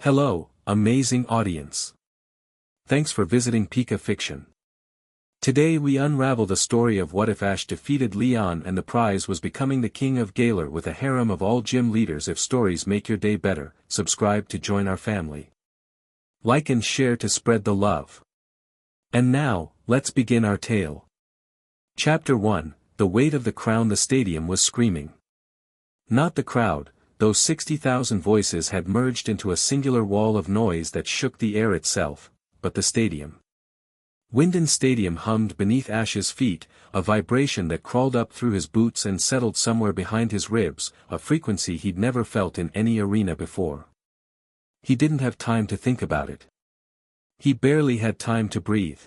Hello, amazing audience. Thanks for visiting Pika Fiction. Today we unravel the story of what if Ash defeated Leon and the prize was becoming the king of Galar with a harem of all gym leaders. If stories make your day better, subscribe to join our family. Like and share to spread the love. And now, let's begin our tale. Chapter 1, The Weight of the Crown. The stadium was screaming. Not the crowd. Those 60,000 voices had merged into a singular wall of noise that shook the air itself, but the stadium. Winden Stadium hummed beneath Ash's feet, a vibration that crawled up through his boots and settled somewhere behind his ribs, a frequency he'd never felt in any arena before. He didn't have time to think about it. He barely had time to breathe.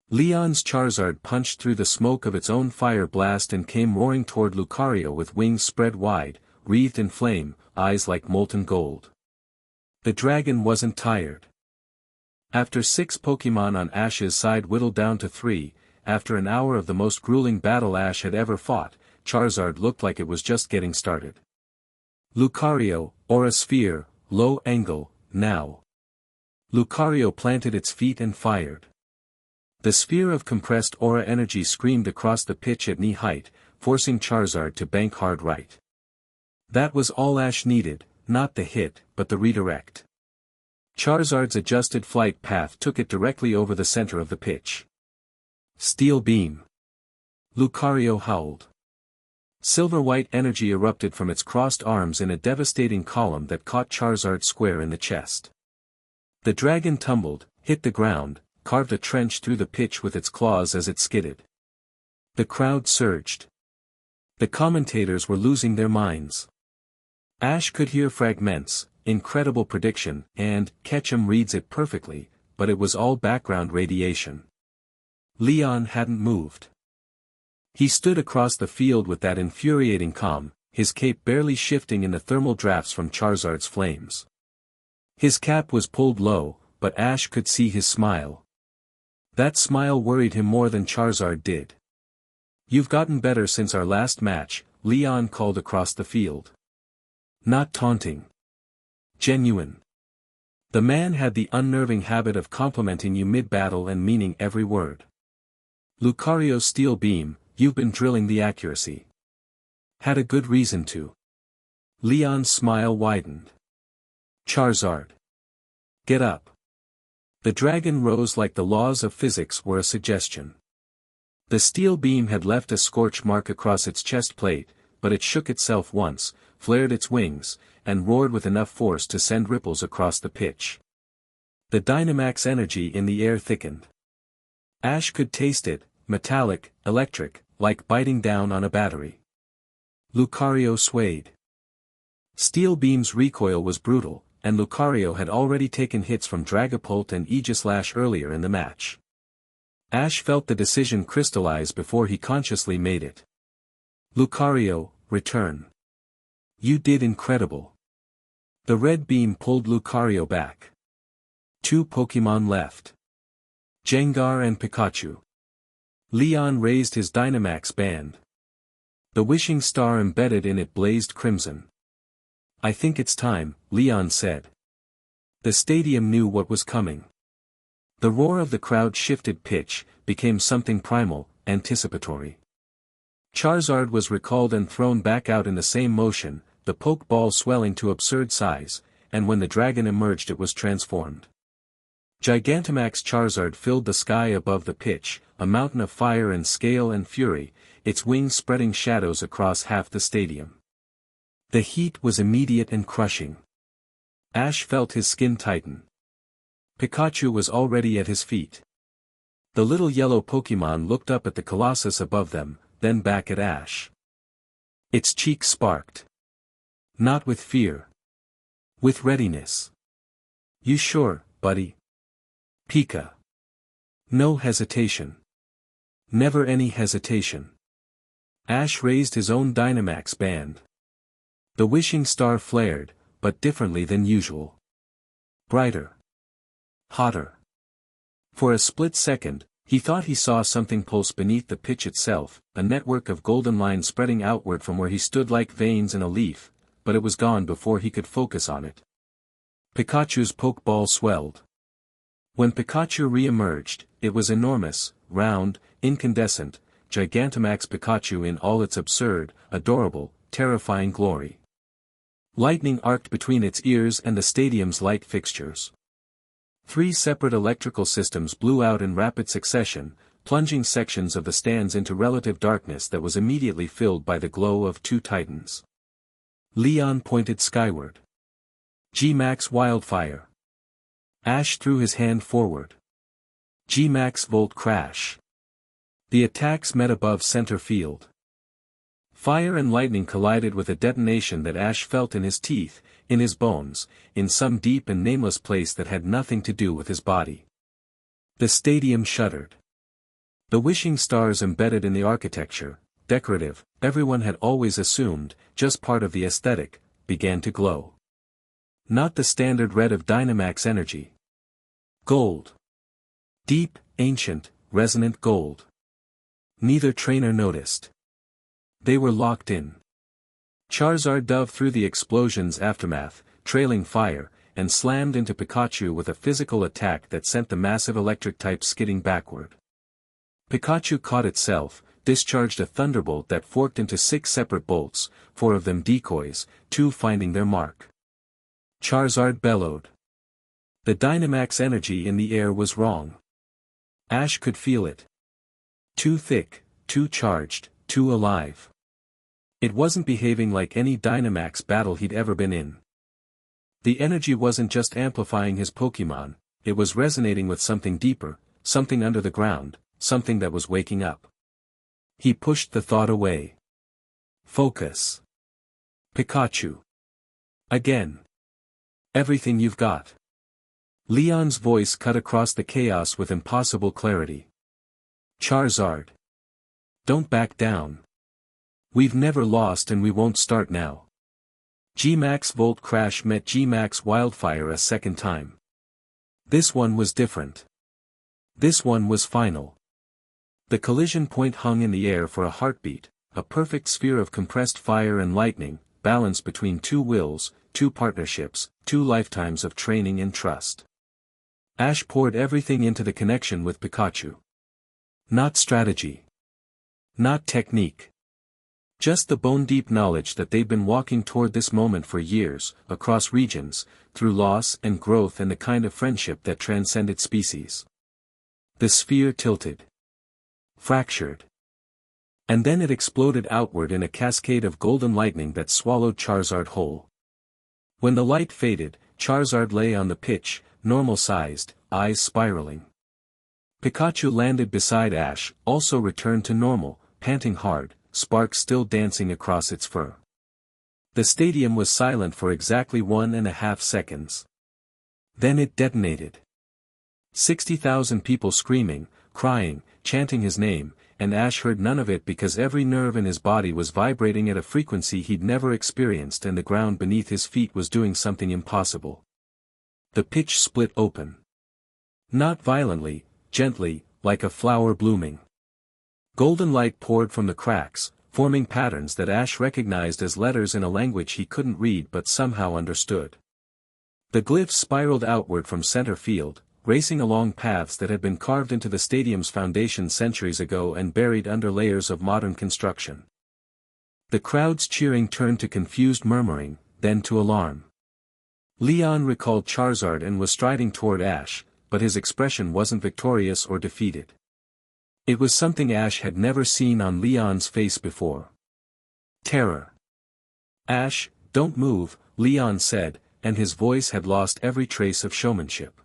Leon's Charizard punched through the smoke of its own fire blast and came roaring toward Lucario with wings spread wide, wreathed in flame, eyes like molten gold. The dragon wasn't tired. After 6 Pokémon on Ash's side whittled down to 3, after an hour of the most grueling battle Ash had ever fought, Charizard looked like it was just getting started. Lucario, Aura Sphere, low angle, now. Lucario planted its feet and fired. The sphere of compressed aura energy screamed across the pitch at knee height, forcing Charizard to bank hard right. That was all Ash needed, not the hit, but the redirect. Charizard's adjusted flight path took it directly over the center of the pitch. Steel Beam. Lucario howled. Silver-white energy erupted from its crossed arms in a devastating column that caught Charizard square in the chest. The dragon tumbled, hit the ground, carved a trench through the pitch with its claws as it skidded. The crowd surged. The commentators were losing their minds. Ash could hear fragments, incredible prediction, and Ketchum reads it perfectly, but it was all background radiation. Leon hadn't moved. He stood across the field with that infuriating calm, his cape barely shifting in the thermal drafts from Charizard's flames. His cap was pulled low, but Ash could see his smile. That smile worried him more than Charizard did. "You've gotten better since our last match," Leon called across the field. Not taunting. Genuine. The man had the unnerving habit of complimenting you mid-battle and meaning every word. Lucario's Steel Beam, you've been drilling the accuracy. Had a good reason to. Leon's smile widened. Charizard. Get up. The dragon rose like the laws of physics were a suggestion. The steel beam had left a scorch mark across its chest plate, but it shook itself once, flared its wings, and roared with enough force to send ripples across the pitch. The Dynamax energy in the air thickened. Ash could taste it, metallic, electric, like biting down on a battery. Lucario swayed. Steel Beam's recoil was brutal, and Lucario had already taken hits from Dragapult and Aegislash earlier in the match. Ash felt the decision crystallize before he consciously made it. Lucario, return. You did incredible. The red beam pulled Lucario back. 2 Pokémon left. Gengar and Pikachu. Leon raised his Dynamax band. The wishing star embedded in it blazed crimson. "I think it's time," Leon said. The stadium knew what was coming. The roar of the crowd shifted pitch, became something primal, anticipatory. Charizard was recalled and thrown back out in the same motion, the Pokeball swelling to absurd size, and when the dragon emerged it was transformed. Gigantamax Charizard filled the sky above the pitch, a mountain of fire and scale and fury, its wings spreading shadows across half the stadium. The heat was immediate and crushing. Ash felt his skin tighten. Pikachu was already at his feet. The little yellow Pokémon looked up at the Colossus above them, then back at Ash. Its cheeks sparked. Not with fear. With readiness. "You sure, buddy?" Pika. No hesitation. Never any hesitation. Ash raised his own Dynamax band. The wishing star flared, but differently than usual. Brighter. Hotter. For a split second, he thought he saw something pulse beneath the pitch itself, a network of golden lines spreading outward from where he stood like veins in a leaf, but it was gone before he could focus on it. Pikachu's pokeball swelled. When Pikachu re-emerged, it was enormous, round, incandescent, Gigantamax Pikachu in all its absurd, adorable, terrifying glory. Lightning arced between its ears and the stadium's light fixtures. 3 separate electrical systems blew out in rapid succession, plunging sections of the stands into relative darkness that was immediately filled by the glow of 2 titans. Leon pointed skyward. G-Max Wildfire. Ash threw his hand forward. G-Max Volt Crash. The attacks met above center field. Fire and lightning collided with a detonation that Ash felt in his teeth, in his bones, in some deep and nameless place that had nothing to do with his body. The stadium shuddered. The wishing stars embedded in the architecture, decorative, everyone had always assumed, just part of the aesthetic, began to glow. Not the standard red of Dynamax energy. Gold. Deep, ancient, resonant gold. Neither trainer noticed. They were locked in. Charizard dove through the explosion's aftermath, trailing fire, and slammed into Pikachu with a physical attack that sent the massive electric type skidding backward. Pikachu caught itself, discharged a thunderbolt that forked into 6 separate bolts, 4 of them decoys, 2 finding their mark. Charizard bellowed. The Dynamax energy in the air was wrong. Ash could feel it. Too thick, too charged, too alive. It wasn't behaving like any Dynamax battle he'd ever been in. The energy wasn't just amplifying his Pokémon, it was resonating with something deeper, something under the ground, something that was waking up. He pushed the thought away. Focus. Pikachu. Again. Everything you've got. Leon's voice cut across the chaos with impossible clarity. Charizard. Don't back down. We've never lost and we won't start now. G-Max Volt Crash met G-Max Wildfire a second time. This one was different. This one was final. The collision point hung in the air for a heartbeat, a perfect sphere of compressed fire and lightning, balanced between 2 wills, 2 partnerships, 2 lifetimes of training and trust. Ash poured everything into the connection with Pikachu. Not strategy. Not technique. Just the bone-deep knowledge that they'd been walking toward this moment for years, across regions, through loss and growth and the kind of friendship that transcended species. The sphere tilted. Fractured. And then it exploded outward in a cascade of golden lightning that swallowed Charizard whole. When the light faded, Charizard lay on the pitch, normal-sized, eyes spiraling. Pikachu landed beside Ash, also returned to normal, panting hard, sparks still dancing across its fur. The stadium was silent for exactly 1.5 seconds. Then it detonated. 60,000 people screaming, crying, chanting his name, and Ash heard none of it because every nerve in his body was vibrating at a frequency he'd never experienced and the ground beneath his feet was doing something impossible. The pitch split open. Not violently, gently, like a flower blooming. Golden light poured from the cracks, forming patterns that Ash recognized as letters in a language he couldn't read but somehow understood. The glyphs spiraled outward from center field, racing along paths that had been carved into the stadium's foundation centuries ago and buried under layers of modern construction. The crowd's cheering turned to confused murmuring, then to alarm. Leon recalled Charizard and was striding toward Ash, but his expression wasn't victorious or defeated. It was something Ash had never seen on Leon's face before. Terror. Ash, don't move, Leon said, and his voice had lost every trace of showmanship.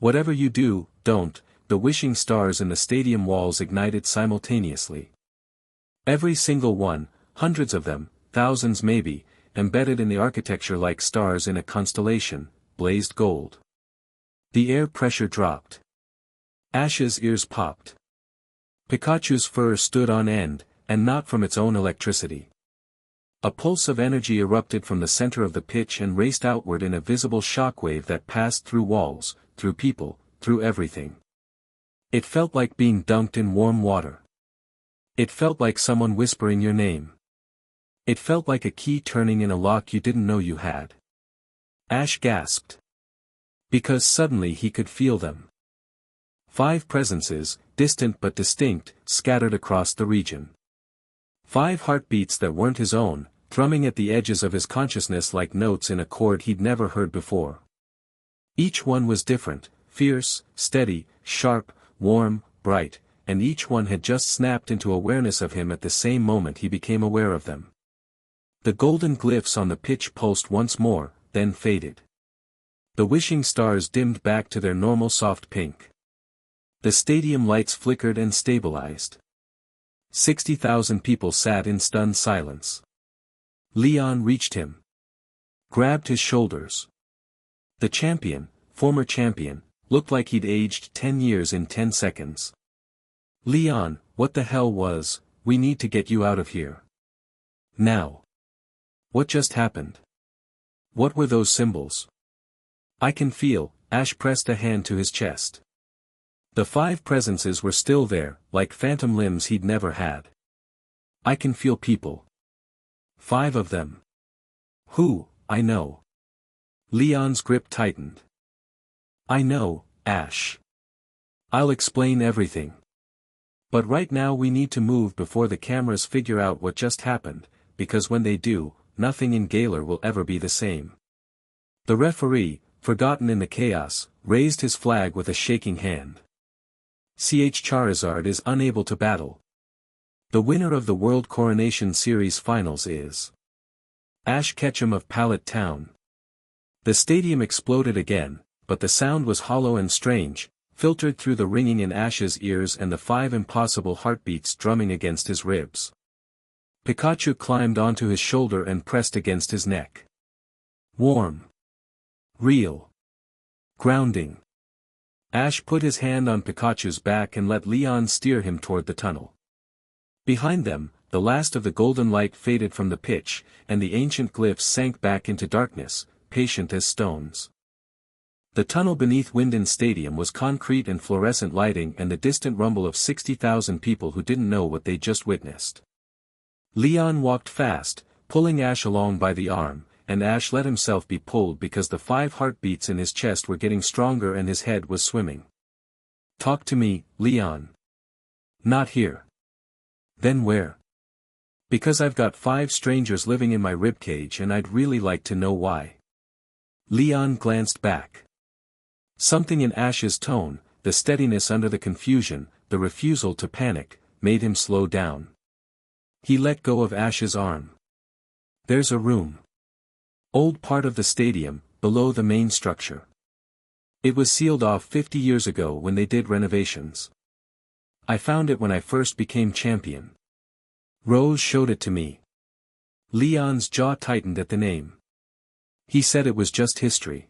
Whatever you do, don't. The wishing stars in the stadium walls ignited simultaneously. Every single one, hundreds of them, thousands maybe, embedded in the architecture like stars in a constellation, blazed gold. The air pressure dropped. Ash's ears popped. Pikachu's fur stood on end, and not from its own electricity. A pulse of energy erupted from the center of the pitch and raced outward in a visible shockwave that passed through walls, through people, through everything. It felt like being dunked in warm water. It felt like someone whispering your name. It felt like a key turning in a lock you didn't know you had. Ash gasped. Because suddenly he could feel them. 5 presences, distant but distinct, scattered across the region. 5 heartbeats that weren't his own, thrumming at the edges of his consciousness like notes in a chord he'd never heard before. Each one was different, fierce, steady, sharp, warm, bright, and each one had just snapped into awareness of him at the same moment he became aware of them. The golden glyphs on the pitch pulsed once more, then faded. The wishing stars dimmed back to their normal soft pink. The stadium lights flickered and stabilized. 60,000 people sat in stunned silence. Leon reached him. Grabbed his shoulders. The champion, former champion, looked like he'd aged 10 years in 10 seconds. Leon, what the hell was, we need to get you out of here. Now. What just happened? What were those symbols? I can feel, Ash pressed a hand to his chest. The 5 presences were still there, like phantom limbs he'd never had. I can feel people. 5 of them. Who, I know. Leon's grip tightened. I know, Ash. I'll explain everything. But right now we need to move before the cameras figure out what just happened, because when they do, nothing in Galar will ever be the same. The referee, forgotten in the chaos, raised his flag with a shaking hand. Charizard is unable to battle. The winner of the World Coronation Series Finals is Ash Ketchum of Pallet Town. The stadium exploded again, but the sound was hollow and strange, filtered through the ringing in Ash's ears and the 5 impossible heartbeats drumming against his ribs. Pikachu climbed onto his shoulder and pressed against his neck. Warm. Real. Grounding. Ash put his hand on Pikachu's back and let Leon steer him toward the tunnel. Behind them, the last of the golden light faded from the pitch, and the ancient glyphs sank back into darkness, patient as stones. The tunnel beneath Winden Stadium was concrete and fluorescent lighting and the distant rumble of 60,000 people who didn't know what they'd just witnessed. Leon walked fast, pulling Ash along by the arm, and Ash let himself be pulled because the 5 heartbeats in his chest were getting stronger and his head was swimming. Talk to me, Leon. Not here. Then where? Because I've got 5 strangers living in my ribcage and I'd really like to know why. Leon glanced back. Something in Ash's tone, the steadiness under the confusion, the refusal to panic, made him slow down. He let go of Ash's arm. There's a room. Old part of the stadium, below the main structure. It was sealed off 50 years ago when they did renovations. I found it when I first became champion. Rose showed it to me. Leon's jaw tightened at the name. He said it was just history.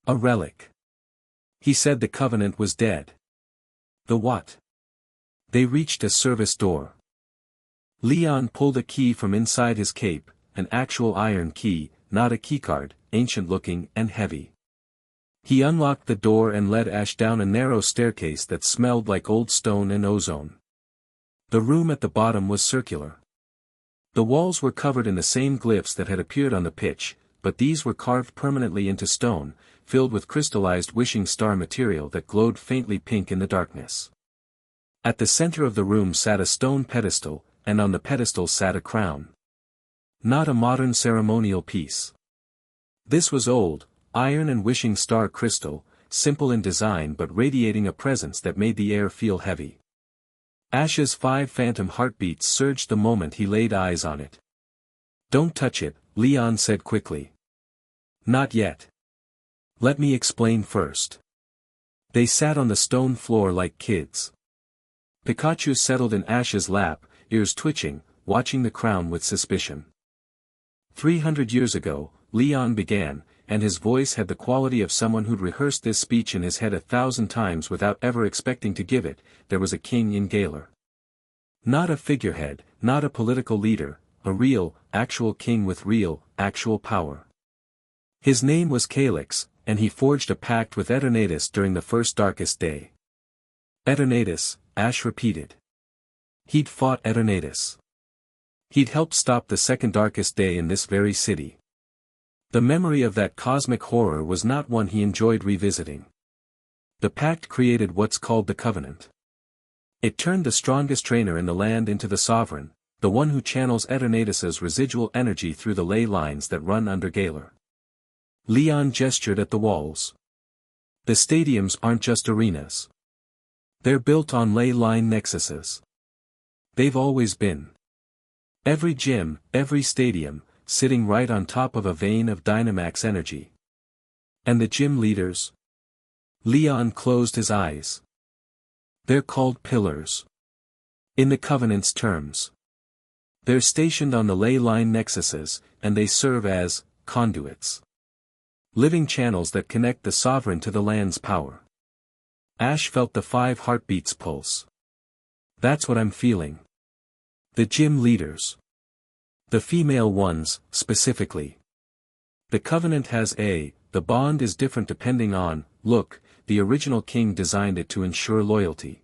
A relic. He said the Covenant was dead. The what? They reached a service door. Leon pulled a key from inside his cape, an actual iron key, not a keycard, ancient-looking and heavy. He unlocked the door and led Ash down a narrow staircase that smelled like old stone and ozone. The room at the bottom was circular. The walls were covered in the same glyphs that had appeared on the pitch, but these were carved permanently into stone, filled with crystallized wishing star material that glowed faintly pink in the darkness. At the center of the room sat a stone pedestal, and on the pedestal sat a crown. Not a modern ceremonial piece. This was old, iron and wishing star crystal, simple in design but radiating a presence that made the air feel heavy. Ash's 5 phantom heartbeats surged the moment he laid eyes on it. Don't touch it, Leon said quickly. Not yet. Let me explain first. They sat on the stone floor like kids. Pikachu settled in Ash's lap, ears twitching, watching the crown with suspicion. 300 years ago, Leon began, and his voice had the quality of someone who'd rehearsed this speech in his head 1,000 times without ever expecting to give it. There was a king in Galar. Not a figurehead, not a political leader, a real, actual king with real, actual power. His name was Calyx, and he forged a pact with Eternatus during the first darkest day. Eternatus, Ash repeated. He'd fought Eternatus. He'd helped stop the second darkest day in this very city. The memory of that cosmic horror was not one he enjoyed revisiting. The pact created what's called the Covenant. It turned the strongest trainer in the land into the sovereign, the one who channels Eternatus's residual energy through the ley lines that run under Galar. Leon gestured at the walls. The stadiums aren't just arenas. They're built on ley line nexuses. They've always been. Every gym, every stadium, sitting right on top of a vein of Dynamax energy. And the gym leaders? Leon closed his eyes. They're called pillars. In the Covenant's terms. They're stationed on the ley line nexuses, and they serve as conduits. Living channels that connect the sovereign to the land's power. Ash felt the 5 heartbeats pulse. That's what I'm feeling. The gym leaders. The female ones, specifically. The Covenant has the bond is different depending on, look, the original king designed it to ensure loyalty.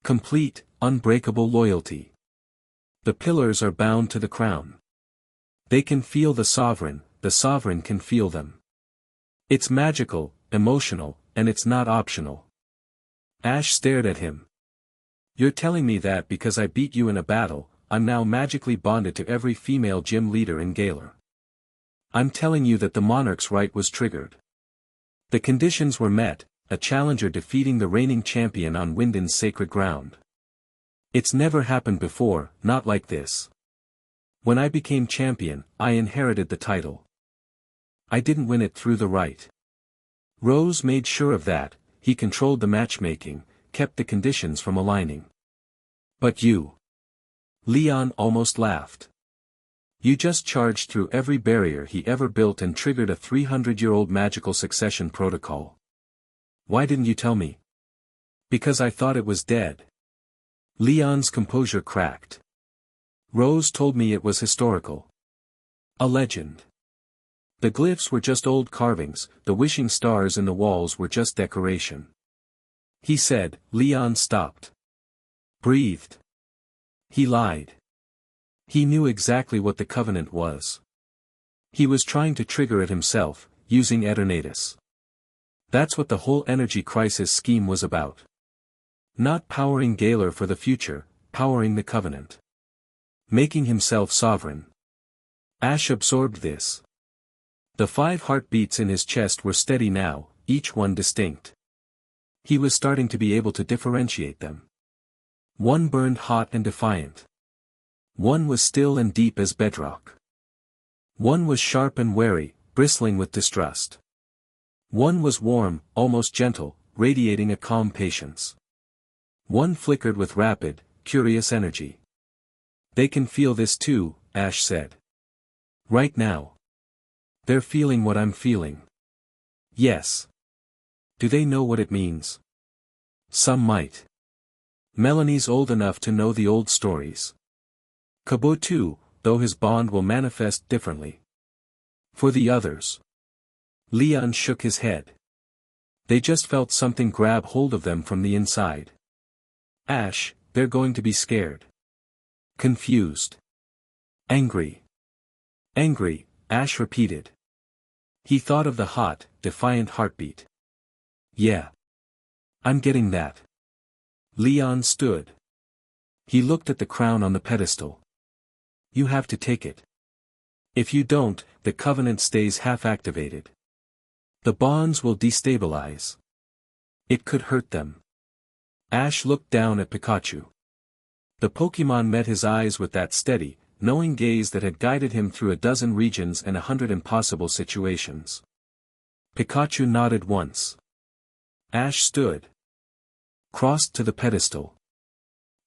Complete, unbreakable loyalty. The pillars are bound to the crown. They can feel the sovereign can feel them. It's magical, emotional, and it's not optional. Ash stared at him. You're telling me that because I beat you in a battle, I'm now magically bonded to every female gym leader in Galar. I'm telling you that the monarch's right was triggered. The conditions were met, a challenger defeating the reigning champion on Wyndon's sacred ground. It's never happened before, not like this. When I became champion, I inherited the title. I didn't win it through the right. Rose made sure of that, he controlled the matchmaking, kept the conditions from aligning. But you. Leon almost laughed. You just charged through every barrier he ever built and triggered a 300-year-old magical succession protocol. Why didn't you tell me? Because I thought it was dead. Leon's composure cracked. Rose told me it was historical. A legend. The glyphs were just old carvings, the wishing stars in the walls were just decoration. He said. Leon stopped. Breathed. He lied. He knew exactly what the Covenant was. He was trying to trigger it himself, using Eternatus. That's what the whole energy crisis scheme was about. Not powering Galar for the future, powering the Covenant. Making himself sovereign. Ash absorbed this. The 5 heartbeats in his chest were steady now, each one distinct. He was starting to be able to differentiate them. One burned hot and defiant. One was still and deep as bedrock. One was sharp and wary, bristling with distrust. One was warm, almost gentle, radiating a calm patience. One flickered with rapid, curious energy. They can feel this too, Ash said. Right now. They're feeling what I'm feeling. Yes. Do they know what it means? Some might. Melanie's old enough to know the old stories. Kabo too, though his bond will manifest differently. For the others. Leon shook his head. They just felt something grab hold of them from the inside. Ash, they're going to be scared. Confused. Angry. Angry, Ash repeated. He thought of the hot, defiant heartbeat. Yeah. I'm getting that. Leon stood. He looked at the crown on the pedestal. You have to take it. If you don't, the Covenant stays half-activated. The bonds will destabilize. It could hurt them. Ash looked down at Pikachu. The Pokémon met his eyes with that steady, knowing gaze that had guided him through a dozen regions and 100 impossible situations. Pikachu nodded once. Ash stood. Crossed to the pedestal.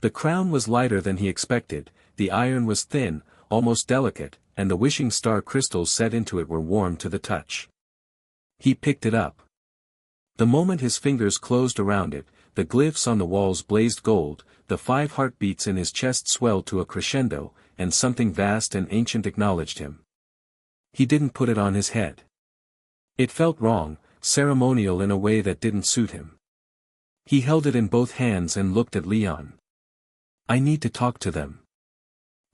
The crown was lighter than he expected, the iron was thin, almost delicate, and the wishing star crystals set into it were warm to the touch. He picked it up. The moment his fingers closed around it, the glyphs on the walls blazed gold, the 5 heartbeats in his chest swelled to a crescendo, and something vast and ancient acknowledged him. He didn't put it on his head. It felt wrong, ceremonial in a way that didn't suit him. He held it in both hands and looked at Leon. I need to talk to them.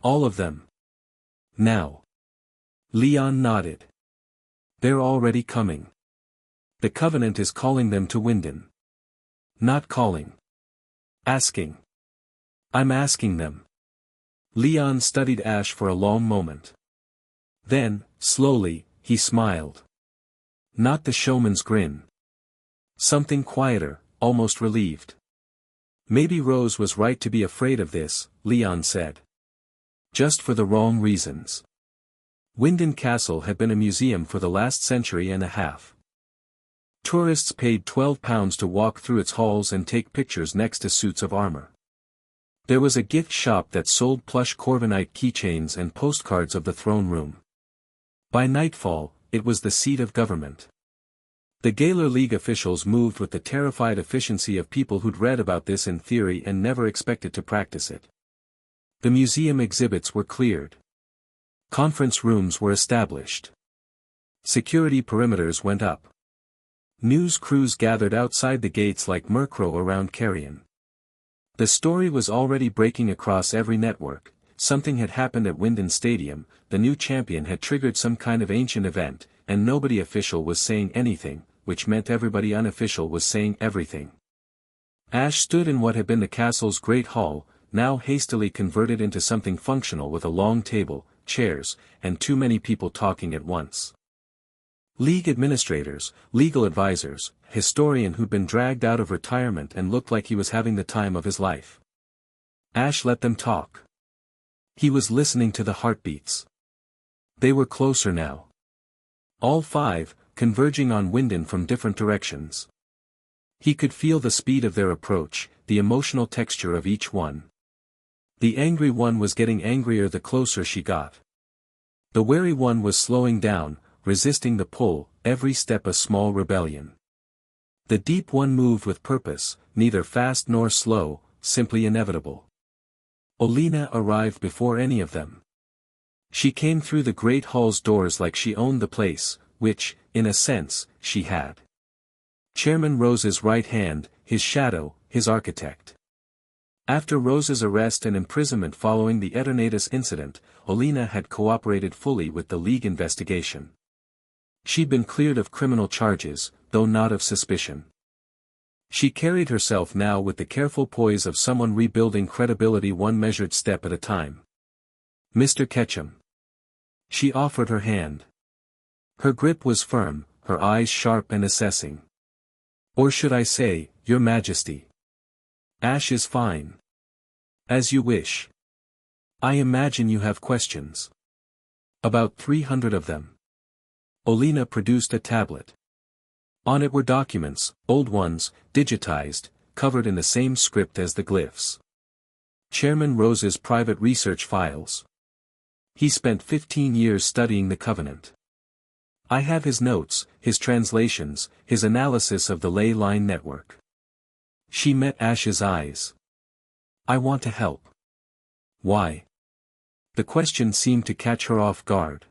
All of them. Now. Leon nodded. They're already coming. The Covenant is calling them to Winden. Not calling. Asking. I'm asking them. Leon studied Ash for a long moment. Then, slowly, he smiled. Not the showman's grin. Something quieter, almost relieved. Maybe Rose was right to be afraid of this, Leon said. Just for the wrong reasons. Winden Castle had been a museum for the last century and a half. Tourists paid £12 to walk through its halls and take pictures next to suits of armor. There was a gift shop that sold plush Corvinite keychains and postcards of the throne room. By nightfall, it was the seat of government. The Galar League officials moved with the terrified efficiency of people who'd read about this in theory and never expected to practice it. The museum exhibits were cleared. Conference rooms were established. Security perimeters went up. News crews gathered outside the gates like Murkrow around Carrion. The story was already breaking across every network. Something had happened at Winden Stadium, the new champion had triggered some kind of ancient event, and nobody official was saying anything, which meant everybody unofficial was saying everything. Ash stood in what had been the castle's great hall, now hastily converted into something functional with a long table, chairs, and too many people talking at once. League administrators, legal advisors, historian who'd been dragged out of retirement and looked like he was having the time of his life. Ash let them talk. He was listening to the heartbeats. They were closer now. All five, converging on Winden from different directions. He could feel the speed of their approach, the emotional texture of each one. The angry one was getting angrier the closer she got. The wary one was slowing down, resisting the pull, every step a small rebellion. The deep one moved with purpose, neither fast nor slow, simply inevitable. Olena arrived before any of them. She came through the great hall's doors like she owned the place, which, in a sense, she had. Chairman Rose's right hand, his shadow, his architect. After Rose's arrest and imprisonment following the Eternatus incident, Olena had cooperated fully with the League investigation. She'd been cleared of criminal charges, though not of suspicion. She carried herself now with the careful poise of someone rebuilding credibility one measured step at a time. Mr. Ketchum. She offered her hand. Her grip was firm, her eyes sharp and assessing. Or should I say, Your Majesty. Ash is fine. As you wish. I imagine you have questions. About 300 of them. Olena produced a tablet. On it were documents, old ones, digitized, covered in the same script as the glyphs. Chairman Rose's private research files. He spent 15 years studying the Covenant. I have his notes, his translations, his analysis of the ley line network. She met Ash's eyes. I want to help. Why? The question seemed to catch her off guard.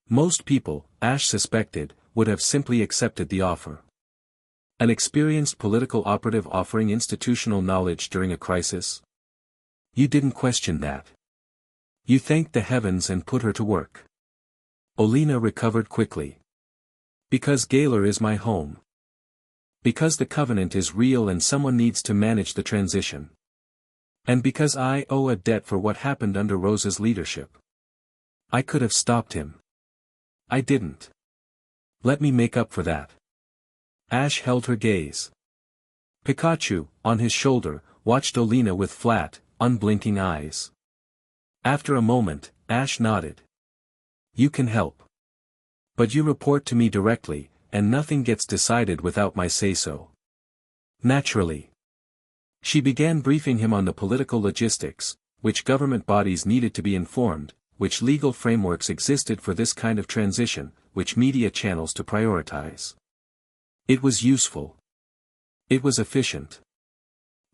Most people, Ash suspected, would have simply accepted the offer. An experienced political operative offering institutional knowledge during a crisis? You didn't question that. You thanked the heavens and put her to work. Olena recovered quickly. Because Galar is my home. Because the Covenant is real and someone needs to manage the transition. And because I owe a debt for what happened under Rose's leadership. I could have stopped him. I didn't. Let me make up for that. Ash held her gaze. Pikachu, on his shoulder, watched Olena with flat, unblinking eyes. After a moment, Ash nodded. You can help. But you report to me directly, and nothing gets decided without my say-so. Naturally. She began briefing him on the political logistics, which government bodies needed to be informed, which legal frameworks existed for this kind of transition, which media channels to prioritize. It was useful. It was efficient.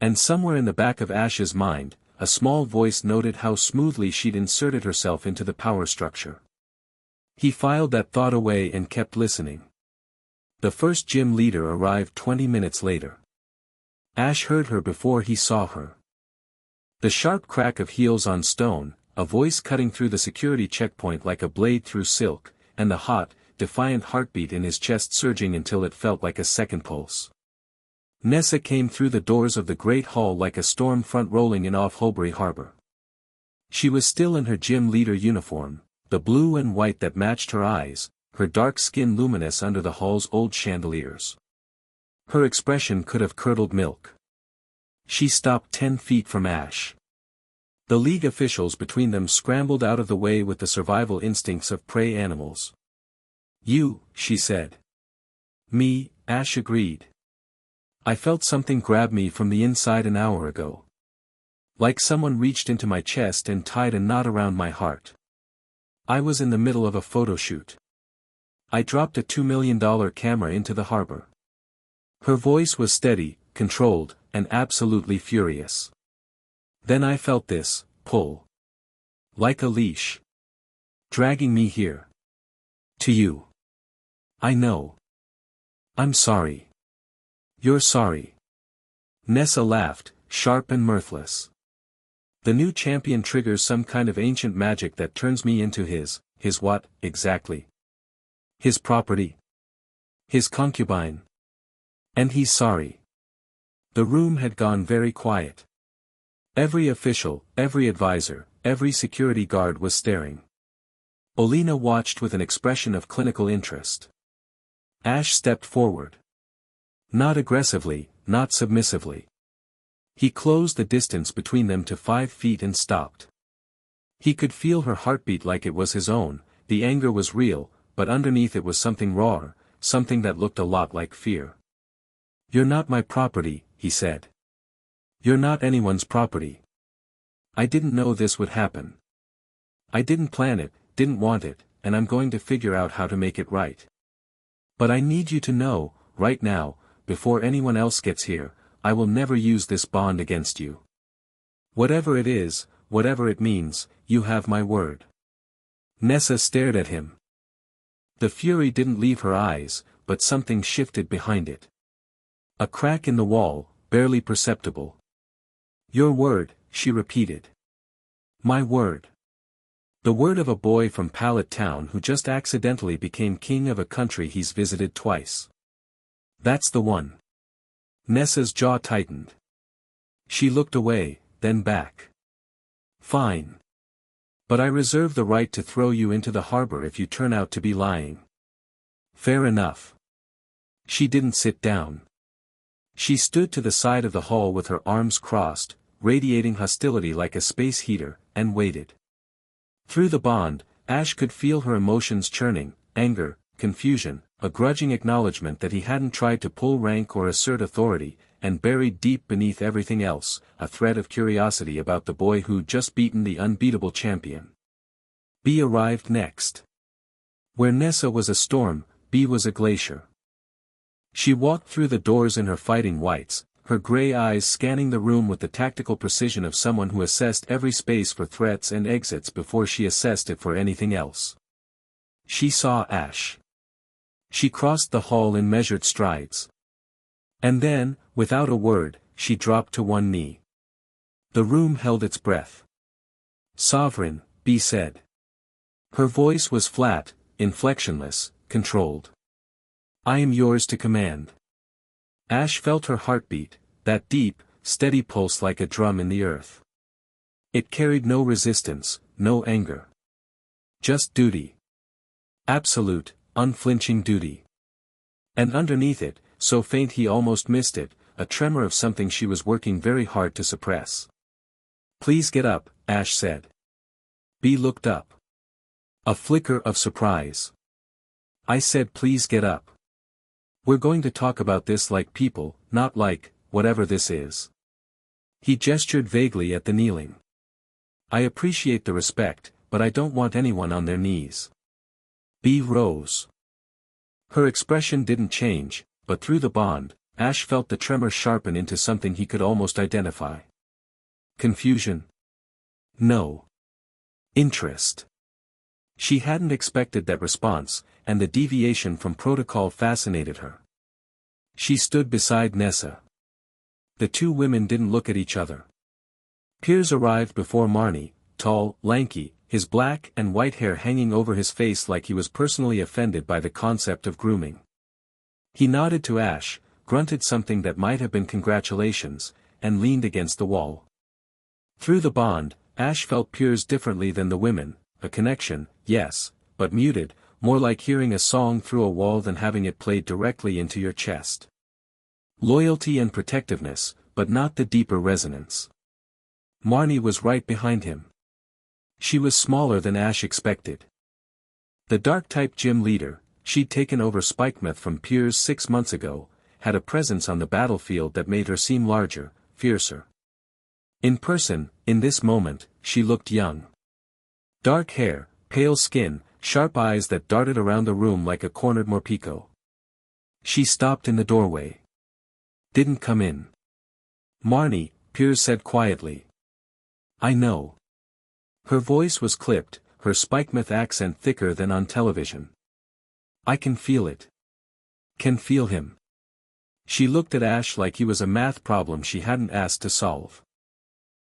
And somewhere in the back of Ash's mind, a small voice noted how smoothly she'd inserted herself into the power structure. He filed that thought away and kept listening. The first gym leader arrived 20 minutes later. Ash heard her before he saw her. The sharp crack of heels on stone, a voice cutting through the security checkpoint like a blade through silk, and the hot, defiant heartbeat in his chest surging until it felt like a second pulse. Nessa came through the doors of the great hall like a storm front rolling in off Holbury Harbor. She was still in her gym leader uniform, the blue and white that matched her eyes, her dark skin luminous under the hall's old chandeliers. Her expression could have curdled milk. She stopped 10 feet from Ash. The League officials between them scrambled out of the way with the survival instincts of prey animals. "You," she said. "Me," Ash agreed. "I felt something grab me from the inside an hour ago. Like someone reached into my chest and tied a knot around my heart. I was in the middle of a photo shoot. I dropped a $2 million camera into the harbor." Her voice was steady, controlled, and absolutely furious. "Then I felt this pull. Like a leash. Dragging me here. To you. I know. I'm sorry." "You're sorry." Nessa laughed, sharp and mirthless. "The new champion triggers some kind of ancient magic that turns me into his what, exactly? His property? His concubine? And he's sorry." The room had gone very quiet. Every official, every advisor, every security guard was staring. Olena watched with an expression of clinical interest. Ash stepped forward. Not aggressively, not submissively. He closed the distance between them to 5 feet and stopped. He could feel her heartbeat like it was his own. The anger was real, but underneath it was something rawer, something that looked a lot like fear. "You're not my property," he said. "You're not anyone's property. I didn't know this would happen. I didn't plan it, didn't want it, and I'm going to figure out how to make it right. But I need you to know, right now, before anyone else gets here, I will never use this bond against you. Whatever it is, whatever it means, you have my word." Nessa stared at him. The fury didn't leave her eyes, but something shifted behind it. A crack in the wall, barely perceptible. "Your word," she repeated. "My word. The word of a boy from Pallet Town who just accidentally became king of a country he's visited twice. That's the one." Nessa's jaw tightened. She looked away, then back. "Fine. But I reserve the right to throw you into the harbor if you turn out to be lying." "Fair enough." She didn't sit down. She stood to the side of the hall with her arms crossed, radiating hostility like a space heater, and waited. Through the bond, Ash could feel her emotions churning, anger, confusion, a grudging acknowledgement that he hadn't tried to pull rank or assert authority, and buried deep beneath everything else, a thread of curiosity about the boy who'd just beaten the unbeatable champion. B arrived next. Where Nessa was a storm, B was a glacier. She walked through the doors in her fighting whites, her gray eyes scanning the room with the tactical precision of someone who assessed every space for threats and exits before she assessed it for anything else. She saw Ash. She crossed the hall in measured strides. And then, without a word, she dropped to one knee. The room held its breath. "Sovereign," B said. Her voice was flat, inflectionless, controlled. "I am yours to command." Ash felt her heartbeat, that deep, steady pulse like a drum in the earth. It carried no resistance, no anger. Just duty. Absolute, unflinching duty. And underneath it, so faint he almost missed it, a tremor of something she was working very hard to suppress. "Please get up," Ash said. B looked up. A flicker of surprise. "I said please get up. We're going to talk about this like people, not like, whatever this is." He gestured vaguely at the kneeling. "I appreciate the respect, but I don't want anyone on their knees." B rose. Her expression didn't change, but through the bond, Ash felt the tremor sharpen into something he could almost identify. Confusion? No. Interest. She hadn't expected that response, and the deviation from protocol fascinated her. She stood beside Nessa. The two women didn't look at each other. Piers arrived before Marnie, tall, lanky, his black and white hair hanging over his face like he was personally offended by the concept of grooming. He nodded to Ash, grunted something that might have been congratulations, and leaned against the wall. Through the bond, Ash felt Piers differently than the women, a connection, yes, but muted, more like hearing a song through a wall than having it played directly into your chest. Loyalty and protectiveness, but not the deeper resonance. Marnie was right behind him. She was smaller than Ash expected. The dark-type gym leader, she'd taken over Spikemouth from Piers 6 months ago, had a presence on the battlefield that made her seem larger, fiercer. In person, in this moment, she looked young. Dark hair, pale skin, sharp eyes that darted around the room like a cornered Morpeko. She stopped in the doorway. "Didn't come in." "Marnie," Piers said quietly. "I know." Her voice was clipped, her Spikemouth accent thicker than on television. "I can feel it. Can feel him." She looked at Ash like he was a math problem she hadn't asked to solve.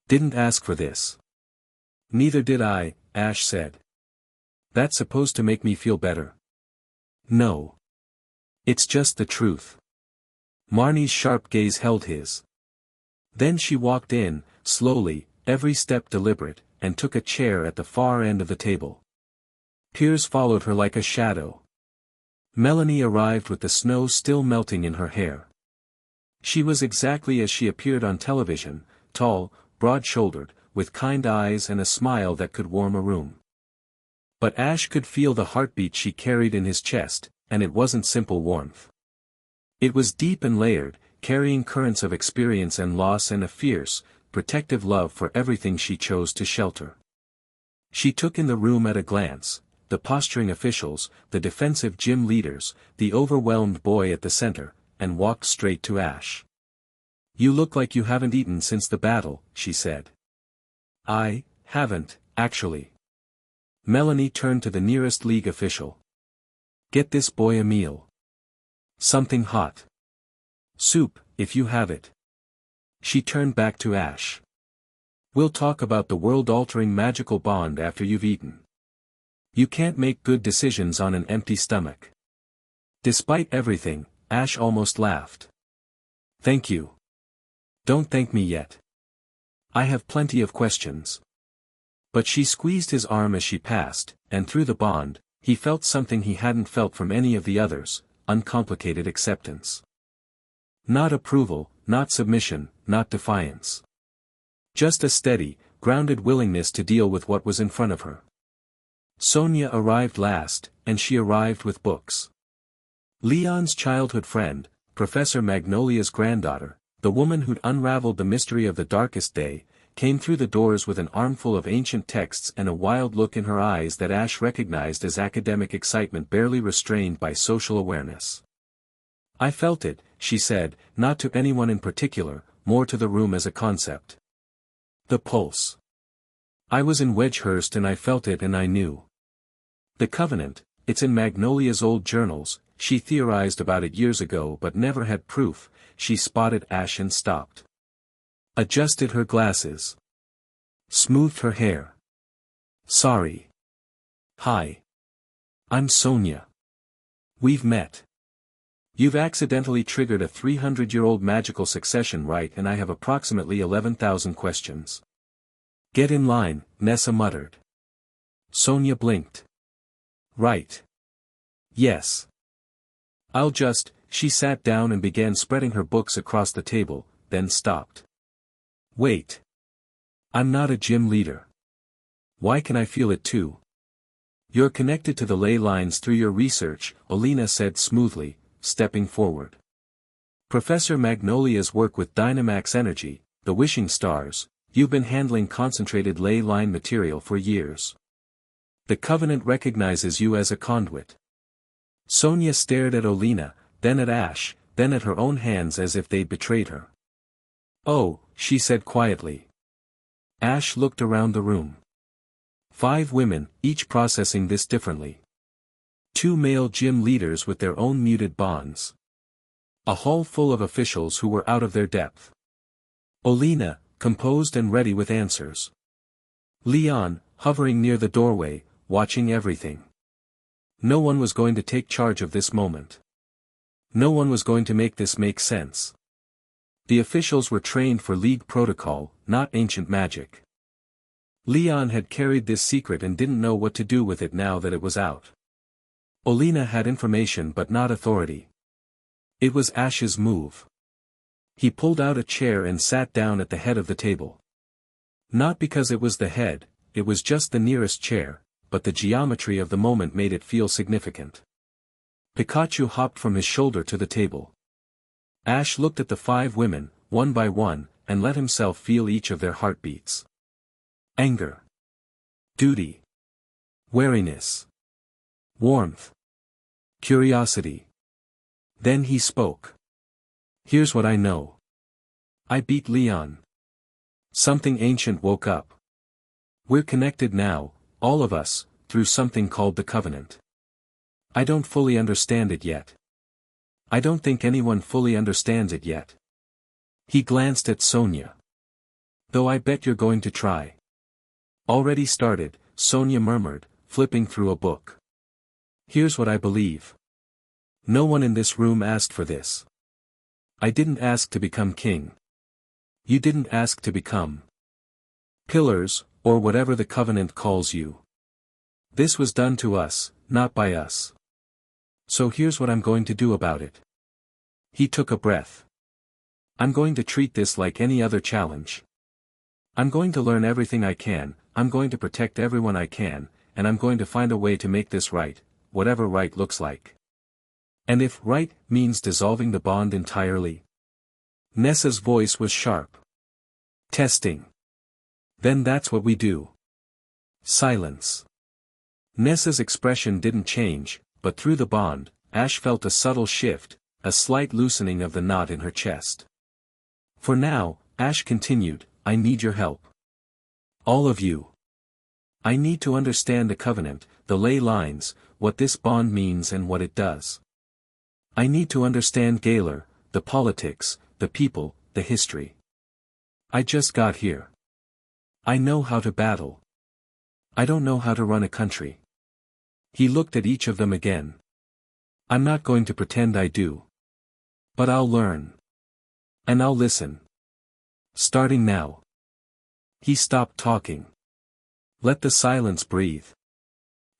"Didn't ask for this." "Neither did I," Ash said. "That's supposed to make me feel better." "No. It's just the truth." Marnie's sharp gaze held his. Then she walked in, slowly, every step deliberate, and took a chair at the far end of the table. Piers followed her like a shadow. Melanie arrived with the snow still melting in her hair. She was exactly as she appeared on television, tall, broad-shouldered, with kind eyes and a smile that could warm a room. But Ash could feel the heartbeat she carried in his chest, and it wasn't simple warmth. It was deep and layered, carrying currents of experience and loss and a fierce, protective love for everything she chose to shelter. She took in the room at a glance, the posturing officials, the defensive gym leaders, the overwhelmed boy at the center, and walked straight to Ash. "You look like you haven't eaten since the battle," she said. "I haven't, actually." Melanie turned to the nearest league official. "Get this boy a meal. Something hot. Soup, if you have it." She turned back to Ash. "We'll talk about the world-altering magical bond after you've eaten. You can't make good decisions on an empty stomach." Despite everything, Ash almost laughed. "Thank you. Don't thank me yet. I have plenty of questions." But she squeezed his arm as she passed, and through the bond, he felt something he hadn't felt from any of the others, uncomplicated acceptance. Not approval, not submission, not defiance. Just a steady, grounded willingness to deal with what was in front of her. Sonia arrived last, and she arrived with books. Leon's childhood friend, Professor Magnolia's granddaughter, the woman who'd unraveled the mystery of the darkest day, came through the doors with an armful of ancient texts and a wild look in her eyes that Ash recognized as academic excitement barely restrained by social awareness. "I felt it," she said, not to anyone in particular, more to the room as a concept. "The pulse. I was in Wedgehurst and I felt it and I knew. The Covenant, it's in Magnolia's old journals, she theorized about it years ago but never had proof." She spotted Ash and stopped. Adjusted her glasses. Smoothed her hair. "Sorry. Hi. I'm Sonia. We've met. You've accidentally triggered a 300-year-old magical succession rite and I have approximately 11,000 questions." "Get in line," Nessa muttered. Sonia blinked. "Right. Yes. I'll just..." She sat down and began spreading her books across the table, then stopped. "Wait. I'm not a gym leader. Why can I feel it too?" "You're connected to the ley lines through your research," Olena said smoothly, stepping forward. "Professor Magnolia's work with Dynamax Energy, the Wishing Stars, you've been handling concentrated ley line material for years. The Covenant recognizes you as a conduit." Sonia stared at Olena, then at Ash, then at her own hands as if they'd betrayed her. "Oh," she said quietly. Ash looked around the room. 5 women, each processing this differently. 2 male gym leaders with their own muted bonds. A hall full of officials who were out of their depth. Olena, composed and ready with answers. Leon, hovering near the doorway, watching everything. No one was going to take charge of this moment. No one was going to make this make sense. The officials were trained for League protocol, not ancient magic. Leon had carried this secret and didn't know what to do with it now that it was out. Olina had information but not authority. It was Ash's move. He pulled out a chair and sat down at the head of the table. Not because it was the head, it was just the nearest chair, but the geometry of the moment made it feel significant. Pikachu hopped from his shoulder to the table. Ash looked at the 5 women, one by one, and let himself feel each of their heartbeats. Anger. Duty. Wariness. Warmth. Curiosity. Then he spoke. Here's what I know. I beat Leon. Something ancient woke up. We're connected now, all of us, through something called the Covenant. I don't fully understand it yet. I don't think anyone fully understands it yet. He glanced at Sonia. Though I bet you're going to try. Already started, Sonia murmured, flipping through a book. Here's what I believe. No one in this room asked for this. I didn't ask to become king. You didn't ask to become pillars, or whatever the Covenant calls you. This was done to us, not by us. So here's what I'm going to do about it. He took a breath. I'm going to treat this like any other challenge. I'm going to learn everything I can, I'm going to protect everyone I can, and I'm going to find a way to make this right, whatever right looks like. And if right means dissolving the bond entirely. Nessa's voice was sharp. Testing. Then that's what we do. Silence. Nessa's expression didn't change, but through the bond, Ash felt a subtle shift, a slight loosening of the knot in her chest. For now, Ash continued, I need your help. All of you. I need to understand the Covenant, the ley lines, what this bond means and what it does. I need to understand Galar, the politics, the people, the history. I just got here. I know how to battle. I don't know how to run a country. He looked at each of them again. I'm not going to pretend I do. But I'll learn. And I'll listen. Starting now. He stopped talking. Let the silence breathe.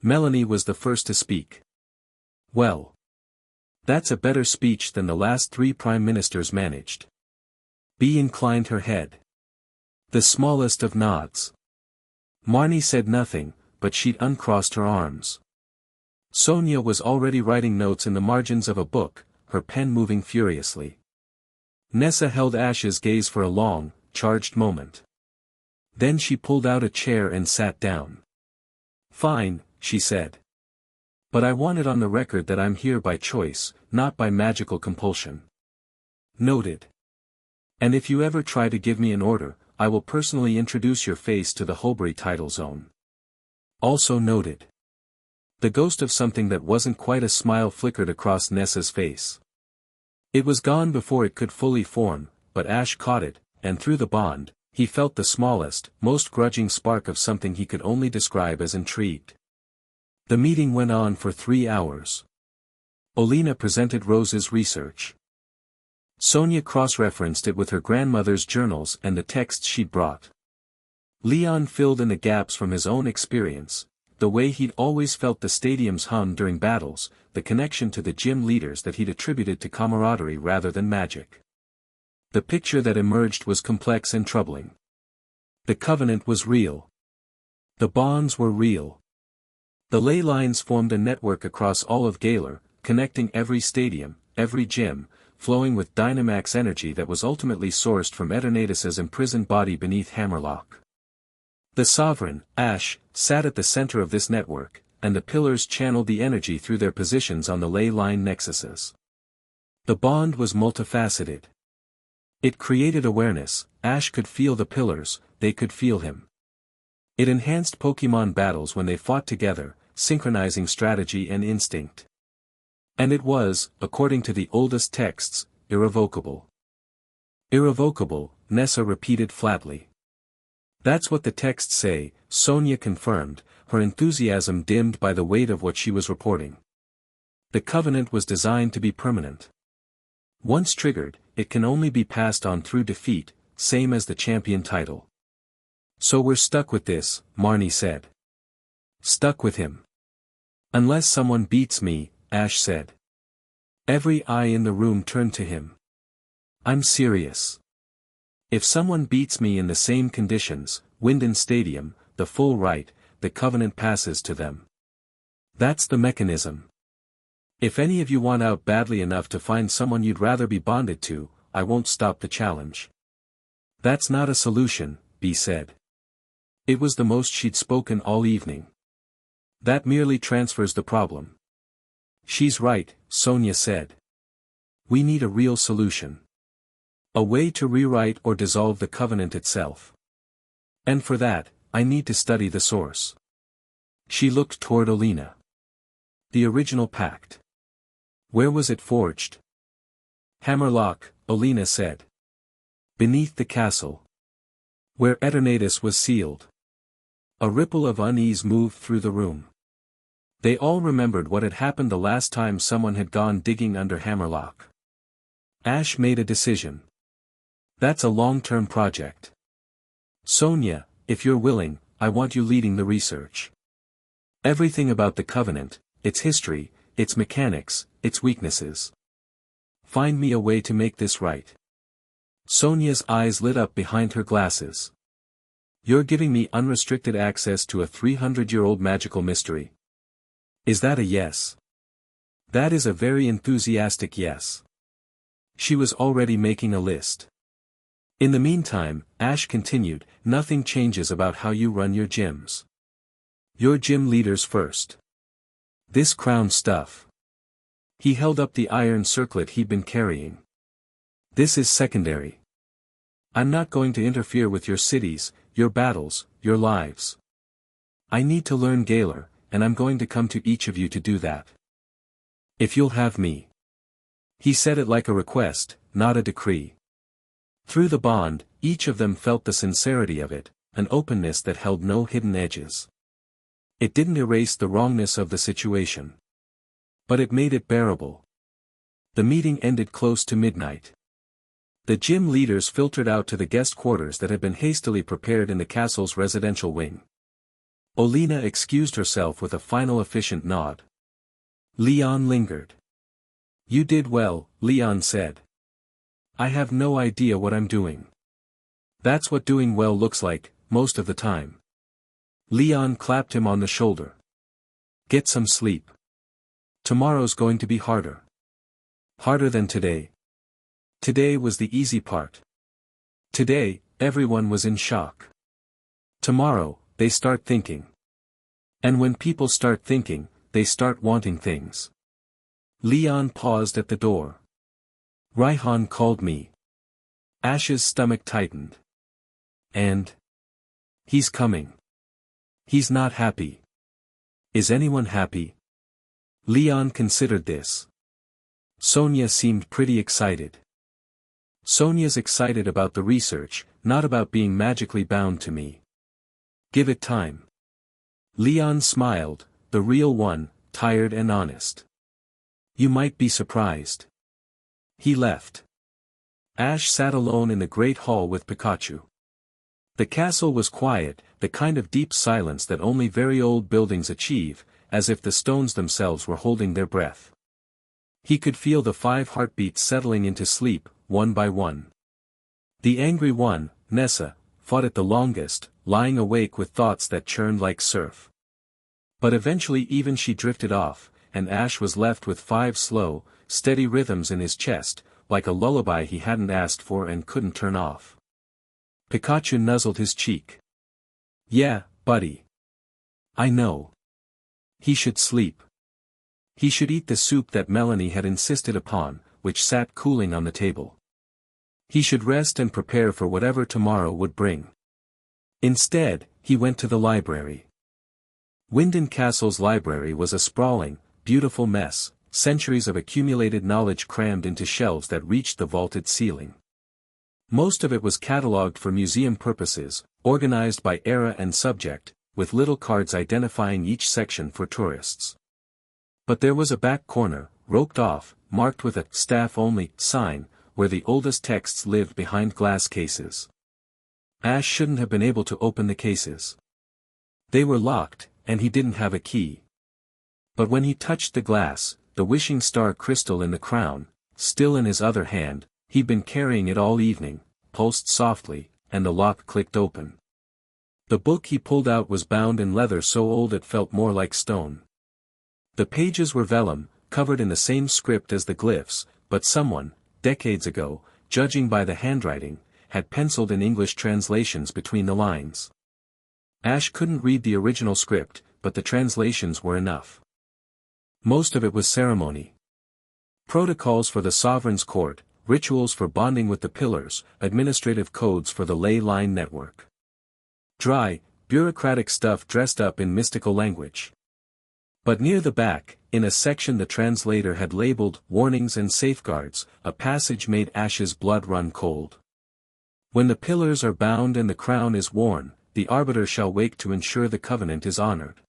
Melanie was the first to speak. Well. That's a better speech than the last 3 prime ministers managed. Bea inclined her head. The smallest of nods. Marnie said nothing, but she'd uncrossed her arms. Sonia was already writing notes in the margins of a book, her pen moving furiously. Nessa held Ash's gaze for a long, charged moment. Then she pulled out a chair and sat down. Fine, she said. But I want it on the record that I'm here by choice, not by magical compulsion. Noted. And if you ever try to give me an order, I will personally introduce your face to the Holbury title zone. Also noted. The ghost of something that wasn't quite a smile flickered across Nessa's face. It was gone before it could fully form, but Ash caught it, and through the bond, he felt the smallest, most grudging spark of something he could only describe as intrigued. The meeting went on for 3 hours. Olina presented Rose's research. Sonia cross-referenced it with her grandmother's journals and the texts she'd brought. Leon filled in the gaps from his own experience, the way he'd always felt the stadiums hum during battles, the connection to the gym leaders that he'd attributed to camaraderie rather than magic. The picture that emerged was complex and troubling. The Covenant was real. The bonds were real. The ley lines formed a network across all of Galar, connecting every stadium, every gym, flowing with Dynamax energy that was ultimately sourced from Eternatus's imprisoned body beneath Hammerlock. The Sovereign, Ash, sat at the center of this network, and the pillars channeled the energy through their positions on the ley line nexuses. The bond was multifaceted. It created awareness, Ash could feel the pillars, they could feel him. It enhanced Pokémon battles when they fought together, synchronizing strategy and instinct. And it was, according to the oldest texts, irrevocable. Irrevocable, Nessa repeated flatly. That's what the texts say, Sonia confirmed, her enthusiasm dimmed by the weight of what she was reporting. The covenant was designed to be permanent. Once triggered, it can only be passed on through defeat, same as the champion title. So we're stuck with this, Marnie said. Stuck with him. Unless someone beats me, Ash said. Every eye in the room turned to him. I'm serious. If someone beats me in the same conditions, Winden Stadium, the full right, the covenant passes to them. That's the mechanism. If any of you want out badly enough to find someone you'd rather be bonded to, I won't stop the challenge. That's not a solution, B said. It was the most she'd spoken all evening. That merely transfers the problem. She's right, Sonia said. We need a real solution. A way to rewrite or dissolve the covenant itself. And for that, I need to study the source. She looked toward Olina. The original pact. Where was it forged? Hammerlock, Olina said. Beneath the castle. Where Eternatus was sealed. A ripple of unease moved through the room. They all remembered what had happened the last time someone had gone digging under Hammerlock. Ash made a decision. That's a long-term project. Sonia, if you're willing, I want you leading the research. Everything about the Covenant, its history, its mechanics, its weaknesses. Find me a way to make this right. Sonia's eyes lit up behind her glasses. You're giving me unrestricted access to a 300-year-old magical mystery. Is that a yes? That is a very enthusiastic yes. She was already making a list. In the meantime, Ash continued, nothing changes about how you run your gyms. Your gym leaders first. This crown stuff. He held up the iron circlet he'd been carrying. This is secondary. I'm not going to interfere with your cities, your battles, your lives. I need to learn Galar, and I'm going to come to each of you to do that. If you'll have me. He said it like a request, not a decree. Through the bond, each of them felt the sincerity of it, an openness that held no hidden edges. It didn't erase the wrongness of the situation. But it made it bearable. The meeting ended close to midnight. The gym leaders filtered out to the guest quarters that had been hastily prepared in the castle's residential wing. Olina excused herself with a final efficient nod. Leon lingered. You did well, Leon said. I have no idea what I'm doing. That's what doing well looks like, most of the time. Leon clapped him on the shoulder. Get some sleep. Tomorrow's going to be harder. Harder than today. Today was the easy part. Today, everyone was in shock. Tomorrow, they start thinking. And when people start thinking, they start wanting things. Leon paused at the door. Raihan called me. Ash's stomach tightened. And? He's coming. He's not happy. Is anyone happy? Leon considered this. Sonia seemed pretty excited. Sonia's excited about the research, not about being magically bound to me. Give it time. Leon smiled, the real one, tired and honest. You might be surprised. He left. Ash sat alone in the great hall with Pikachu. The castle was quiet, the kind of deep silence that only very old buildings achieve, as if the stones themselves were holding their breath. He could feel the 5 heartbeats settling into sleep, one by one. The angry one, Nessa, fought it the longest, lying awake with thoughts that churned like surf. But eventually even she drifted off, and Ash was left with 5 slow, steady rhythms in his chest, like a lullaby he hadn't asked for and couldn't turn off. Pikachu nuzzled his cheek. Yeah, buddy. I know. He should sleep. He should eat the soup that Melanie had insisted upon, which sat cooling on the table. He should rest and prepare for whatever tomorrow would bring. Instead, he went to the library. Winden Castle's library was a sprawling, beautiful mess, centuries of accumulated knowledge crammed into shelves that reached the vaulted ceiling. Most of it was catalogued for museum purposes, organized by era and subject, with little cards identifying each section for tourists. But there was a back corner, roped off, marked with a staff-only sign, where the oldest texts lived behind glass cases. Ash shouldn't have been able to open the cases. They were locked, and he didn't have a key. But when he touched the glass, the wishing star crystal in the crown, still in his other hand, he'd been carrying it all evening, pulsed softly, and the lock clicked open. The book he pulled out was bound in leather so old it felt more like stone. The pages were vellum, covered in the same script as the glyphs, but someone, decades ago, judging by the handwriting, had penciled in English translations between the lines. Ash couldn't read the original script, but the translations were enough. Most of it was ceremony. Protocols for the sovereign's court, rituals for bonding with the pillars, administrative codes for the ley line network. Dry, bureaucratic stuff dressed up in mystical language. But near the back, in a section the translator had labeled warnings and safeguards, a passage made Ash's blood run cold. When the pillars are bound and the crown is worn, the arbiter shall wake to ensure the covenant is honored.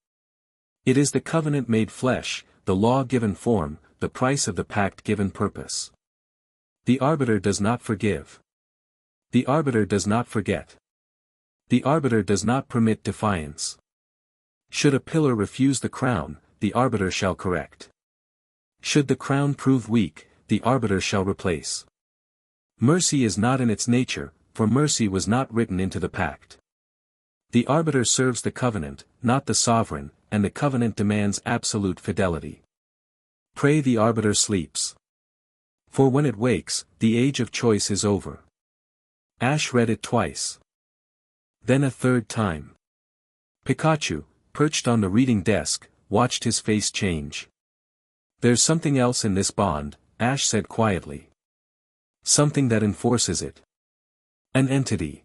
It is the covenant made flesh, the law given form, the price of the pact given purpose. The arbiter does not forgive. The arbiter does not forget. The arbiter does not permit defiance. Should a pillar refuse the crown, the arbiter shall correct. Should the crown prove weak, the arbiter shall replace. Mercy is not in its nature, for mercy was not written into the pact. The arbiter serves the covenant, not the sovereign, and the covenant demands absolute fidelity. Pray the arbiter sleeps. For when it wakes, the age of choice is over. Ash read it twice. Then a third time. Pikachu, perched on the reading desk, watched his face change. There's something else in this bond, Ash said quietly. Something that enforces it. An entity.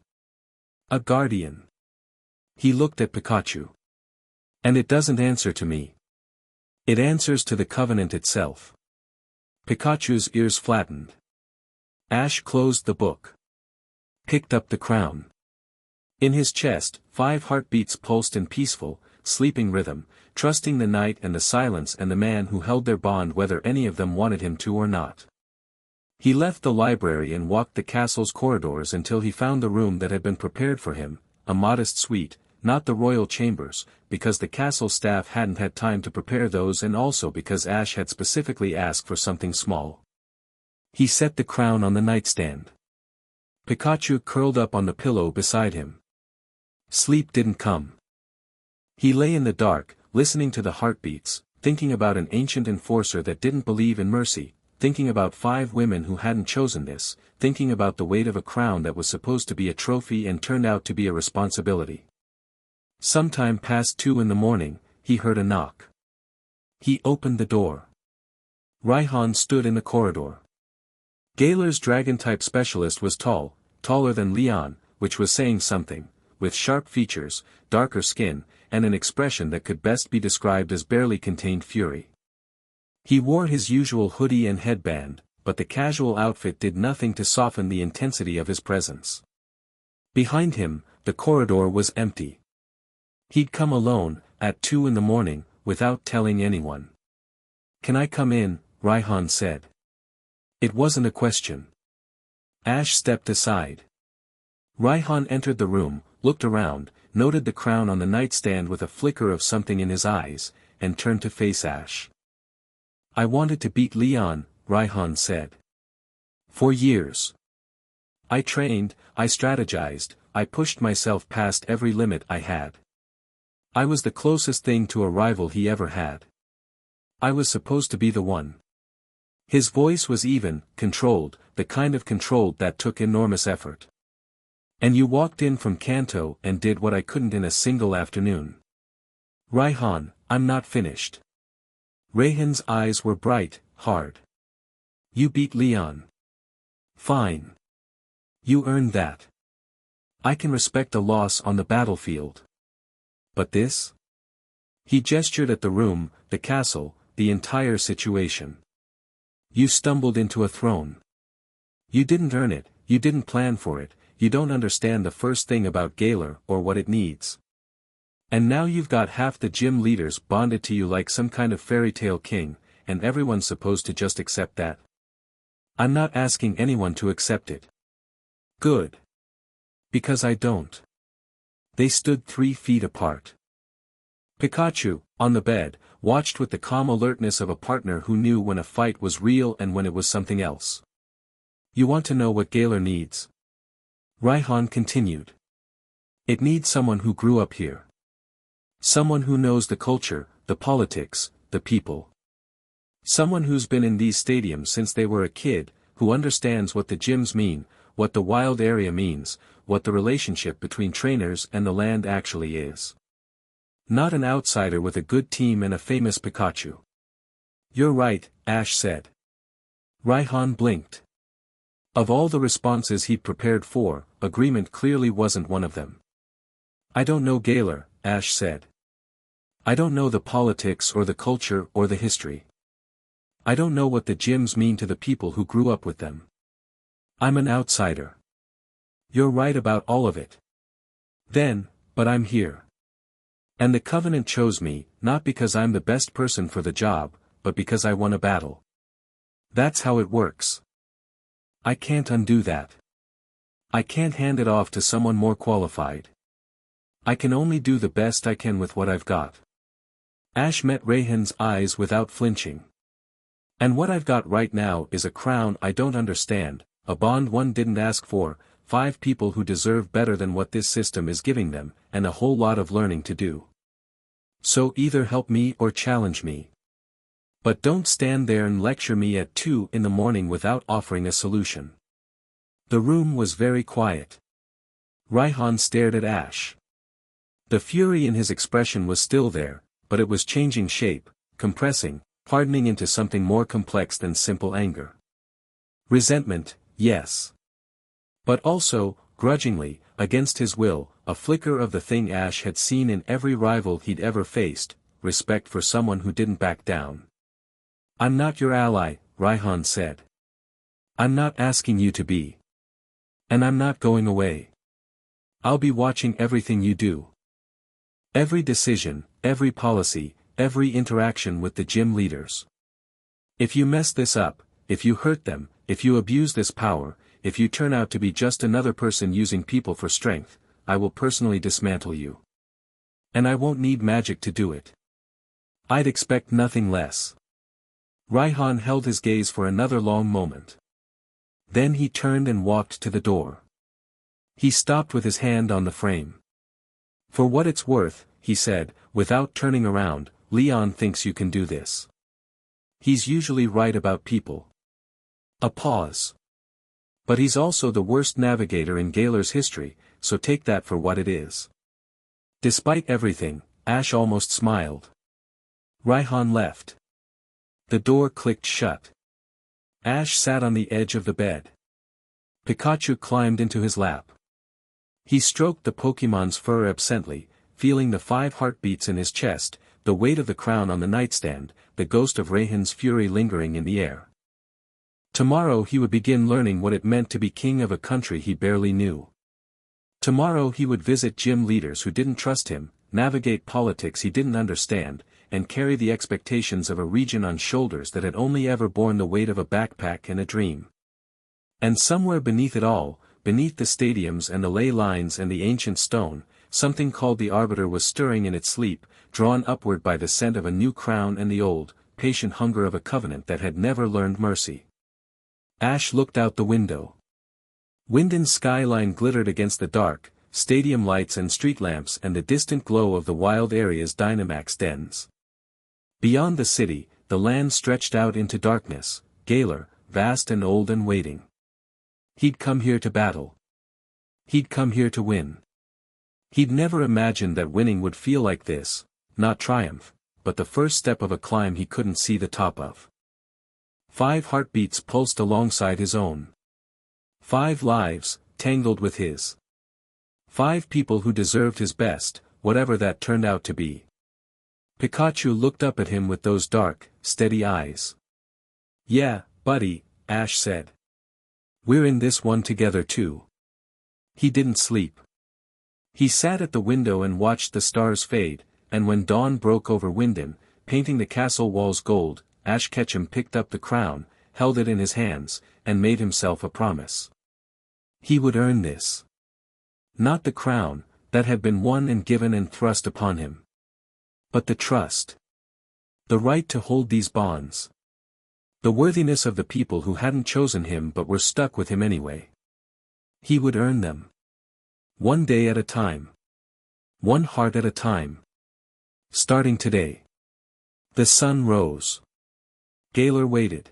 A guardian. He looked at Pikachu. And it doesn't answer to me. It answers to the covenant itself. Pikachu's ears flattened. Ash closed the book. Picked up the crown. In his chest, 5 heartbeats pulsed in peaceful, sleeping rhythm, trusting the night and the silence and the man who held their bond whether any of them wanted him to or not. He left the library and walked the castle's corridors until he found the room that had been prepared for him, a modest suite, not the royal chambers, because the castle staff hadn't had time to prepare those and also because Ash had specifically asked for something small. He set the crown on the nightstand. Pikachu curled up on the pillow beside him. Sleep didn't come. He lay in the dark, listening to the heartbeats, thinking about an ancient enforcer that didn't believe in mercy, thinking about 5 women who hadn't chosen this, thinking about the weight of a crown that was supposed to be a trophy and turned out to be a responsibility. Sometime past 2 in the morning, he heard a knock. He opened the door. Raihan stood in the corridor. Galar's dragon-type specialist was tall, taller than Leon, which was saying something, with sharp features, darker skin, and an expression that could best be described as barely contained fury. He wore his usual hoodie and headband, but the casual outfit did nothing to soften the intensity of his presence. Behind him, the corridor was empty. He'd come alone, at 2 in the morning, without telling anyone. "Can I come in?" Raihan said. It wasn't a question. Ash stepped aside. Raihan entered the room, looked around, noted the crown on the nightstand with a flicker of something in his eyes, and turned to face Ash. "I wanted to beat Leon," Raihan said. "For years. I trained, I strategized, I pushed myself past every limit I had. I was the closest thing to a rival he ever had. I was supposed to be the one." His voice was even, controlled, the kind of controlled that took enormous effort. "And you walked in from Kanto and did what I couldn't in a single afternoon." "Raihan, I'm not finished." Raihan's eyes were bright, hard. "You beat Leon. Fine. You earned that. I can respect a loss on the battlefield. But this?" He gestured at the room, the castle, the entire situation. "You stumbled into a throne. You didn't earn it, you didn't plan for it, you don't understand the first thing about Galar or what it needs. And now you've got half the gym leaders bonded to you like some kind of fairy tale king, and everyone's supposed to just accept that? I'm not asking anyone to accept it. Good. Because I don't. They stood 3 feet apart. Pikachu, on the bed, watched with the calm alertness of a partner who knew when a fight was real and when it was something else. You want to know what Galar needs? Raihan continued. It needs someone who grew up here. Someone who knows the culture, the politics, the people. Someone who's been in these stadiums since they were a kid, who understands what the gyms mean, what the wild area means, what the relationship between trainers and the land actually is. Not an outsider with a good team and a famous Pikachu. You're right, Ash said. Raihan blinked. Of all the responses he'd prepared for, agreement clearly wasn't one of them. I don't know Galar, Ash said. I don't know the politics or the culture or the history. I don't know what the gyms mean to the people who grew up with them. I'm an outsider. You're right about all of it. Then, but I'm here. And the Covenant chose me, not because I'm the best person for the job, but because I won a battle. That's how it works. I can't undo that. I can't hand it off to someone more qualified. I can only do the best I can with what I've got. Ash met Raihan's eyes without flinching. And what I've got right now is a crown I don't understand, a bond one didn't ask for, 5 people who deserve better than what this system is giving them, and a whole lot of learning to do. So either help me or challenge me. But don't stand there and lecture me at 2 in the morning without offering a solution. The room was very quiet. Raihan stared at Ash. The fury in his expression was still there, but it was changing shape, compressing, hardening into something more complex than simple anger. Resentment, yes. But also, grudgingly, against his will, a flicker of the thing Ash had seen in every rival he'd ever faced, respect for someone who didn't back down. I'm not your ally, Raihan said. I'm not asking you to be. And I'm not going away. I'll be watching everything you do. Every decision, every policy, every interaction with the gym leaders. If you mess this up, if you hurt them, if you abuse this power, if you turn out to be just another person using people for strength, I will personally dismantle you. And I won't need magic to do it. I'd expect nothing less. Raihan held his gaze for another long moment. Then he turned and walked to the door. He stopped with his hand on the frame. For what it's worth, he said, without turning around, Leon thinks you can do this. He's usually right about people. A pause. But he's also the worst navigator in Galar's history, so take that for what it is. Despite everything, Ash almost smiled. Raihan left. The door clicked shut. Ash sat on the edge of the bed. Pikachu climbed into his lap. He stroked the Pokémon's fur absently, feeling the 5 heartbeats in his chest, the weight of the crown on the nightstand, the ghost of Raihan's fury lingering in the air. Tomorrow he would begin learning what it meant to be king of a country he barely knew. Tomorrow he would visit gym leaders who didn't trust him, navigate politics he didn't understand, and carry the expectations of a region on shoulders that had only ever borne the weight of a backpack and a dream. And somewhere beneath it all, beneath the stadiums and the ley lines and the ancient stone, something called the Arbiter was stirring in its sleep, drawn upward by the scent of a new crown and the old, patient hunger of a covenant that had never learned mercy. Ash looked out the window. Windon's skyline glittered against the dark, stadium lights and street lamps and the distant glow of the wild area's Dynamax dens. Beyond the city, the land stretched out into darkness, Galar, vast and old and waiting. He'd come here to battle. He'd come here to win. He'd never imagined that winning would feel like this, not triumph, but the first step of a climb he couldn't see the top of. 5 heartbeats pulsed alongside his own. 5 lives, tangled with his. 5 people who deserved his best, whatever that turned out to be. Pikachu looked up at him with those dark, steady eyes. Yeah, buddy, Ash said. We're in this one together too. He didn't sleep. He sat at the window and watched the stars fade, and when dawn broke over Winden, painting the castle walls gold, Ash Ketchum picked up the crown, held it in his hands, and made himself a promise. He would earn this. Not the crown, that had been won and given and thrust upon him. But the trust. The right to hold these bonds. The worthiness of the people who hadn't chosen him but were stuck with him anyway. He would earn them. One day at a time. One heart at a time. Starting today. The sun rose. Galar waited.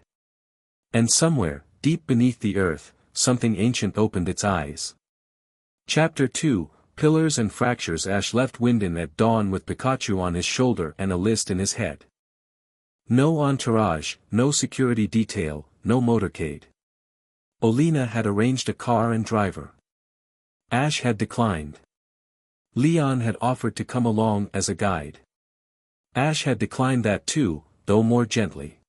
And somewhere, deep beneath the earth, something ancient opened its eyes. Chapter 2, Pillars and Fractures. Ash left Winden at dawn with Pikachu on his shoulder and a list in his head. No entourage, no security detail, no motorcade. Olena had arranged a car and driver. Ash had declined. Leon had offered to come along as a guide. Ash had declined that too, though more gently.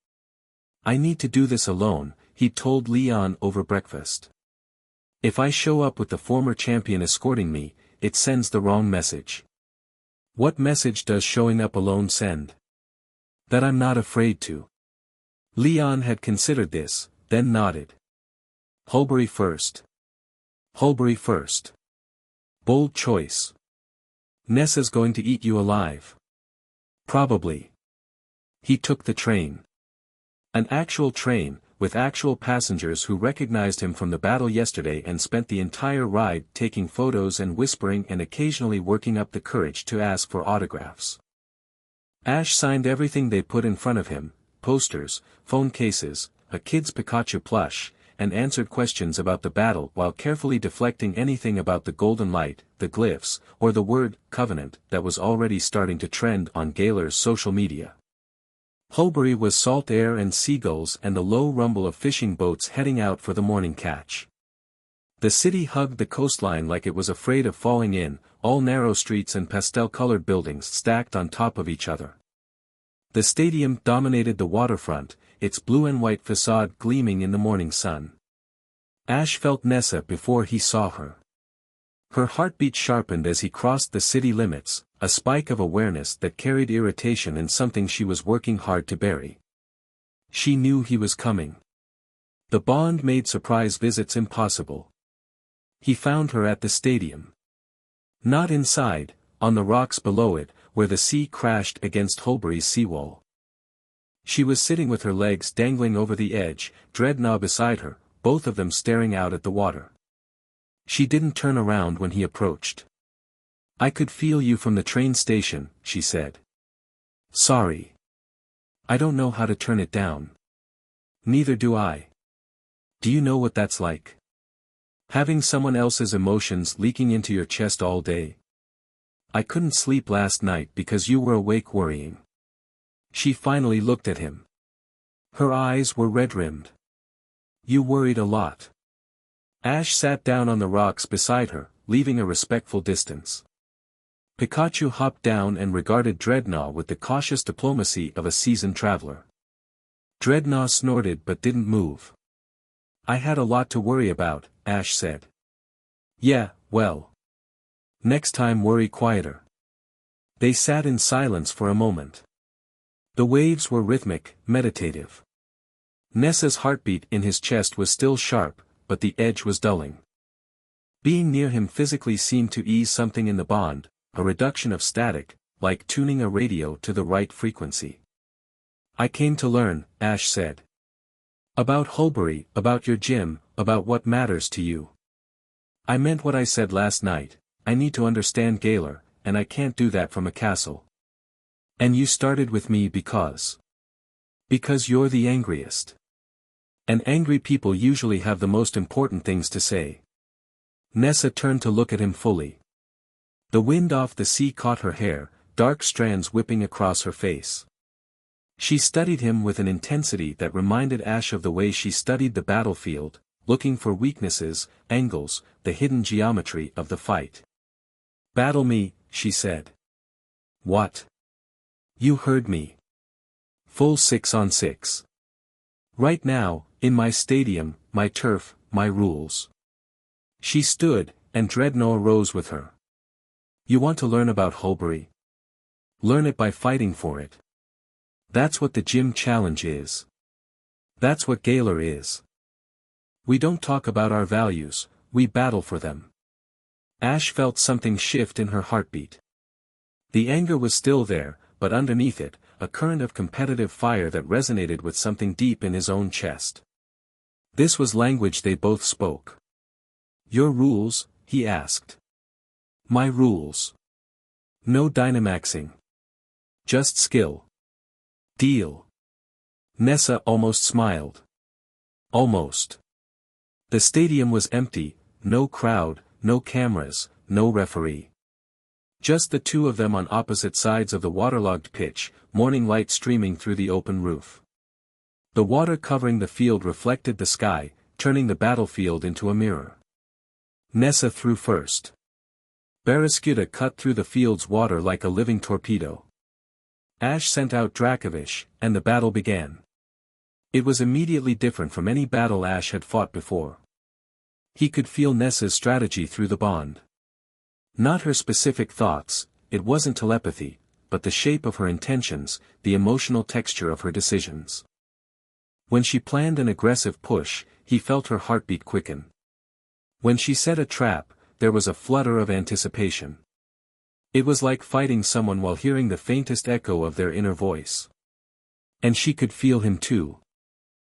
I need to do this alone, he told Leon over breakfast. If I show up with the former champion escorting me, it sends the wrong message. What message does showing up alone send? That I'm not afraid to. Leon had considered this, then nodded. Hulbury first. Hulbury first. Bold choice. Nessa's going to eat you alive. Probably. He took the train. An actual train, with actual passengers who recognized him from the battle yesterday and spent the entire ride taking photos and whispering and occasionally working up the courage to ask for autographs. Ash signed everything they put in front of him, posters, phone cases, a kid's Pikachu plush, and answered questions about the battle while carefully deflecting anything about the golden light, the glyphs, or the word, covenant, that was already starting to trend on Galar's social media. Hulbury was salt air and seagulls and the low rumble of fishing boats heading out for the morning catch. The city hugged the coastline like it was afraid of falling in, all narrow streets and pastel-colored buildings stacked on top of each other. The stadium dominated the waterfront, its blue and white facade gleaming in the morning sun. Ash felt Nessa before he saw her. Her heartbeat sharpened as he crossed the city limits, a spike of awareness that carried irritation and something she was working hard to bury. She knew he was coming. The bond made surprise visits impossible. He found her at the stadium. Not inside, on the rocks below it, where the sea crashed against Hulbury's seawall. She was sitting with her legs dangling over the edge, Dreadnought beside her, both of them staring out at the water. She didn't turn around when he approached. I could feel you from the train station, she said. Sorry. I don't know how to turn it down. Neither do I. Do you know what that's like? Having someone else's emotions leaking into your chest all day. I couldn't sleep last night because you were awake worrying. She finally looked at him. Her eyes were red-rimmed. You worried a lot. Ash sat down on the rocks beside her, leaving a respectful distance. Pikachu hopped down and regarded Dreadnought with the cautious diplomacy of a seasoned traveler. Dreadnought snorted but didn't move. I had a lot to worry about, Ash said. Yeah, well. Next time worry quieter. They sat in silence for a moment. The waves were rhythmic, meditative. Nessa's heartbeat in his chest was still sharp, but the edge was dulling. Being near him physically seemed to ease something in the bond, a reduction of static, like tuning a radio to the right frequency. I came to learn, Ash said. About Hulbury, about your gym, about what matters to you. I meant what I said last night, I need to understand Galar, and I can't do that from a castle. And you started with me because you're the angriest. And angry people usually have the most important things to say. Nessa turned to look at him fully. The wind off the sea caught her hair, dark strands whipping across her face. She studied him with an intensity that reminded Ash of the way she studied the battlefield, looking for weaknesses, angles, the hidden geometry of the fight. Battle me, she said. What? You heard me. Full 6-on-6. Right now, in my stadium, my turf, my rules. She stood, and Dreadnought rose with her. You want to learn about Holbury? Learn it by fighting for it. That's what the gym challenge is. That's what Galar is. We don't talk about our values, we battle for them. Ash felt something shift in her heartbeat. The anger was still there, but underneath it, a current of competitive fire that resonated with something deep in his own chest. This was language they both spoke. Your rules? He asked. My rules. No Dynamaxing. Just skill. Deal. Nessa almost smiled. Almost. The stadium was empty, no crowd, no cameras, no referee. Just the two of them on opposite sides of the waterlogged pitch, morning light streaming through the open roof. The water covering the field reflected the sky, turning the battlefield into a mirror. Nessa threw first. Barraskewda cut through the field's water like a living torpedo. Ash sent out Dracovish, and the battle began. It was immediately different from any battle Ash had fought before. He could feel Nessa's strategy through the bond. Not her specific thoughts, it wasn't telepathy, but the shape of her intentions, the emotional texture of her decisions. When she planned an aggressive push, he felt her heartbeat quicken. When she set a trap, there was a flutter of anticipation. It was like fighting someone while hearing the faintest echo of their inner voice. And she could feel him too.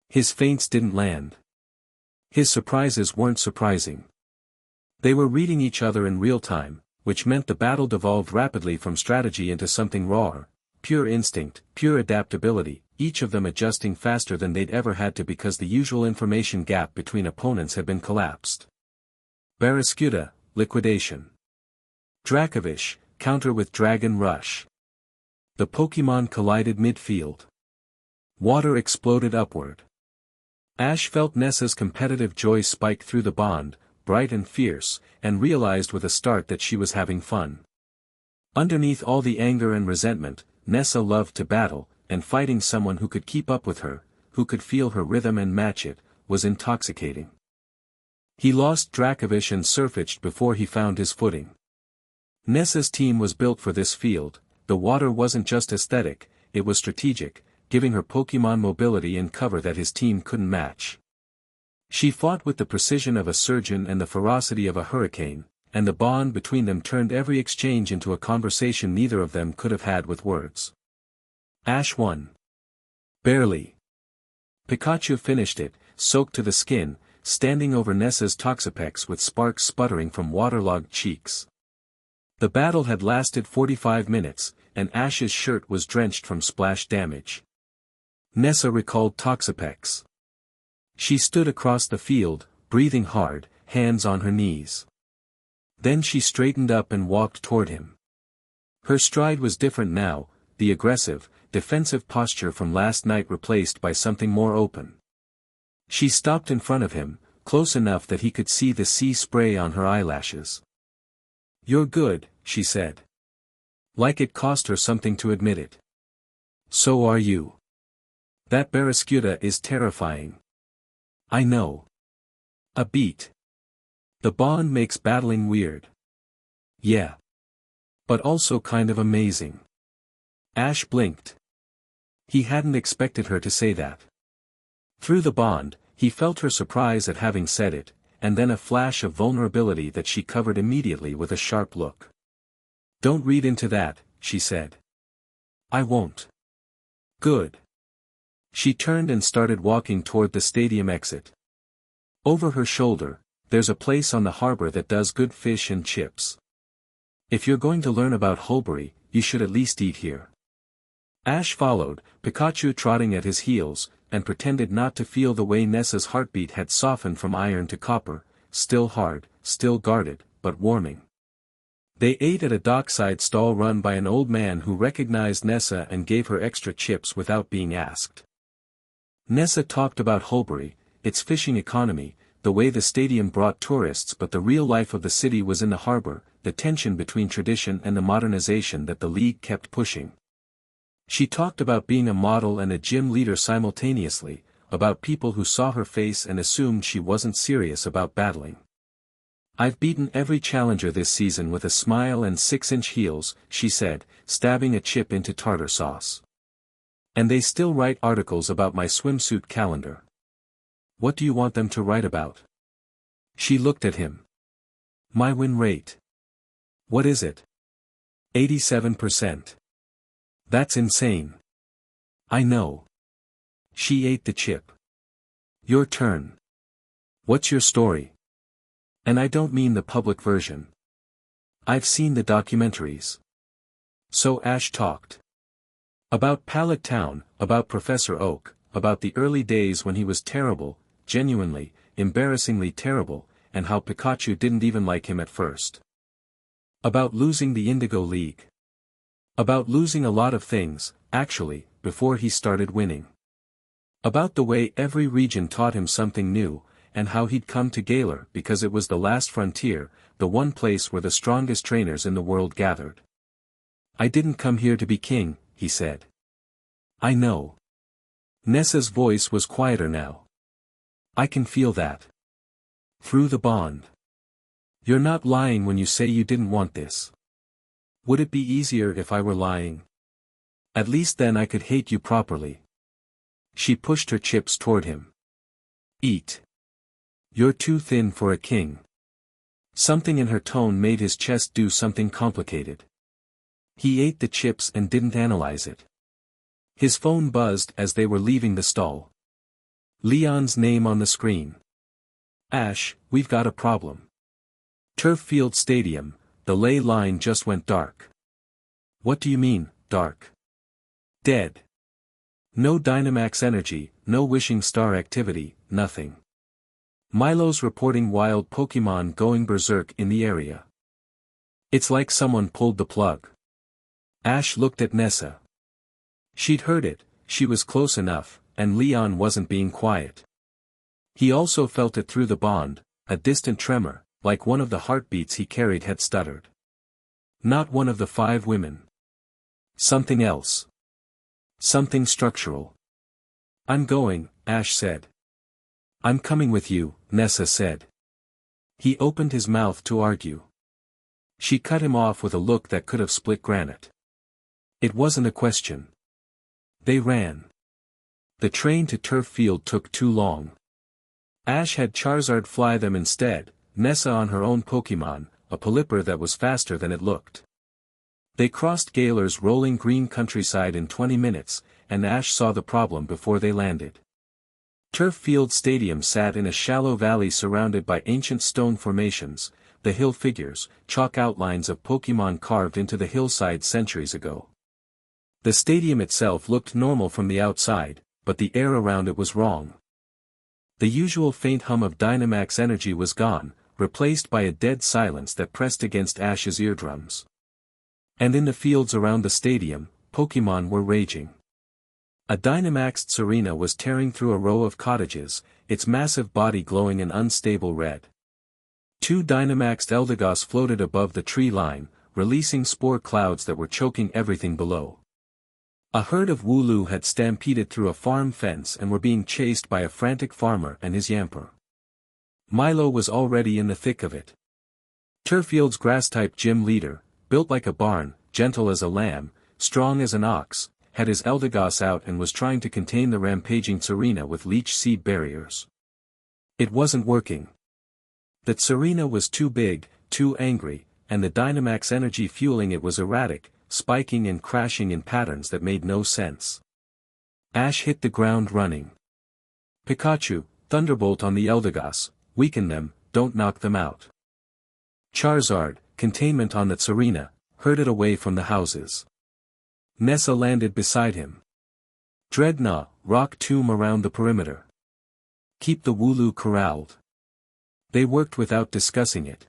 His feints didn't land. His surprises weren't surprising. They were reading each other in real time, which meant the battle devolved rapidly from strategy into something raw, pure instinct, pure adaptability, each of them adjusting faster than they'd ever had to because the usual information gap between opponents had been collapsed. Barraskewda, liquidation. Dracovish, counter with Dragon Rush. The Pokémon collided midfield. Water exploded upward. Ash felt Nessa's competitive joy spike through the bond, bright and fierce, and realized with a start that she was having fun. Underneath all the anger and resentment, Nessa loved to battle, and fighting someone who could keep up with her, who could feel her rhythm and match it, was intoxicating. He lost Dracovish and Surfetched before he found his footing. Nessa's team was built for this field, the water wasn't just aesthetic, it was strategic, giving her Pokémon mobility and cover that his team couldn't match. She fought with the precision of a surgeon and the ferocity of a hurricane, and the bond between them turned every exchange into a conversation neither of them could have had with words. Ash won. Barely. Pikachu finished it, soaked to the skin, standing over Nessa's Toxapex with sparks sputtering from waterlogged cheeks. The battle had lasted 45 minutes, and Ash's shirt was drenched from splash damage. Nessa recalled Toxapex. She stood across the field, breathing hard, hands on her knees. Then she straightened up and walked toward him. Her stride was different now, the aggressive, defensive posture from last night replaced by something more open. She stopped in front of him, close enough that he could see the sea spray on her eyelashes. You're good, she said. Like it cost her something to admit it. So are you. That Barraskewda is terrifying. I know. A beat. The bond makes battling weird. Yeah. But also kind of amazing. Ash blinked. He hadn't expected her to say that. Through the bond, he felt her surprise at having said it, and then a flash of vulnerability that she covered immediately with a sharp look. Don't read into that, she said. I won't. Good. She turned and started walking toward the stadium exit. Over her shoulder, there's a place on the harbor that does good fish and chips. If you're going to learn about Holbury, you should at least eat here. Ash followed, Pikachu trotting at his heels, and pretended not to feel the way Nessa's heartbeat had softened from iron to copper, still hard, still guarded, but warming. They ate at a dockside stall run by an old man who recognized Nessa and gave her extra chips without being asked. Nessa talked about Holbury, its fishing economy, the way the stadium brought tourists, but the real life of the city was in the harbor, the tension between tradition and the modernization that the league kept pushing. She talked about being a model and a gym leader simultaneously, about people who saw her face and assumed she wasn't serious about battling. "I've beaten every challenger this season with a smile and 6-inch heels," she said, stabbing a chip into tartar sauce. "And they still write articles about my swimsuit calendar. What do you want them to write about?" She looked at him. "My win rate." "What is it?" 87%. "That's insane." "I know." She ate the chip. "Your turn. What's your story? And I don't mean the public version. I've seen the documentaries." So Ash talked. About Pallet Town, about Professor Oak, about the early days when he was terrible, genuinely, embarrassingly terrible, and how Pikachu didn't even like him at first. About losing the Indigo League. About losing a lot of things, actually, before he started winning. About the way every region taught him something new, and how he'd come to Galar because it was the last frontier, the one place where the strongest trainers in the world gathered. "I didn't come here to be king," he said. "I know." Nessa's voice was quieter now. "I can feel that. Through the bond. You're not lying when you say you didn't want this. Would it be easier if I were lying? At least then I could hate you properly." She pushed her chips toward him. "Eat. You're too thin for a king." Something in her tone made his chest do something complicated. He ate the chips and didn't analyze it. His phone buzzed as they were leaving the stall. Leon's name on the screen. "Ash, we've got a problem. Turf Field Stadium, the ley line just went dark." "What do you mean, dark?" "Dead. No Dynamax energy, no wishing star activity, nothing. Milo's reporting wild Pokemon going berserk in the area. It's like someone pulled the plug." Ash looked at Nessa. She'd heard it, she was close enough, and Leon wasn't being quiet. He also felt it through the bond, a distant tremor, like one of the heartbeats he carried had stuttered. Not one of the 5 women. Something else. Something structural. "I'm going," Ash said. "I'm coming with you," Nessa said. He opened his mouth to argue. She cut him off with a look that could have split granite. It wasn't a question. They ran. The train to Turf Field took too long. Ash had Charizard fly them instead, Nessa on her own Pokemon, a Pelipper that was faster than it looked. They crossed Galar's rolling green countryside in 20 minutes, and Ash saw the problem before they landed. Turf Field Stadium sat in a shallow valley surrounded by ancient stone formations, the hill figures, chalk outlines of Pokemon carved into the hillside centuries ago. The stadium itself looked normal from the outside, but the air around it was wrong. The usual faint hum of Dynamax energy was gone, replaced by a dead silence that pressed against Ash's eardrums. And in the fields around the stadium, Pokemon were raging. A Dynamaxed Serena was tearing through a row of cottages, its massive body glowing an unstable red. 2 Dynamaxed Eldegoss floated above the tree line, releasing spore clouds that were choking everything below. A herd of Wooloo had stampeded through a farm fence and were being chased by a frantic farmer and his Yamper. Milo was already in the thick of it. Turfield's grass-type gym leader, built like a barn, gentle as a lamb, strong as an ox, had his Eldegoss out and was trying to contain the rampaging Serena with leech seed barriers. It wasn't working. That Serena was too big, too angry, and the Dynamax energy fueling it was erratic, spiking and crashing in patterns that made no sense. Ash hit the ground running. "Pikachu, Thunderbolt on the Eldegoss, weaken them, don't knock them out." Charizard, Containment on the Serena, herd it away from the houses. Nessa landed beside him. Dreadnought, Rock Tomb around the perimeter. Keep the Wooloo corralled. They worked without discussing it.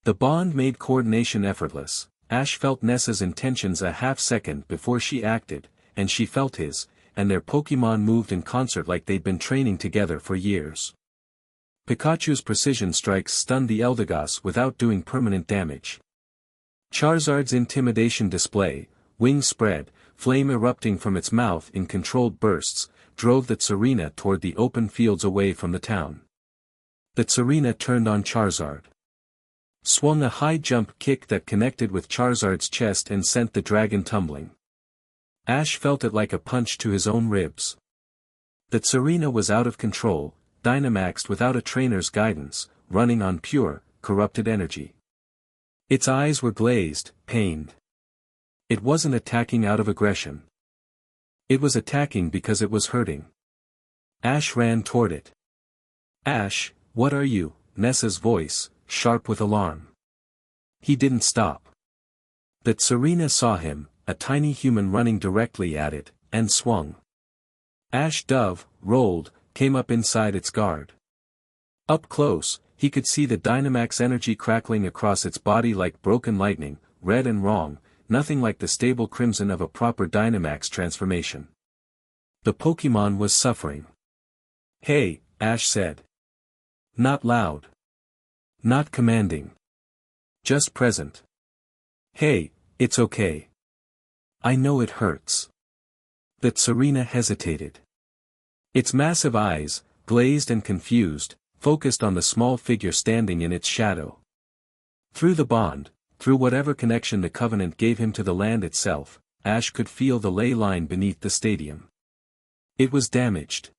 The bond made coordination effortless. Ash felt Nessa's intentions a half-second before she acted, and she felt his, and their Pokemon moved in concert like they'd been training together for years. Pikachu's precision strikes stunned the Eldegoss without doing permanent damage. Charizard's intimidation display, wings spread, flame erupting from its mouth in controlled bursts, drove the Tsarina toward the open fields away from the town. The Tsarina turned on Charizard. Swung a high jump kick that connected with Charizard's chest and sent the dragon tumbling. Ash felt it like a punch to his own ribs. The Tsarina was out of control, Dynamaxed without a trainer's guidance, running on pure, corrupted energy. Its eyes were glazed, pained. It wasn't attacking out of aggression. It was attacking because it was hurting. Ash ran toward it. "Ash, what are you?" Nessa's voice, sharp with alarm. He didn't stop. The Tsarina saw him, a tiny human running directly at it, and swung. Ash dove, rolled, came up inside its guard. Up close, he could see the Dynamax energy crackling across its body like broken lightning, red and wrong, nothing like the stable crimson of a proper Dynamax transformation. The Pokémon was suffering. "Hey," Ash said. Not loud. Not commanding. Just present. "Hey, it's okay. I know it hurts." The Tsarina hesitated. Its massive eyes, glazed and confused, focused on the small figure standing in its shadow. Through the bond, through whatever connection the Covenant gave him to the land itself, Ash could feel the ley line beneath the stadium. It was damaged.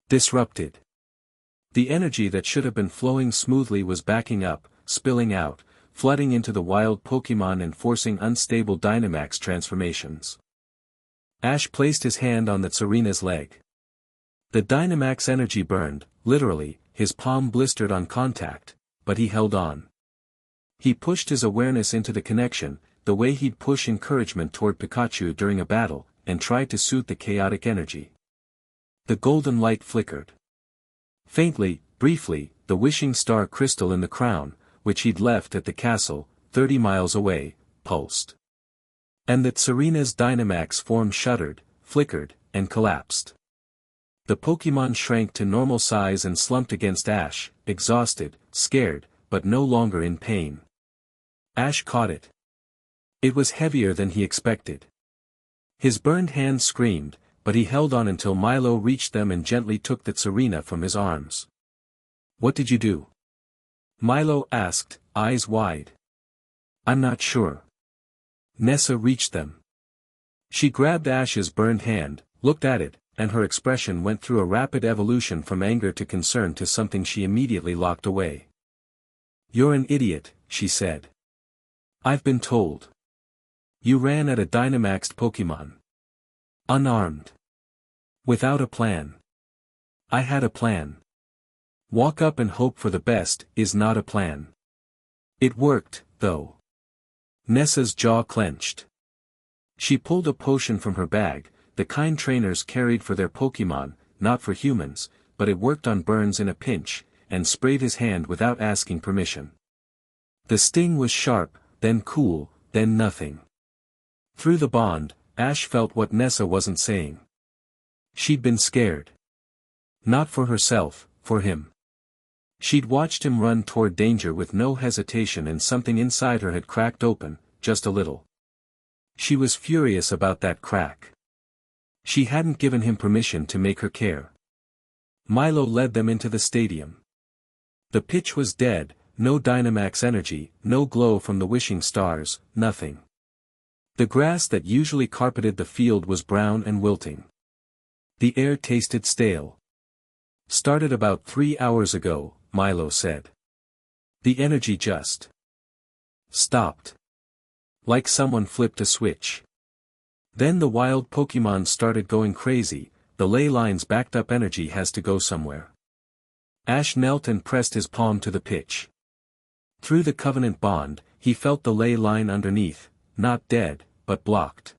Disrupted. The energy that should have been flowing smoothly was backing up, spilling out, flooding into the wild Pokémon and forcing unstable Dynamax transformations. Ash placed his hand on the Tsarina's leg. The Dynamax energy burned, literally, his palm blistered on contact, but he held on. He pushed his awareness into the connection, the way he'd push encouragement toward Pikachu during a battle, and tried to soothe the chaotic energy. The golden light flickered. Faintly, briefly, the wishing star crystal in the crown, which he'd left at the castle, 30 miles away, pulsed. And the Tsarina's Dynamax form shuddered, flickered, and collapsed. The Pokémon shrank to normal size and slumped against Ash, exhausted, scared, but no longer in pain. Ash caught it. It was heavier than he expected. His burned hand screamed, but he held on until Milo reached them and gently took the Tsarina from his arms. "What did you do?" Milo asked, eyes wide. "I'm not sure." Nessa reached them. She grabbed Ash's burned hand, looked at it, and her expression went through a rapid evolution from anger to concern to something she immediately locked away. "You're an idiot," she said. "I've been told. You ran at a Dynamaxed Pokémon. Unarmed. Without a plan." "I had a plan. Walk up and hope for the best is not a plan." "It worked, though." Nessa's jaw clenched. She pulled a potion from her bag, the kind trainers carried for their Pokémon, not for humans, but it worked on burns in a pinch, and sprayed his hand without asking permission. The sting was sharp, then cool, then nothing. Through the bond, Ash felt what Nessa wasn't saying. She'd been scared. Not for herself, for him. She'd watched him run toward danger with no hesitation and something inside her had cracked open, just a little. She was furious about that crack. She hadn't given him permission to make her care. Milo led them into the stadium. The pitch was dead, no Dynamax energy, no glow from the wishing stars, nothing. The grass that usually carpeted the field was brown and wilting. The air tasted stale. "Started about 3 hours ago," Milo said. The energy just stopped. Like someone flipped a switch. Then the wild Pokémon started going crazy, the ley line's backed up energy has to go somewhere. Ash knelt and pressed his palm to the pitch. Through the Covenant bond, he felt the ley line underneath, not dead, but blocked.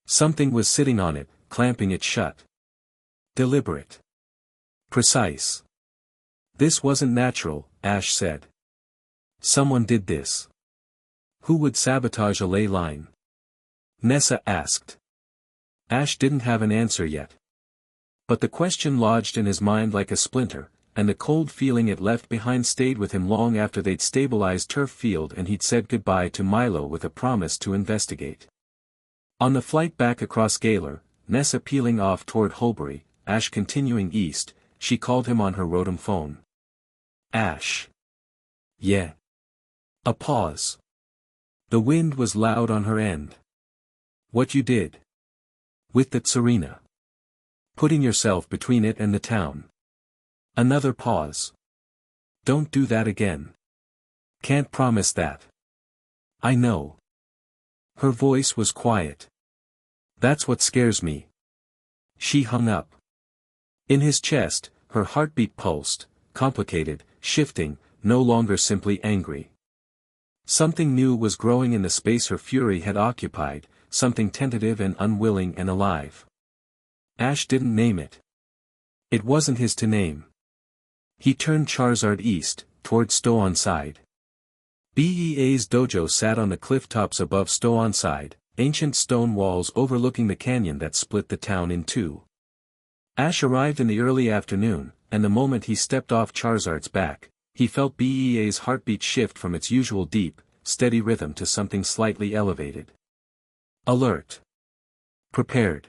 Something was sitting on it, clamping it shut. Deliberate. Precise. This wasn't natural, Ash said. Someone did this. Who would sabotage a ley line? Nessa asked. Ash didn't have an answer yet. But the question lodged in his mind like a splinter, and the cold feeling it left behind stayed with him long after they'd stabilized turf field and he'd said goodbye to Milo with a promise to investigate. On the flight back across Galar, Nessa peeling off toward Holbury, Ash continuing east, she called him on her Rotom phone. Ash. Yeah. A pause. The wind was loud on her end. What you did? With that Serena. Putting yourself between it and the town. Another pause. Don't do that again. Can't promise that. I know. Her voice was quiet. That's what scares me. She hung up. In his chest, her heartbeat pulsed, complicated, shifting, no longer simply angry. Something new was growing in the space her fury had occupied, something tentative and unwilling and alive. Ash didn't name it. It wasn't his to name. He turned Charizard east, toward Stow-on-Side. BEA's dojo sat on the cliff tops above Stow-on-Side, ancient stone walls overlooking the canyon that split the town in two. Ash arrived in the early afternoon, and the moment he stepped off Charizard's back, he felt BEA's heartbeat shift from its usual deep, steady rhythm to something slightly elevated. Alert. Prepared.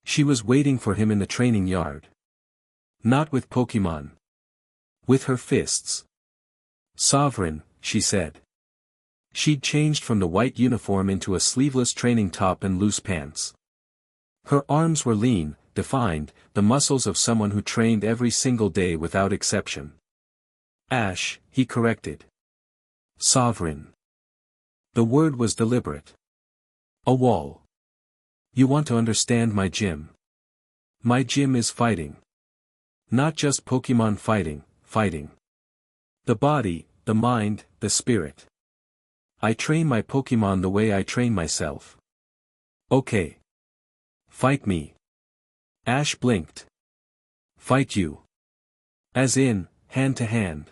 She was waiting for him in the training yard. Not with Pokémon. With her fists. Sovereign, she said. She'd changed from the white uniform into a sleeveless training top and loose pants. Her arms were lean, defined, the muscles of someone who trained every single day without exception. Ash, he corrected. Sovereign. The word was deliberate. A wall. You want to understand my gym. My gym is fighting. Not just Pokémon fighting, fighting. The body, the mind, the spirit. I train my Pokémon the way I train myself. Okay. Fight me. Ash blinked. Fight you. As in, hand to hand.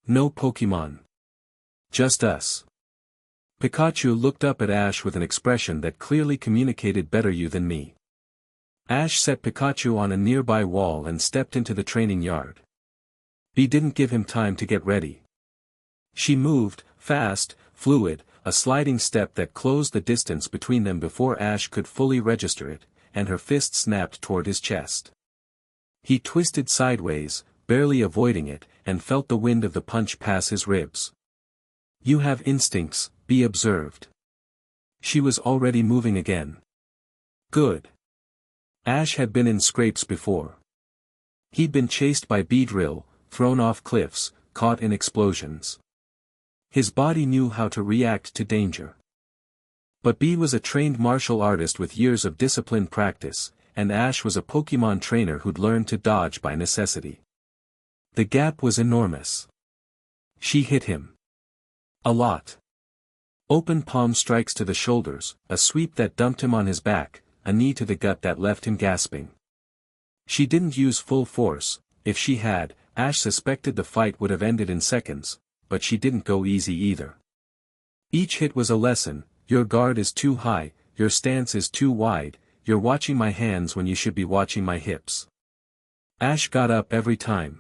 No Pokémon. Just us. Pikachu looked up at Ash with an expression that clearly communicated better you than me. Ash set Pikachu on a nearby wall and stepped into the training yard. He didn't give him time to get ready. She moved, fast, fluid, a sliding step that closed the distance between them before Ash could fully register it, and her fist snapped toward his chest. He twisted sideways, barely avoiding it, and felt the wind of the punch pass his ribs. You have instincts, be observed. She was already moving again. Good. Ash had been in scrapes before. He'd been chased by Beedrill, thrown off cliffs, caught in explosions. His body knew how to react to danger. But Bee was a trained martial artist with years of disciplined practice, and Ash was a Pokémon trainer who'd learned to dodge by necessity. The gap was enormous. She hit him. A lot. Open palm strikes to the shoulders, a sweep that dumped him on his back, a knee to the gut that left him gasping. She didn't use full force. If she had, Ash suspected the fight would have ended in seconds, but she didn't go easy either. Each hit was a lesson. Your guard is too high, your stance is too wide, you're watching my hands when you should be watching my hips. Ash got up every time.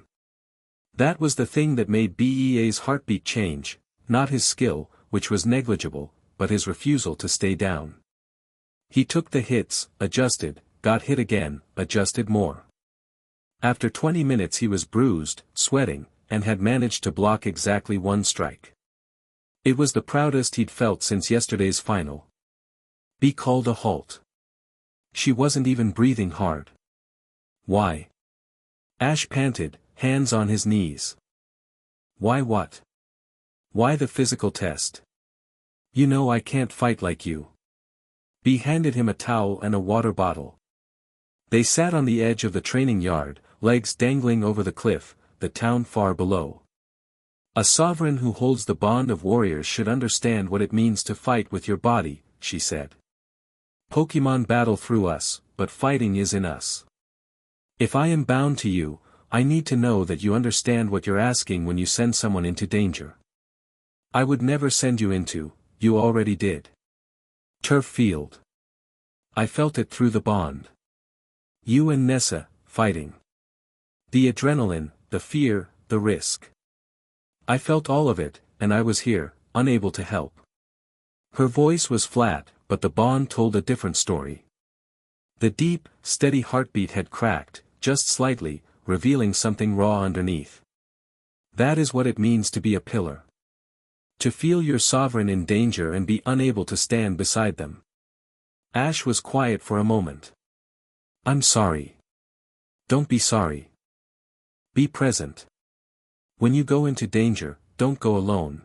That was the thing that made BEA's heartbeat change, not his skill, which was negligible, but his refusal to stay down. He took the hits, adjusted, got hit again, adjusted more. After 20 minutes he was bruised, sweating, and had managed to block exactly one strike. It was the proudest he'd felt since yesterday's final. Bee called a halt. She wasn't even breathing hard. Why? Ash panted, hands on his knees. Why what? Why the physical test? You know I can't fight like you. Bee handed him a towel and a water bottle. They sat on the edge of the training yard, legs dangling over the cliff, the town far below. A sovereign who holds the bond of warriors should understand what it means to fight with your body, she said. Pokémon battle through us, but fighting is in us. If I am bound to you, I need to know that you understand what you're asking when you send someone into danger. I would never send you into, you already did. Turf field. I felt it through the bond. You and Nessa, fighting. The adrenaline, the fear, the risk. I felt all of it, and I was here, unable to help. Her voice was flat, but the bond told a different story. The deep, steady heartbeat had cracked, just slightly, revealing something raw underneath. That is what it means to be a pillar. To feel your sovereign in danger and be unable to stand beside them. Ash was quiet for a moment. I'm sorry. Don't be sorry. Be present. When you go into danger, don't go alone.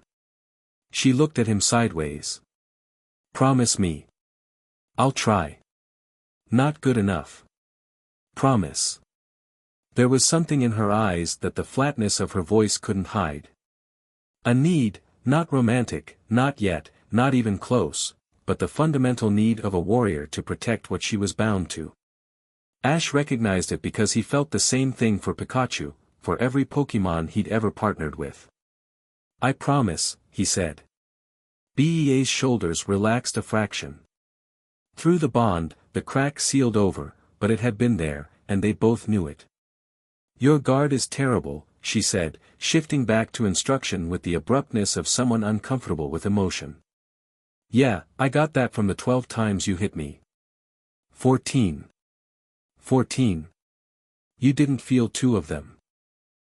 She looked at him sideways. Promise me. I'll try. Not good enough. Promise. There was something in her eyes that the flatness of her voice couldn't hide. A need, not romantic, not yet, not even close, but the fundamental need of a warrior to protect what she was bound to. Ash recognized it because he felt the same thing for Pikachu, for every Pokémon he'd ever partnered with. I promise, he said. Bea's shoulders relaxed a fraction. Through the bond, the crack sealed over, but it had been there, and they both knew it. Your guard is terrible, she said, shifting back to instruction with the abruptness of someone uncomfortable with emotion. Yeah, I got that from the 12 times you hit me. 14. 14. You didn't feel 2 of them.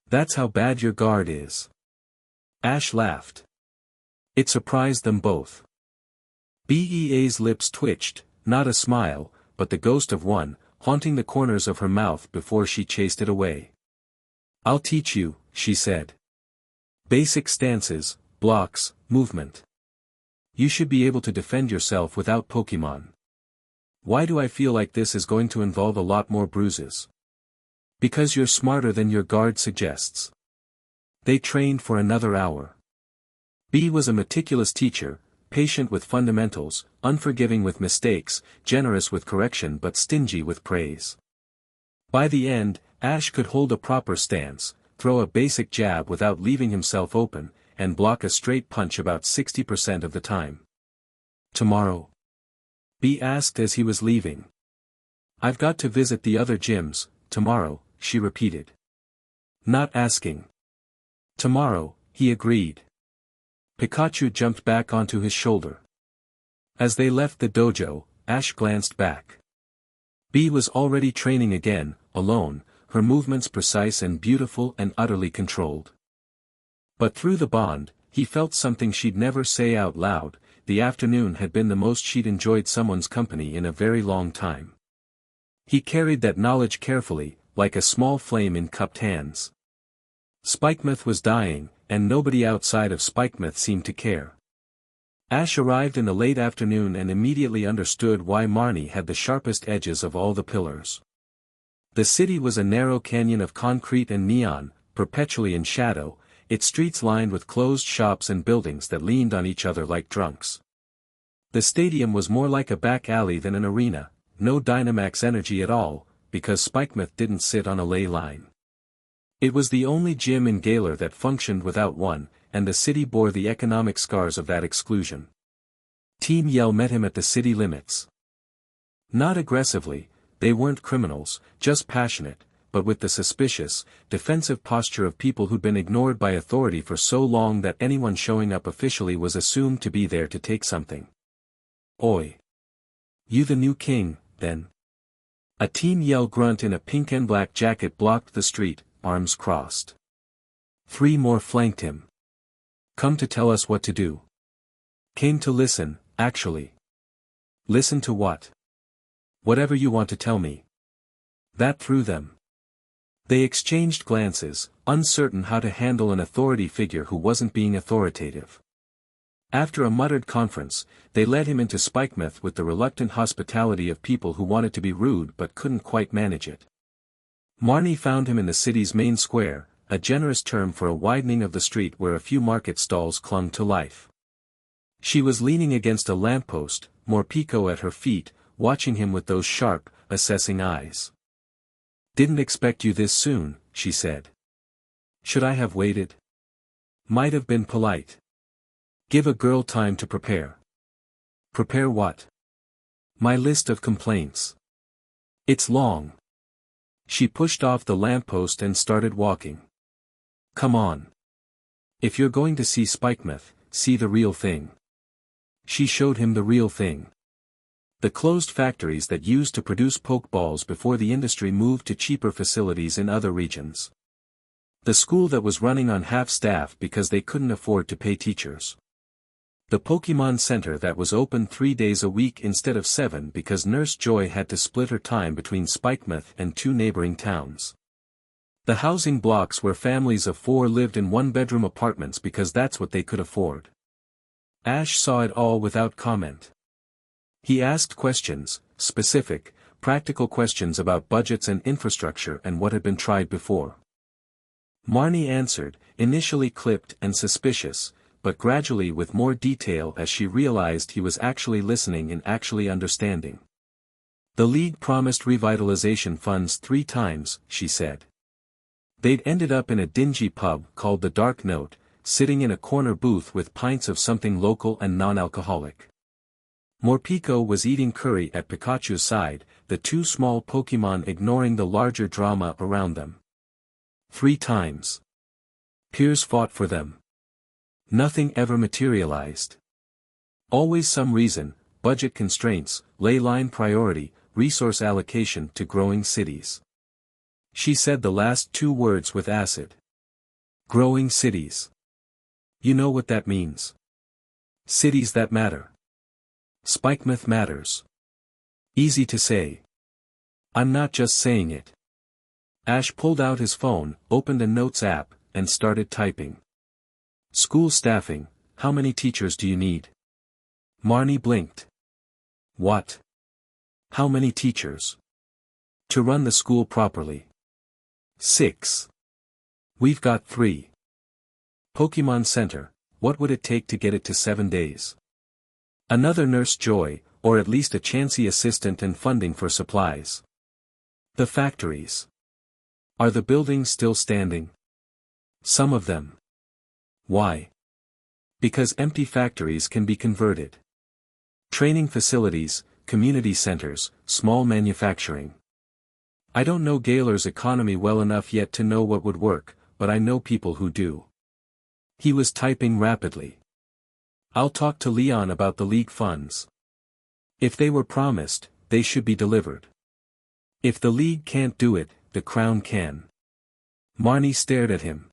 That's how bad your guard is. Ash laughed. It surprised them both. Bea's lips twitched, not a smile, but the ghost of one, haunting the corners of her mouth before she chased it away. I'll teach you, she said. Basic stances, blocks, movement. You should be able to defend yourself without Pokémon. Why do I feel like this is going to involve a lot more bruises? Because you're smarter than your guard suggests. They trained for another hour. B was a meticulous teacher, patient with fundamentals, unforgiving with mistakes, generous with correction but stingy with praise. By the end, Ash could hold a proper stance, throw a basic jab without leaving himself open, and block a straight punch about 60% of the time. Tomorrow? B asked as he was leaving. I've got to visit the other gyms, tomorrow, she repeated. Not asking. Tomorrow, he agreed. Pikachu jumped back onto his shoulder. As they left the dojo, Ash glanced back. B was already training again, alone, her movements precise and beautiful and utterly controlled. But through the bond, he felt something she'd never say out loud. The afternoon had been the most she'd enjoyed someone's company in a very long time. He carried that knowledge carefully, like a small flame in cupped hands. Spikemouth was dying, and nobody outside of Spikemouth seemed to care. Ash arrived in the late afternoon and immediately understood why Marnie had the sharpest edges of all the pillars. The city was a narrow canyon of concrete and neon, perpetually in shadow, its streets lined with closed shops and buildings that leaned on each other like drunks. The stadium was more like a back alley than an arena, no Dynamax energy at all, because Spikemouth didn't sit on a ley line. It was the only gym in Galar that functioned without one, and the city bore the economic scars of that exclusion. Team Yell met him at the city limits. Not aggressively, they weren't criminals, just passionate, but with the suspicious, defensive posture of people who'd been ignored by authority for so long that anyone showing up officially was assumed to be there to take something. Oi! You the new king, then? A Team Yell grunt in a pink and black jacket blocked the street, arms crossed. 3 more flanked him. Come to tell us what to do. Came to listen, actually. Listen to what? Whatever you want to tell me. That threw them. They exchanged glances, uncertain how to handle an authority figure who wasn't being authoritative. After a muttered conference, they led him into Spikemouth with the reluctant hospitality of people who wanted to be rude but couldn't quite manage it. Marnie found him in the city's main square, a generous term for a widening of the street where a few market stalls clung to life. She was leaning against a lamppost, Morpeko at her feet, watching him with those sharp, assessing eyes. Didn't expect you this soon, she said. Should I have waited? Might have been polite. Give a girl time to prepare. Prepare what? My list of complaints. It's long. She pushed off the lamppost and started walking. Come on. If you're going to see Spikemouth, see the real thing. She showed him the real thing. The closed factories that used to produce pokeballs before the industry moved to cheaper facilities in other regions. The school that was running on half-staff because they couldn't afford to pay teachers. The Pokemon Center that was open 3 days a week instead of 7 because Nurse Joy had to split her time between Spikemuth and 2 neighboring towns. The housing blocks where families of 4 lived in one-bedroom apartments because that's what they could afford. Ash saw it all without comment. He asked questions, specific, practical questions about budgets and infrastructure and what had been tried before. Marnie answered, initially clipped and suspicious, but gradually with more detail as she realized he was actually listening and actually understanding. The League promised revitalization funds 3 times, she said. They'd ended up in a dingy pub called the Dark Note, sitting in a corner booth with pints of something local and non-alcoholic. Morpeko was eating curry at Pikachu's side, the 2 small Pokemon ignoring the larger drama around them. 3 times. Piers fought for them. Nothing ever materialized. Always some reason, budget constraints, ley line priority, resource allocation to growing cities. She said the last 2 words with acid. Growing cities. You know what that means. Cities that matter. Spikemuth matters. Easy to say. I'm not just saying it. Ash pulled out his phone, opened a notes app, and started typing. School staffing, how many teachers do you need? Marnie blinked. What? How many teachers? To run the school properly. 6. We've got 3. Pokemon Center, what would it take to get it to 7 days? Another Nurse Joy, or at least a chancy assistant and funding for supplies. The factories. Are the buildings still standing? Some of them. Why? Because empty factories can be converted. Training facilities, community centers, small manufacturing. I don't know Galar's economy well enough yet to know what would work, but I know people who do. He was typing rapidly. I'll talk to Leon about the League funds. If they were promised, they should be delivered. If the League can't do it, the Crown can. Marnie stared at him.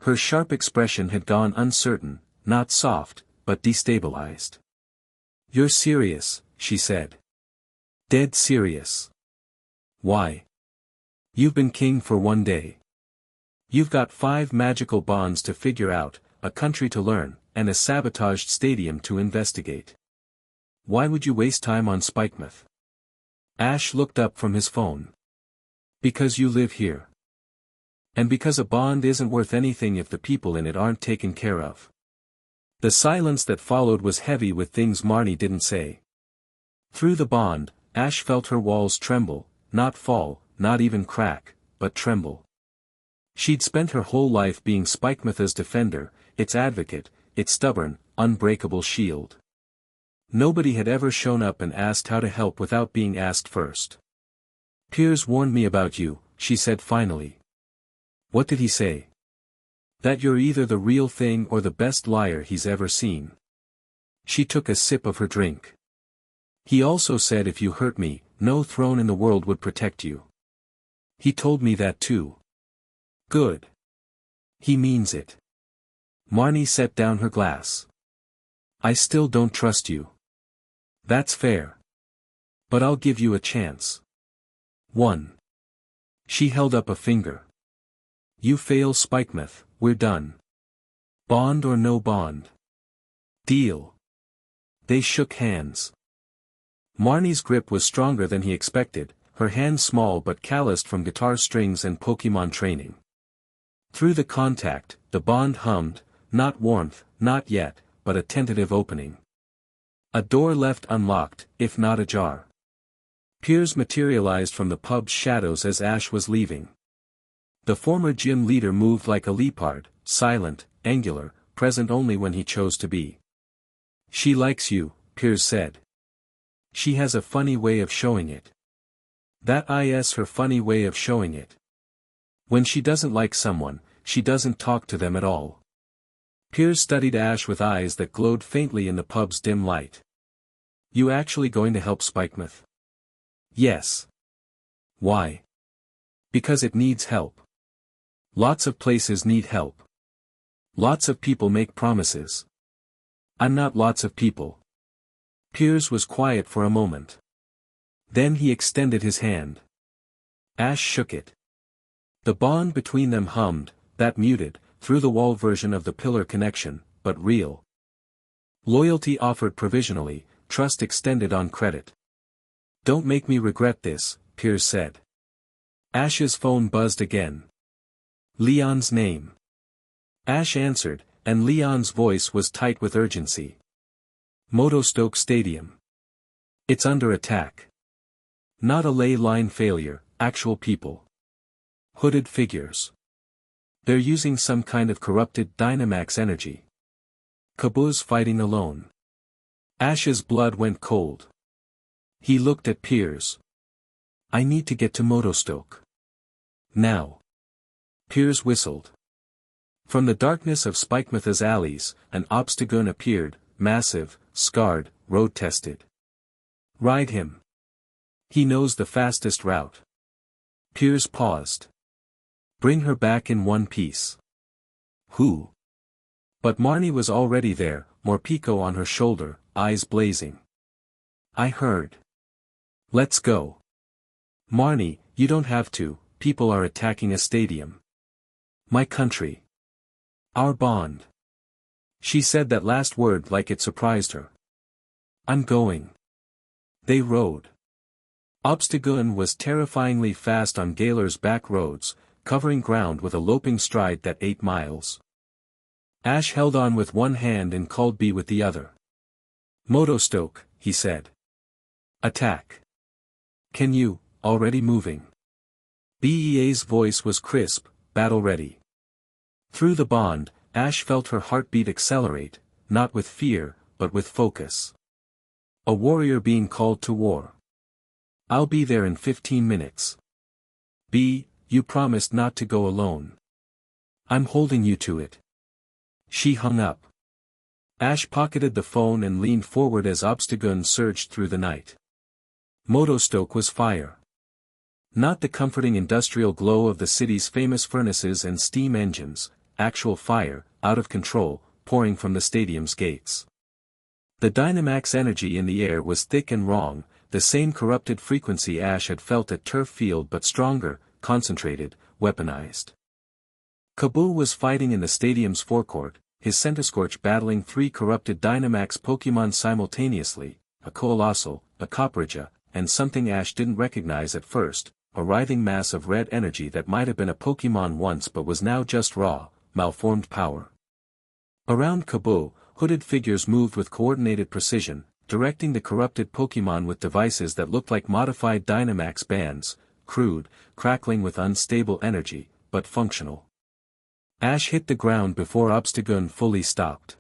Her sharp expression had gone uncertain, not soft, but destabilized. You're serious, she said. Dead serious. Why? You've been king for 1 day. You've got 5 magical bonds to figure out, a country to learn, and a sabotaged stadium to investigate. Why would you waste time on Spikemuth? Ash looked up from his phone. Because you live here. And because a bond isn't worth anything if the people in it aren't taken care of. The silence that followed was heavy with things Marnie didn't say. Through the bond, Ash felt her walls tremble, not fall, not even crack, but tremble. She'd spent her whole life being Spikemuth's defender, its advocate, its stubborn, unbreakable shield. Nobody had ever shown up and asked how to help without being asked first. Piers warned me about you, she said finally. What did he say? That you're either the real thing or the best liar he's ever seen. She took a sip of her drink. He also said if you hurt me, no throne in the world would protect you. He told me that too. Good. He means it. Marnie set down her glass. I still don't trust you. That's fair. But I'll give you a chance. 1. She held up a finger. You fail Spikemuth, we're done. Bond or no bond. Deal. They shook hands. Marnie's grip was stronger than he expected, her hands small but calloused from guitar strings and Pokemon training. Through the contact, the bond hummed, not warmth, not yet, but a tentative opening. A door left unlocked, if not ajar. Piers materialized from the pub's shadows as Ash was leaving. The former gym leader moved like a leopard, silent, angular, present only when he chose to be. She likes you, Piers said. She has a funny way of showing it. That is her funny way of showing it. When she doesn't like someone, she doesn't talk to them at all. Piers studied Ash with eyes that glowed faintly in the pub's dim light. You actually going to help Spikemouth? Yes. Why? Because it needs help. Lots of places need help. Lots of people make promises. I'm not lots of people. Piers was quiet for a moment. Then he extended his hand. Ash shook it. The bond between them hummed, that muted, through-the-wall version of the pillar connection, but real. Loyalty offered provisionally, trust extended on credit. Don't make me regret this, Piers said. Ash's phone buzzed again. Leon's name. Ash answered, and Leon's voice was tight with urgency. Motostoke Stadium. It's under attack. Not a ley line failure, actual people. Hooded figures. They're using some kind of corrupted Dynamax energy. Kabu's fighting alone. Ash's blood went cold. He looked at Piers. I need to get to Motostoke. Now. Piers whistled. From the darkness of Spikemouth's alleys, an Obstagoon appeared, massive, scarred, road-tested. Ride him. He knows the fastest route. Piers paused. Bring her back in one piece. Who? But Marnie was already there, Morpeko on her shoulder, eyes blazing. I heard. Let's go. Marnie, you don't have to, people are attacking a stadium. My country. Our bond. She said that last word like it surprised her. I'm going. They rode. Obstagoon was terrifyingly fast on Galar's back roads, covering ground with a loping stride that 8 miles. Ash held on with one hand and called B with the other. Motostoke, he said. Attack. Can you, already moving? BEA's voice was crisp, battle-ready. Through the bond, Ash felt her heartbeat accelerate, not with fear, but with focus. A warrior being called to war. I'll be there in 15 minutes. B, you promised not to go alone. I'm holding you to it. She hung up. Ash pocketed the phone and leaned forward as Obstagoon surged through the night. Motostoke was fire. Not the comforting industrial glow of the city's famous furnaces and steam engines, actual fire, out of control, pouring from the stadium's gates. The Dynamax energy in the air was thick and wrong, the same corrupted frequency Ash had felt at Turf Field but stronger, concentrated, weaponized. Kabu was fighting in the stadium's forecourt, his Centiskorch battling 3 corrupted Dynamax Pokémon simultaneously, a Colossal, a Copraja, and something Ash didn't recognize at first, a writhing mass of red energy that might have been a Pokémon once but was now just raw, malformed power. Around Kabu, hooded figures moved with coordinated precision, directing the corrupted Pokémon with devices that looked like modified Dynamax bands, crude, crackling with unstable energy, but functional. Ash hit the ground before Obstagoon fully stopped.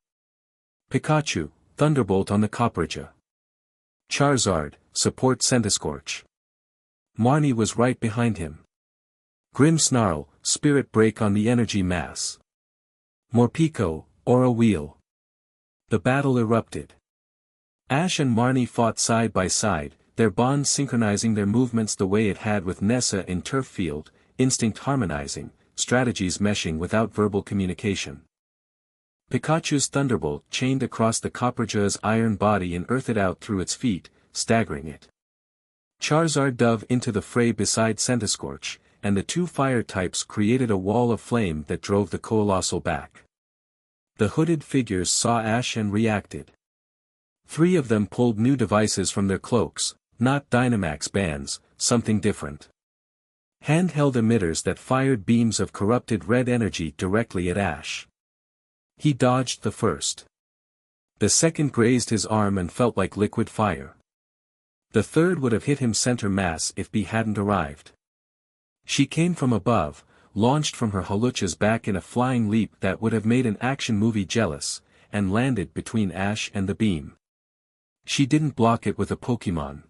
Pikachu, Thunderbolt on the Copraja. Charizard, support Centiskorch. Marnie was right behind him. Grimmsnarl, Spirit Break on the energy mass. Morpeko, Aura Wheel. The battle erupted. Ash and Marnie fought side by side, their bond synchronizing their movements the way it had with Nessa in Turf Field, instinct harmonizing, strategies meshing without verbal communication. Pikachu's Thunderbolt chained across the Copraja's iron body and earthed out through its feet, staggering it. Charizard dove into the fray beside Centiskorch, and the 2 fire types created a wall of flame that drove the Colossal back. The hooded figures saw Ash and reacted. 3 of them pulled new devices from their cloaks, not Dynamax bands, something different. Handheld emitters that fired beams of corrupted red energy directly at Ash. He dodged the first. The second grazed his arm and felt like liquid fire. The third would have hit him center mass if B hadn't arrived. She came from above, launched from her Holucha's back in a flying leap that would have made an action movie jealous, and landed between Ash and the beam. She didn't block it with a Pokémon.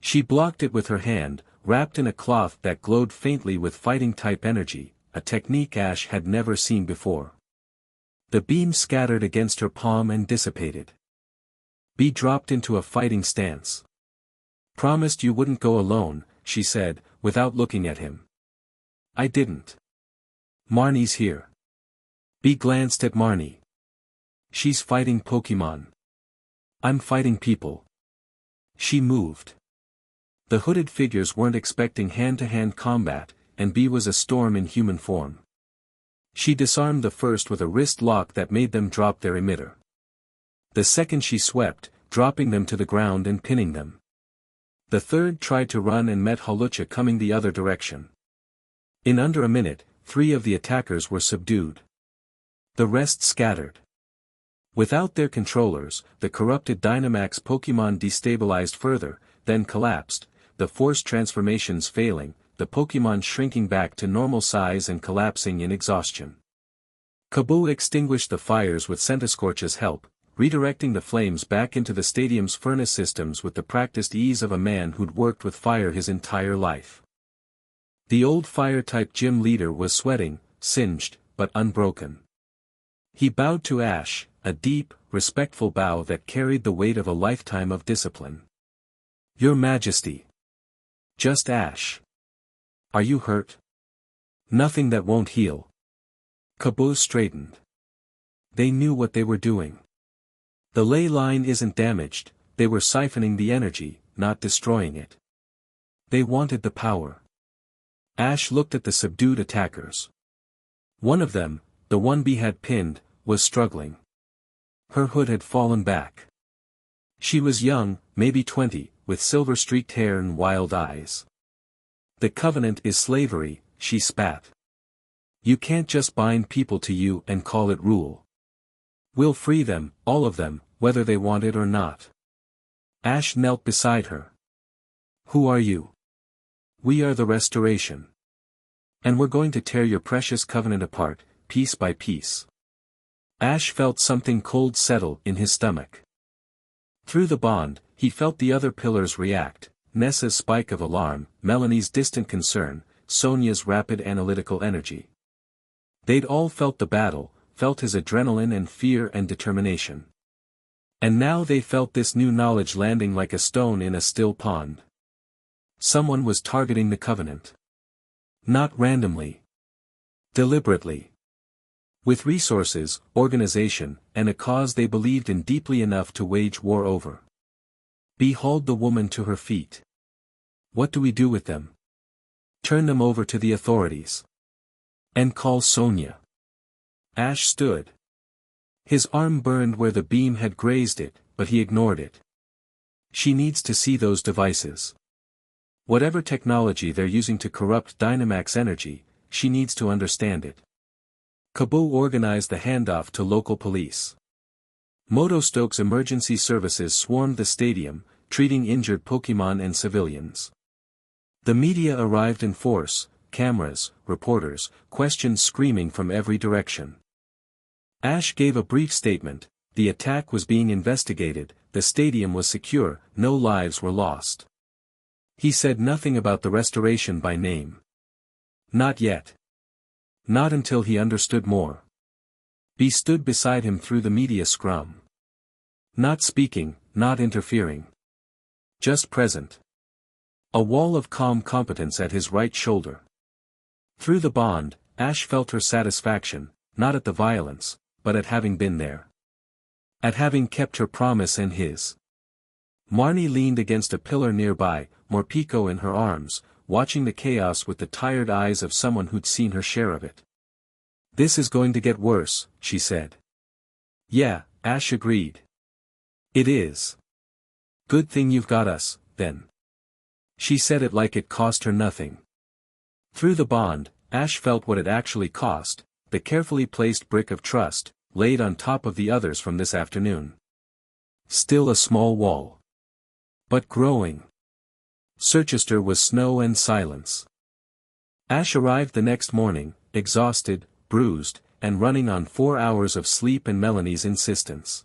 She blocked it with her hand, wrapped in a cloth that glowed faintly with fighting-type energy, a technique Ash had never seen before. The beam scattered against her palm and dissipated. B dropped into a fighting stance. Promised you wouldn't go alone, she said, without looking at him. I didn't. Marnie's here. B glanced at Marnie. She's fighting Pokemon. I'm fighting people. She moved. The hooded figures weren't expecting hand-to-hand combat, and B was a storm in human form. She disarmed the first with a wrist lock that made them drop their emitter. The second she swept, dropping them to the ground and pinning them. The third tried to run and met Halucha coming the other direction. In under a minute, 3 of the attackers were subdued. The rest scattered. Without their controllers, the corrupted Dynamax Pokemon destabilized further, then collapsed, the force transformations failing, the Pokemon shrinking back to normal size and collapsing in exhaustion. Kaboo extinguished the fires with Centiskorch's help, redirecting the flames back into the stadium's furnace systems with the practiced ease of a man who'd worked with fire his entire life. The old fire-type gym leader was sweating, singed, but unbroken. He bowed to Ash, a deep, respectful bow that carried the weight of a lifetime of discipline. Your Majesty. Just Ash. Are you hurt? Nothing that won't heal. Kaboo straightened. They knew what they were doing. The ley line isn't damaged, they were siphoning the energy, not destroying it. They wanted the power. Ash looked at the subdued attackers. One of them, the one B had pinned, was struggling. Her hood had fallen back. She was young, maybe 20, with silver-streaked hair and wild eyes. The Covenant is slavery, she spat. You can't just bind people to you and call it rule. We'll free them, all of them, whether they want it or not. Ash knelt beside her. Who are you? We are the Restoration. And we're going to tear your precious Covenant apart, piece by piece. Ash felt something cold settle in his stomach. Through the bond, he felt the other pillars react, Nessa's spike of alarm, Melanie's distant concern, Sonia's rapid analytical energy. They'd all felt the battle, felt his adrenaline and fear and determination. And now they felt this new knowledge landing like a stone in a still pond. Someone was targeting the Covenant. Not randomly. Deliberately. With resources, organization, and a cause they believed in deeply enough to wage war over. B hauled the woman to her feet. What do we do with them? Turn them over to the authorities. And call Sonia. Ash stood. His arm burned where the beam had grazed it, but he ignored it. She needs to see those devices. Whatever technology they're using to corrupt Dynamax energy, she needs to understand it. Kaboo organized the handoff to local police. Motostoke's emergency services swarmed the stadium, treating injured Pokemon and civilians. The media arrived in force, cameras, reporters, questions screaming from every direction. Ash gave a brief statement, the attack was being investigated, the stadium was secure, no lives were lost. He said nothing about the Restoration by name. Not yet. Not until he understood more. B stood beside him through the media scrum. Not speaking, not interfering. Just present. A wall of calm competence at his right shoulder. Through the bond, Ash felt her satisfaction, not at the violence, but at having been there. At having kept her promise and his. Marnie leaned against a pillar nearby, Morpeko in her arms, watching the chaos with the tired eyes of someone who'd seen her share of it. This is going to get worse, she said. Yeah, Ash agreed. It is. Good thing you've got us, then. She said it like it cost her nothing. Through the bond, Ash felt what it actually cost, the carefully placed brick of trust, laid on top of the others from this afternoon. Still a small wall. But growing. Circhester was snow and silence. Ash arrived the next morning, exhausted, bruised, and running on 4 hours of sleep and Melanie's insistence.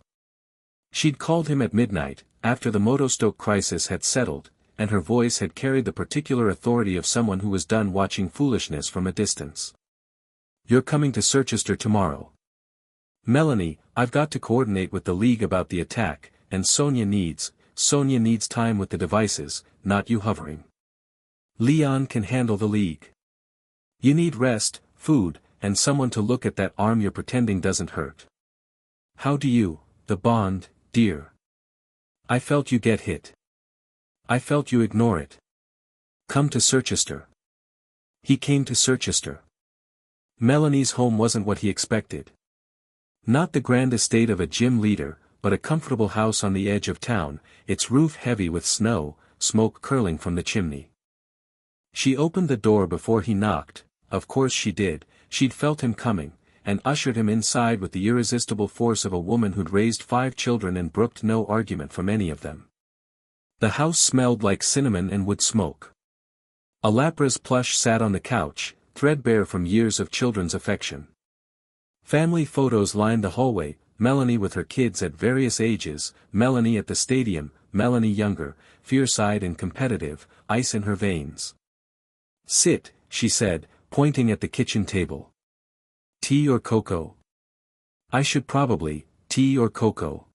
She'd called him at midnight, after the Motostoke crisis had settled, and her voice had carried the particular authority of someone who was done watching foolishness from a distance. You're coming to Circhester tomorrow. Melanie, I've got to coordinate with the League about the attack, and Sonia needs time with the devices, not you hovering. Leon can handle the league. You need rest, food, and someone to look at that arm you're pretending doesn't hurt. How do you, the bond, dear? I felt you get hit. I felt you ignore it. Come to Circhester. He came to Circhester. Melanie's home wasn't what he expected. Not the grand estate of a gym leader, but a comfortable house on the edge of town, its roof heavy with snow, smoke curling from the chimney. She opened the door before he knocked, of course she did, she'd felt him coming, and ushered him inside with the irresistible force of a woman who'd raised 5 children and brooked no argument from any of them. The house smelled like cinnamon and wood smoke. A Lapras plush sat on the couch, threadbare from years of children's affection. Family photos lined the hallway, Melanie with her kids at various ages, Melanie at the stadium, Melanie younger, fierce-eyed and competitive, ice in her veins. Sit, she said, pointing at the kitchen table. Tea or cocoa? I should probably, tea or cocoa.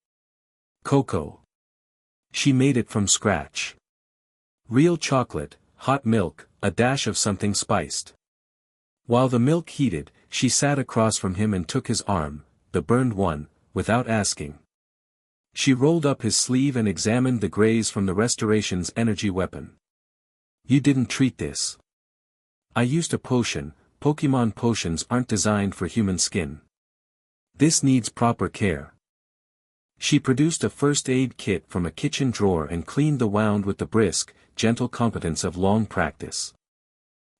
Cocoa. She made it from scratch. Real chocolate, hot milk, a dash of something spiced. While the milk heated, she sat across from him and took his arm, the burned one, without asking. She rolled up his sleeve and examined the graze from the Restoration's energy weapon. You didn't treat this. I used a potion. Pokemon potions aren't designed for human skin. This needs proper care. She produced a first aid kit from a kitchen drawer and cleaned the wound with the brisk, gentle competence of long practice.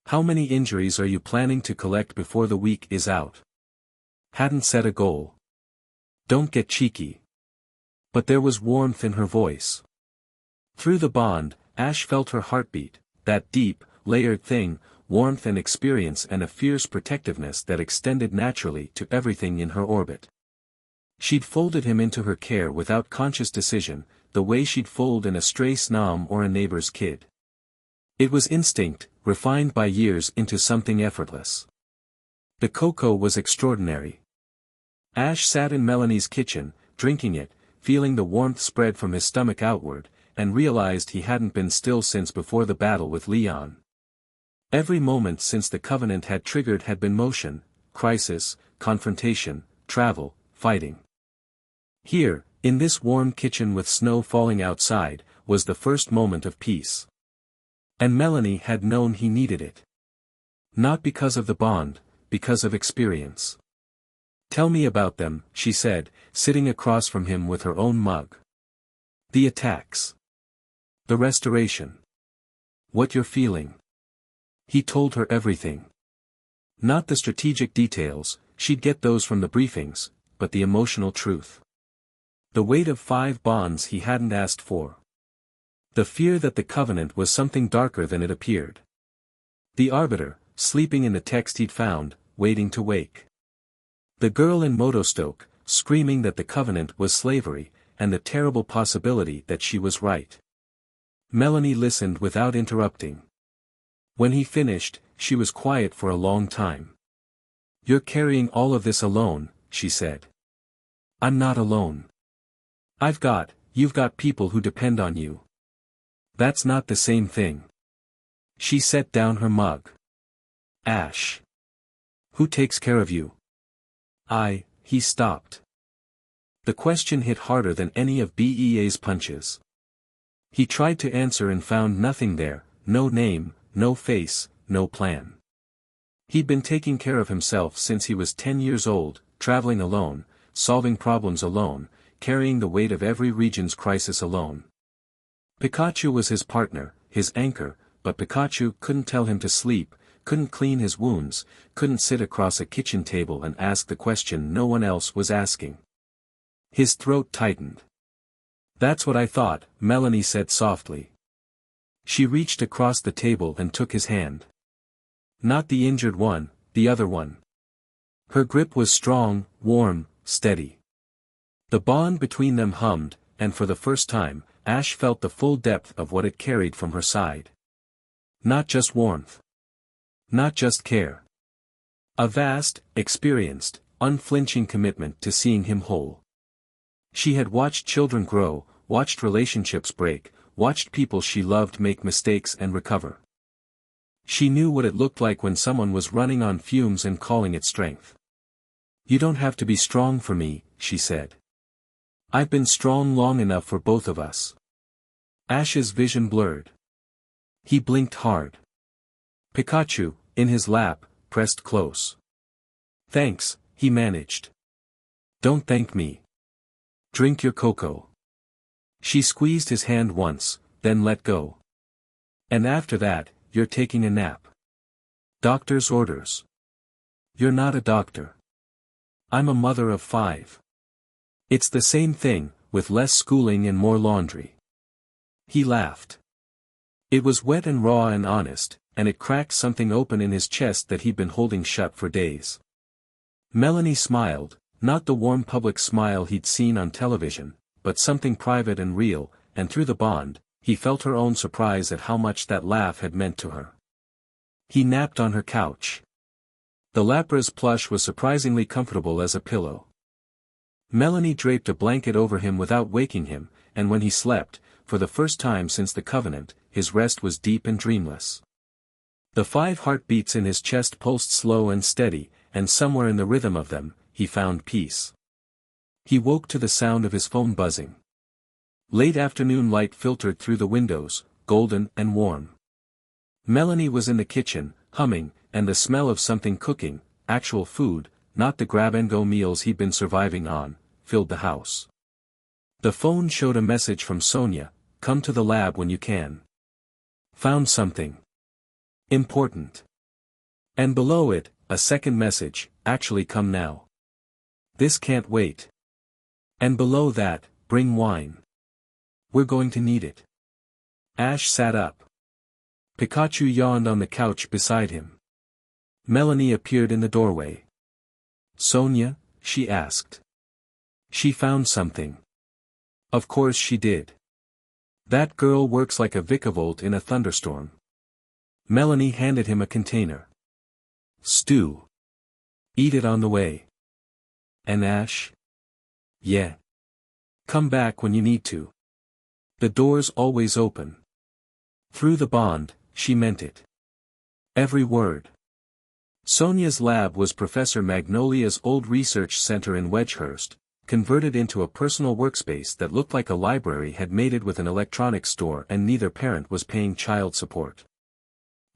How many injuries are you planning to collect before the week is out? Hadn't set a goal. Don't get cheeky. But there was warmth in her voice. Through the bond, Ash felt her heartbeat, that deep, layered thing, warmth and experience and a fierce protectiveness that extended naturally to everything in her orbit. She'd folded him into her care without conscious decision, the way she'd fold in a stray snom or a neighbor's kid. It was instinct, refined by years into something effortless. The cocoa was extraordinary. Ash sat in Melanie's kitchen, drinking it, feeling the warmth spread from his stomach outward, and realized he hadn't been still since before the battle with Leon. Every moment since the Covenant had triggered had been motion, crisis, confrontation, travel, fighting. Here, in this warm kitchen with snow falling outside, was the first moment of peace. And Melanie had known he needed it. Not because of the bond, because of experience. Tell me about them, she said, sitting across from him with her own mug. The attacks. The restoration. What you're feeling. He told her everything. Not the strategic details, she'd get those from the briefings, but the emotional truth. The weight of 5 bonds he hadn't asked for. The fear that the Covenant was something darker than it appeared. The Arbiter, sleeping in the text he'd found, waiting to wake. The girl in Motostoke, screaming that the Covenant was slavery, and the terrible possibility that she was right. Melanie listened without interrupting. When he finished, she was quiet for a long time. You're carrying all of this alone, she said. I'm not alone. You've got people who depend on you. That's not the same thing. She set down her mug. Ash. Who takes care of you? He stopped. The question hit harder than any of BEA's punches. He tried to answer and found nothing there, no name, no face, no plan. He'd been taking care of himself since he was 10 years old, traveling alone, solving problems alone, carrying the weight of every region's crisis alone. Pikachu was his partner, his anchor, but Pikachu couldn't tell him to sleep, couldn't clean his wounds, couldn't sit across a kitchen table and ask the question no one else was asking. His throat tightened. That's what I thought, Melanie said softly. She reached across the table and took his hand. Not the injured one, the other one. Her grip was strong, warm, steady. The bond between them hummed, and for the first time, Ash felt the full depth of what it carried from her side. Not just warmth. Not just care. A vast, experienced, unflinching commitment to seeing him whole. She had watched children grow, watched relationships break, watched people she loved make mistakes and recover. She knew what it looked like when someone was running on fumes and calling it strength. "You don't have to be strong for me," she said. "I've been strong long enough for both of us." Ash's vision blurred. He blinked hard. Pikachu, in his lap, pressed close. "Thanks," he managed. "Don't thank me. Drink your cocoa." She squeezed his hand once, then let go. "And after that, you're taking a nap. Doctor's orders." "You're not a doctor. I'm a mother of 5. It's the same thing, with less schooling and more laundry." He laughed. It was wet and raw and honest, and it cracked something open in his chest that he'd been holding shut for days. Melanie smiled, not the warm public smile he'd seen on television, but something private and real, and through the bond, he felt her own surprise at how much that laugh had meant to her. He napped on her couch. The Lapras plush was surprisingly comfortable as a pillow. Melanie draped a blanket over him without waking him, and when he slept, for the first time since the covenant, his rest was deep and dreamless. The 5 heartbeats in his chest pulsed slow and steady, and somewhere in the rhythm of them, he found peace. He woke to the sound of his phone buzzing. Late afternoon light filtered through the windows, golden and warm. Melanie was in the kitchen, humming, and the smell of something cooking, actual food, not the grab-and-go meals he'd been surviving on, filled the house. The phone showed a message from Sonia: "Come to the lab when you can. Found something important." And below it, a second message: "Actually come now. This can't wait." And below that, "Bring wine. We're going to need it." Ash sat up. Pikachu yawned on the couch beside him. Melanie appeared in the doorway. "Sonia?" she asked. "She found something." "Of course she did. That girl works like a Vikavolt in a thunderstorm." Melanie handed him a container. "Stew. Eat it on the way." "And Ash?" "Yeah. Come back when you need to. The door's always open." Through the bond, she meant it. Every word. Sonia's lab was Professor Magnolia's old research center in Wedgehurst, converted into a personal workspace that looked like a library had mated with an electronics store, and neither parent was paying child support.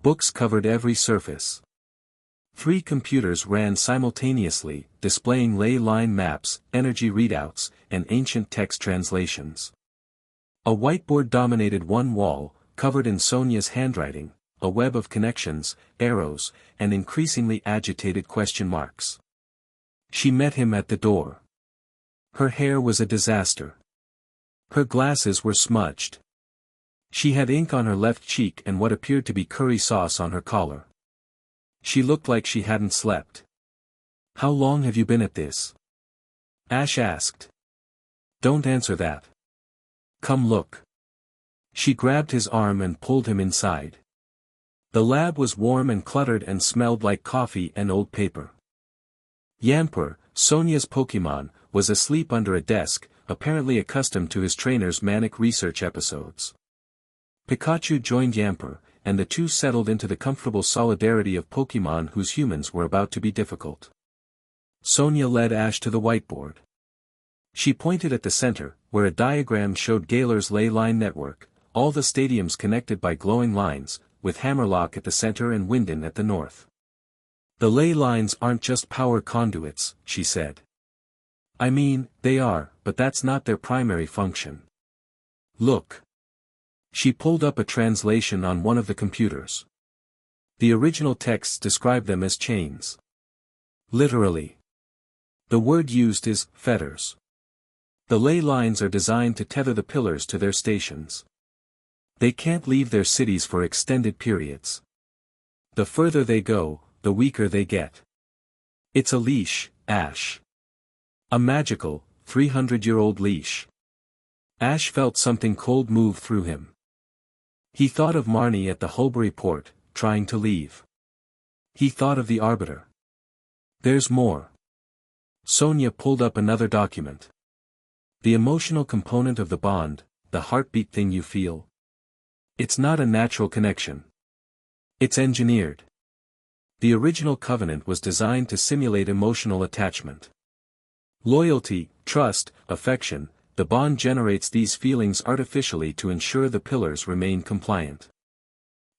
Books covered every surface. 3 computers ran simultaneously, displaying ley line maps, energy readouts, and ancient text translations. A whiteboard dominated one wall, covered in Sonia's handwriting, a web of connections, arrows, and increasingly agitated question marks. She met him at the door. Her hair was a disaster. Her glasses were smudged. She had ink on her left cheek and what appeared to be curry sauce on her collar. She looked like she hadn't slept. "How long have you been at this?" Ash asked. "Don't answer that. Come look." She grabbed his arm and pulled him inside. The lab was warm and cluttered and smelled like coffee and old paper. Yamper, Sonia's Pokemon, was asleep under a desk, apparently accustomed to his trainer's manic research episodes. Pikachu joined Yamper, and the two settled into the comfortable solidarity of Pokemon whose humans were about to be difficult. Sonia led Ash to the whiteboard. She pointed at the center, where a diagram showed Galar's ley line network, all the stadiums connected by glowing lines, with Hammerlock at the center and Winden at the north. "The ley lines aren't just power conduits," she said. "I mean, they are, but that's not their primary function. Look." She pulled up a translation on one of the computers. The original texts describe them as chains. Literally. The word used is fetters. The ley lines are designed to tether the pillars to their stations. They can't leave their cities for extended periods. The further they go, the weaker they get. It's a leash, Ash. A magical, 300-year-old leash. Ash felt something cold move through him. He thought of Marnie at the Hulbury port, trying to leave. He thought of the Arbiter. There's more. Sonia pulled up another document. The emotional component of the bond, the heartbeat thing you feel. It's not a natural connection. It's engineered. The original covenant was designed to simulate emotional attachment. Loyalty, trust, affection, the bond generates these feelings artificially to ensure the pillars remain compliant.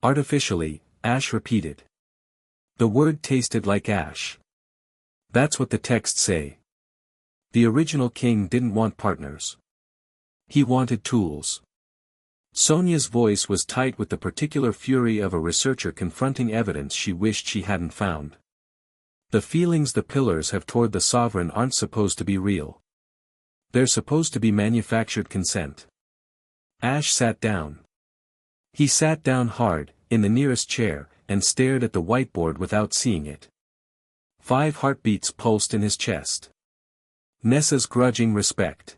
Artificially, Ash repeated. The word tasted like ash. That's what the texts say. The original king didn't want partners. He wanted tools. Sonia's voice was tight with the particular fury of a researcher confronting evidence she wished she hadn't found. The feelings the pillars have toward the sovereign aren't supposed to be real. They're supposed to be manufactured consent. Ash sat down. He sat down hard, in the nearest chair, and stared at the whiteboard without seeing it. 5 heartbeats pulsed in his chest. Nessa's grudging respect.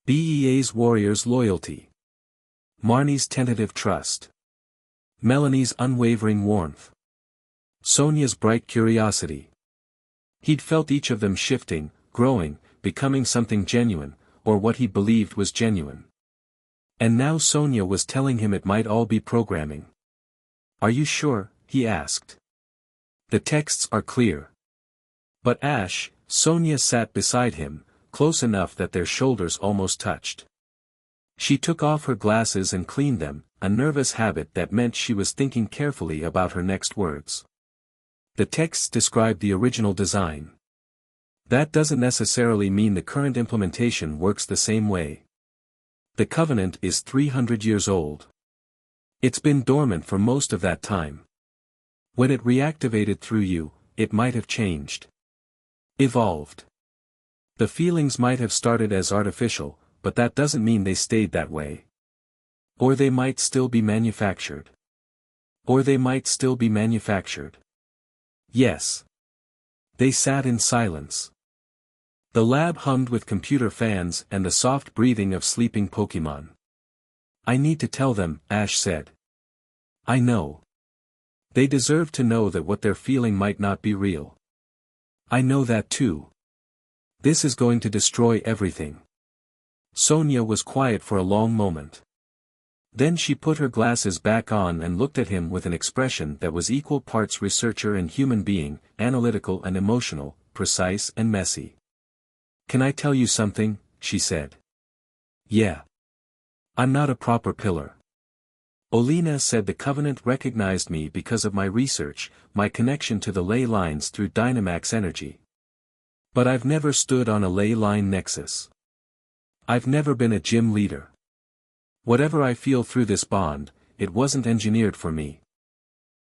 BEA's warrior's loyalty. Marnie's tentative trust. Melanie's unwavering warmth. Sonia's bright curiosity. He'd felt each of them shifting, growing, becoming something genuine, or what he believed was genuine. And now Sonia was telling him it might all be programming. Are you sure? He asked. The texts are clear. But Ash, Sonia sat beside him, close enough that their shoulders almost touched. She took off her glasses and cleaned them, a nervous habit that meant she was thinking carefully about her next words. The texts describe the original design. That doesn't necessarily mean the current implementation works the same way. The covenant is 300 years old. It's been dormant for most of that time. When it reactivated through you, it might have changed. Evolved. The feelings might have started as artificial, but that doesn't mean they stayed that way. Or they might still be manufactured. Yes. They sat in silence. The lab hummed with computer fans and the soft breathing of sleeping Pokémon. I need to tell them, Ash said. I know. They deserve to know that what they're feeling might not be real. I know that too. This is going to destroy everything. Sonia was quiet for a long moment. Then she put her glasses back on and looked at him with an expression that was equal parts researcher and human being, analytical and emotional, precise and messy. Can I tell you something? She said. Yeah. I'm not a proper pillar. Olena said the Covenant recognized me because of my research, my connection to the ley lines through Dynamax energy. But I've never stood on a ley line nexus. I've never been a gym leader. Whatever I feel through this bond, it wasn't engineered for me.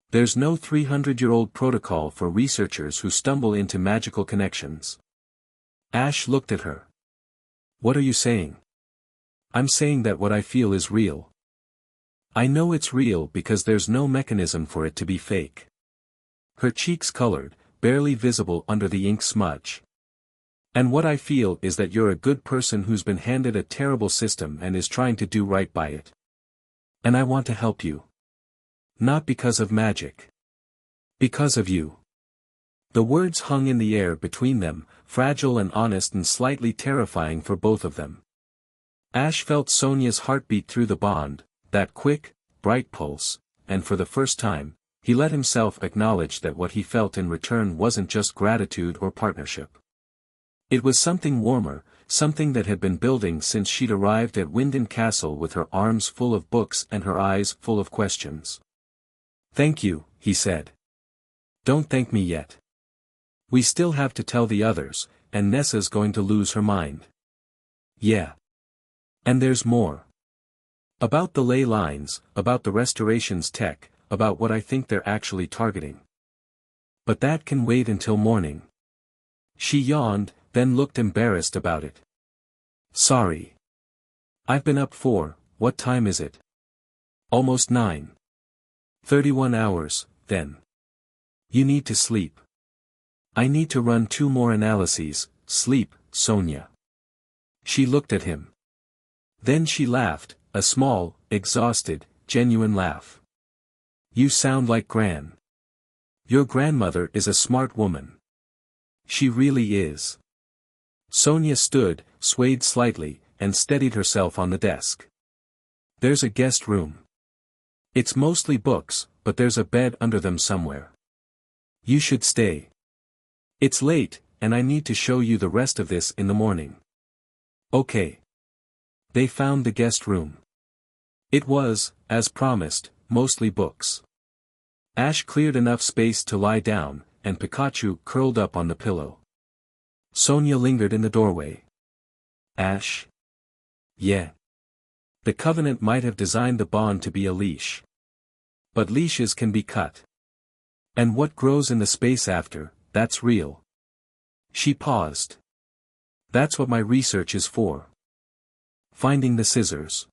There's no 300-year-old protocol for researchers who stumble into magical connections. Ash looked at her. What are you saying? I'm saying that what I feel is real. I know it's real because there's no mechanism for it to be fake. Her cheeks colored, barely visible under the ink smudge. And what I feel is that you're a good person who's been handed a terrible system and is trying to do right by it. And I want to help you. Not because of magic. Because of you. The words hung in the air between them, fragile and honest and slightly terrifying for both of them. Ash felt Sonia's heartbeat through the bond, that quick, bright pulse, and for the first time, he let himself acknowledge that what he felt in return wasn't just gratitude or partnership. It was something warmer, something that had been building since she'd arrived at Winden Castle with her arms full of books and her eyes full of questions. Thank you, he said. Don't thank me yet. We still have to tell the others, and Nessa's going to lose her mind. Yeah. And there's more. About the ley lines, about the restorations tech, about what I think they're actually targeting. But that can wait until morning. She yawned, then looked embarrassed about it. Sorry. I've been up what time is it? Almost 9. 31 hours, then. You need to sleep. I need to run 2 more analyses. Sleep, Sonia. She looked at him. Then she laughed, a small, exhausted, genuine laugh. You sound like Gran. Your grandmother is a smart woman. She really is. Sonia stood, swayed slightly, and steadied herself on the desk. There's a guest room. It's mostly books, but there's a bed under them somewhere. You should stay. It's late, and I need to show you the rest of this in the morning. Okay. They found the guest room. It was, as promised, mostly books. Ash cleared enough space to lie down, and Pikachu curled up on the pillow. Sonia lingered in the doorway. Ash? Yeah. The Covenant might have designed the bond to be a leash. But leashes can be cut. And what grows in the space after, that's real. She paused. That's what my research is for. Finding the scissors.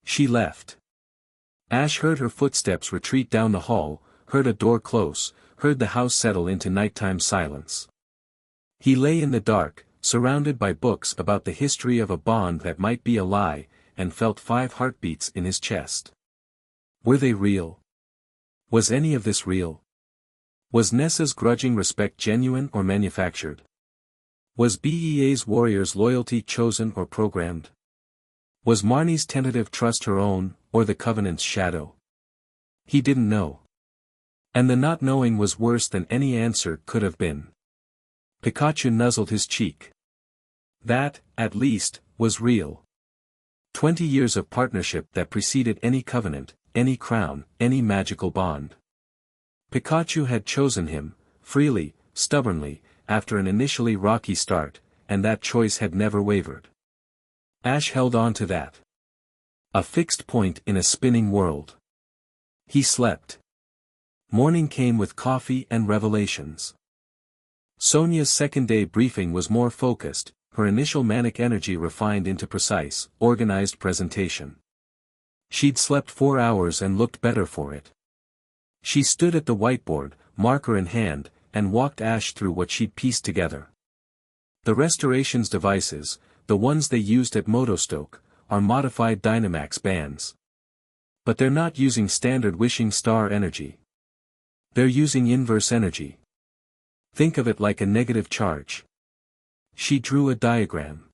She left. Ash heard her footsteps retreat down the hall, heard a door close, heard the house settle into nighttime silence. He lay in the dark, surrounded by books about the history of a bond that might be a lie, and felt 5 heartbeats in his chest. Were they real? Was any of this real? Was Nessa's grudging respect genuine or manufactured? Was BEA's warriors' loyalty chosen or programmed? Was Marnie's tentative trust her own, or the Covenant's shadow? He didn't know. And the not knowing was worse than any answer could have been. Pikachu nuzzled his cheek. That, at least, was real. 20 years of partnership that preceded any covenant, any crown, any magical bond. Pikachu had chosen him, freely, stubbornly, after an initially rocky start, and that choice had never wavered. Ash held on to that. A fixed point in a spinning world. He slept. Morning came with coffee and revelations. Sonia's second-day briefing was more focused, her initial manic energy refined into precise, organized presentation. She'd slept 4 hours and looked better for it. She stood at the whiteboard, marker in hand, and walked Ash through what she'd pieced together. The restoration's devices, the ones they used at Motostoke, are modified Dynamax bands. But they're not using standard wishing star energy. They're using inverse energy. Think of it like a negative charge. She drew a diagram.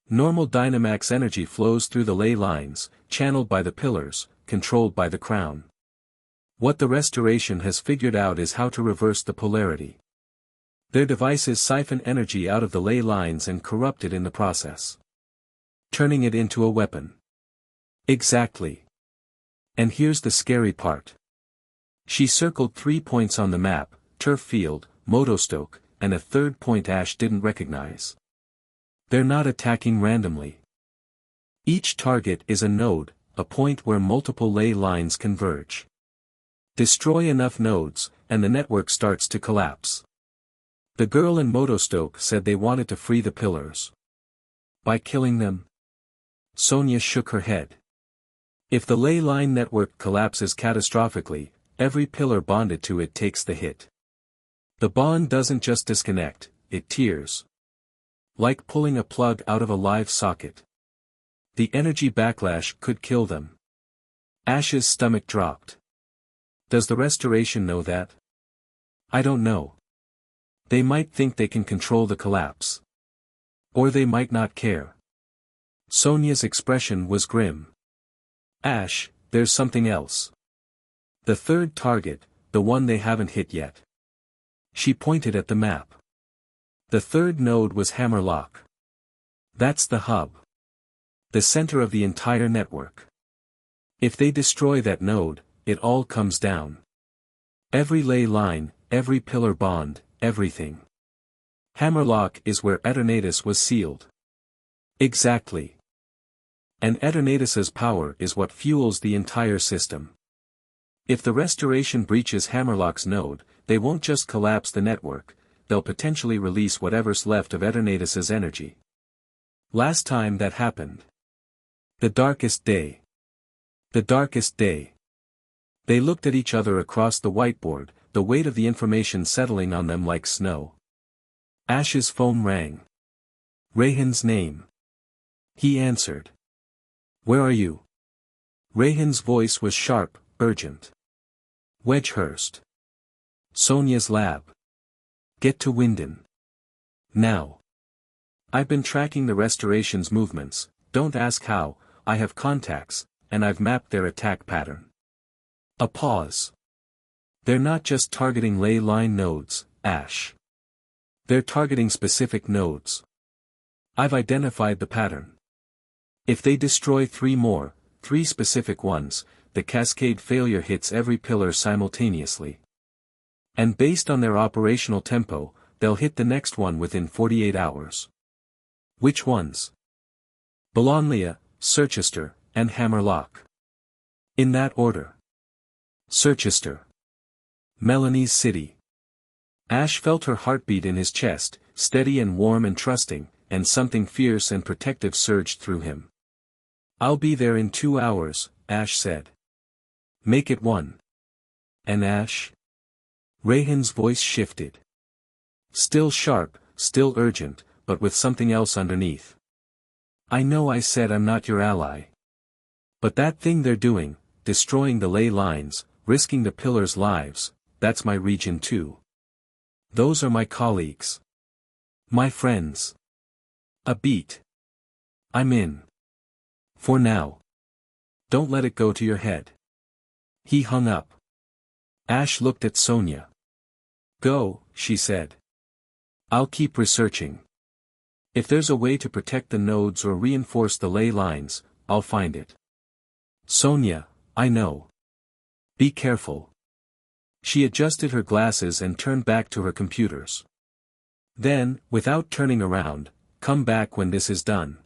Normal Dynamax energy flows through the ley lines, channeled by the pillars, controlled by the crown. What the restoration has figured out is how to reverse the polarity. Their devices siphon energy out of the ley lines and corrupt it in the process. Turning it into a weapon. Exactly. And here's the scary part. She circled 3 points on the map, turf field, Motostoke, and a third point Ash didn't recognize. They're not attacking randomly. Each target is a node, a point where multiple ley lines converge. Destroy enough nodes, and the network starts to collapse. The girl in Motostoke said they wanted to free the pillars. By killing them? Sonia shook her head. If the ley line network collapses catastrophically, every pillar bonded to it takes the hit. The bond doesn't just disconnect, it tears. Like pulling a plug out of a live socket. The energy backlash could kill them. Ash's stomach dropped. Does the restoration know that? I don't know. They might think they can control the collapse. Or they might not care. Sonia's expression was grim. Ash, there's something else. The third target, the one they haven't hit yet. She pointed at the map. The third node was Hammerlock. That's the hub. The center of the entire network. If they destroy that node, it all comes down. Every ley line, every pillar bond, everything. Hammerlock is where Eternatus was sealed. Exactly. And Eternatus's power is what fuels the entire system. If the restoration breaches Hammerlock's node, they won't just collapse the network, they'll potentially release whatever's left of Eternatus's energy. Last time that happened. The darkest day. The darkest day. They looked at each other across the whiteboard, the weight of the information settling on them like snow. Ash's phone rang. Rayhan's name. He answered. Where are you? Rayhan's voice was sharp, urgent. Wedgehurst. Sonia's lab. Get to Winden. Now. I've been tracking the restoration's movements, don't ask how, I have contacts, and I've mapped their attack pattern. A pause. They're not just targeting ley line nodes, Ash. They're targeting specific nodes. I've identified the pattern. If they destroy three specific ones, the cascade failure hits every pillar simultaneously. And based on their operational tempo, they'll hit the next one within 48 hours. Which ones? Bologna, Circhester, and Hammerlock. In that order. Circhester. Melanie's city. Ash felt her heartbeat in his chest, steady and warm and trusting, and something fierce and protective surged through him. I'll be there in 2 hours, Ash said. Make it 1. And Ash? Rayhan's voice shifted. Still sharp, still urgent, but with something else underneath. I know I said I'm not your ally. But that thing they're doing, destroying the ley lines, risking the pillars' lives, that's my region too. Those are my colleagues. My friends. A beat. I'm in. For now. Don't let it go to your head. He hung up. Ash looked at Sonia. Go, she said. I'll keep researching. If there's a way to protect the nodes or reinforce the ley lines, I'll find it. Sonia, I know. Be careful. She adjusted her glasses and turned back to her computers. Then, without turning around, come back when this is done.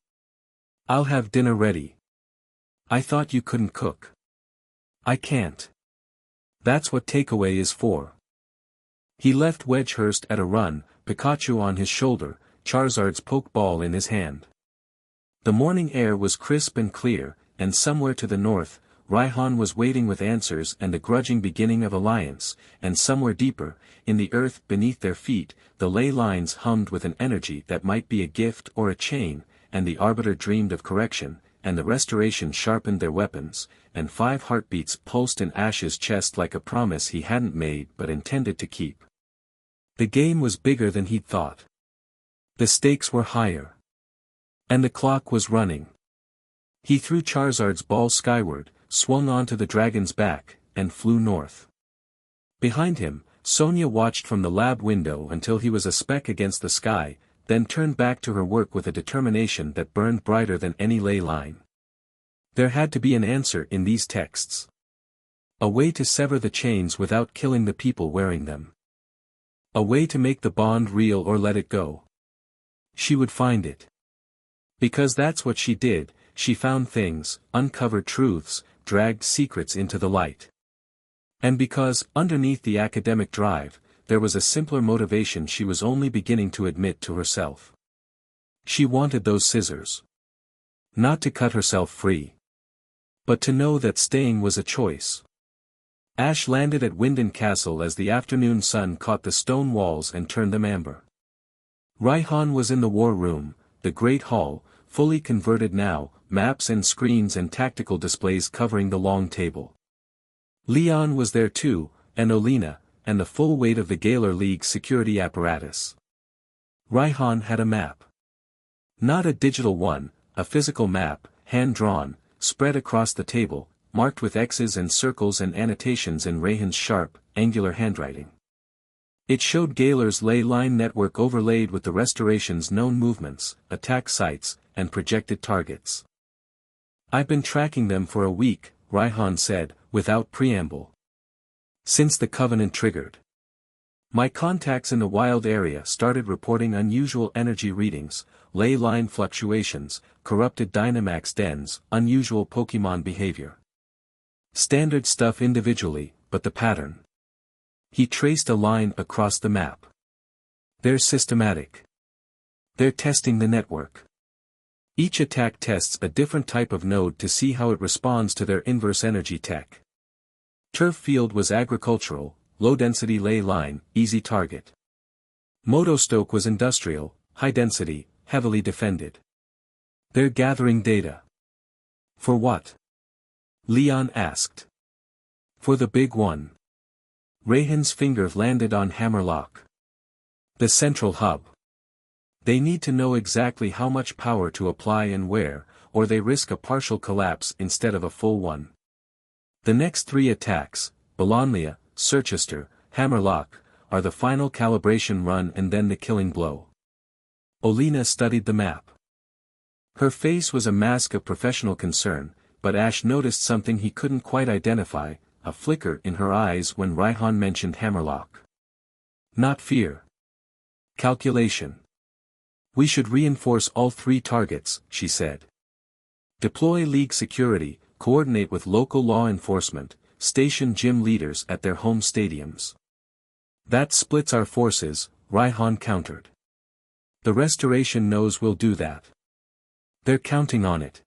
I'll have dinner ready. I thought you couldn't cook. I can't. That's what takeaway is for. He left Wedgehurst at a run, Pikachu on his shoulder, Charizard's pokeball in his hand. The morning air was crisp and clear, and somewhere to the north, Raihan was waiting with answers and a grudging beginning of alliance, and somewhere deeper, in the earth beneath their feet, the ley lines hummed with an energy that might be a gift or a chain, and the Arbiter dreamed of correction, and the Restoration sharpened their weapons, and 5 heartbeats pulsed in Ash's chest like a promise he hadn't made but intended to keep. The game was bigger than he'd thought. The stakes were higher. And the clock was running. He threw Charizard's ball skyward, swung onto the dragon's back, and flew north. Behind him, Sonia watched from the lab window until he was a speck against the sky, then turned back to her work with a determination that burned brighter than any ley line. There had to be an answer in these texts. A way to sever the chains without killing the people wearing them. A way to make the bond real or let it go. She would find it. Because that's what she did, she found things, uncovered truths, dragged secrets into the light. And because, underneath the academic drive, there was a simpler motivation she was only beginning to admit to herself. She wanted those scissors. Not to cut herself free. But to know that staying was a choice. Ash landed at Winden Castle as the afternoon sun caught the stone walls and turned them amber. Raihan was in the war room, the great hall, fully converted now, maps and screens and tactical displays covering the long table. Leon was there too, and Olina, and the full weight of the Galar League's security apparatus. Raihan had a map. Not a digital one, a physical map, hand-drawn, spread across the table, marked with X's and circles and annotations in Raihan's sharp, angular handwriting. It showed Galar's ley line network overlaid with the Restoration's known movements, attack sites, and projected targets. I've been tracking them for a week, Raihan said, without preamble. Since the Covenant triggered. My contacts in the wild area started reporting unusual energy readings, ley line fluctuations, corrupted Dynamax dens, unusual Pokemon behavior. Standard stuff individually, but the pattern. He traced a line across the map. They're systematic. They're testing the network. Each attack tests a different type of node to see how it responds to their inverse energy tech. Turf Field was agricultural, low-density ley line, easy target. Motostoke was industrial, high-density, heavily defended. They're gathering data. For what? Leon asked. For the big one. Raihan's finger landed on Hammerlock. The central hub. They need to know exactly how much power to apply and where, or they risk a partial collapse instead of a full one. The next 3 attacks, Bologna, Circhester, Hammerlock, are the final calibration run and then the killing blow. Olena studied the map. Her face was a mask of professional concern, but Ash noticed something he couldn't quite identify, a flicker in her eyes when Raihan mentioned Hammerlock. Not fear. Calculation. We should reinforce all 3 targets, she said. Deploy League security, coordinate with local law enforcement, station gym leaders at their home stadiums. That splits our forces, Raihan countered. The Restoration knows we'll do that. They're counting on it.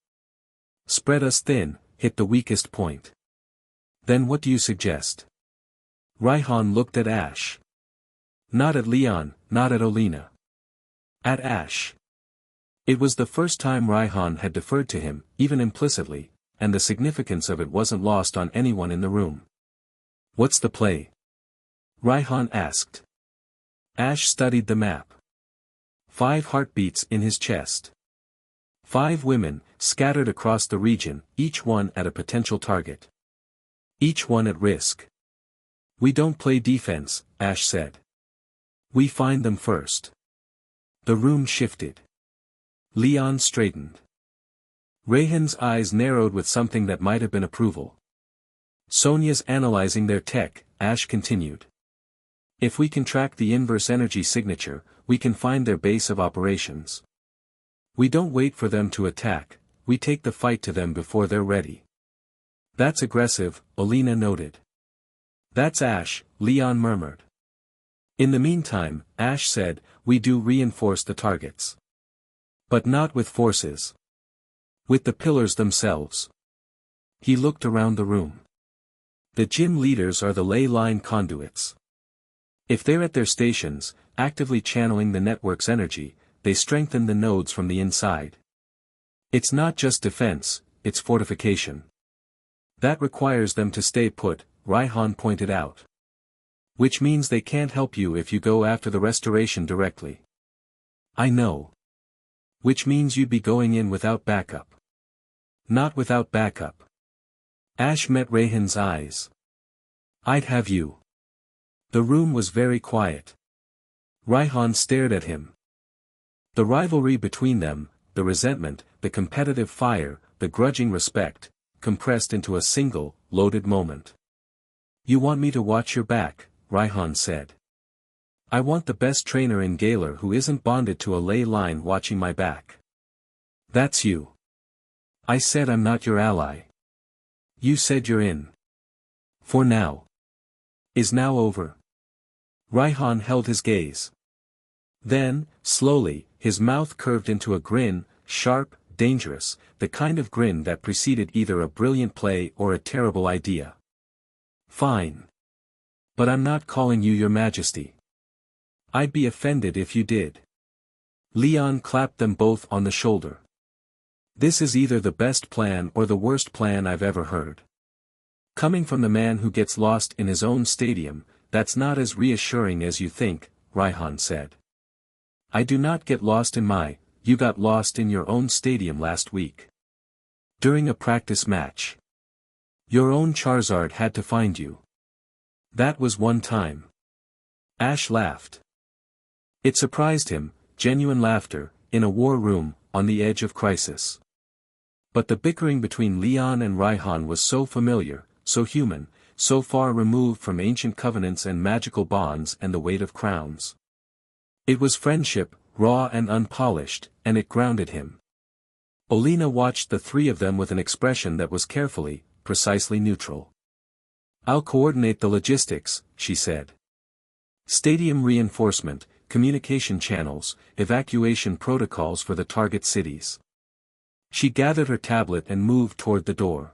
Spread us thin, hit the weakest point. Then what do you suggest? Raihan looked at Ash. Not at Leon, not at Olena. At Ash. It was the first time Raihan had deferred to him, even implicitly, and the significance of it wasn't lost on anyone in the room. What's the play? Raihan asked. Ash studied the map. 5 heartbeats in his chest. 5 women, scattered across the region, each one at a potential target. Each one at risk. We don't play defense, Ash said. We find them first. The room shifted. Leon straightened. Raihan's eyes narrowed with something that might have been approval. Sonya's analyzing their tech, Ash continued. If we can track the inverse energy signature, we can find their base of operations. We don't wait for them to attack, we take the fight to them before they're ready. That's aggressive, Olena noted. That's Ash, Leon murmured. In the meantime, Ash said, we do reinforce the targets. But not with forces. With the pillars themselves. He looked around the room. The gym leaders are the ley line conduits. If they're at their stations, actively channeling the network's energy, they strengthen the nodes from the inside. It's not just defense, it's fortification. That requires them to stay put, Raihan pointed out. Which means they can't help you if you go after the Restoration directly. I know. Which means you'd be going in without backup. Not without backup. Ash met Raihan's eyes. I'd have you. The room was very quiet. Raihan stared at him. The rivalry between them, the resentment, the competitive fire, the grudging respect, compressed into a single, loaded moment. You want me to watch your back, Raihan said. I want the best trainer in Galar who isn't bonded to a ley line watching my back. That's you. I said I'm not your ally. You said you're in. For now. Is now over. Raihan held his gaze. Then, slowly, his mouth curved into a grin, sharp, dangerous, the kind of grin that preceded either a brilliant play or a terrible idea. Fine. But I'm not calling you your majesty. I'd be offended if you did. Leon clapped them both on the shoulder. This is either the best plan or the worst plan I've ever heard. Coming from the man who gets lost in his own stadium, that's not as reassuring as you think, Raihan said. I do not get lost in my, you got lost in your own stadium last week. During a practice match. Your own Charizard had to find you. That was one time. Ash laughed. It surprised him, genuine laughter, in a war room, on the edge of crisis. But the bickering between Leon and Raihan was so familiar, so human, so far removed from ancient covenants and magical bonds and the weight of crowns. It was friendship, raw and unpolished, and it grounded him. Olena watched the 3 of them with an expression that was carefully, precisely neutral. I'll coordinate the logistics, she said. Stadium reinforcement, communication channels, evacuation protocols for the target cities. She gathered her tablet and moved toward the door.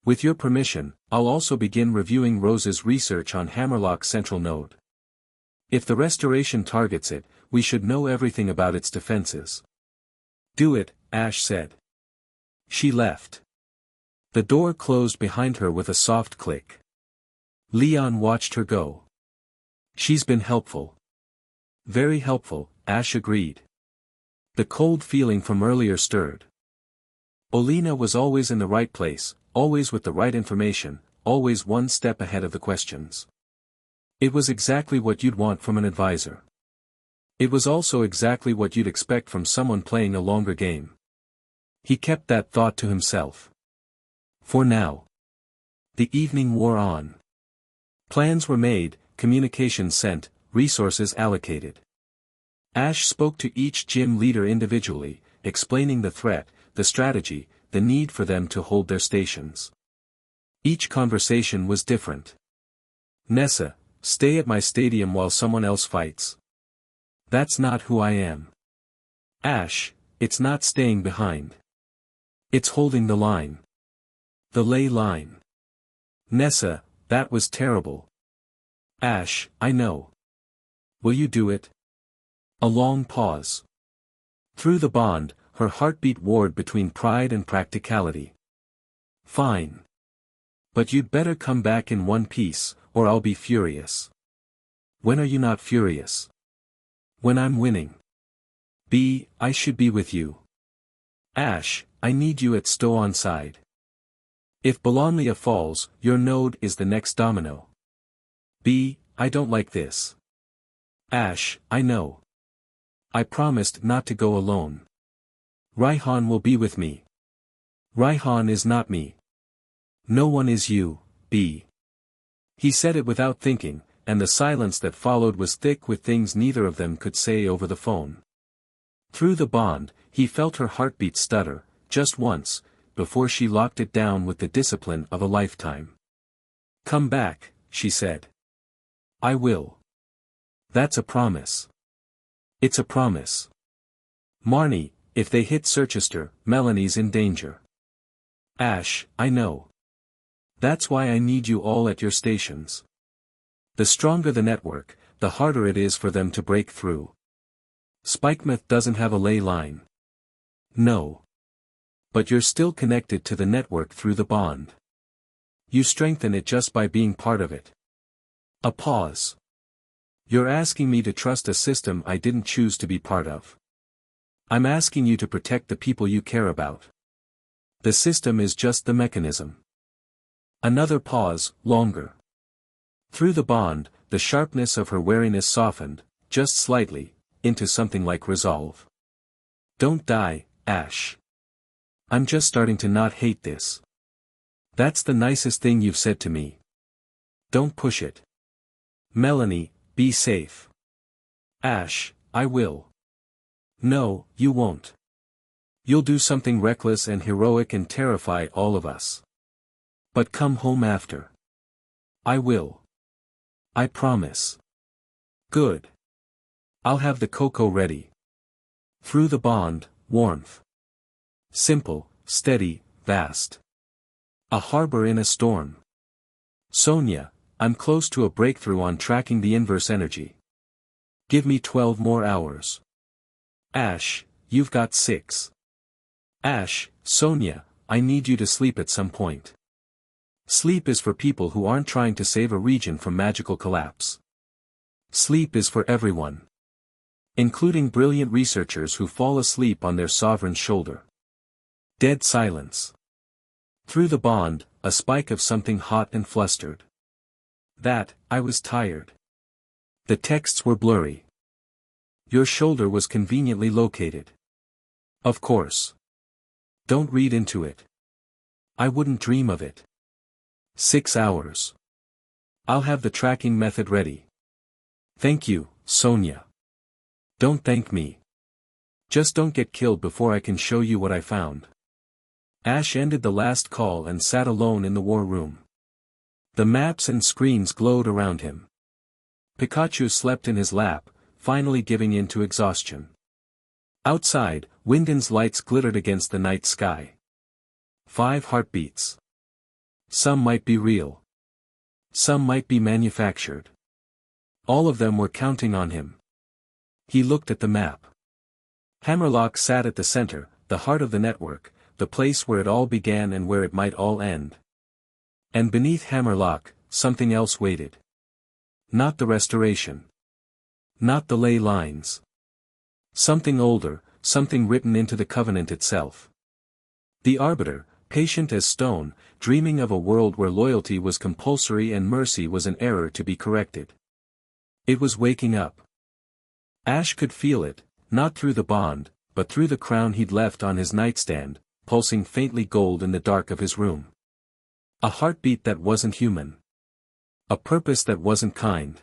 With your permission, I'll also begin reviewing Rose's research on Hammerlock Central Node. If the Restoration targets it, we should know everything about its defenses. Do it, Ash said. She left. The door closed behind her with a soft click. Leon watched her go. She's been helpful. Very helpful, Ash agreed. The cold feeling from earlier stirred. Olina was always in the right place, always with the right information, always one step ahead of the questions. It was exactly what you'd want from an advisor. It was also exactly what you'd expect from someone playing a longer game. He kept that thought to himself. For now. The evening wore on. Plans were made, communications sent, resources allocated. Ash spoke to each gym leader individually, explaining the threat, the strategy, the need for them to hold their stations. Each conversation was different. Nessa, stay at my stadium while someone else fights. That's not who I am. Ash, it's not staying behind. It's holding the line. The ley line. Nessa, that was terrible. Ash, I know. Will you do it? A long pause. Through the bond, her heartbeat warred between pride and practicality. Fine. But you'd better come back in one piece, or I'll be furious. When are you not furious? When I'm winning. B, I should be with you. Ash, I need you at Stow on side. If Bologna falls, your node is the next domino. B, I don't like this. Ash, I know. I promised not to go alone. Raihan will be with me. Raihan is not me. No one is you, B. He said it without thinking, and the silence that followed was thick with things neither of them could say over the phone. Through the bond, he felt her heartbeat stutter, just once, before she locked it down with the discipline of a lifetime. Come back, she said. I will. That's a promise. It's a promise. Marnie, if they hit Circhester, Melanie's in danger. Ash, I know. That's why I need you all at your stations. The stronger the network, the harder it is for them to break through. Spikemouth doesn't have a ley line. No. But you're still connected to the network through the bond. You strengthen it just by being part of it. A pause. You're asking me to trust a system I didn't choose to be part of. I'm asking you to protect the people you care about. The system is just the mechanism. Another pause, longer. Through the bond, the sharpness of her wariness softened, just slightly, into something like resolve. Don't die, Ash. I'm just starting to not hate this. That's the nicest thing you've said to me. Don't push it. Melanie, be safe. Ash, I will. No, you won't. You'll do something reckless and heroic and terrify all of us. But come home after. I will. I promise. Good. I'll have the cocoa ready. Through the bond, warmth. Simple, steady, vast. A harbor in a storm. Sonia, I'm close to a breakthrough on tracking the inverse energy. Give me 12 more hours. Ash, you've got 6. Ash, Sonia, I need you to sleep at some point. Sleep is for people who aren't trying to save a region from magical collapse. Sleep is for everyone. Including brilliant researchers who fall asleep on their sovereign's shoulder. Dead silence. Through the bond, a spike of something hot and flustered. I was tired. The texts were blurry. Your shoulder was conveniently located. Of course. Don't read into it. I wouldn't dream of it. 6 hours. I'll have the tracking method ready. Thank you, Sonia. Don't thank me. Just don't get killed before I can show you what I found. Ash ended the last call and sat alone in the war room. The maps and screens glowed around him. Pikachu slept in his lap, finally giving in to exhaustion. Outside, Wyndon's lights glittered against the night sky. 5 heartbeats. Some might be real. Some might be manufactured. All of them were counting on him. He looked at the map. Hammerlock sat at the center, the heart of the network, the place where it all began and where it might all end. And beneath Hammerlock, something else waited. Not the restoration. Not the ley lines. Something older, something written into the covenant itself. The arbiter, patient as stone, dreaming of a world where loyalty was compulsory and mercy was an error to be corrected. It was waking up. Ash could feel it, not through the bond, but through the crown he'd left on his nightstand, pulsing faintly gold in the dark of his room. A heartbeat that wasn't human. A purpose that wasn't kind.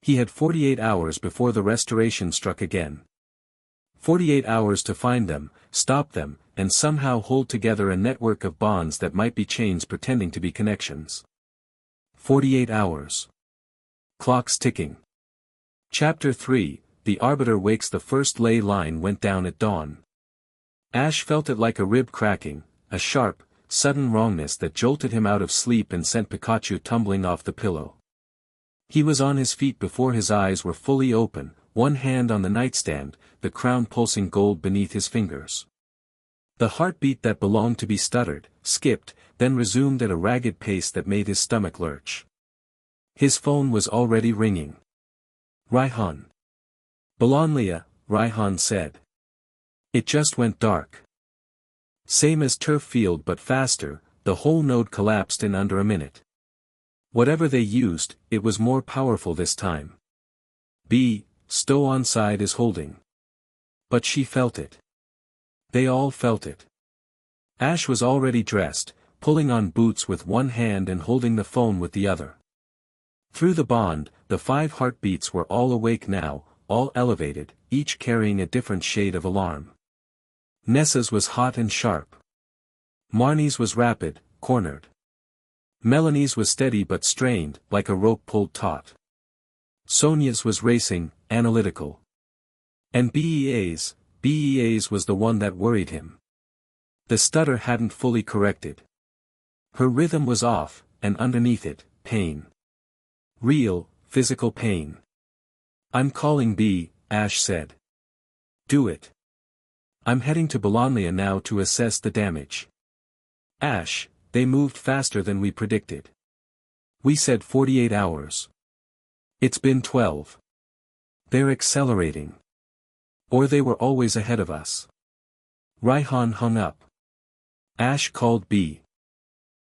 He had 48 hours before the restoration struck again. 48 hours to find them, stop them, and somehow hold together a network of bonds that might be chains pretending to be connections. 48 hours. Clocks ticking. Chapter 3, The Arbiter Wakes. The first ley line went down at dawn. Ash felt it like a rib cracking, a sharp, sudden wrongness that jolted him out of sleep and sent Pikachu tumbling off the pillow. He was on his feet before his eyes were fully open, one hand on the nightstand, the crown pulsing gold beneath his fingers. The heartbeat that belonged to be stuttered, skipped, then resumed at a ragged pace that made his stomach lurch. His phone was already ringing. Raihan. Bolonlia, Raihan said. It just went dark. Same as turf field but faster, the whole node collapsed in under a minute. Whatever they used, it was more powerful this time. Stow on side is holding. But she felt it. They all felt it. Ash was already dressed, pulling on boots with one hand and holding the phone with the other. Through the bond, the 5 heartbeats were all awake now, all elevated, each carrying a different shade of alarm. Nessa's was hot and sharp. Marnie's was rapid, cornered. Melanie's was steady but strained, like a rope pulled taut. Sonia's was racing, analytical. And BEA's was the one that worried him. The stutter hadn't fully corrected. Her rhythm was off, and underneath it, pain. Real, physical pain. I'm calling B, Ash said. Do it. I'm heading to Bolonlia now to assess the damage. Ash, they moved faster than we predicted. We said 48 hours. It's been 12. They're accelerating. Or they were always ahead of us. Raihan hung up. Ash called B.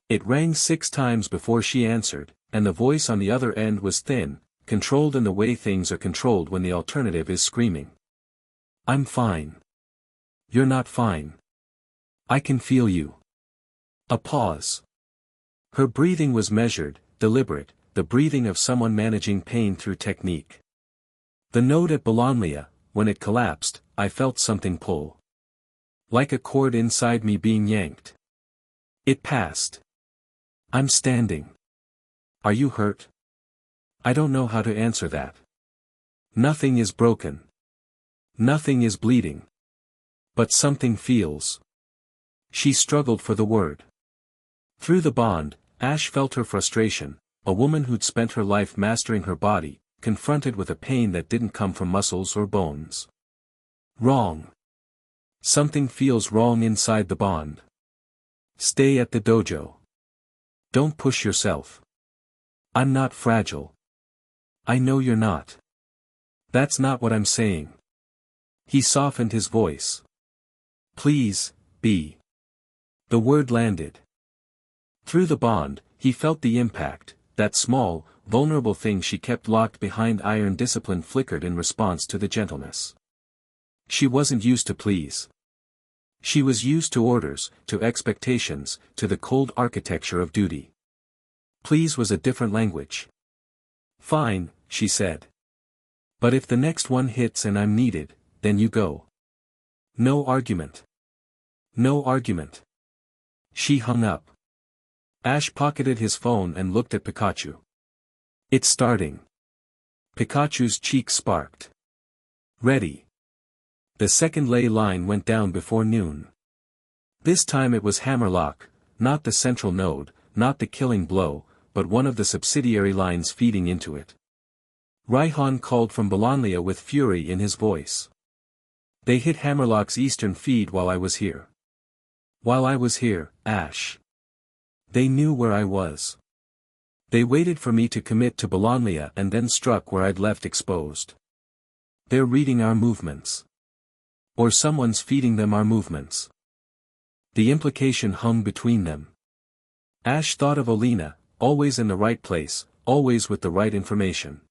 It rang 6 times before she answered, and the voice on the other end was thin, controlled in the way things are controlled when the alternative is screaming. I'm fine. You're not fine. I can feel you. A pause. Her breathing was measured, deliberate, the breathing of someone managing pain through technique. The node at Bolonlia, when it collapsed, I felt something pull. Like a cord inside me being yanked. It passed. I'm standing. Are you hurt? I don't know how to answer that. Nothing is broken. Nothing is bleeding. But something feels. She struggled for the word. Through the bond, Ash felt her frustration, a woman who'd spent her life mastering her body, confronted with a pain that didn't come from muscles or bones. Wrong. Something feels wrong inside the bond. Stay at the dojo. Don't push yourself. I'm not fragile. I know you're not. That's not what I'm saying. He softened his voice. Please, B. The word landed. Through the bond, he felt the impact, that small, vulnerable thing she kept locked behind iron discipline flickered in response to the gentleness. She wasn't used to please. She was used to orders, to expectations, to the cold architecture of duty. Please was a different language. Fine, she said. But if the next one hits and I'm needed, then you go. No argument. No argument. She hung up. Ash pocketed his phone and looked at Pikachu. It's starting. Pikachu's cheeks sparked. Ready. The second ley line went down before noon. This time it was Hammerlock, not the central node, not the killing blow, but one of the subsidiary lines feeding into it. Raihan called from Bolonlia with fury in his voice. They hit Hammerlock's eastern feed while I was here. While I was here, Ash. They knew where I was. They waited for me to commit to Bolonlia and then struck where I'd left exposed. They're reading our movements. Or someone's feeding them our movements. The implication hung between them. Ash thought of Olina, always in the right place, always with the right information.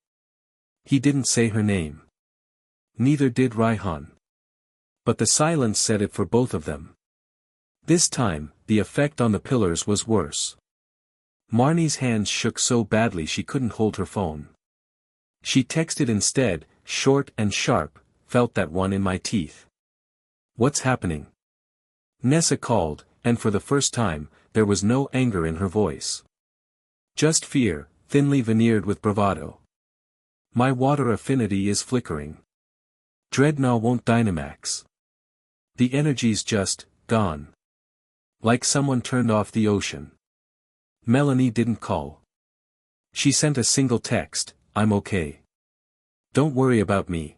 He didn't say her name. Neither did Raihan. But the silence said it for both of them. This time, the effect on the pillars was worse. Marnie's hands shook so badly she couldn't hold her phone. She texted instead, short and sharp, "Felt that one in my teeth." "What's happening?" Nessa called, and for the first time, there was no anger in her voice. Just fear, thinly veneered with bravado. "My water affinity is flickering. Dreadnought won't Dynamax. The energy's just gone. Like someone turned off the ocean." Melanie didn't call. She sent a single text, "I'm okay. Don't worry about me.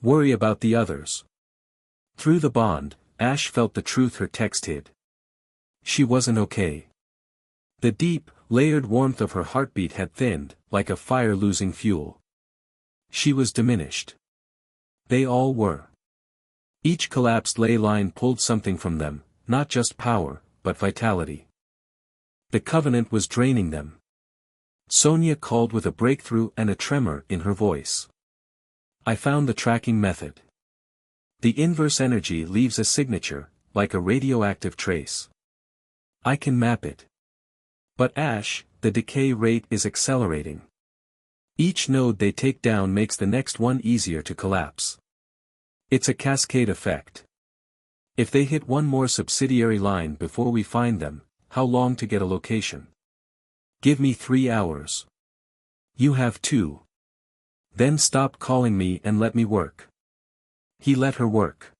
Worry about the others." Through the bond, Ash felt the truth her text hid. She wasn't okay. The deep, layered warmth of her heartbeat had thinned, like a fire losing fuel. She was diminished. They all were. Each collapsed ley line pulled something from them, not just power, but vitality. The Covenant was draining them. Sonia called with a breakthrough and a tremor in her voice. "I found the tracking method. The inverse energy leaves a signature, like a radioactive trace. I can map it. But Ash, the decay rate is accelerating. Each node they take down makes the next one easier to collapse. It's a cascade effect. If they hit one more subsidiary line before we find them, how long to get a location? Give me 3 hours. You have 2. Then stop calling me and let me work." He let her work.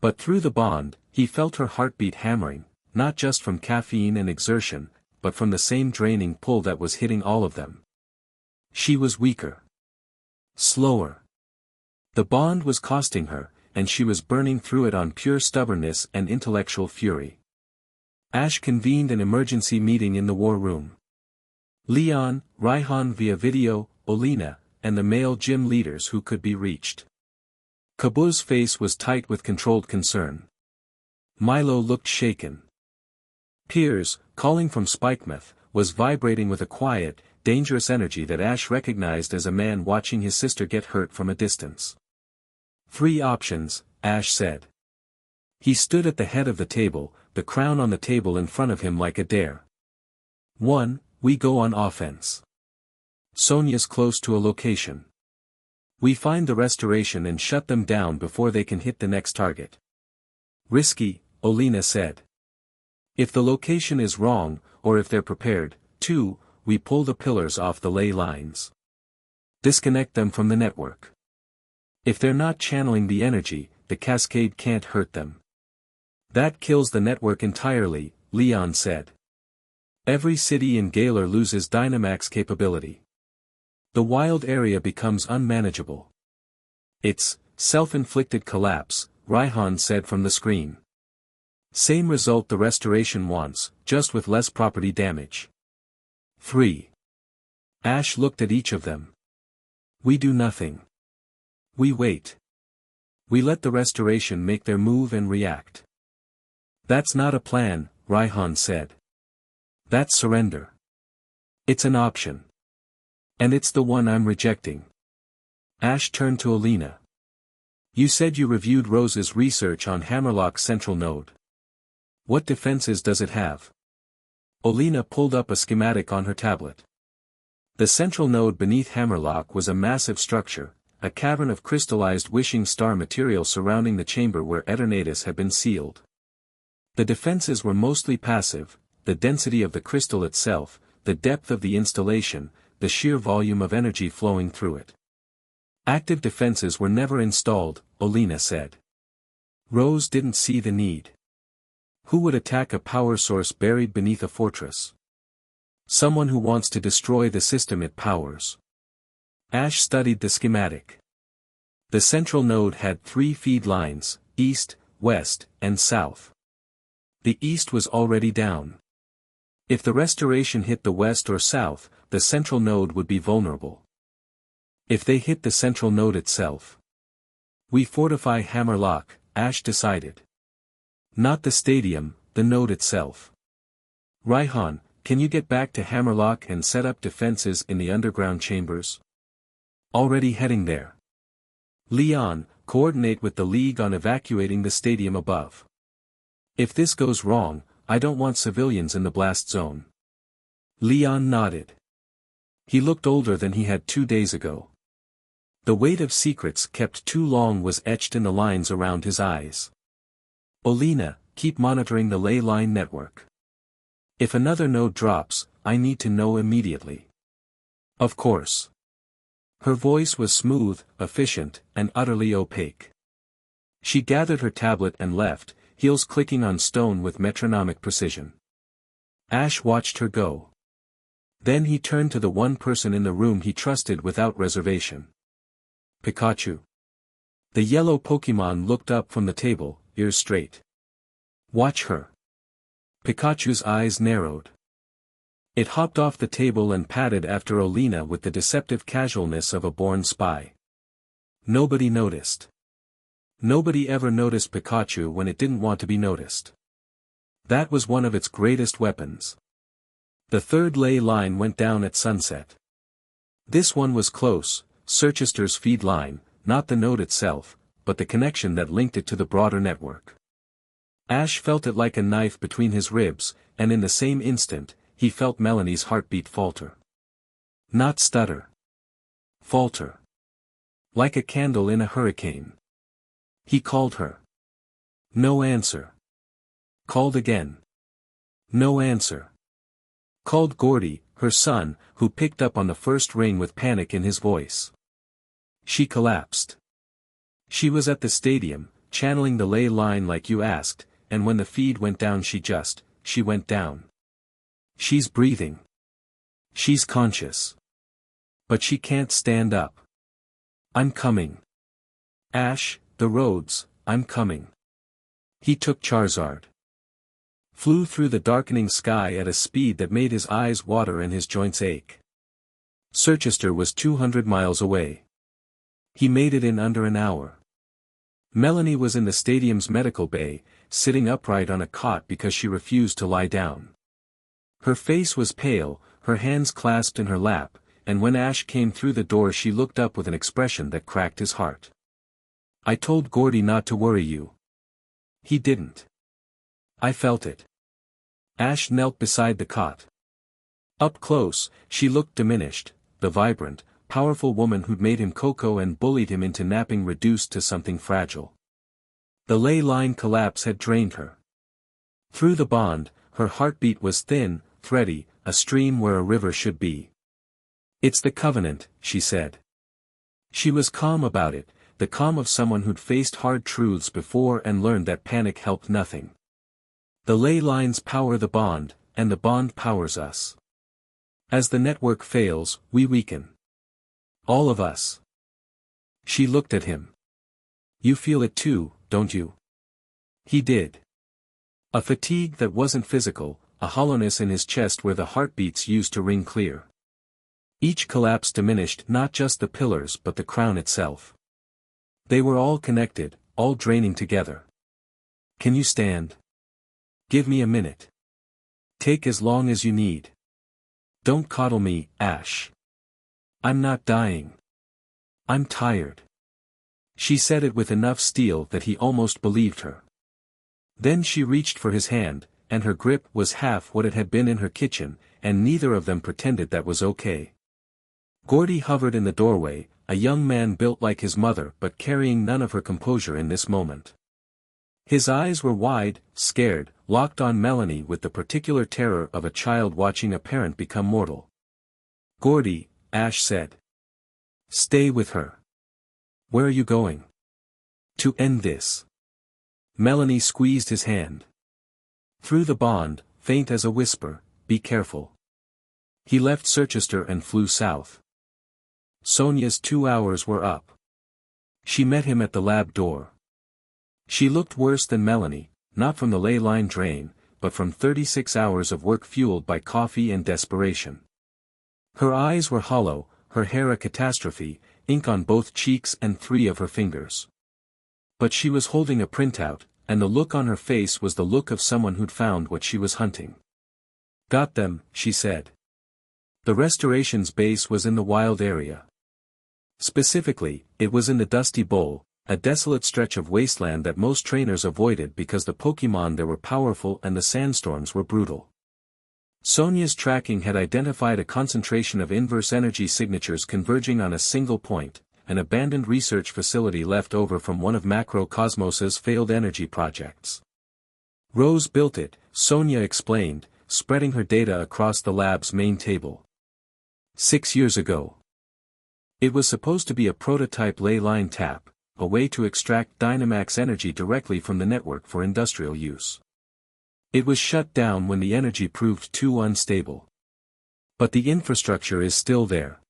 But through the bond, he felt her heartbeat hammering, not just from caffeine and exertion, but from the same draining pull that was hitting all of them. She was weaker. Slower. The bond was costing her, and she was burning through it on pure stubbornness and intellectual fury. Ash convened an emergency meeting in the war room. Leon, Raihan via video, Olina, and the male gym leaders who could be reached. Kabuz's face was tight with controlled concern. Milo looked shaken. Piers, calling from Spikemuth, was vibrating with a quiet, dangerous energy that Ash recognized as a man watching his sister get hurt from a distance. 3 options, Ash said. He stood at the head of the table, the crown on the table in front of him like a dare. 1. We go on offense. Sonia's close to a location. We find the restoration and shut them down before they can hit the next target. Risky, Olina said. If the location is wrong, or if they're prepared. 2. We pull the pillars off the ley lines. Disconnect them from the network. If they're not channeling the energy, the cascade can't hurt them. That kills the network entirely, Leon said. Every city in Galar loses Dynamax capability. The wild area becomes unmanageable. It's self-inflicted collapse, Raihan said from the screen. Same result the restoration wants, just with less property damage. 3. Ash looked at each of them. We do nothing. We wait. We let the restoration make their move and react. That's not a plan, Raihan said. That's surrender. It's an option. And it's the one I'm rejecting. Ash turned to Olina. You said you reviewed Rose's research on Hammerlock's central node. What defenses does it have? Olina pulled up a schematic on her tablet. The central node beneath Hammerlock was a massive structure, a cavern of crystallized wishing star material surrounding the chamber where Eternatus had been sealed. The defenses were mostly passive, the density of the crystal itself, the depth of the installation, the sheer volume of energy flowing through it. Active defenses were never installed, Olina said. Rose didn't see the need. Who would attack a power source buried beneath a fortress? Someone who wants to destroy the system it powers. Ash studied the schematic. The central node had 3 feed lines, east, west, and south. The east was already down. If the restoration hit the west or south, the central node would be vulnerable. If they hit the central node itself. We fortify Hammerlock, Ash decided. Not the stadium, the node itself. Raihan, can you get back to Hammerlock and set up defenses in the underground chambers? Already heading there. Leon, coordinate with the League on evacuating the stadium above. If this goes wrong, I don't want civilians in the blast zone. Leon nodded. He looked older than he had 2 days ago. The weight of secrets kept too long was etched in the lines around his eyes. Olena, keep monitoring the ley line network. If another node drops, I need to know immediately. Of course. Her voice was smooth, efficient, and utterly opaque. She gathered her tablet and left, heels clicking on stone with metronomic precision. Ash watched her go. Then he turned to the one person in the room he trusted without reservation. Pikachu. The yellow Pokémon looked up from the table, ears straight. Watch her. Pikachu's eyes narrowed. It hopped off the table and padded after Olena with the deceptive casualness of a born spy. Nobody noticed. Nobody ever noticed Pikachu when it didn't want to be noticed. That was one of its greatest weapons. The third ley line went down at sunset. This one was close, Circhester's feed line, not the node itself, but the connection that linked it to the broader network. Ash felt it like a knife between his ribs, and in the same instant, he felt Melanie's heartbeat falter. Not stutter. Falter. Like a candle in a hurricane. He called her. No answer. Called again. No answer. Called Gordy, her son, who picked up on the first ring with panic in his voice. She collapsed. She was at the stadium, channeling the ley line like you asked, and when the feed went down she went down. She's breathing. She's conscious. But she can't stand up. I'm coming. Ash, the roads, I'm coming. He took Charizard. Flew through the darkening sky at a speed that made his eyes water and his joints ache. Circhester was 200 miles away. He made it in under an hour. Melanie was in the stadium's medical bay, sitting upright on a cot because she refused to lie down. Her face was pale, her hands clasped in her lap, and when Ash came through the door she looked up with an expression that cracked his heart. I told Gordy not to worry you. He didn't. I felt it. Ash knelt beside the cot. Up close, she looked diminished, the vibrant, powerful woman who'd made him cocoa and bullied him into napping reduced to something fragile. The ley line collapse had drained her. Through the bond, her heartbeat was thin, thready, a stream where a river should be. It's the covenant, she said. She was calm about it, the calm of someone who'd faced hard truths before and learned that panic helped nothing. The ley lines power the bond, and the bond powers us. As the network fails, we weaken. All of us. She looked at him. You feel it too, don't you? He did. A fatigue that wasn't physical, a hollowness in his chest where the heartbeats used to ring clear. Each collapse diminished not just the pillars but the crown itself. They were all connected, all draining together. Can you stand? Give me a minute. Take as long as you need. Don't coddle me, Ash. I'm not dying. I'm tired. She said it with enough steel that he almost believed her. Then she reached for his hand, and her grip was half what it had been in her kitchen, and neither of them pretended that was okay. Gordy hovered in the doorway, a young man built like his mother but carrying none of her composure in this moment. His eyes were wide, scared, locked on Melanie with the particular terror of a child watching a parent become mortal. Gordy, Ash said. Stay with her. Where are you going? To end this. Melanie squeezed his hand. Through the bond, faint as a whisper, be careful. He left Circhester and flew south. Sonia's 2 hours were up. She met him at the lab door. She looked worse than Melanie, not from the ley line drain, but from 36 hours of work fueled by coffee and desperation. Her eyes were hollow, her hair a catastrophe, ink on both cheeks and 3 of her fingers. But she was holding a printout, and the look on her face was the look of someone who'd found what she was hunting. "Got them," she said. The restoration's base was in the wild area. Specifically, it was in the Dusty Bowl, a desolate stretch of wasteland that most trainers avoided because the Pokémon there were powerful and the sandstorms were brutal. Sonia's tracking had identified a concentration of inverse energy signatures converging on a single point, an abandoned research facility left over from one of Macrocosmos's failed energy projects. Rose built it, Sonia explained, spreading her data across the lab's main table. 6 years ago. It was supposed to be a prototype ley line tap, a way to extract Dynamax energy directly from the network for industrial use. It was shut down when the energy proved too unstable. But the infrastructure is still there.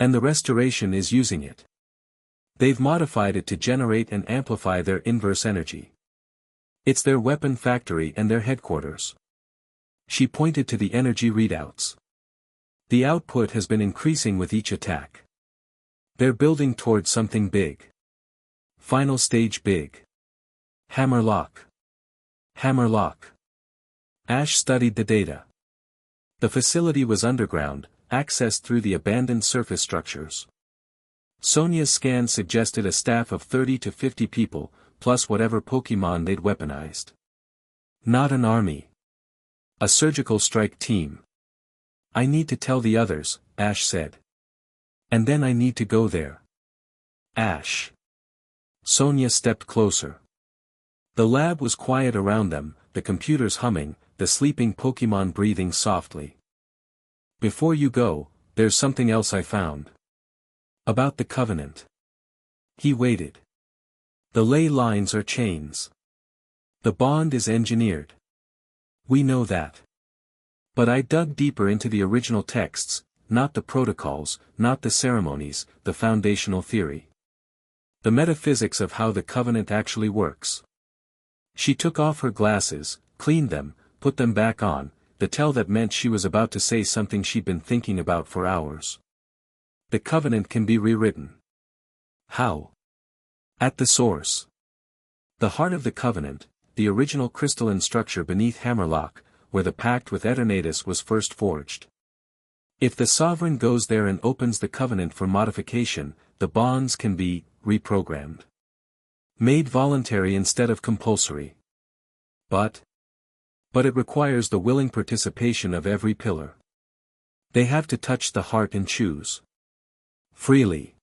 And the restoration is using it. They've modified it to generate and amplify their inverse energy. It's their weapon factory and their headquarters. She pointed to the energy readouts. The output has been increasing with each attack. They're building towards something big. Final stage big. Hammerlock. Hammerlock. Ash studied the data. The facility was underground, accessed through the abandoned surface structures. Sonia's scan suggested a staff of 30 to 50 people, plus whatever Pokémon they'd weaponized. Not an army. A surgical strike team. "I need to tell the others," Ash said. "And then I need to go there." Ash. Sonia stepped closer. The lab was quiet around them, the computers humming, the sleeping Pokémon breathing softly. "Before you go, there's something else I found. About the Covenant." He waited. "The ley lines are chains. The bond is engineered. We know that. But I dug deeper into the original texts, not the protocols, not the ceremonies, the foundational theory. The metaphysics of how the Covenant actually works." She took off her glasses, cleaned them, put them back on, the tell that meant she was about to say something she'd been thinking about for hours. "The Covenant can be rewritten." "How?" "At the source. The heart of the Covenant, the original crystalline structure beneath Hammerlock, where the pact with Eternatus was first forged. If the Sovereign goes there and opens the Covenant for modification, the bonds can be reprogrammed. Made voluntary instead of compulsory. But it requires the willing participation of every pillar. They have to touch the heart and choose. Freely.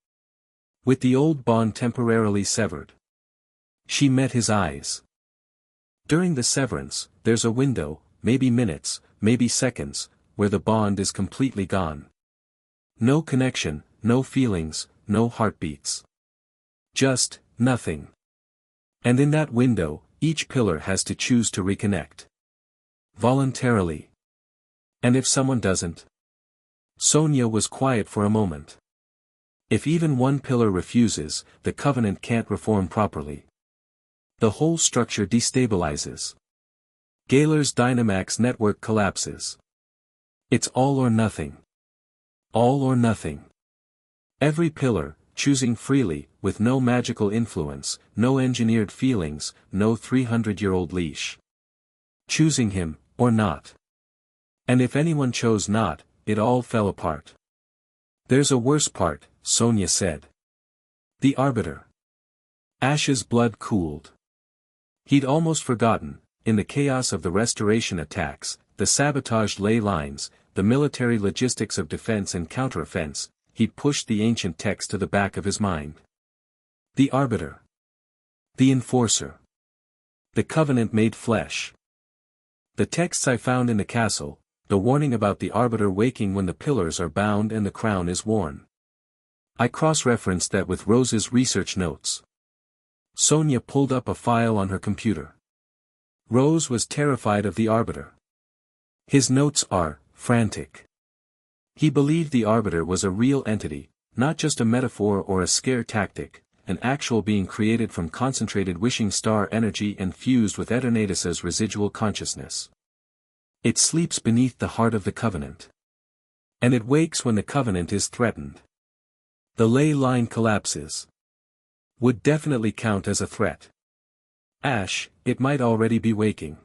With the old bond temporarily severed." She met his eyes. "During the severance, there's a window, maybe minutes, maybe seconds, where the bond is completely gone. No connection, no feelings, no heartbeats. Just, nothing. And in that window, each pillar has to choose to reconnect. Voluntarily. And if someone doesn't?" Sonia was quiet for a moment. "If even one pillar refuses, the Covenant can't reform properly. The whole structure destabilizes. Galar's Dynamax network collapses. It's all or nothing. All or nothing. Every pillar, choosing freely, with no magical influence, no engineered feelings, no 300-year-old leash. Choosing him, or not. And if anyone chose not, it all fell apart." "There's a worse part," Sonia said. "The Arbiter." Ash's blood cooled. He'd almost forgotten, in the chaos of the restoration attacks, the sabotaged ley lines, the military logistics of defense and counteroffense, he'd pushed the ancient text to the back of his mind. The Arbiter. The Enforcer. The Covenant made flesh. The texts I found in the castle, the warning about the Arbiter waking when the pillars are bound and the crown is worn. I cross-referenced that with Rose's research notes. Sonia pulled up a file on her computer. Rose was terrified of the Arbiter. His notes are frantic. He believed the Arbiter was a real entity, not just a metaphor or a scare tactic, an actual being created from concentrated wishing star energy and fused with Eternatus's residual consciousness. It sleeps beneath the heart of the Covenant. And it wakes when the Covenant is threatened. The ley line collapses. Would definitely count as a threat. Ash, it might already be waking.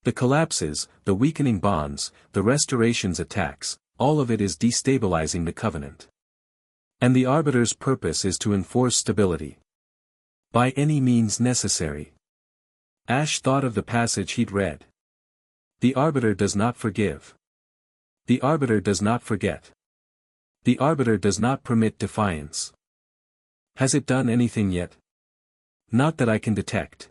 The collapses, the weakening bonds, the restoration's attacks, all of it is destabilizing the covenant. And the Arbiter's purpose is to enforce stability. By any means necessary. Ash thought of the passage he'd read. The Arbiter does not forgive. The Arbiter does not forget. The Arbiter does not permit defiance. Has it done anything yet? Not that I can detect.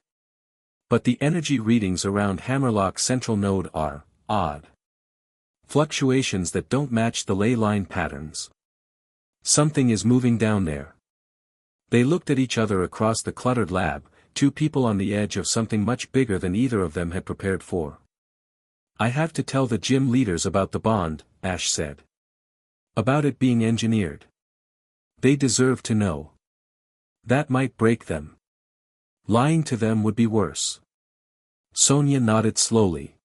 But the energy readings around Hammerlock's central node are odd. Fluctuations that don't match the ley line patterns. Something is moving down there. They looked at each other across the cluttered lab, two people on the edge of something much bigger than either of them had prepared for. I have to tell the gym leaders about the bond, Ash said. About it being engineered. They deserve to know. That might break them. Lying to them would be worse. Sonia nodded slowly.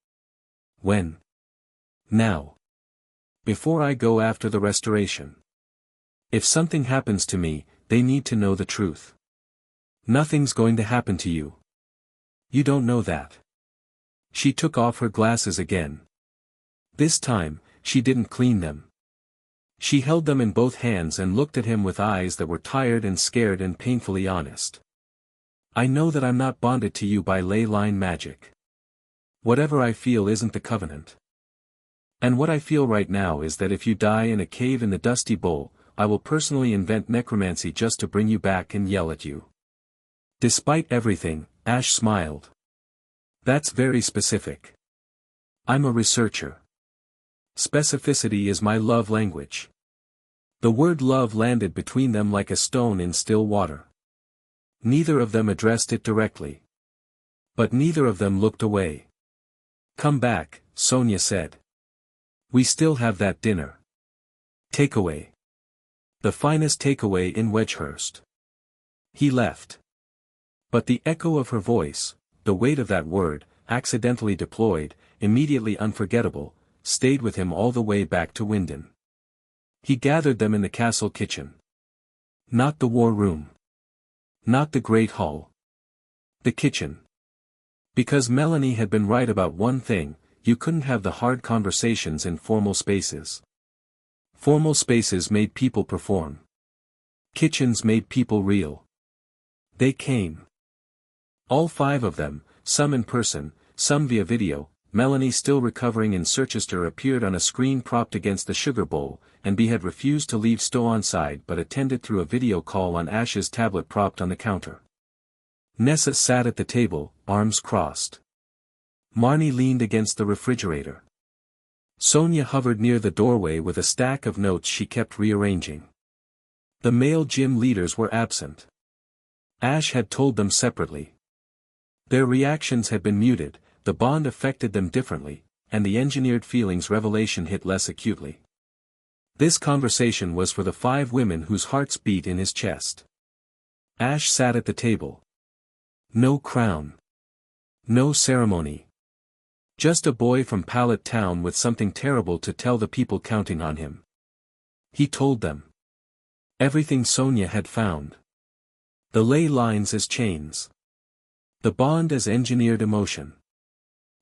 When? Now. Before I go after the restoration. If something happens to me, they need to know the truth. Nothing's going to happen to you. You don't know that. She took off her glasses again. This time, she didn't clean them. She held them in both hands and looked at him with eyes that were tired and scared and painfully honest. I know that I'm not bonded to you by ley line magic. Whatever I feel isn't the covenant. And what I feel right now is that if you die in a cave in the Dusty Bowl, I will personally invent necromancy just to bring you back and yell at you. Despite everything, Ash smiled. That's very specific. I'm a researcher. Specificity is my love language. The word love landed between them like a stone in still water. Neither of them addressed it directly. But neither of them looked away. Come back, Sonia said. We still have that dinner. Takeaway. The finest takeaway in Wedgehurst. He left. But the echo of her voice, the weight of that word, accidentally deployed, immediately unforgettable, stayed with him all the way back to Winden. He gathered them in the castle kitchen. Not the war room. Not the great hall. The kitchen. Because Melanie had been right about one thing, you couldn't have the hard conversations in formal spaces. Formal spaces made people perform. Kitchens made people real. They came. All five of them, some in person, some via video. Melanie, still recovering in Circhester, appeared on a screen propped against the sugar bowl, and B had refused to leave Stowe on side but attended through a video call on Ash's tablet propped on the counter. Nessa sat at the table, arms crossed. Marnie leaned against the refrigerator. Sonia hovered near the doorway with a stack of notes she kept rearranging. The male gym leaders were absent. Ash had told them separately. Their reactions had been muted. The bond affected them differently, and the engineered feelings revelation hit less acutely. This conversation was for the five women whose hearts beat in his chest. Ash sat at the table. No crown. No ceremony. Just a boy from Pallet Town with something terrible to tell the people counting on him. He told them. Everything Sonia had found. The ley lines as chains. The bond as engineered emotion.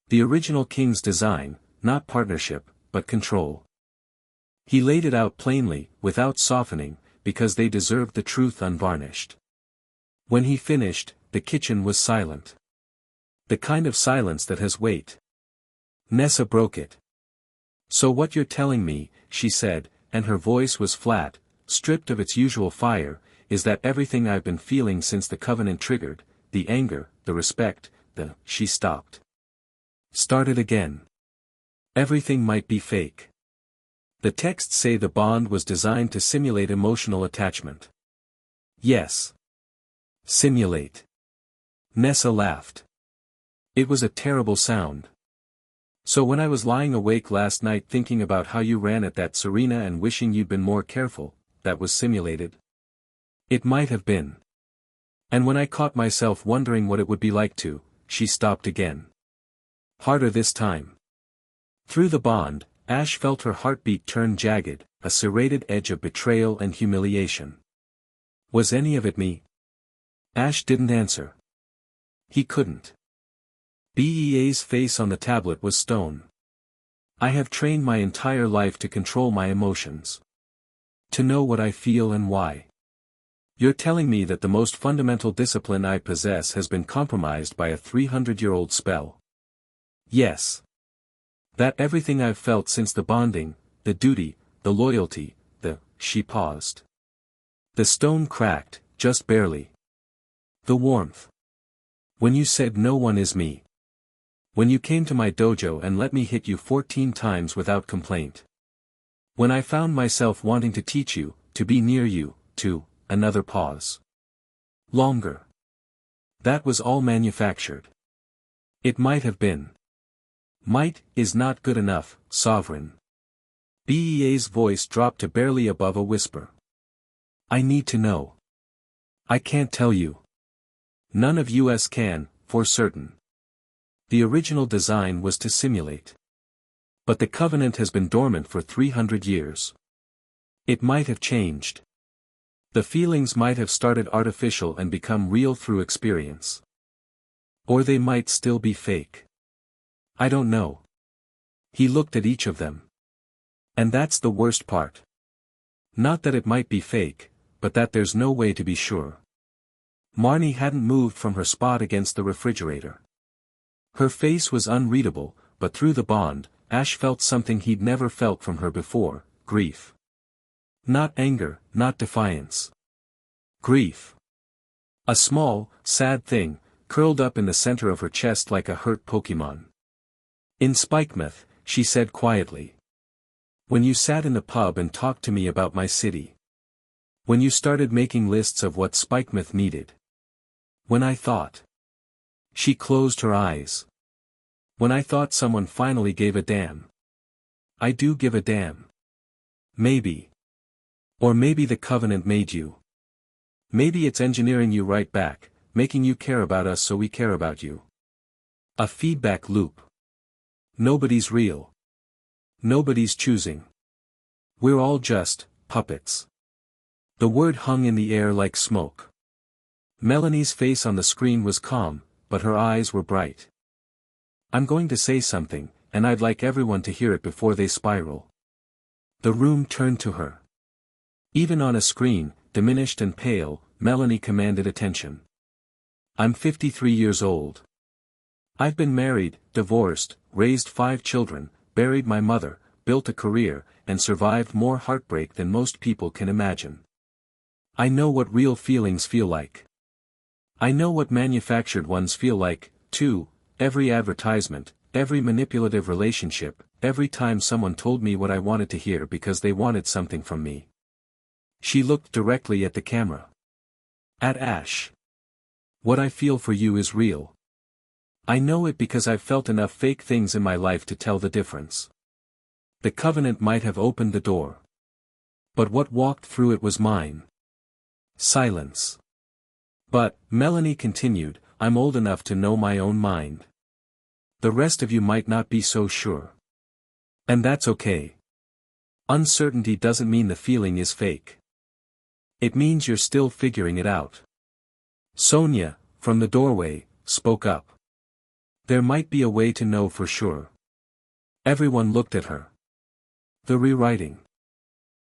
The original king's design, not partnership, but control. He laid it out plainly, without softening, because they deserved the truth unvarnished. When he finished, the kitchen was silent. The kind of silence that has weight. Nessa broke it. So what you're telling me, she said, and her voice was flat, stripped of its usual fire, is that everything I've been feeling since the covenant triggered, the anger, the respect, she stopped. Started again. Everything might be fake. The texts say the bond was designed to simulate emotional attachment. Yes. Simulate. Nessa laughed. It was a terrible sound. So when I was lying awake last night thinking about how you ran at that Serena and wishing you'd been more careful, that was simulated? It might have been. And when I caught myself wondering what it would be like to, she stopped again. Harder this time. Through the bond, Ash felt her heartbeat turn jagged, a serrated edge of betrayal and humiliation. Was any of it me? Ash didn't answer. He couldn't. Bea's face on the tablet was stone. I have trained my entire life to control my emotions. To know what I feel and why. You're telling me that the most fundamental discipline I possess has been compromised by a 300-year-old spell? Yes. That everything I've felt since the bonding, the duty, the loyalty, she paused. The stone cracked, just barely. The warmth. When you said no one is me. When you came to my dojo and let me hit you 14 times without complaint. When I found myself wanting to teach you, to be near you, another pause. Longer. That was all manufactured. It might have been. Might is not good enough, Sovereign. Bea's voice dropped to barely above a whisper. I need to know. I can't tell you. None of us can, for certain. The original design was to simulate. But the covenant has been dormant for 300 years. It might have changed. The feelings might have started artificial and become real through experience. Or they might still be fake. I don't know. He looked at each of them. And that's the worst part. Not that it might be fake, but that there's no way to be sure. Marnie hadn't moved from her spot against the refrigerator. Her face was unreadable, but through the bond, Ash felt something he'd never felt from her before, grief. Not anger, not defiance. Grief. A small, sad thing, curled up in the center of her chest like a hurt Pokemon. In Spikemouth, she said quietly. When you sat in the pub and talked to me about my city. When you started making lists of what Spikemouth needed. When I thought. She closed her eyes. When I thought someone finally gave a damn. I do give a damn. Maybe. Or maybe the covenant made you. Maybe it's engineering you right back, making you care about us so we care about you. A feedback loop. Nobody's real. Nobody's choosing. We're all just puppets. The word hung in the air like smoke. Melanie's face on the screen was calm, but her eyes were bright. I'm going to say something, and I'd like everyone to hear it before they spiral. The room turned to her. Even on a screen, diminished and pale, Melanie commanded attention. I'm 53 years old. I've been married, divorced, raised 5 children, buried my mother, built a career, and survived more heartbreak than most people can imagine. I know what real feelings feel like. I know what manufactured ones feel like, too. Every advertisement, every manipulative relationship, every time someone told me what I wanted to hear because they wanted something from me. She looked directly at the camera. At Ash. What I feel for you is real. I know it because I've felt enough fake things in my life to tell the difference. The covenant might have opened the door. But what walked through it was mine. Silence. But, Melanie continued, I'm old enough to know my own mind. The rest of you might not be so sure. And that's okay. Uncertainty doesn't mean the feeling is fake. It means you're still figuring it out. Sonia, from the doorway, spoke up. There might be a way to know for sure. Everyone looked at her. The rewriting.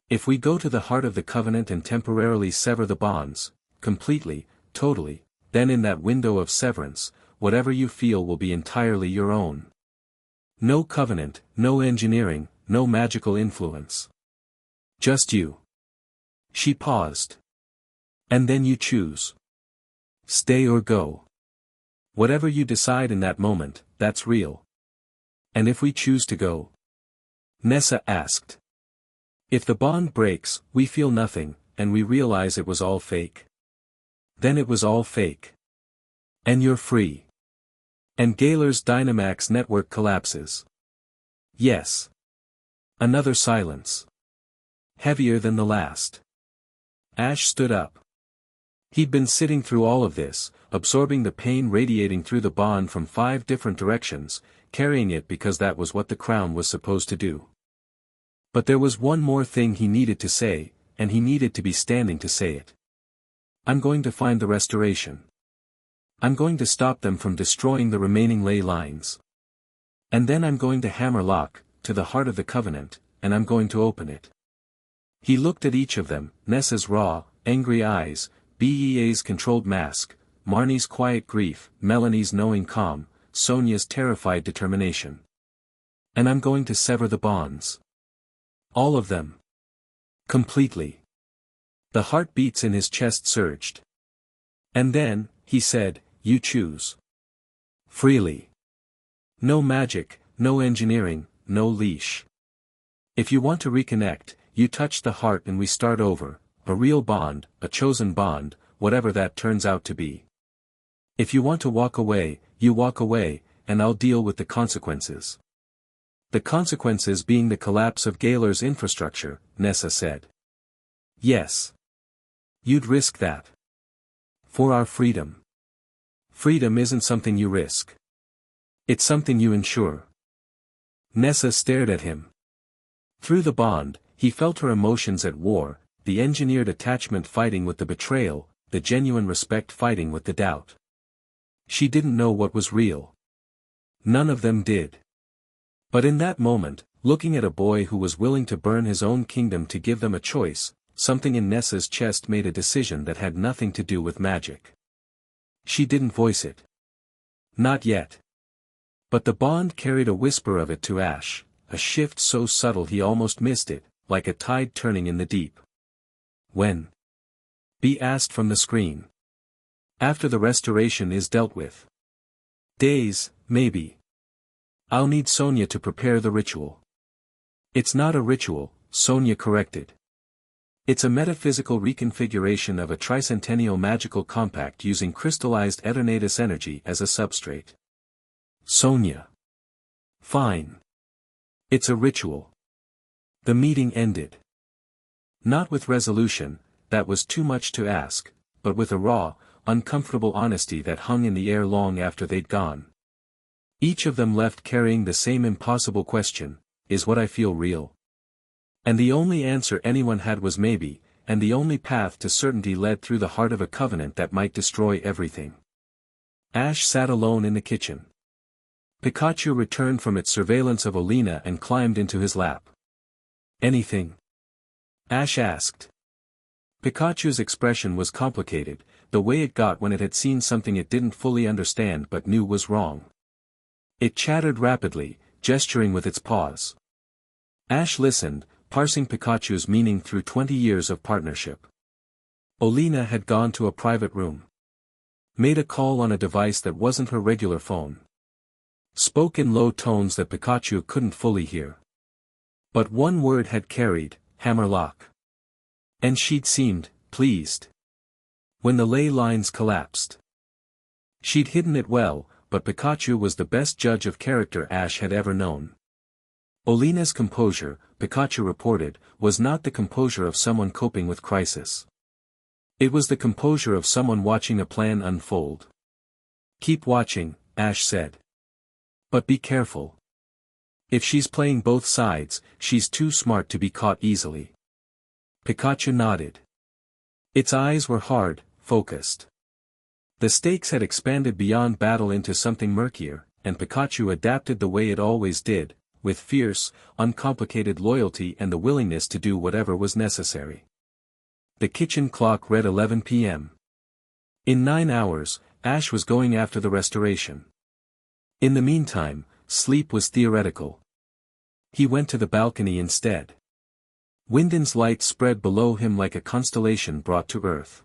If we go to the heart of the covenant and temporarily sever the bonds, completely, totally, then in that window of severance, whatever you feel will be entirely your own. No covenant, no engineering, no magical influence. Just you. She paused. And then you choose. Stay or go. Whatever you decide in that moment, that's real. And if we choose to go? Nessa asked. If the bond breaks, we feel nothing, and we realize it was all fake. Then it was all fake. And you're free. And Galar's Dynamax network collapses. Yes. Another silence. Heavier than the last. Ash stood up. He'd been sitting through all of this, absorbing the pain radiating through the bond from 5 different directions, carrying it because that was what the crown was supposed to do. But there was one more thing he needed to say, and he needed to be standing to say it. I'm going to find the restoration. I'm going to stop them from destroying the remaining ley lines. And then I'm going to hammer lock, to the heart of the covenant, and I'm going to open it. He looked at each of them, Nessa's raw, angry eyes, Bea's controlled mask, Marnie's quiet grief, Melanie's knowing calm, Sonia's terrified determination. And I'm going to sever the bonds. All of them. Completely. The heartbeats in his chest surged. And then, he said, you choose. Freely. No magic, no engineering, no leash. If you want to reconnect, you touch the heart and we start over, a real bond, a chosen bond, whatever that turns out to be. If you want to walk away, you walk away, and I'll deal with the consequences. The consequences being the collapse of Galar's infrastructure, Nessa said. Yes. You'd risk that. For our freedom. Freedom isn't something you risk. It's something you ensure. Nessa stared at him. Through the bond, he felt her emotions at war, the engineered attachment fighting with the betrayal, the genuine respect fighting with the doubt. She didn't know what was real. None of them did. But in that moment, looking at a boy who was willing to burn his own kingdom to give them a choice, something in Nessa's chest made a decision that had nothing to do with magic. She didn't voice it. Not yet. But the bond carried a whisper of it to Ash, a shift so subtle he almost missed it, like a tide turning in the deep. When? B asked from the screen. After the restoration is dealt with. Days, maybe. I'll need Sonia to prepare the ritual. It's not a ritual, Sonia corrected. It's a metaphysical reconfiguration of a tricentennial magical compact using crystallized Eternatus energy as a substrate. Sonia. Fine. It's a ritual. The meeting ended. Not with resolution, that was too much to ask, but with a raw, uncomfortable honesty that hung in the air long after they'd gone. Each of them left carrying the same impossible question, is what I feel real? And the only answer anyone had was maybe, and the only path to certainty led through the heart of a covenant that might destroy everything. Ash sat alone in the kitchen. Pikachu returned from its surveillance of Olina and climbed into his lap. Anything? Ash asked. Pikachu's expression was complicated, the way it got when it had seen something it didn't fully understand but knew was wrong. It chattered rapidly, gesturing with its paws. Ash listened, parsing Pikachu's meaning through 20 years of partnership. Olina had gone to a private room. Made a call on a device that wasn't her regular phone. Spoke in low tones that Pikachu couldn't fully hear. But one word had carried, hammerlock. And she'd seemed pleased. When the ley lines collapsed. She'd hidden it well, but Pikachu was the best judge of character Ash had ever known. Olina's composure, Pikachu reported, was not the composure of someone coping with crisis. It was the composure of someone watching a plan unfold. Keep watching, Ash said. But be careful. If she's playing both sides, she's too smart to be caught easily. Pikachu nodded. Its eyes were hard, focused. The stakes had expanded beyond battle into something murkier, and Pikachu adapted the way it always did, with fierce, uncomplicated loyalty and the willingness to do whatever was necessary. The kitchen clock read 11 p.m. In 9 hours, Ash was going after the restoration. In the meantime, sleep was theoretical. He went to the balcony instead. Wyndon's light spread below him like a constellation brought to Earth.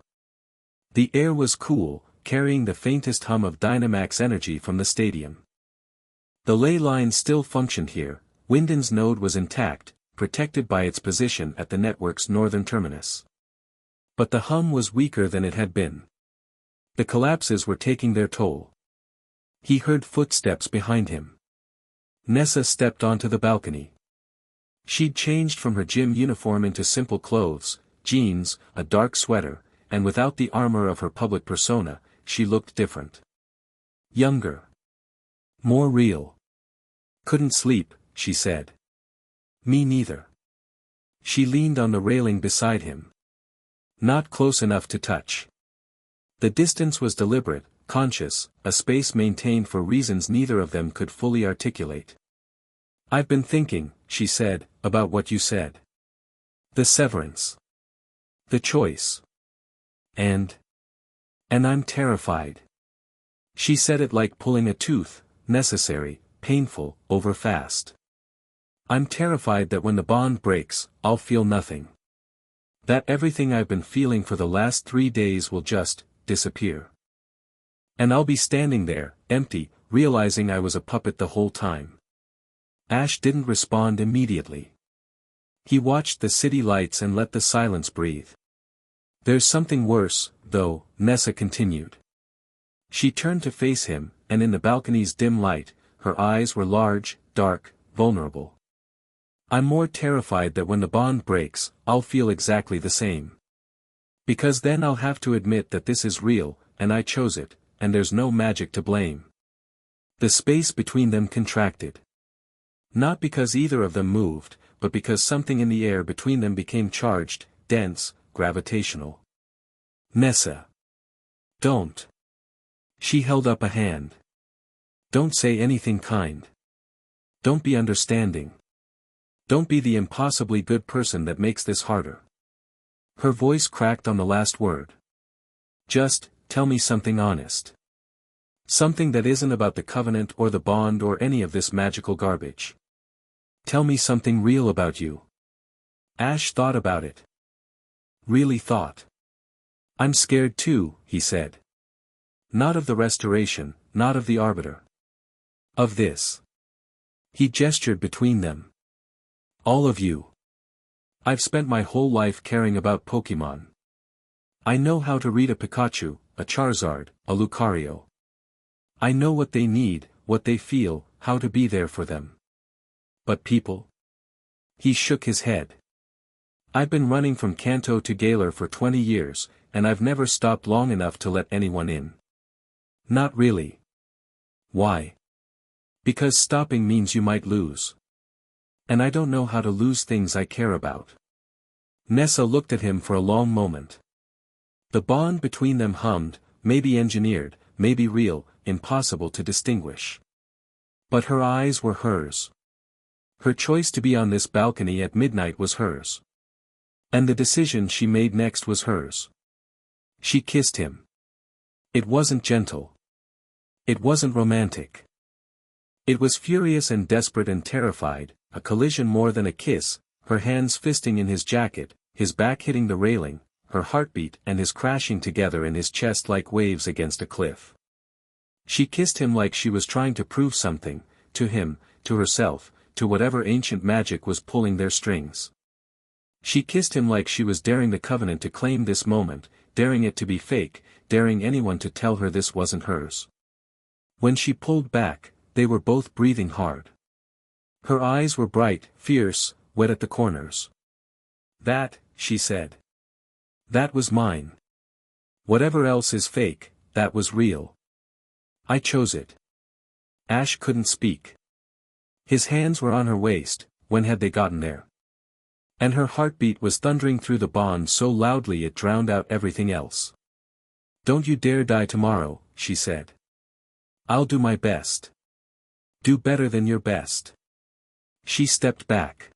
The air was cool, carrying the faintest hum of Dynamax energy from the stadium. The ley line still functioned here, Wyndon's node was intact, protected by its position at the network's northern terminus. But the hum was weaker than it had been. The collapses were taking their toll. He heard footsteps behind him. Nessa stepped onto the balcony. She'd changed from her gym uniform into simple clothes, jeans, a dark sweater, and without the armor of her public persona, she looked different. Younger. More real. Couldn't sleep, she said. Me neither. She leaned on the railing beside him. Not close enough to touch. The distance was deliberate, conscious, a space maintained for reasons neither of them could fully articulate. "I've been thinking," she said, "about what you said. The severance. The choice. And I'm terrified." She said it like pulling a tooth, necessary, painful, over fast. "I'm terrified that when the bond breaks, I'll feel nothing. That everything I've been feeling for the last 3 days will just disappear. And I'll be standing there, empty, realizing I was a puppet the whole time." Ash didn't respond immediately. He watched the city lights and let the silence breathe. "There's something worse, though," Nessa continued. She turned to face him, and in the balcony's dim light, her eyes were large, dark, vulnerable. "I'm more terrified that when the bond breaks, I'll feel exactly the same. Because then I'll have to admit that this is real, and I chose it, and there's no magic to blame." The space between them contracted. Not because either of them moved, but because something in the air between them became charged, dense, gravitational. "Nessa. Don't." She held up a hand. "Don't say anything kind. Don't be understanding. Don't be the impossibly good person that makes this harder." Her voice cracked on the last word. "Just, tell me something honest. Something that isn't about the covenant or the bond or any of this magical garbage. Tell me something real about you." Ash thought about it. Really thought. "I'm scared too," he said. "Not of the restoration, not of the arbiter. Of this." He gestured between them. "All of you. I've spent my whole life caring about Pokemon. I know how to read a Pikachu, a Charizard, a Lucario. I know what they need, what they feel, how to be there for them. But people?" He shook his head. "I've been running from Kanto to Galar for 20 years, and I've never stopped long enough to let anyone in. Not really." "Why?" "Because stopping means you might lose. And I don't know how to lose things I care about." Nessa looked at him for a long moment. The bond between them hummed, maybe engineered, maybe real, impossible to distinguish. But her eyes were hers. Her choice to be on this balcony at midnight was hers. And the decision she made next was hers. She kissed him. It wasn't gentle. It wasn't romantic. It was furious and desperate and terrified, a collision more than a kiss, her hands fisting in his jacket, his back hitting the railing, her heartbeat and his crashing together in his chest like waves against a cliff. She kissed him like she was trying to prove something, to him, to herself, to whatever ancient magic was pulling their strings. She kissed him like she was daring the covenant to claim this moment, daring it to be fake, daring anyone to tell her this wasn't hers. When she pulled back, they were both breathing hard. Her eyes were bright, fierce, wet at the corners. "That," she said. "That was mine. Whatever else is fake, that was real. I chose it." Ash couldn't speak. His hands were on her waist. When had they gotten there? And her heartbeat was thundering through the bond so loudly it drowned out everything else. "Don't you dare die tomorrow," she said. "I'll do my best. Do better than your best." She stepped back.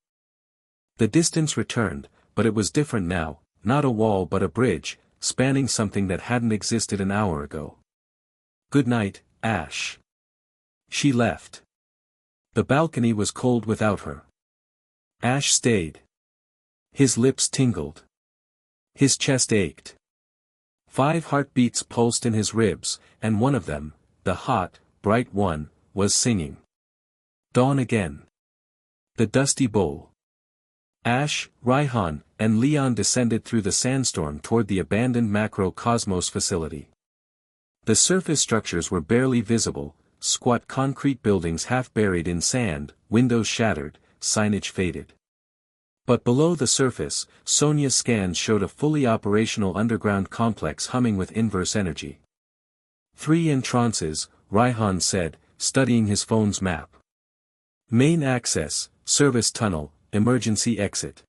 The distance returned, but it was different now, not a wall but a bridge, spanning something that hadn't existed an hour ago. "Good night, Ash." She left. The balcony was cold without her. Ash stayed. His lips tingled. His chest ached. 5 heartbeats pulsed in his ribs, and one of them, the hot, bright one, was singing. Dawn again. The dusty bowl. Ash, Raihan, and Leon descended through the sandstorm toward the abandoned macrocosmos facility. The surface structures were barely visible, squat concrete buildings half buried in sand, windows shattered, signage faded. But below the surface, Sonia's scans showed a fully operational underground complex humming with inverse energy. 3 entrances, Raihan said, studying his phone's map. Main access, service tunnel, emergency exit.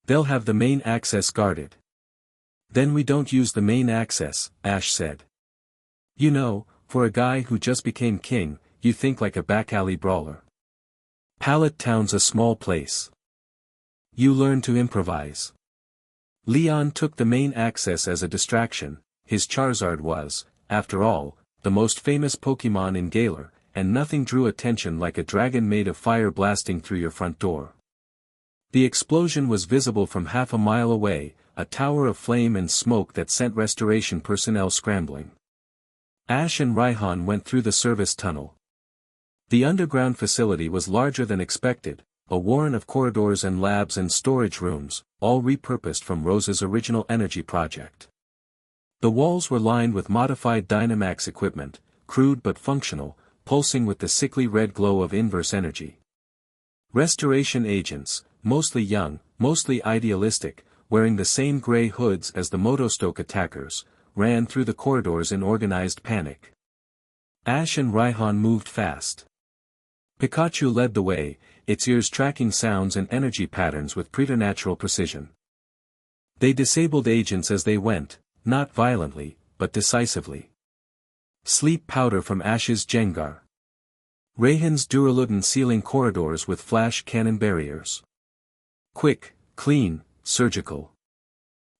They'll have the main access guarded. Then we don't use the main access, Ash said. You know, for a guy who just became king, you think like a back alley brawler. Pallet Town's a small place. You learn to improvise. Leon took the main access as a distraction. His Charizard was, after all, the most famous Pokémon in Galar, and nothing drew attention like a dragon made of fire blasting through your front door. The explosion was visible from half a mile away, a tower of flame and smoke that sent restoration personnel scrambling. Ash and Raihan went through the service tunnel. The underground facility was larger than expected, a warren of corridors and labs and storage rooms, all repurposed from Rose's original energy project. The walls were lined with modified Dynamax equipment, crude but functional, pulsing with the sickly red glow of inverse energy. Restoration agents, mostly young, mostly idealistic, wearing the same gray hoods as the Motostoke attackers, ran through the corridors in organized panic. Ash and Raihan moved fast. Pikachu led the way, its ears tracking sounds and energy patterns with preternatural precision. They disabled agents as they went, not violently, but decisively. Sleep powder from Ash's Jengar. Raihan's Duraludin sealing corridors with flash cannon barriers. Quick, clean, surgical.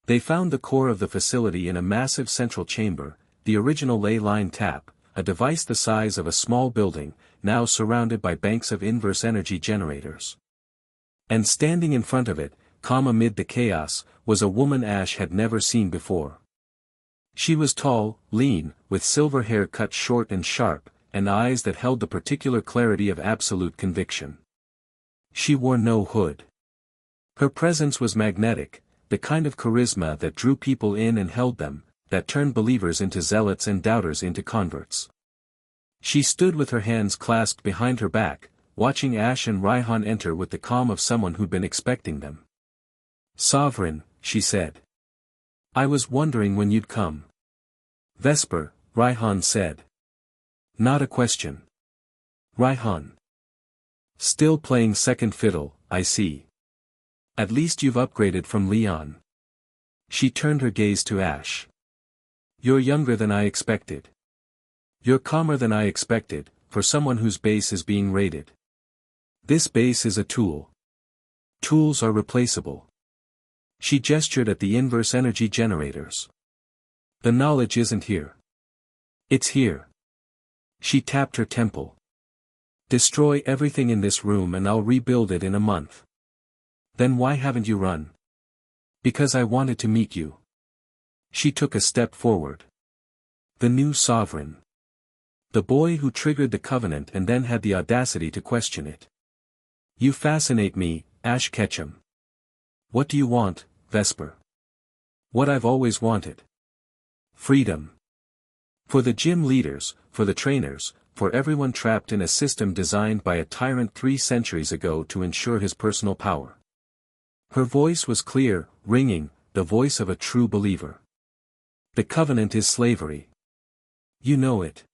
They found the core of the facility in a massive central chamber, the original ley line tap, a device the size of a small building, now surrounded by banks of inverse energy generators. And standing in front of it, calm amid the chaos, was a woman Ash had never seen before. She was tall, lean, with silver hair cut short and sharp, and eyes that held the particular clarity of absolute conviction. She wore no hood. Her presence was magnetic, the kind of charisma that drew people in and held them, that turned believers into zealots and doubters into converts. She stood with her hands clasped behind her back, watching Ash and Raihan enter with the calm of someone who'd been expecting them. "Sovereign," she said. "I was wondering when you'd come." "Vesper," Raihan said. "Not a question." Raihan. "Still playing second fiddle, I see. At least you've upgraded from Leon." She turned her gaze to Ash. "You're younger than I expected. You're calmer than I expected, for someone whose base is being raided. This base is a tool. Tools are replaceable." She gestured at the inverse energy generators. "The knowledge isn't here. It's here." She tapped her temple. "Destroy everything in this room and I'll rebuild it in a month." "Then why haven't you run?" "Because I wanted to meet you." She took a step forward. "The new sovereign. The boy who triggered the covenant and then had the audacity to question it. You fascinate me, Ash Ketchum." "What do you want, Vesper?" "What I've always wanted. Freedom. For the gym leaders, for the trainers, for everyone trapped in a system designed by a tyrant 3 centuries ago to ensure his personal power." Her voice was clear, ringing, the voice of a true believer. "The covenant is slavery. You know it.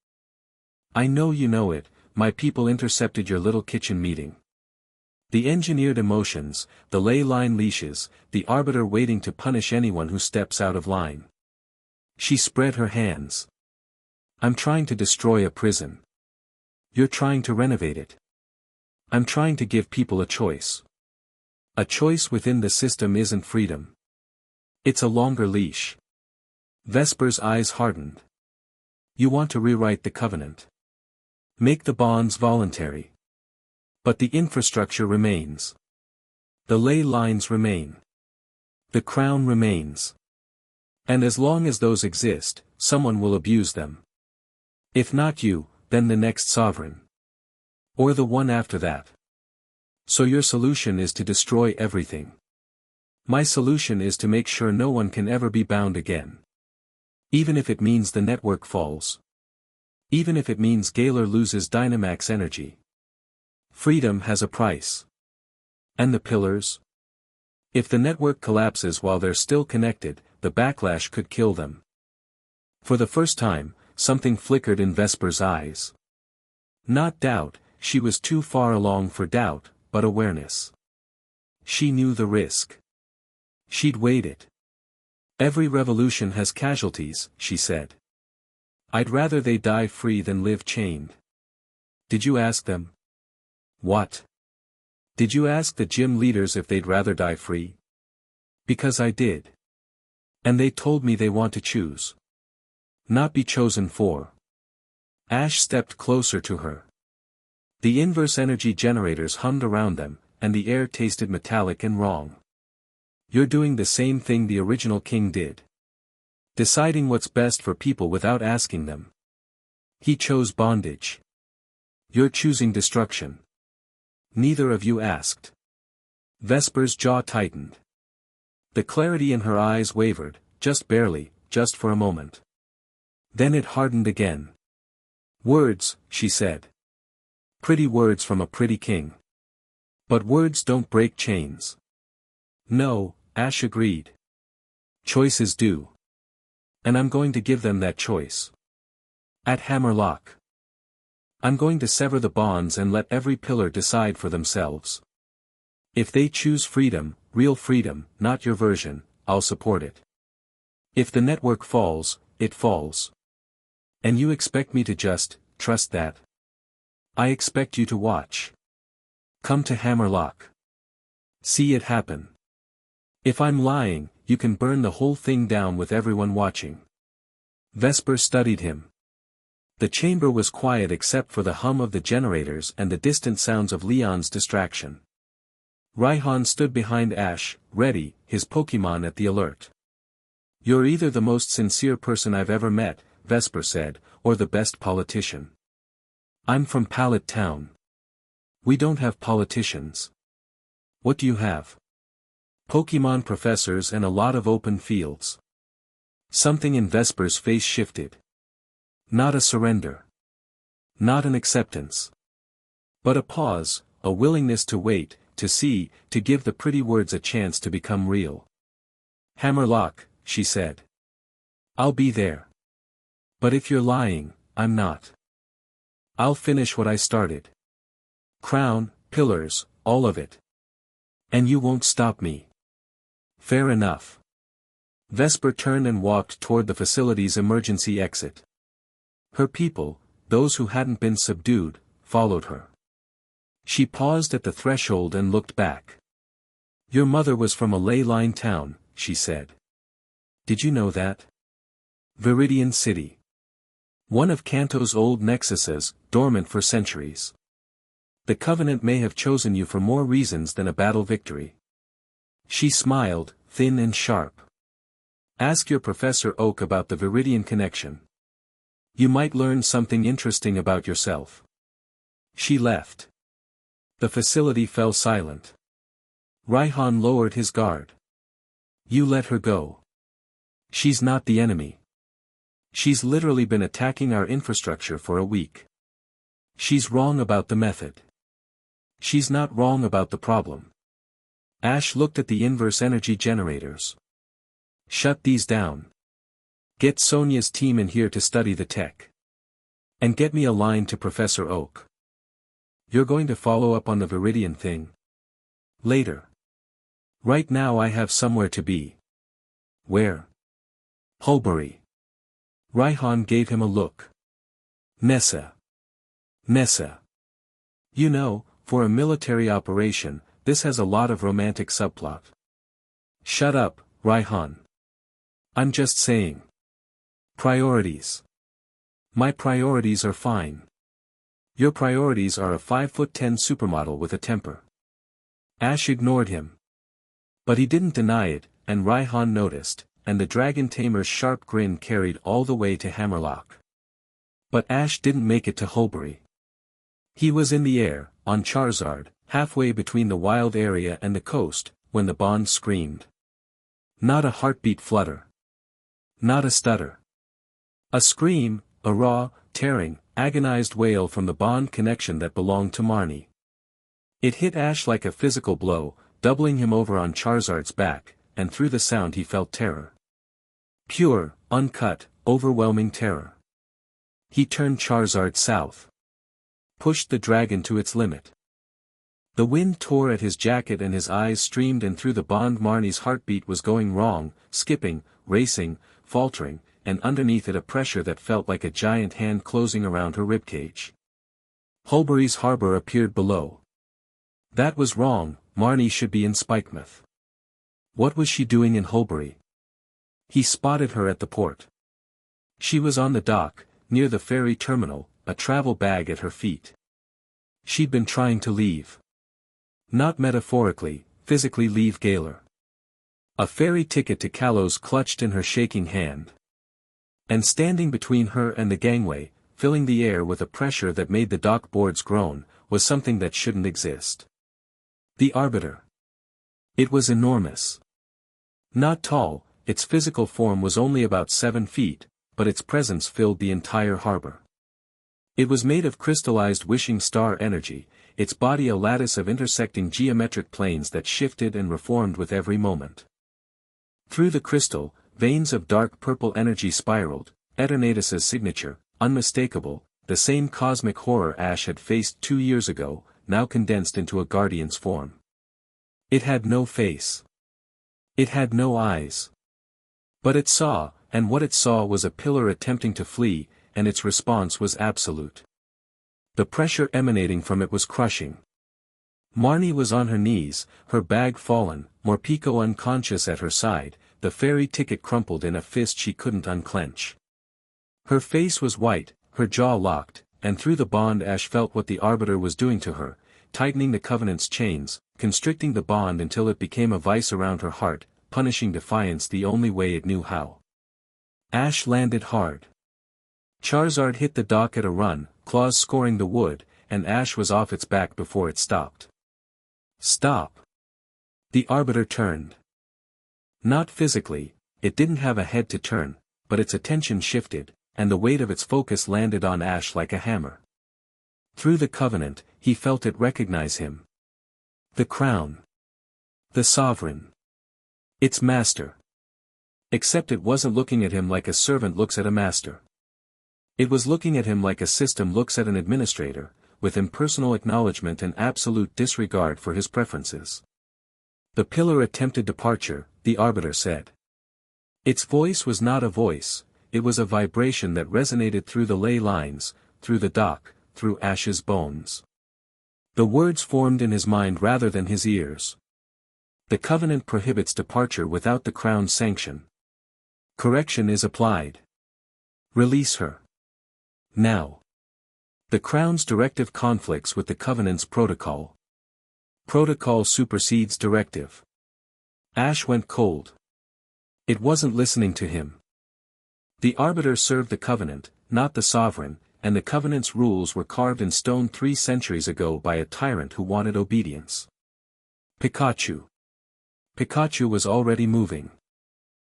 I know you know it. My people intercepted your little kitchen meeting. The engineered emotions, the ley line leashes, the arbiter waiting to punish anyone who steps out of line." She spread her hands. "I'm trying to destroy a prison. You're trying to renovate it. I'm trying to give people a choice. A choice within the system isn't freedom. It's a longer leash." Vesper's eyes hardened. "You want to rewrite the covenant. Make the bonds voluntary. But the infrastructure remains. The ley lines remain. The crown remains. And as long as those exist, someone will abuse them. If not you, then the next sovereign. Or the one after that. So your solution is to destroy everything. My solution is to make sure no one can ever be bound again. Even if it means the network falls. Even if it means Galar loses Dynamax energy. Freedom has a price. And the pillars? If the network collapses while they're still connected, the backlash could kill them." For the first time, something flickered in Vesper's eyes. Not doubt, she was too far along for doubt, but awareness. She knew the risk. She'd weighed it. Every revolution has casualties, she said. I'd rather they die free than live chained. Did you ask them? What? Did you ask the gym leaders if they'd rather die free? Because I did. And they told me they want to choose. Not be chosen for. Ash stepped closer to her. The inverse energy generators hummed around them, and the air tasted metallic and wrong. You're doing the same thing the original king did. Deciding what's best for people without asking them. He chose bondage. You're choosing destruction. Neither of you asked. Vesper's jaw tightened. The clarity in her eyes wavered, just barely, just for a moment. Then it hardened again. Words, she said. Pretty words from a pretty king. But words don't break chains. No, Ash agreed. Choices do. And I'm going to give them that choice. At Hammerlock. I'm going to sever the bonds and let every pillar decide for themselves. If they choose freedom, real freedom, not your version, I'll support it. If the network falls, it falls. And you expect me to just, trust that? I expect you to watch. Come to Hammerlock. See it happen. If I'm lying, you can burn the whole thing down with everyone watching. Vesper studied him. The chamber was quiet except for the hum of the generators and the distant sounds of Leon's distraction. Raihan stood behind Ash, ready, his Pokémon at the alert. You're either the most sincere person I've ever met, Vesper said, or the best politician. I'm from Pallet Town. We don't have politicians. What do you have? Pokémon professors and a lot of open fields. Something in Vesper's face shifted. Not a surrender. Not an acceptance. But a pause, a willingness to wait, to see, to give the pretty words a chance to become real. Hammerlock, she said. I'll be there. But if you're lying, I'm not. I'll finish what I started. Crown, pillars, all of it. And you won't stop me. Fair enough. Vesper turned and walked toward the facility's emergency exit. Her people, those who hadn't been subdued, followed her. She paused at the threshold and looked back. Your mother was from a ley line town, she said. Did you know that? Viridian City. One of Kanto's old nexuses, dormant for centuries. The Covenant may have chosen you for more reasons than a battle victory. She smiled, thin and sharp. Ask your Professor Oak about the Viridian connection. You might learn something interesting about yourself. She left. The facility fell silent. Raihan lowered his guard. You let her go. She's not the enemy. She's literally been attacking our infrastructure for a week. She's wrong about the method. She's not wrong about the problem. Ash looked at the inverse energy generators. Shut these down. Get Sonia's team in here to study the tech. And get me a line to Professor Oak. You're going to follow up on the Viridian thing? Later. Right now I have somewhere to be. Where? Holbury. Raihan gave him a look. Nessa. Nessa. You know, for a military operation, this has a lot of romantic subplot. Shut up, Raihan. I'm just saying. Priorities. My priorities are fine. Your priorities are a 5'10" supermodel with a temper. Ash ignored him. But he didn't deny it, and Raihan noticed, and the dragon tamer's sharp grin carried all the way to Hammerlock. But Ash didn't make it to Holbury. He was in the air, on Charizard, halfway between the wild area and the coast, when the bond screamed. Not a heartbeat flutter. Not a stutter. A scream, a raw, tearing, agonized wail from the bond connection that belonged to Marnie. It hit Ash like a physical blow, doubling him over on Charizard's back, and through the sound he felt terror. Pure, uncut, overwhelming terror. He turned Charizard south. Pushed the dragon to its limit. The wind tore at his jacket and his eyes streamed, and through the bond Marnie's heartbeat was going wrong, skipping, racing, faltering, and underneath it a pressure that felt like a giant hand closing around her ribcage. Hulbury's harbor appeared below. That was wrong, Marnie should be in Spikemouth. What was she doing in Hulbury? He spotted her at the port. She was on the dock, near the ferry terminal, a travel bag at her feet. She'd been trying to leave. Not metaphorically, physically leave Galar. A ferry ticket to Kalos clutched in her shaking hand. And standing between her and the gangway, filling the air with a pressure that made the dock boards groan, was something that shouldn't exist. The Arbiter. It was enormous. Not tall, its physical form was only about 7 feet, but its presence filled the entire harbor. It was made of crystallized wishing star energy, its body a lattice of intersecting geometric planes that shifted and reformed with every moment. Through the crystal, veins of dark purple energy spiraled, Eternatus's signature, unmistakable, the same cosmic horror Ash had faced 2 years ago, now condensed into a guardian's form. It had no face. It had no eyes. But it saw, and what it saw was a pillar attempting to flee, and its response was absolute. The pressure emanating from it was crushing. Marnie was on her knees, her bag fallen, Morpeko unconscious at her side, the ferry ticket crumpled in a fist she couldn't unclench. Her face was white, her jaw locked, and through the bond Ash felt what the Arbiter was doing to her, tightening the Covenant's chains, constricting the bond until it became a vice around her heart, punishing defiance the only way it knew how. Ash landed hard. Charizard hit the dock at a run, claws scoring the wood, and Ash was off its back before it stopped. Stop! The Arbiter turned. Not physically, it didn't have a head to turn, but its attention shifted, and the weight of its focus landed on Ash like a hammer. Through the Covenant, he felt it recognize him. The crown. The sovereign. Its master. Except it wasn't looking at him like a servant looks at a master. It was looking at him like a system looks at an administrator, with impersonal acknowledgement and absolute disregard for his preferences. The pillar attempted departure, the Arbiter said. Its voice was not a voice, it was a vibration that resonated through the ley lines, through the dock, through Ash's bones. The words formed in his mind rather than his ears. The Covenant prohibits departure without the Crown's sanction. Correction is applied. Release her. Now. The Crown's directive conflicts with the Covenant's protocol. Protocol supersedes directive. Ash went cold. It wasn't listening to him. The Arbiter served the Covenant, not the Sovereign, and the Covenant's rules were carved in stone 3 centuries ago by a tyrant who wanted obedience. Pikachu. Pikachu was already moving.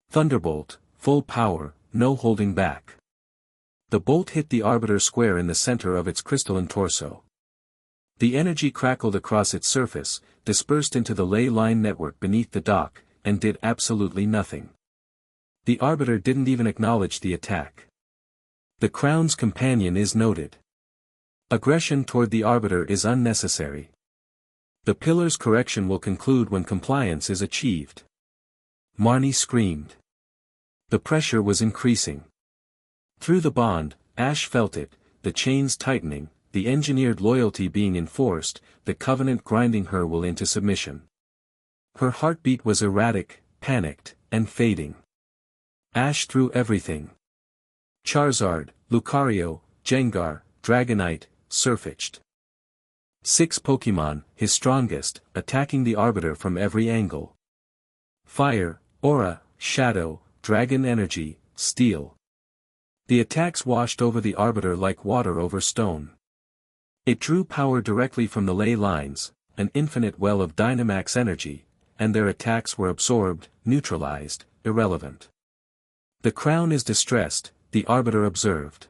Thunderbolt, full power, no holding back. The bolt hit the Arbiter square in the center of its crystalline torso. The energy crackled across its surface, dispersed into the ley line network beneath the dock, and did absolutely nothing. The Arbiter didn't even acknowledge the attack. The Crown's companion is noted. Aggression toward the Arbiter is unnecessary. The pillar's correction will conclude when compliance is achieved. Marnie screamed. The pressure was increasing. Through the bond, Ash felt it, the chains tightening, the engineered loyalty being enforced, the Covenant grinding her will into submission. Her heartbeat was erratic, panicked, and fading. Ash threw everything. Charizard, Lucario, Gengar, Dragonite, Surfetch'd. 6 Pokémon, his strongest, attacking the Arbiter from every angle. Fire, Aura, Shadow, Dragon Energy, Steel. The attacks washed over the Arbiter like water over stone. It drew power directly from the ley lines, an infinite well of Dynamax energy, and their attacks were absorbed, neutralized, irrelevant. The Crown is distressed, the Arbiter observed.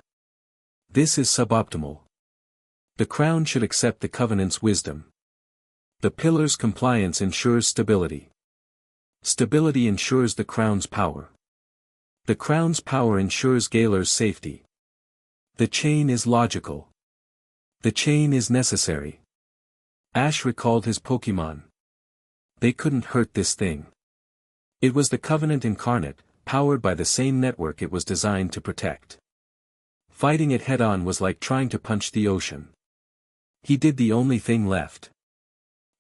This is suboptimal. The Crown should accept the Covenant's wisdom. The Pillar's compliance ensures stability. Stability ensures the Crown's power. The Crown's power ensures Galar's safety. The chain is logical. The chain is necessary. Ash recalled his Pokemon. They couldn't hurt this thing. It was the Covenant incarnate, powered by the same network it was designed to protect. Fighting it head-on was like trying to punch the ocean. He did the only thing left.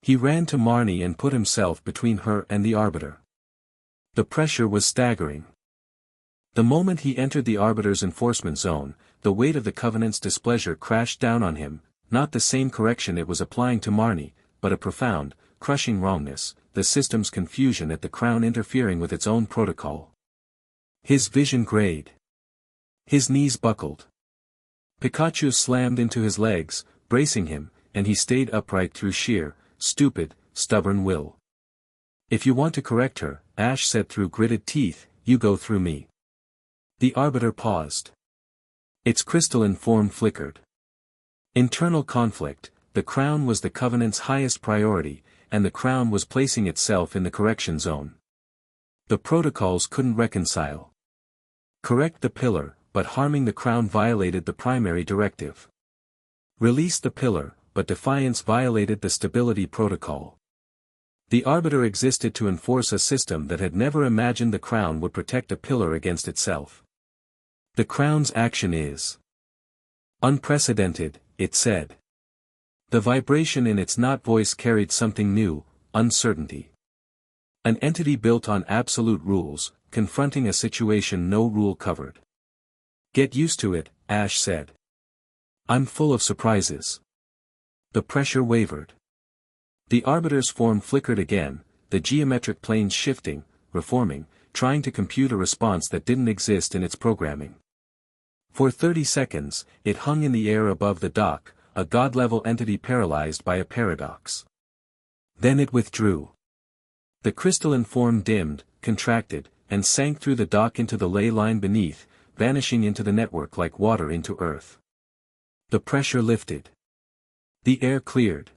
He ran to Marnie and put himself between her and the Arbiter. The pressure was staggering. The moment he entered the Arbiter's enforcement zone, the weight of the Covenant's displeasure crashed down on him, not the same correction it was applying to Marnie, but a profound, crushing wrongness, the system's confusion at the Crown interfering with its own protocol. His vision grayed. His knees buckled. Pikachu slammed into his legs, bracing him, and he stayed upright through sheer, stupid, stubborn will. If you want to correct her, Ash said through gritted teeth, you go through me. The Arbiter paused. Its crystalline form flickered. Internal conflict, the Crown was the Covenant's highest priority, and the Crown was placing itself in the correction zone. The protocols couldn't reconcile. Correct the pillar, but harming the Crown violated the primary directive. Release the pillar, but defiance violated the stability protocol. The Arbiter existed to enforce a system that had never imagined the Crown would protect a pillar against itself. The Crown's action is unprecedented, it said. The vibration in its not voice carried something new, uncertainty. An entity built on absolute rules, confronting a situation no rule covered. Get used to it, Ash said. I'm full of surprises. The pressure wavered. The Arbiter's form flickered again, the geometric planes shifting, reforming, trying to compute a response that didn't exist in its programming. For 30 seconds, it hung in the air above the dock, a god-level entity paralyzed by a paradox. Then it withdrew. The crystalline form dimmed, contracted, and sank through the dock into the ley line beneath, vanishing into the network like water into earth. The pressure lifted. The air cleared.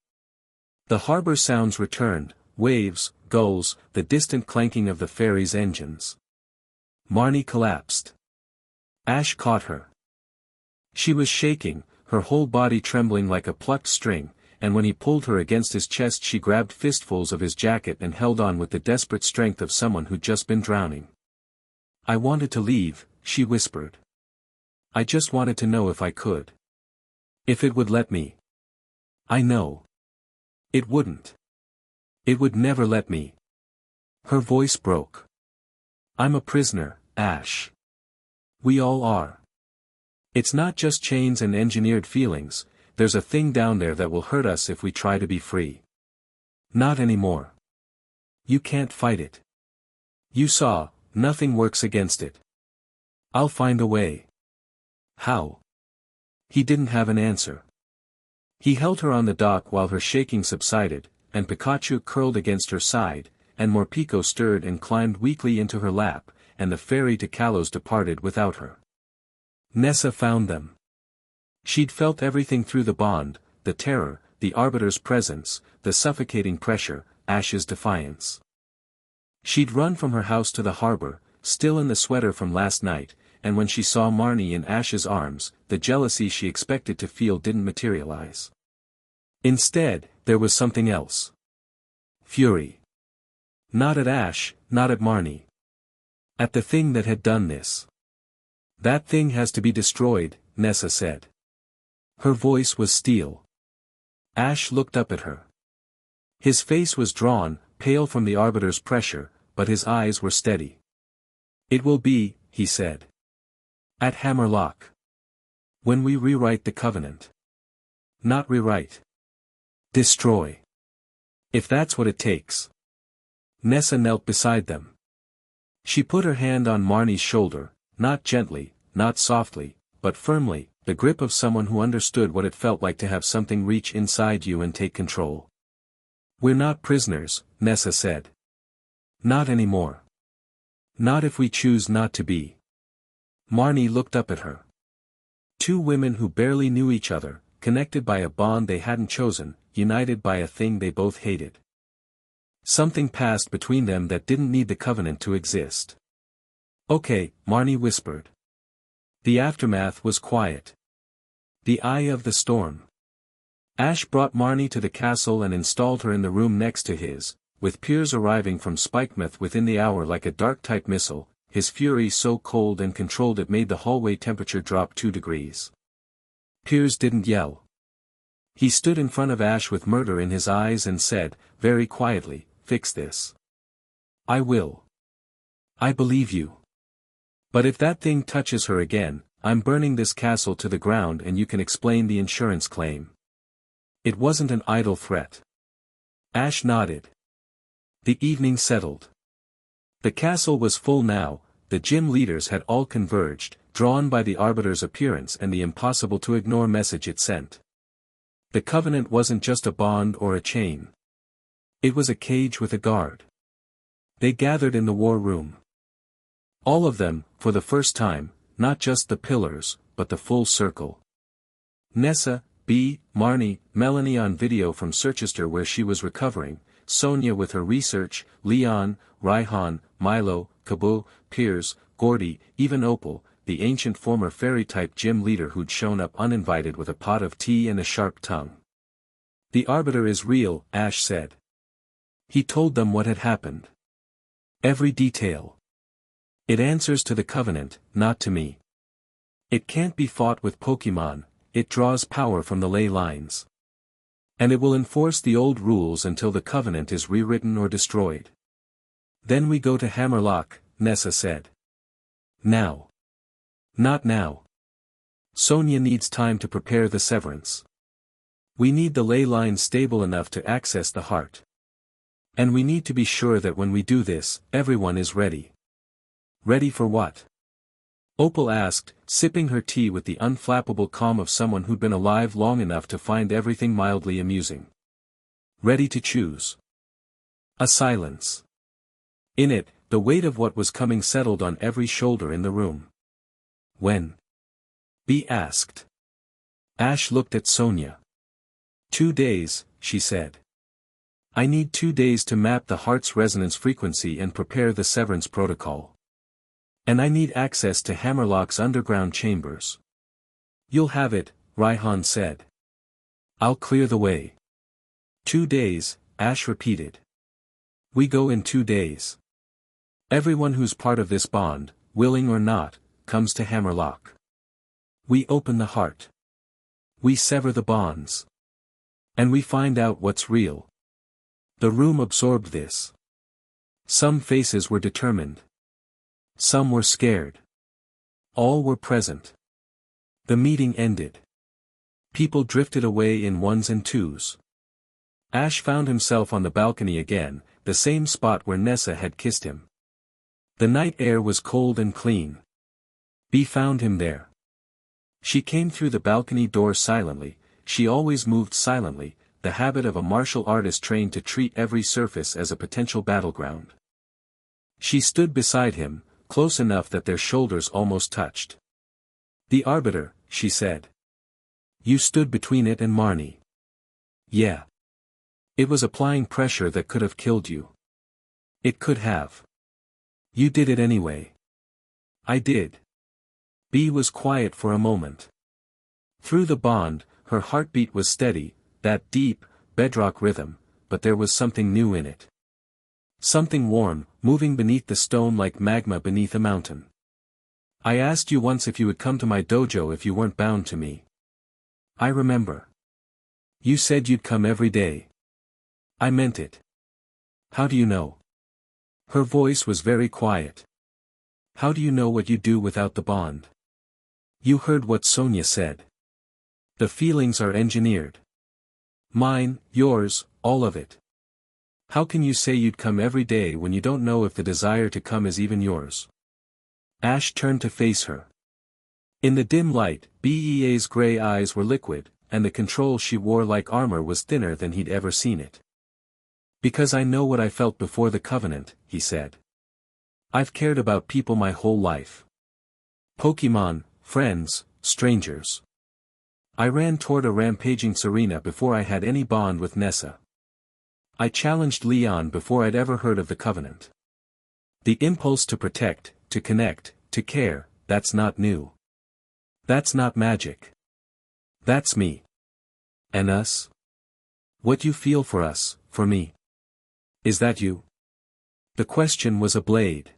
The harbor sounds returned, waves, gulls, the distant clanking of the ferry's engines. Marnie collapsed. Ash caught her. She was shaking, her whole body trembling like a plucked string, and when he pulled her against his chest she grabbed fistfuls of his jacket and held on with the desperate strength of someone who'd just been drowning. I wanted to leave, she whispered. I just wanted to know if I could. If it would let me. I know. It wouldn't. It would never let me. Her voice broke. I'm a prisoner, Ash. We all are. It's not just chains and engineered feelings, there's a thing down there that will hurt us if we try to be free. Not anymore. You can't fight it. You saw, nothing works against it. I'll find a way. How? He didn't have an answer. He held her on the dock while her shaking subsided, and Pikachu curled against her side, and Morpeko stirred and climbed weakly into her lap, and the ferry to Kalos departed without her. Nessa found them. She'd felt everything through the bond, the terror, the Arbiter's presence, the suffocating pressure, Ash's defiance. She'd run from her house to the harbor, still in the sweater from last night, and when she saw Marnie in Ash's arms, the jealousy she expected to feel didn't materialize. Instead, there was something else. Fury. Not at Ash, not at Marnie. At the thing that had done this. That thing has to be destroyed, Nessa said. Her voice was steel. Ash looked up at her. His face was drawn, pale from the Arbiter's pressure, but his eyes were steady. It will be, he said. At Hammerlock. When we rewrite the Covenant. Not rewrite. Destroy. If that's what it takes. Nessa knelt beside them. She put her hand on Marnie's shoulder, not gently, not softly, but firmly, the grip of someone who understood what it felt like to have something reach inside you and take control. We're not prisoners, Nessa said. Not anymore. Not if we choose not to be. Marnie looked up at her. Two women who barely knew each other, connected by a bond they hadn't chosen, united by a thing they both hated. Something passed between them that didn't need the Covenant to exist. Okay, Marnie whispered. The aftermath was quiet. The eye of the storm. Ash brought Marnie to the castle and installed her in the room next to his, with Piers arriving from Spikemuth within the hour like a dark-type missile, his fury so cold and controlled it made the hallway temperature drop 2 degrees. Piers didn't yell. He stood in front of Ash with murder in his eyes and said, very quietly, "Fix this." "I will. I believe you. But if that thing touches her again, I'm burning this castle to the ground and you can explain the insurance claim." It wasn't an idle threat. Ash nodded. The evening settled. The castle was full now, the gym leaders had all converged, drawn by the Arbiter's appearance and the impossible-to-ignore message it sent. The Covenant wasn't just a bond or a chain. It was a cage with a guard. They gathered in the war room. All of them, for the first time, not just the pillars, but the full circle. Nessa, Bea, Marnie, Melanie on video from Circhester where she was recovering, Sonia with her research, Leon, Raihan, Milo, Kabu, Piers, Gordy, even Opal, the ancient former fairy-type gym leader who'd shown up uninvited with a pot of tea and a sharp tongue. "The Arbiter is real," Ash said. He told them what had happened. Every detail. "It answers to the Covenant, not to me. It can't be fought with Pokemon, it draws power from the ley lines. And it will enforce the old rules until the Covenant is rewritten or destroyed." "Then we go to Hammerlock," Nessa said. "Now. Not now. Sonia needs time to prepare the severance. We need the ley lines stable enough to access the heart. And we need to be sure that when we do this, everyone is ready." "Ready for what?" Opal asked, sipping her tea with the unflappable calm of someone who'd been alive long enough to find everything mildly amusing. "Ready to choose." A silence. In it, the weight of what was coming settled on every shoulder in the room. "When?" Bea asked. Ash looked at Sonia. 2 days, she said. "I need 2 days to map the heart's resonance frequency and prepare the severance protocol. And I need access to Hammerlock's underground chambers." "You'll have it," Raihan said. "I'll clear the way." 2 days, Ash repeated. "We go in 2 days. Everyone who's part of this bond, willing or not, comes to Hammerlock. We open the heart. We sever the bonds. And we find out what's real." The room absorbed this. Some faces were determined. Some were scared. All were present. The meeting ended. People drifted away in ones and twos. Ash found himself on the balcony again, the same spot where Nessa had kissed him. The night air was cold and clean. Bea found him there. She came through the balcony door silently, she always moved silently, the habit of a martial artist trained to treat every surface as a potential battleground. She stood beside him, close enough that their shoulders almost touched. "The Arbiter," she said. "You stood between it and Marnie." "Yeah. It was applying pressure that could have killed you. It could have. You did it anyway." "I did." Bea was quiet for a moment. Through the bond, her heartbeat was steady, that deep, bedrock rhythm, but there was something new in it. Something warm, moving beneath the stone like magma beneath a mountain. "I asked you once if you would come to my dojo if you weren't bound to me. I remember. You said you'd come every day. I meant it. How do you know?" Her voice was very quiet. "How do you know what you do without the bond? You heard what Sonia said. The feelings are engineered. Mine, yours, all of it. How can you say you'd come every day when you don't know if the desire to come is even yours?" Ash turned to face her. In the dim light, Bea's gray eyes were liquid, and the control she wore like armor was thinner than he'd ever seen it. "Because I know what I felt before the Covenant," he said. "I've cared about people my whole life. Pokemon, friends, strangers. I ran toward a rampaging Serena before I had any bond with Nessa. I challenged Leon before I'd ever heard of the Covenant. The impulse to protect, to connect, to care, that's not new. That's not magic. That's me. And us? What you feel for us, for me? Is that you? The question was a blade.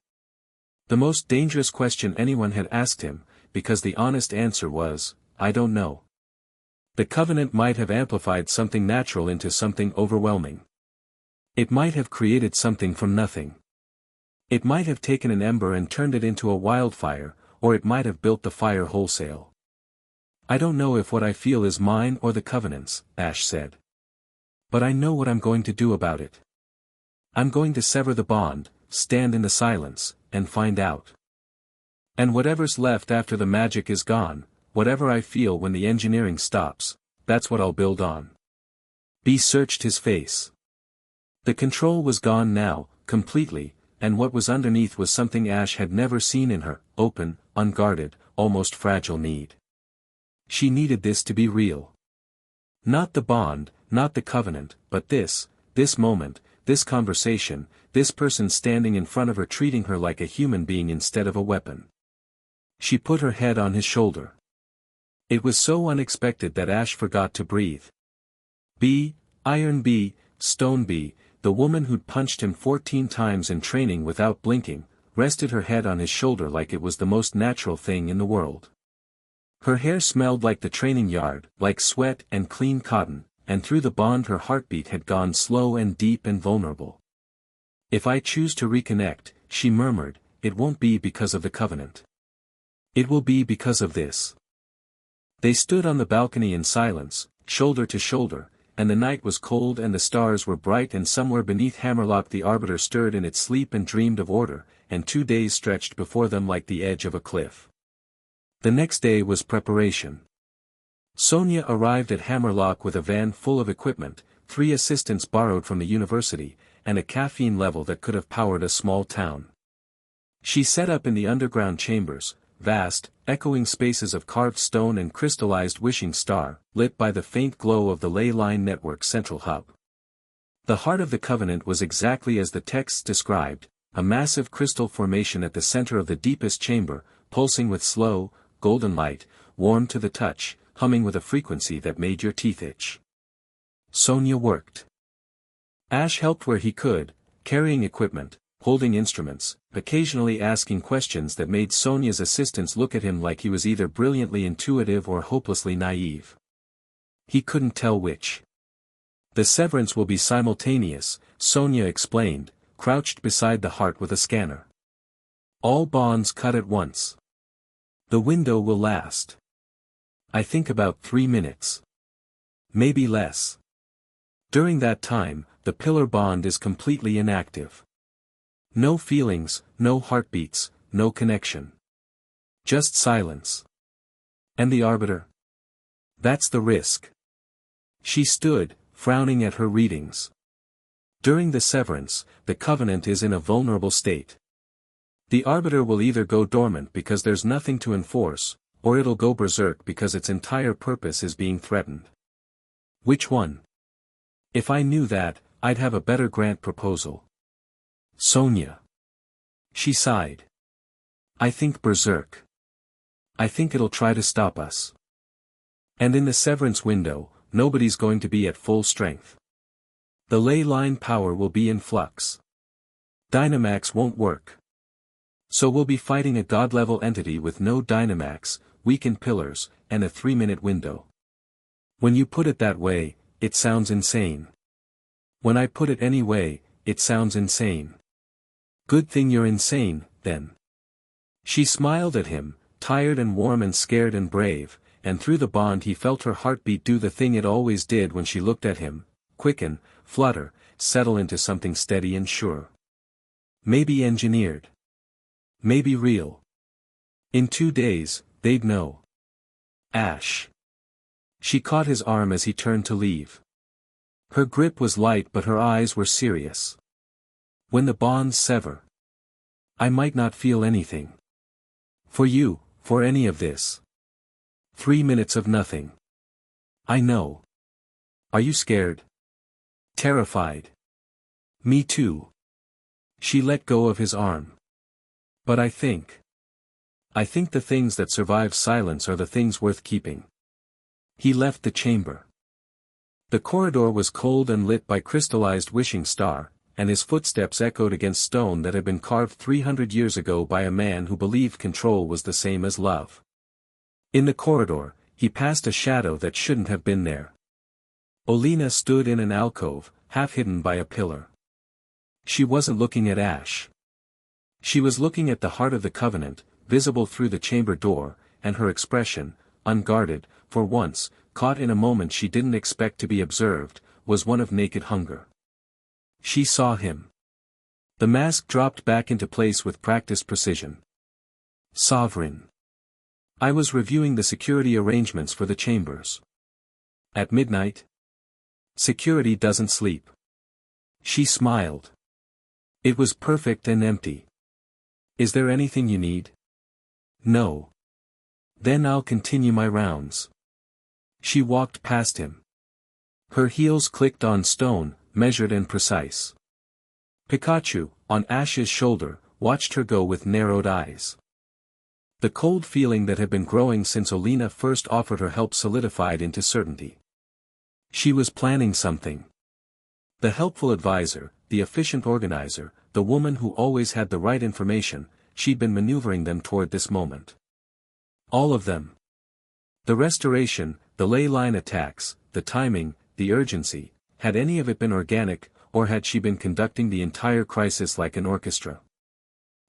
The most dangerous question anyone had asked him, because the honest answer was, I don't know. The covenant might have amplified something natural into something overwhelming. It might have created something from nothing. It might have taken an ember and turned it into a wildfire, or it might have built the fire wholesale. I don't know if what I feel is mine or the covenant's, Ash said. But I know what I'm going to do about it. I'm going to sever the bond, stand in the silence, and find out. And whatever's left after the magic is gone, whatever I feel when the engineering stops, that's what I'll build on. B searched his face. The control was gone now, completely, and what was underneath was something Ash had never seen in her, open, unguarded, almost fragile need. She needed this to be real. Not the bond, not the covenant, but this moment, this conversation, this person standing in front of her treating her like a human being instead of a weapon. She put her head on his shoulder. It was so unexpected that Ash forgot to breathe. B, Iron B, Stone B, the woman who'd punched him 14 times in training without blinking, rested her head on his shoulder like it was the most natural thing in the world. Her hair smelled like the training yard, like sweat and clean cotton, and through the bond her heartbeat had gone slow and deep and vulnerable. If I choose to reconnect, she murmured, it won't be because of the covenant. It will be because of this. They stood on the balcony in silence, shoulder to shoulder, and the night was cold and the stars were bright, and somewhere beneath Hammerlock the Arbiter stirred in its sleep and dreamed of order, and 2 days stretched before them like the edge of a cliff. The next day was preparation. Sonia arrived at Hammerlock with a van full of equipment, 3 assistants borrowed from the university, and a caffeine level that could have powered a small town. She set up in the underground chambers, vast, echoing spaces of carved stone and crystallized wishing star, lit by the faint glow of the ley line network's central hub. The heart of the covenant was exactly as the texts described, a massive crystal formation at the center of the deepest chamber, pulsing with slow, golden light, warm to the touch, humming with a frequency that made your teeth itch. Sonia worked. Ash helped where he could, carrying equipment, holding instruments, occasionally asking questions that made Sonia's assistants look at him like he was either brilliantly intuitive or hopelessly naive. He couldn't tell which. The severance will be simultaneous, Sonia explained, crouched beside the heart with a scanner. All bonds cut at once. The window will last. I think about 3 minutes. Maybe less. During that time, the pillar bond is completely inactive. No feelings, no heartbeats, no connection. Just silence. And the Arbiter? That's the risk. She stood, frowning at her readings. During the severance, the covenant is in a vulnerable state. The Arbiter will either go dormant because there's nothing to enforce, or it'll go berserk because its entire purpose is being threatened. Which one? If I knew that, I'd have a better grant proposal. Sonia. She sighed. I think berserk. I think it'll try to stop us. And in the severance window, nobody's going to be at full strength. The ley line power will be in flux. Dynamax won't work. So we'll be fighting a god-level entity with no Dynamax, weakened pillars, and a 3-minute window. When you put it that way, it sounds insane. When I put it any way, it sounds insane. Good thing you're insane, then. She smiled at him, tired and warm and scared and brave, and through the bond he felt her heartbeat do the thing it always did when she looked at him, quicken, flutter, settle into something steady and sure. Maybe engineered. Maybe real. In 2 days, they'd know. Ash. She caught his arm as he turned to leave. Her grip was light but her eyes were serious. When the bonds sever, I might not feel anything. For you, for any of this. 3 minutes of nothing. I know. Are you scared? Terrified? Me too. She let go of his arm. But I think the things that survive silence are the things worth keeping. He left the chamber. The corridor was cold and lit by crystallized wishing star, and his footsteps echoed against stone that had been carved 300 years ago by a man who believed control was the same as love. In the corridor, he passed a shadow that shouldn't have been there. Olena stood in an alcove, half hidden by a pillar. She wasn't looking at Ash. She was looking at the heart of the covenant, visible through the chamber door, and her expression, unguarded, for once, caught in a moment she didn't expect to be observed, was one of naked hunger. She saw him. The mask dropped back into place with practiced precision. Sovereign. I was reviewing the security arrangements for the chambers. At midnight? Security doesn't sleep. She smiled. It was perfect and empty. Is there anything you need? No. Then I'll continue my rounds. She walked past him. Her heels clicked on stone, measured and precise. Pikachu, on Ash's shoulder, watched her go with narrowed eyes. The cold feeling that had been growing since Olena first offered her help solidified into certainty. She was planning something. The helpful advisor, the efficient organizer, the woman who always had the right information, she'd been maneuvering them toward this moment. All of them. The restoration, the ley line attacks, the timing, the urgency, had any of it been organic, or had she been conducting the entire crisis like an orchestra?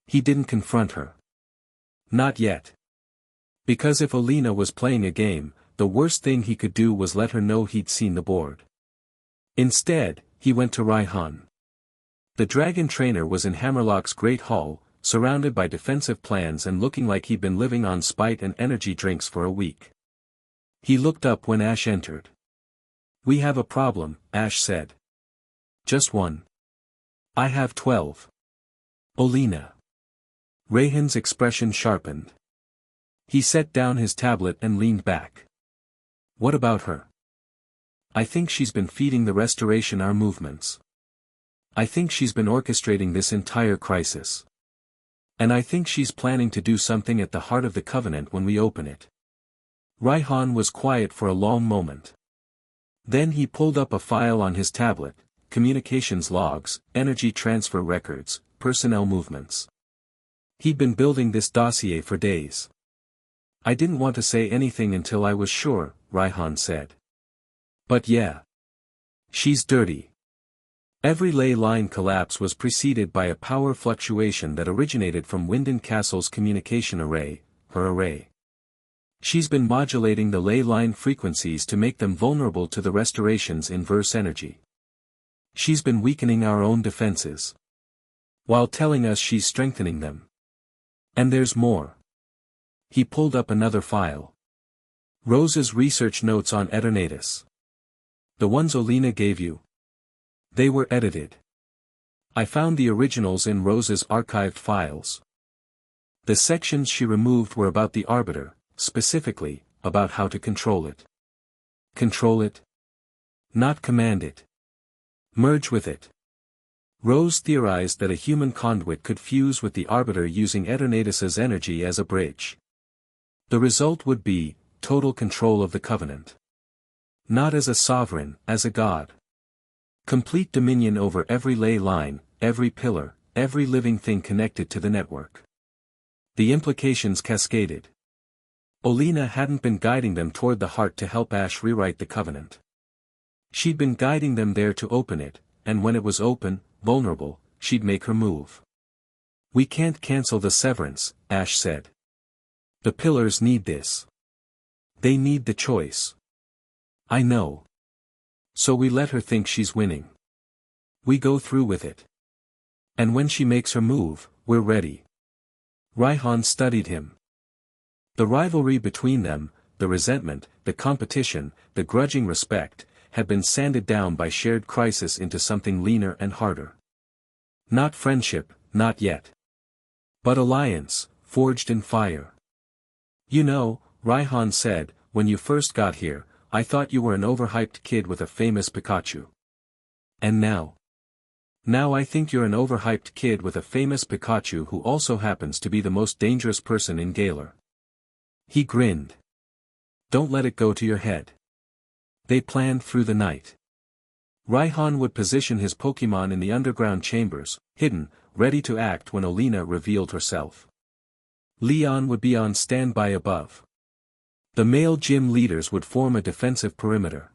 He didn't confront her. Not yet. Because if Olena was playing a game, the worst thing he could do was let her know he'd seen the board. Instead, he went to Raihan. The dragon trainer was in Hammerlock's great hall, surrounded by defensive plans and looking like he'd been living on spite and energy drinks for a week. He looked up when Ash entered. "We have a problem," Ash said. "Just one." "I have 12. Olena. Raihan's expression sharpened. He set down his tablet and leaned back. "What about her?" "I think she's been feeding the restoration our movements. I think she's been orchestrating this entire crisis. And I think she's planning to do something at the heart of the covenant when we open it." Raihan was quiet for a long moment. Then he pulled up a file on his tablet, communications logs, energy transfer records, personnel movements. He'd been building this dossier for days. "I didn't want to say anything until I was sure," Raihan said. "But yeah. She's dirty." Every ley line collapse was preceded by a power fluctuation that originated from Winden Castle's communication array, her array. She's been modulating the ley line frequencies to make them vulnerable to the restoration's inverse energy. She's been weakening our own defenses, while telling us she's strengthening them. And there's more. He pulled up another file. Rose's research notes on Eternatus. The ones Olena gave you. They were edited. I found the originals in Rose's archived files. The sections she removed were about the Arbiter, specifically, about how to control it. Control it? Not command it. Merge with it. Rose theorized that a human conduit could fuse with the Arbiter using Eternatus's energy as a bridge. The result would be total control of the Covenant. Not as a sovereign, as a god. Complete dominion over every ley line, every pillar, every living thing connected to the network. The implications cascaded. Olena hadn't been guiding them toward the heart to help Ash rewrite the Covenant. She'd been guiding them there to open it, and when it was open, vulnerable, she'd make her move. "We can't cancel the severance," Ash said. "The pillars need this. They need the choice." "I know. So we let her think she's winning. We go through with it. And when she makes her move, we're ready." Raihan studied him. The rivalry between them, the resentment, the competition, the grudging respect, had been sanded down by shared crisis into something leaner and harder. Not friendship, not yet. But alliance, forged in fire. "You know," Raihan said, "when you first got here, I thought you were an overhyped kid with a famous Pikachu. And now? Now I think you're an overhyped kid with a famous Pikachu who also happens to be the most dangerous person in Galar." He grinned. "Don't let it go to your head. They planned through the night. Raihan would position his Pokémon in the underground chambers, hidden, ready to act when Olina revealed herself. Leon would be on standby above. The male gym leaders would form a defensive perimeter.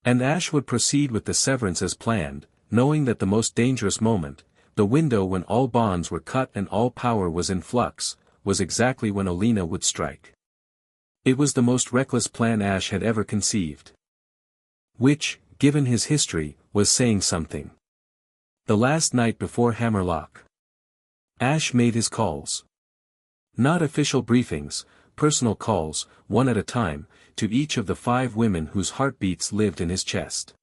And Ash would proceed with the severance as planned, knowing that the most dangerous moment, the window when all bonds were cut and all power was in flux, was exactly when Olina would strike. It was the most reckless plan Ash had ever conceived. Which, given his history, was saying something. The last night before Hammerlock. Ash made his calls. Not official briefings, personal calls, one at a time, to each of the 5 women whose heartbeats lived in his chest.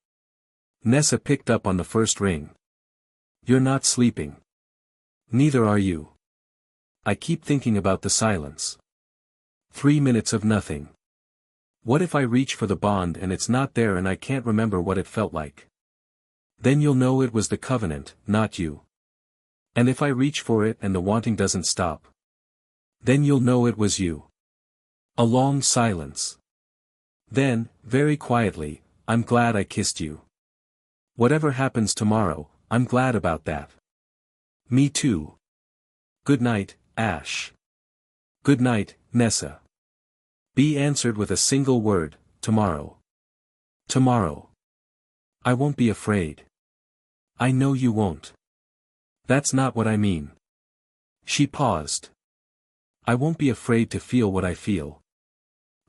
Nessa picked up on the first ring. You're not sleeping. Neither are you. I keep thinking about the silence. 3 minutes of nothing. What if I reach for the bond and it's not there and I can't remember what it felt like? Then you'll know it was the Covenant, not you. And if I reach for it and the wanting doesn't stop? Then you'll know it was you. A long silence. Then, very quietly, I'm glad I kissed you. Whatever happens tomorrow, I'm glad about that. Me too. Good night, Ash. Good night, Nessa. B answered with a single word, tomorrow. Tomorrow. I won't be afraid. I know you won't. That's not what I mean. She paused. I won't be afraid to feel what I feel.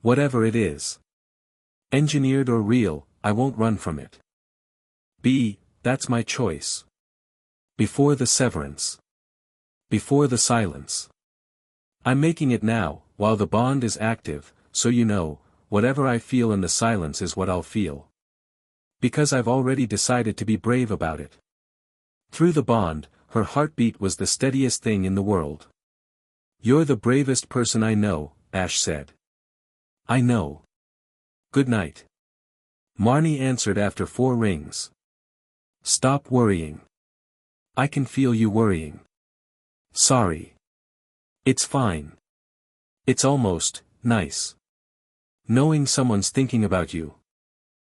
Whatever it is. Engineered or real, I won't run from it. B, that's my choice. Before the severance. Before the silence. I'm making it now, while the bond is active, so you know, whatever I feel in the silence is what I'll feel. Because I've already decided to be brave about it. Through the bond, her heartbeat was the steadiest thing in the world. You're the bravest person I know, Ash said. I know. Good night. Marnie answered after 4 rings. Stop worrying. I can feel you worrying. Sorry. It's fine. It's almost nice. Knowing someone's thinking about you.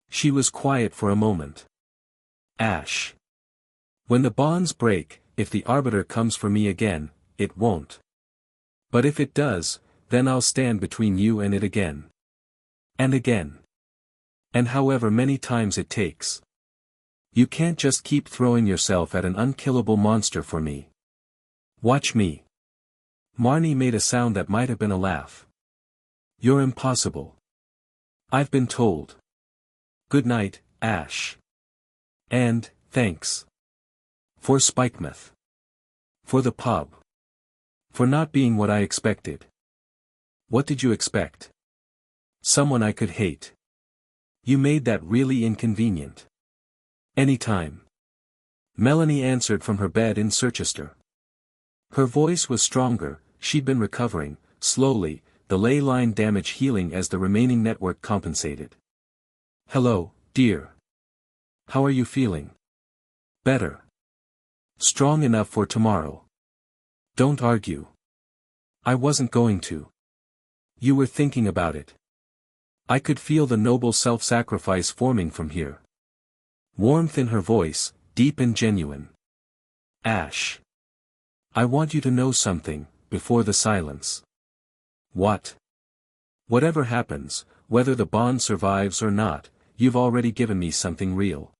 She was quiet for a moment. Ash. When the bonds break, if the Arbiter comes for me again, it won't. But if it does, then I'll stand between you and it again. And again. And however many times it takes. You can't just keep throwing yourself at an unkillable monster for me. Watch me. Marnie made a sound that might have been a laugh. You're impossible. I've been told. Good night, Ash. And, thanks. For Spikemouth. For the pub. For not being what I expected. What did you expect? Someone I could hate. You made that really inconvenient. Anytime. Melanie answered from her bed in Circhester. Her voice was stronger, she'd been recovering, slowly, the ley line damage healing as the remaining network compensated. Hello, dear. How are you feeling? Better. Strong enough for tomorrow. Don't argue. I wasn't going to. You were thinking about it. I could feel the noble self-sacrifice forming from here. Warmth in her voice, deep and genuine. Ash. I want you to know something, before the silence. What? Whatever happens, whether the bond survives or not, you've already given me something real.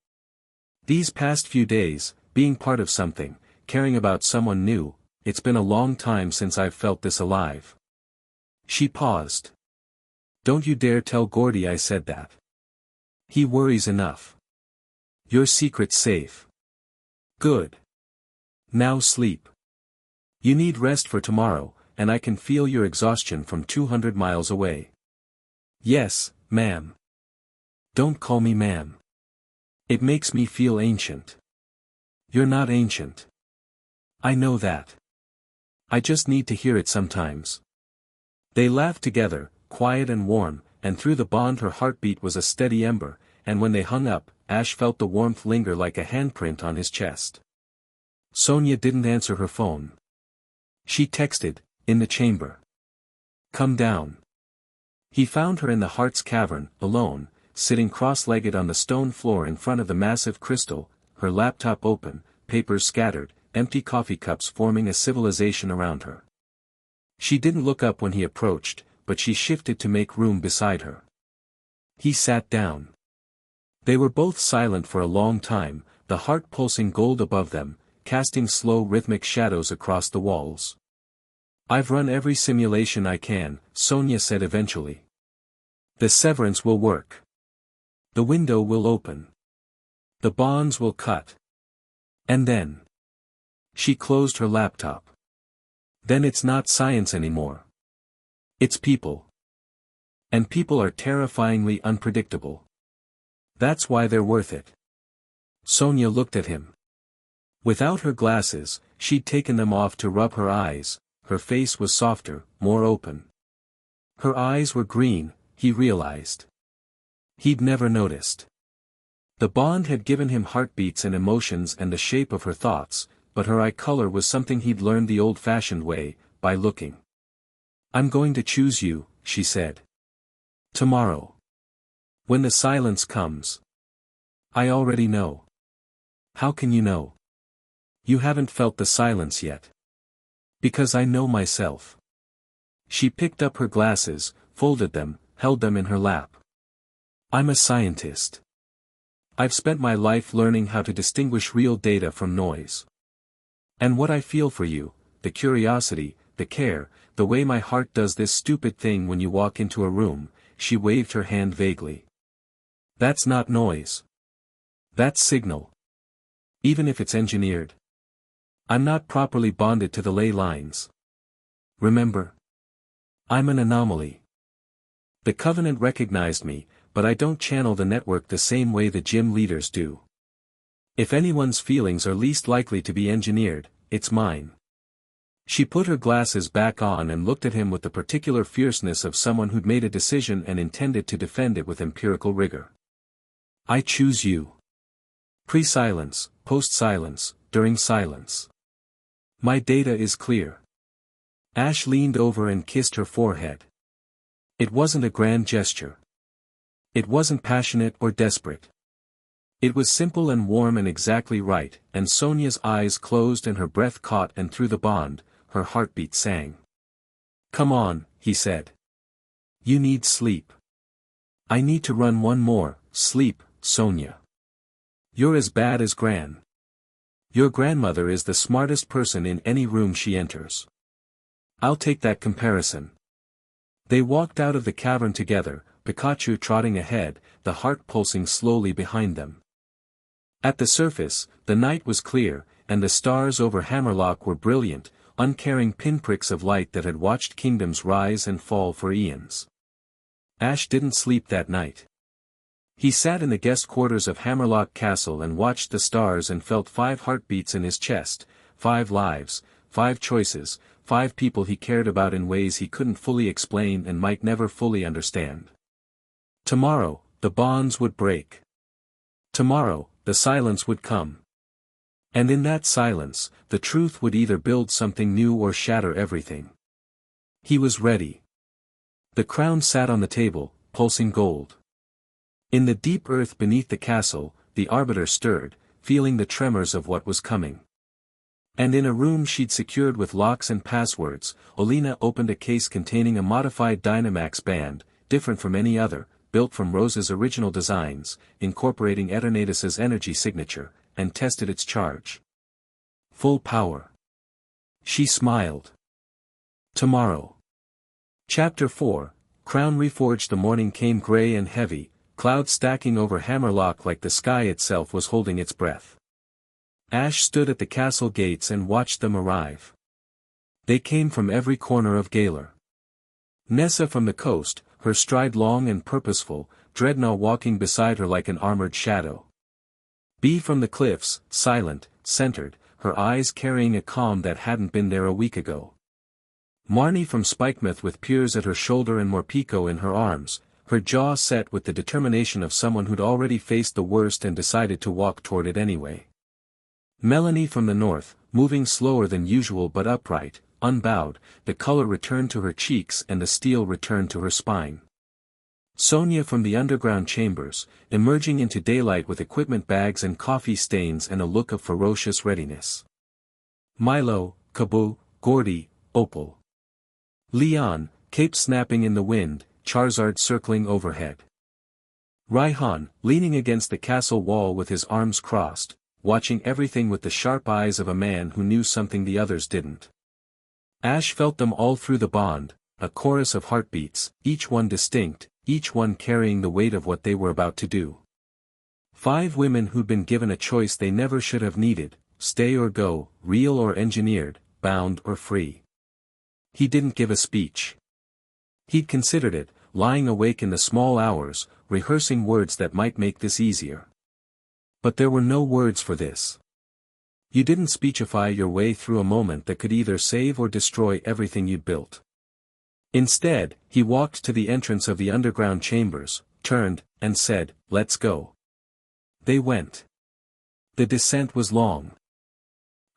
These past few days, being part of something, caring about someone new, it's been a long time since I've felt this alive. She paused. Don't you dare tell Gordy I said that. He worries enough. Your secret's safe. Good. Now sleep. You need rest for tomorrow, and I can feel your exhaustion from 200 miles away. Yes, ma'am. Don't call me ma'am. It makes me feel ancient. You're not ancient. I know that. I just need to hear it sometimes. They laughed together, quiet and warm, and through the bond her heartbeat was a steady ember, and when they hung up, Ash felt the warmth linger like a handprint on his chest. Sonia didn't answer her phone. She texted, in the chamber. Come down. He found her in the Heart's Cavern, alone, sitting cross-legged on the stone floor in front of the massive crystal, her laptop open, papers scattered, empty coffee cups forming a civilization around her. She didn't look up when he approached, but she shifted to make room beside her. He sat down. They were both silent for a long time, the heart pulsing gold above them, casting slow rhythmic shadows across the walls. "I've run every simulation I can," Sonia said eventually. "The severance will work. The window will open. The bonds will cut. And then..." She closed her laptop. "Then it's not science anymore. It's people. And people are terrifyingly unpredictable. That's why they're worth it." Sonia looked at him. Without her glasses, she'd taken them off to rub her eyes. Her face was softer, more open. Her eyes were green, he realized. He'd never noticed. The bond had given him heartbeats and emotions and the shape of her thoughts, but her eye color was something he'd learned the old-fashioned way, by looking. "I'm going to choose you," she said. "Tomorrow. When the silence comes." "I already know." "How can you know?" "You haven't felt the silence yet." "Because I know myself." She picked up her glasses, folded them, held them in her lap. "I'm a scientist. I've spent my life learning how to distinguish real data from noise. And what I feel for you, the curiosity, the care, the way my heart does this stupid thing when you walk into a room," she waved her hand vaguely. "That's not noise. That's signal. Even if it's engineered. I'm not properly bonded to the ley lines. Remember? I'm an anomaly. The Covenant recognized me, but I don't channel the network the same way the gym leaders do. If anyone's feelings are least likely to be engineered, it's mine." She put her glasses back on and looked at him with the particular fierceness of someone who'd made a decision and intended to defend it with empirical rigor. "I choose you. Pre-silence, post-silence, during silence. My data is clear." Ash leaned over and kissed her forehead. It wasn't a grand gesture. It wasn't passionate or desperate. It was simple and warm and exactly right, and Sonia's eyes closed and her breath caught, and through the bond, her heartbeat sang. "Come on," he said. "You need sleep." "I need to run one more." "Sleep, Sonia. You're as bad as Gran. Your grandmother is the smartest person in any room she enters. I'll take that comparison." They walked out of the cavern together, Pikachu trotting ahead, the heart pulsing slowly behind them. At the surface, the night was clear, and the stars over Hammerlock were brilliant, uncaring pinpricks of light that had watched kingdoms rise and fall for eons. Ash didn't sleep that night. He sat in the guest quarters of Hammerlock Castle and watched the stars and felt 5 heartbeats in his chest, 5 lives, 5 choices, 5 people he cared about in ways he couldn't fully explain and might never fully understand. Tomorrow, the bonds would break. Tomorrow, the silence would come. And in that silence, the truth would either build something new or shatter everything. He was ready. The crown sat on the table, pulsing gold. In the deep earth beneath the castle, the Arbiter stirred, feeling the tremors of what was coming. And in a room she'd secured with locks and passwords, Olina opened a case containing a modified Dynamax band, different from any other, built from Rose's original designs, incorporating Eternatus's energy signature, and tested its charge. Full power. She smiled. Tomorrow. Chapter 4, Crown Reforged. The morning came gray and heavy, clouds stacking over Hammerlock like the sky itself was holding its breath. Ash stood at the castle gates and watched them arrive. They came from every corner of Galar. Nessa from the coast, her stride long and purposeful, Dreadnought walking beside her like an armored shadow. Bee from the cliffs, silent, centered, her eyes carrying a calm that hadn't been there a week ago. Marnie from Spikemouth with Piers at her shoulder and Morpeko in her arms, her jaw set with the determination of someone who'd already faced the worst and decided to walk toward it anyway. Melanie from the north, moving slower than usual but upright, unbowed, the color returned to her cheeks and the steel returned to her spine. Sonia from the underground chambers, emerging into daylight with equipment bags and coffee stains and a look of ferocious readiness. Milo, Kabu, Gordy, Opal. Leon, cape snapping in the wind, Charizard circling overhead. Raihan, leaning against the castle wall with his arms crossed, watching everything with the sharp eyes of a man who knew something the others didn't. Ash felt them all through the bond, a chorus of heartbeats, each one distinct, each one carrying the weight of what they were about to do. 5 women who'd been given a choice they never should have needed, stay or go, real or engineered, bound or free. He didn't give a speech. He'd considered it, lying awake in the small hours, rehearsing words that might make this easier. But there were no words for this. You didn't speechify your way through a moment that could either save or destroy everything you'd built. Instead, he walked to the entrance of the underground chambers, turned, and said, "Let's go." They went. The descent was long.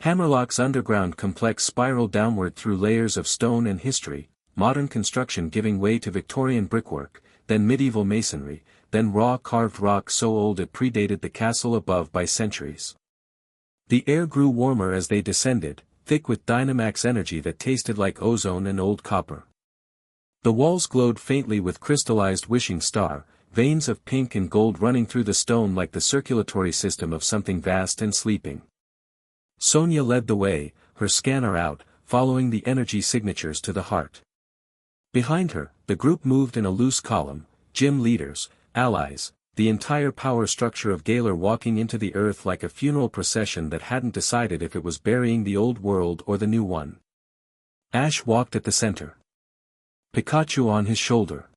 Hammerlock's underground complex spiraled downward through layers of stone and history, modern construction giving way to Victorian brickwork, then medieval masonry, then raw carved rock so old it predated the castle above by centuries. The air grew warmer as they descended, thick with Dynamax energy that tasted like ozone and old copper. The walls glowed faintly with crystallized wishing star, veins of pink and gold running through the stone like the circulatory system of something vast and sleeping. Sonia led the way, her scanner out, following the energy signatures to the heart. Behind her, the group moved in a loose column, gym leaders, allies, the entire power structure of Galar walking into the earth like a funeral procession that hadn't decided if it was burying the old world or the new one. Ash walked at the center. Pikachu on his shoulder.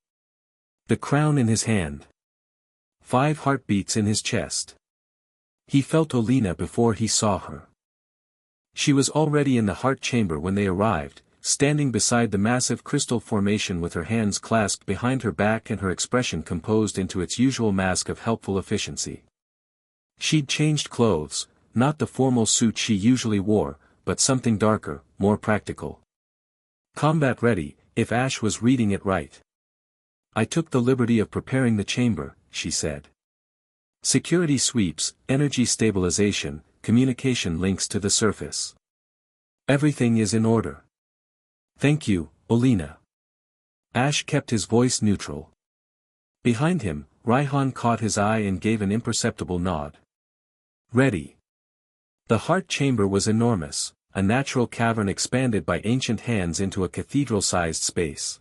The crown in his hand. 5 heartbeats in his chest. He felt Olina before he saw her. She was already in the heart chamber when they arrived, standing beside the massive crystal formation with her hands clasped behind her back and her expression composed into its usual mask of helpful efficiency. She'd changed clothes, not the formal suit she usually wore, but something darker, more practical. Combat ready, if Ash was reading it right. "I took the liberty of preparing the chamber," she said. "Security sweeps, energy stabilization, communication links to the surface. Everything is in order." "Thank you, Olina." Ash kept his voice neutral. Behind him, Raihan caught his eye and gave an imperceptible nod. "Ready." The heart chamber was enormous, a natural cavern expanded by ancient hands into a cathedral-sized space.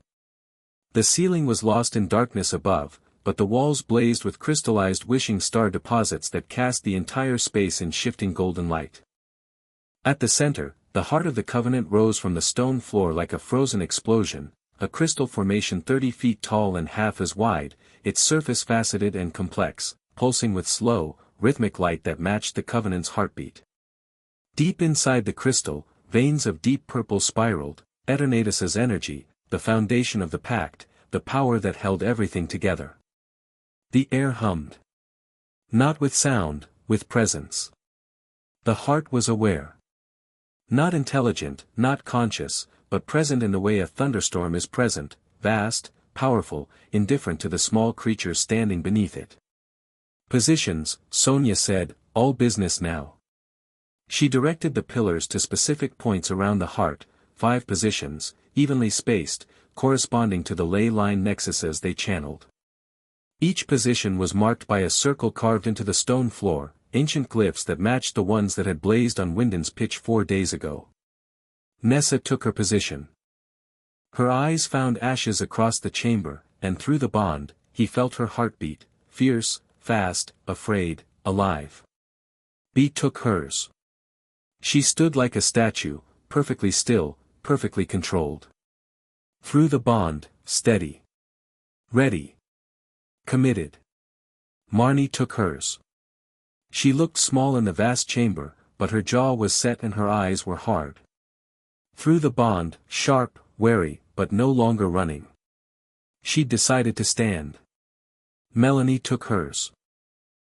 The ceiling was lost in darkness above, but the walls blazed with crystallized wishing star deposits that cast the entire space in shifting golden light. At the center, the heart of the covenant rose from the stone floor like a frozen explosion, a crystal formation 30 feet tall and half as wide, its surface faceted and complex, pulsing with slow, rhythmic light that matched the covenant's heartbeat. Deep inside the crystal, veins of deep purple spiraled, Eternatus's energy, the foundation of the pact, the power that held everything together. The air hummed. Not with sound, with presence. The heart was aware. Not intelligent, not conscious, but present in the way a thunderstorm is present, vast, powerful, indifferent to the small creatures standing beneath it. "Positions," Sonia said, "all business now." She directed the pillars to specific points around the heart, 5 positions, evenly spaced, corresponding to the ley line nexuses they channeled. Each position was marked by a circle carved into the stone floor, ancient glyphs that matched the ones that had blazed on Wyndon's pitch 4 days ago. Nessa took her position. Her eyes found Ash's across the chamber, and through the bond, he felt her heartbeat, fierce, fast, afraid, alive. B took hers. She stood like a statue, perfectly still, perfectly controlled. Through the bond, steady. Ready. Committed. Marnie took hers. She looked small in the vast chamber, but her jaw was set and her eyes were hard. Through the bond, sharp, wary, but no longer running. She'd decided to stand. Melanie took hers.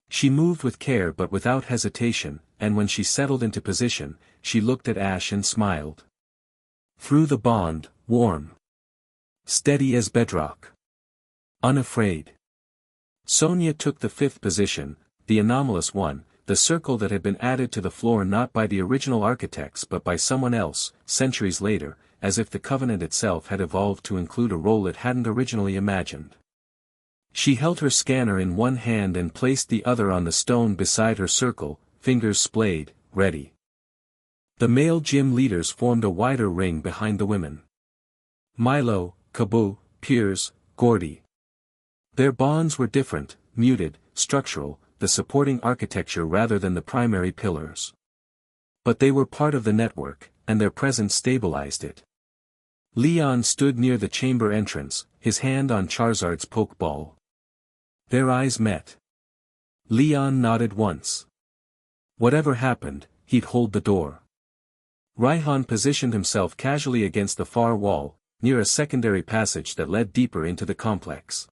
She moved with care but without hesitation, and when she settled into position, she looked at Ash and smiled. Through the bond, warm. Steady as bedrock. Unafraid. Sonia took the fifth position, the anomalous one, the circle that had been added to the floor not by the original architects but by someone else, centuries later, as if the covenant itself had evolved to include a role it hadn't originally imagined. She held her scanner in one hand and placed the other on the stone beside her circle, fingers splayed, ready. The male gym leaders formed a wider ring behind the women. Milo, Kabu, Piers, Gordy. Their bonds were different, muted, structural, the supporting architecture rather than the primary pillars. But they were part of the network, and their presence stabilized it. Leon stood near the chamber entrance, his hand on Charizard's pokeball. Their eyes met. Leon nodded once. Whatever happened, he'd hold the door. Raihan positioned himself casually against the far wall, near a secondary passage that led deeper into the complex.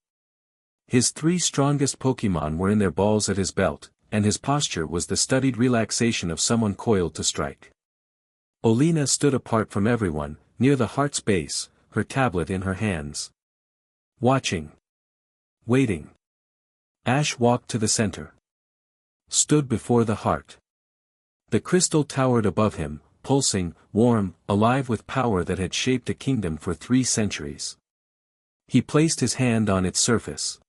His three strongest Pokémon were in their balls at his belt, and his posture was the studied relaxation of someone coiled to strike. Olina stood apart from everyone, near the heart's base, her tablet in her hands. Watching. Waiting. Ash walked to the center. Stood before the heart. The crystal towered above him, pulsing, warm, alive with power that had shaped a kingdom for 3 centuries. He placed his hand on its surface.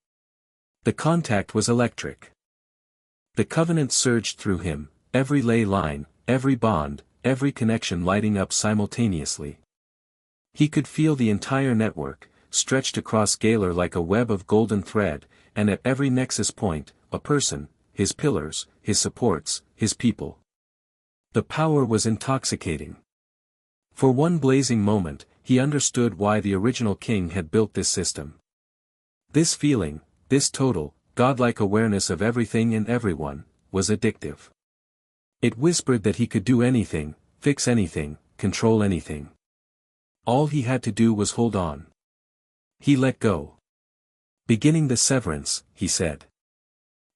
The contact was electric. The covenant surged through him, every ley line, every bond, every connection lighting up simultaneously. He could feel the entire network, stretched across Galar like a web of golden thread, and at every nexus point, a person, his pillars, his supports, his people. The power was intoxicating. For one blazing moment, he understood why the original king had built this system. This feeling, this total, godlike awareness of everything and everyone, was addictive. It whispered that he could do anything, fix anything, control anything. All he had to do was hold on. He let go. Beginning the severance, he said.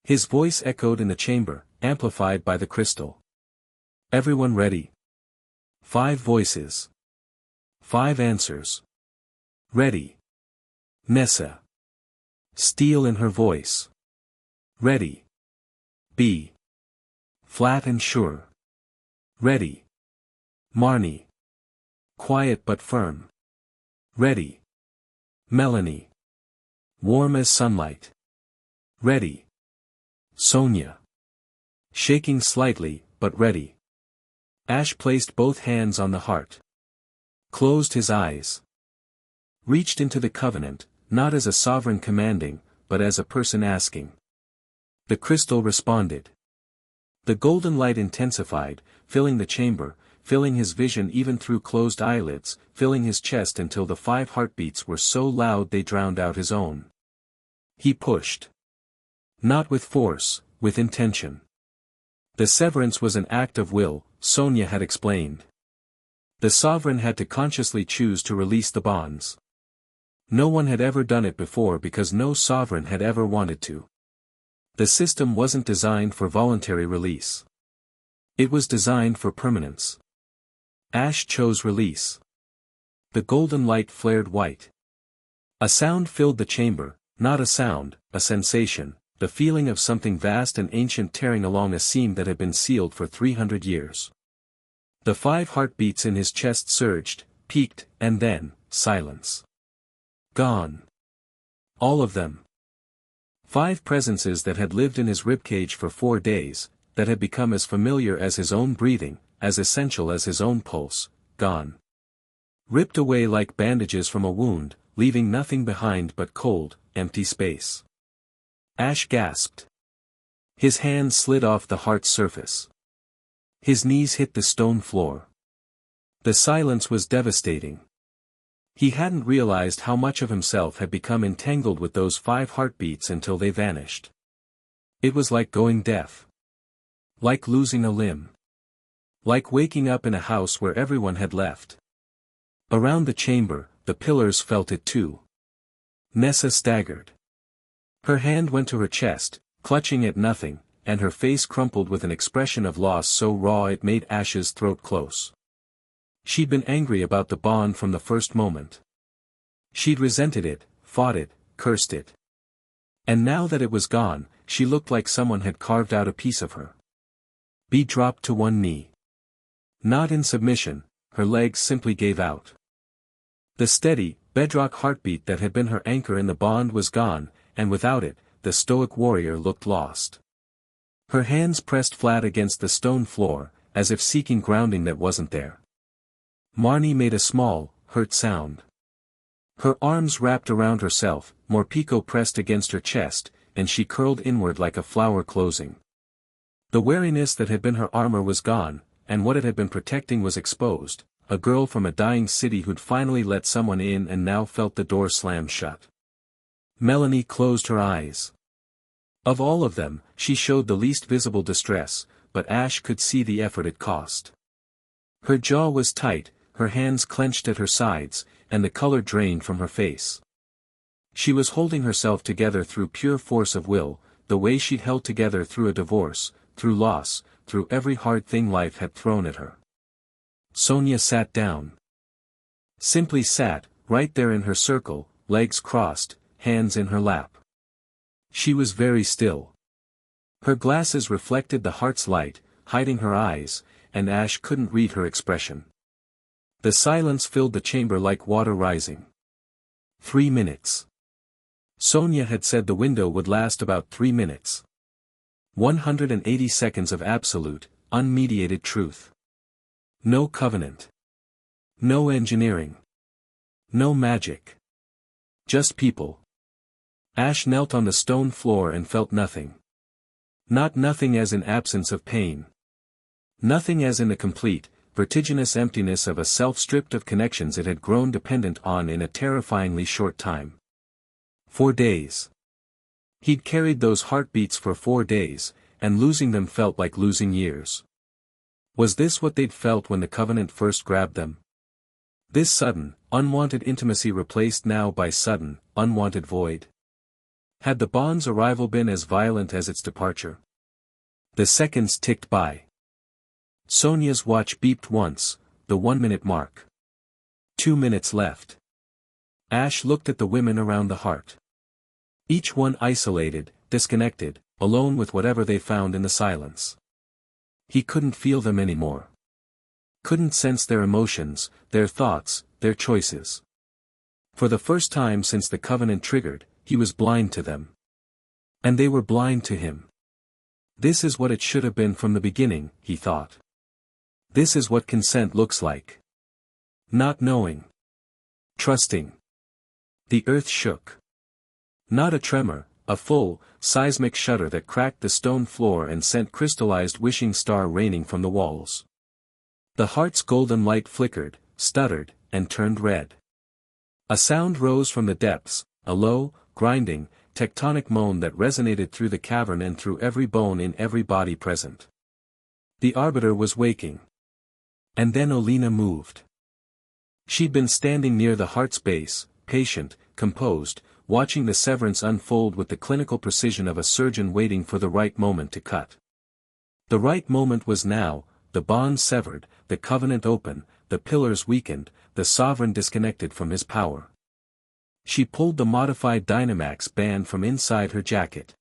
His voice echoed in the chamber, amplified by the crystal. Everyone ready? 5 voices. 5 answers. Ready. Nessa. Steel in her voice. Ready. B. Flat and sure. Ready. Marnie. Quiet but firm. Ready. Melanie. Warm as sunlight. Ready. Sonia. Shaking slightly, but ready. Ash placed both hands on the heart. Closed his eyes. Reached into the covenant, not as a sovereign commanding, but as a person asking. The crystal responded. The golden light intensified, filling the chamber, filling his vision even through closed eyelids, filling his chest until the 5 heartbeats were so loud they drowned out his own. He pushed. Not with force, with intention. The severance was an act of will, Sonia had explained. The sovereign had to consciously choose to release the bonds. No one had ever done it before because no sovereign had ever wanted to. The system wasn't designed for voluntary release. It was designed for permanence. Ash chose release. The golden light flared white. A sound filled the chamber, not a sound, a sensation, the feeling of something vast and ancient tearing along a seam that had been sealed for 300 years. The 5 heartbeats in his chest surged, peaked, and then, silence. Gone. All of them. 5 presences that had lived in his ribcage for 4 days, that had become as familiar as his own breathing, as essential as his own pulse, gone. Ripped away like bandages from a wound, leaving nothing behind but cold, empty space. Ash gasped. His hand slid off the heart's surface. His knees hit the stone floor. The silence was devastating. He hadn't realized how much of himself had become entangled with those 5 heartbeats until they vanished. It was like going deaf. Like losing a limb. Like waking up in a house where everyone had left. Around the chamber, the pillars felt it too. Nessa staggered. Her hand went to her chest, clutching at nothing, and her face crumpled with an expression of loss so raw it made Ash's throat close. She'd been angry about the bond from the first moment. She'd resented it, fought it, cursed it. And now that it was gone, she looked like someone had carved out a piece of her. Bee dropped to one knee. Not in submission, her legs simply gave out. The steady, bedrock heartbeat that had been her anchor in the bond was gone, and without it, the stoic warrior looked lost. Her hands pressed flat against the stone floor, as if seeking grounding that wasn't there. Marnie made a small, hurt sound. Her arms wrapped around herself, Morpeko pressed against her chest, and she curled inward like a flower closing. The wariness that had been her armor was gone, and what it had been protecting was exposed, a girl from a dying city who'd finally let someone in and now felt the door slam shut. Melanie closed her eyes. Of all of them, she showed the least visible distress, but Ash could see the effort it cost. Her jaw was tight, her hands clenched at her sides, and the color drained from her face. She was holding herself together through pure force of will, the way she'd held together through a divorce, through loss, through every hard thing life had thrown at her. Sonia sat down. Simply sat, right there in her circle, legs crossed, hands in her lap. She was very still. Her glasses reflected the heart's light, hiding her eyes, and Ash couldn't read her expression. The silence filled the chamber like water rising. 3 minutes. Sonia had said the window would last about 3 minutes. 180 seconds of absolute, unmediated truth. No covenant. No engineering. No magic. Just people. Ash knelt on the stone floor and felt nothing. Not nothing as in absence of pain. Nothing as in the complete, vertiginous emptiness of a self stripped of connections it had grown dependent on in a terrifyingly short time. 4 days. He'd carried those heartbeats for 4 days, and losing them felt like losing years. Was this what they'd felt when the Covenant first grabbed them? This sudden, unwanted intimacy replaced now by sudden, unwanted void? Had the bond's arrival been as violent as its departure? The seconds ticked by. Sonia's watch beeped once, the 1-minute mark. 2 minutes left. Ash looked at the women around the heart. Each one isolated, disconnected, alone with whatever they found in the silence. He couldn't feel them anymore. Couldn't sense their emotions, their thoughts, their choices. For the first time since the Covenant triggered, he was blind to them. And they were blind to him. This is what it should have been from the beginning, he thought. This is what consent looks like. Not knowing. Trusting. The earth shook. Not a tremor, a full, seismic shudder that cracked the stone floor and sent crystallized wishing star raining from the walls. The heart's golden light flickered, stuttered, and turned red. A sound rose from the depths, a low, grinding, tectonic moan that resonated through the cavern and through every bone in every body present. The Arbiter was waking. And then Olina moved. She'd been standing near the heart's base, patient, composed, watching the severance unfold with the clinical precision of a surgeon waiting for the right moment to cut. The right moment was now, the bond severed, the Covenant open, the pillars weakened, the sovereign disconnected from his power. She pulled the modified Dynamax band from inside her jacket.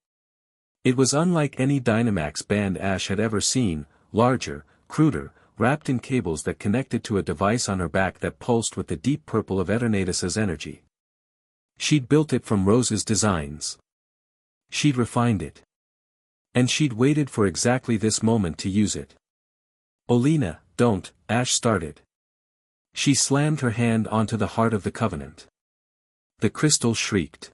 It was unlike any Dynamax band Ash had ever seen, larger, cruder, wrapped in cables that connected to a device on her back that pulsed with the deep purple of Eternatus's energy. She'd built it from Rose's designs. She'd refined it. And she'd waited for exactly this moment to use it. Olina, don't, Ash started. She slammed her hand onto the heart of the Covenant. The crystal shrieked.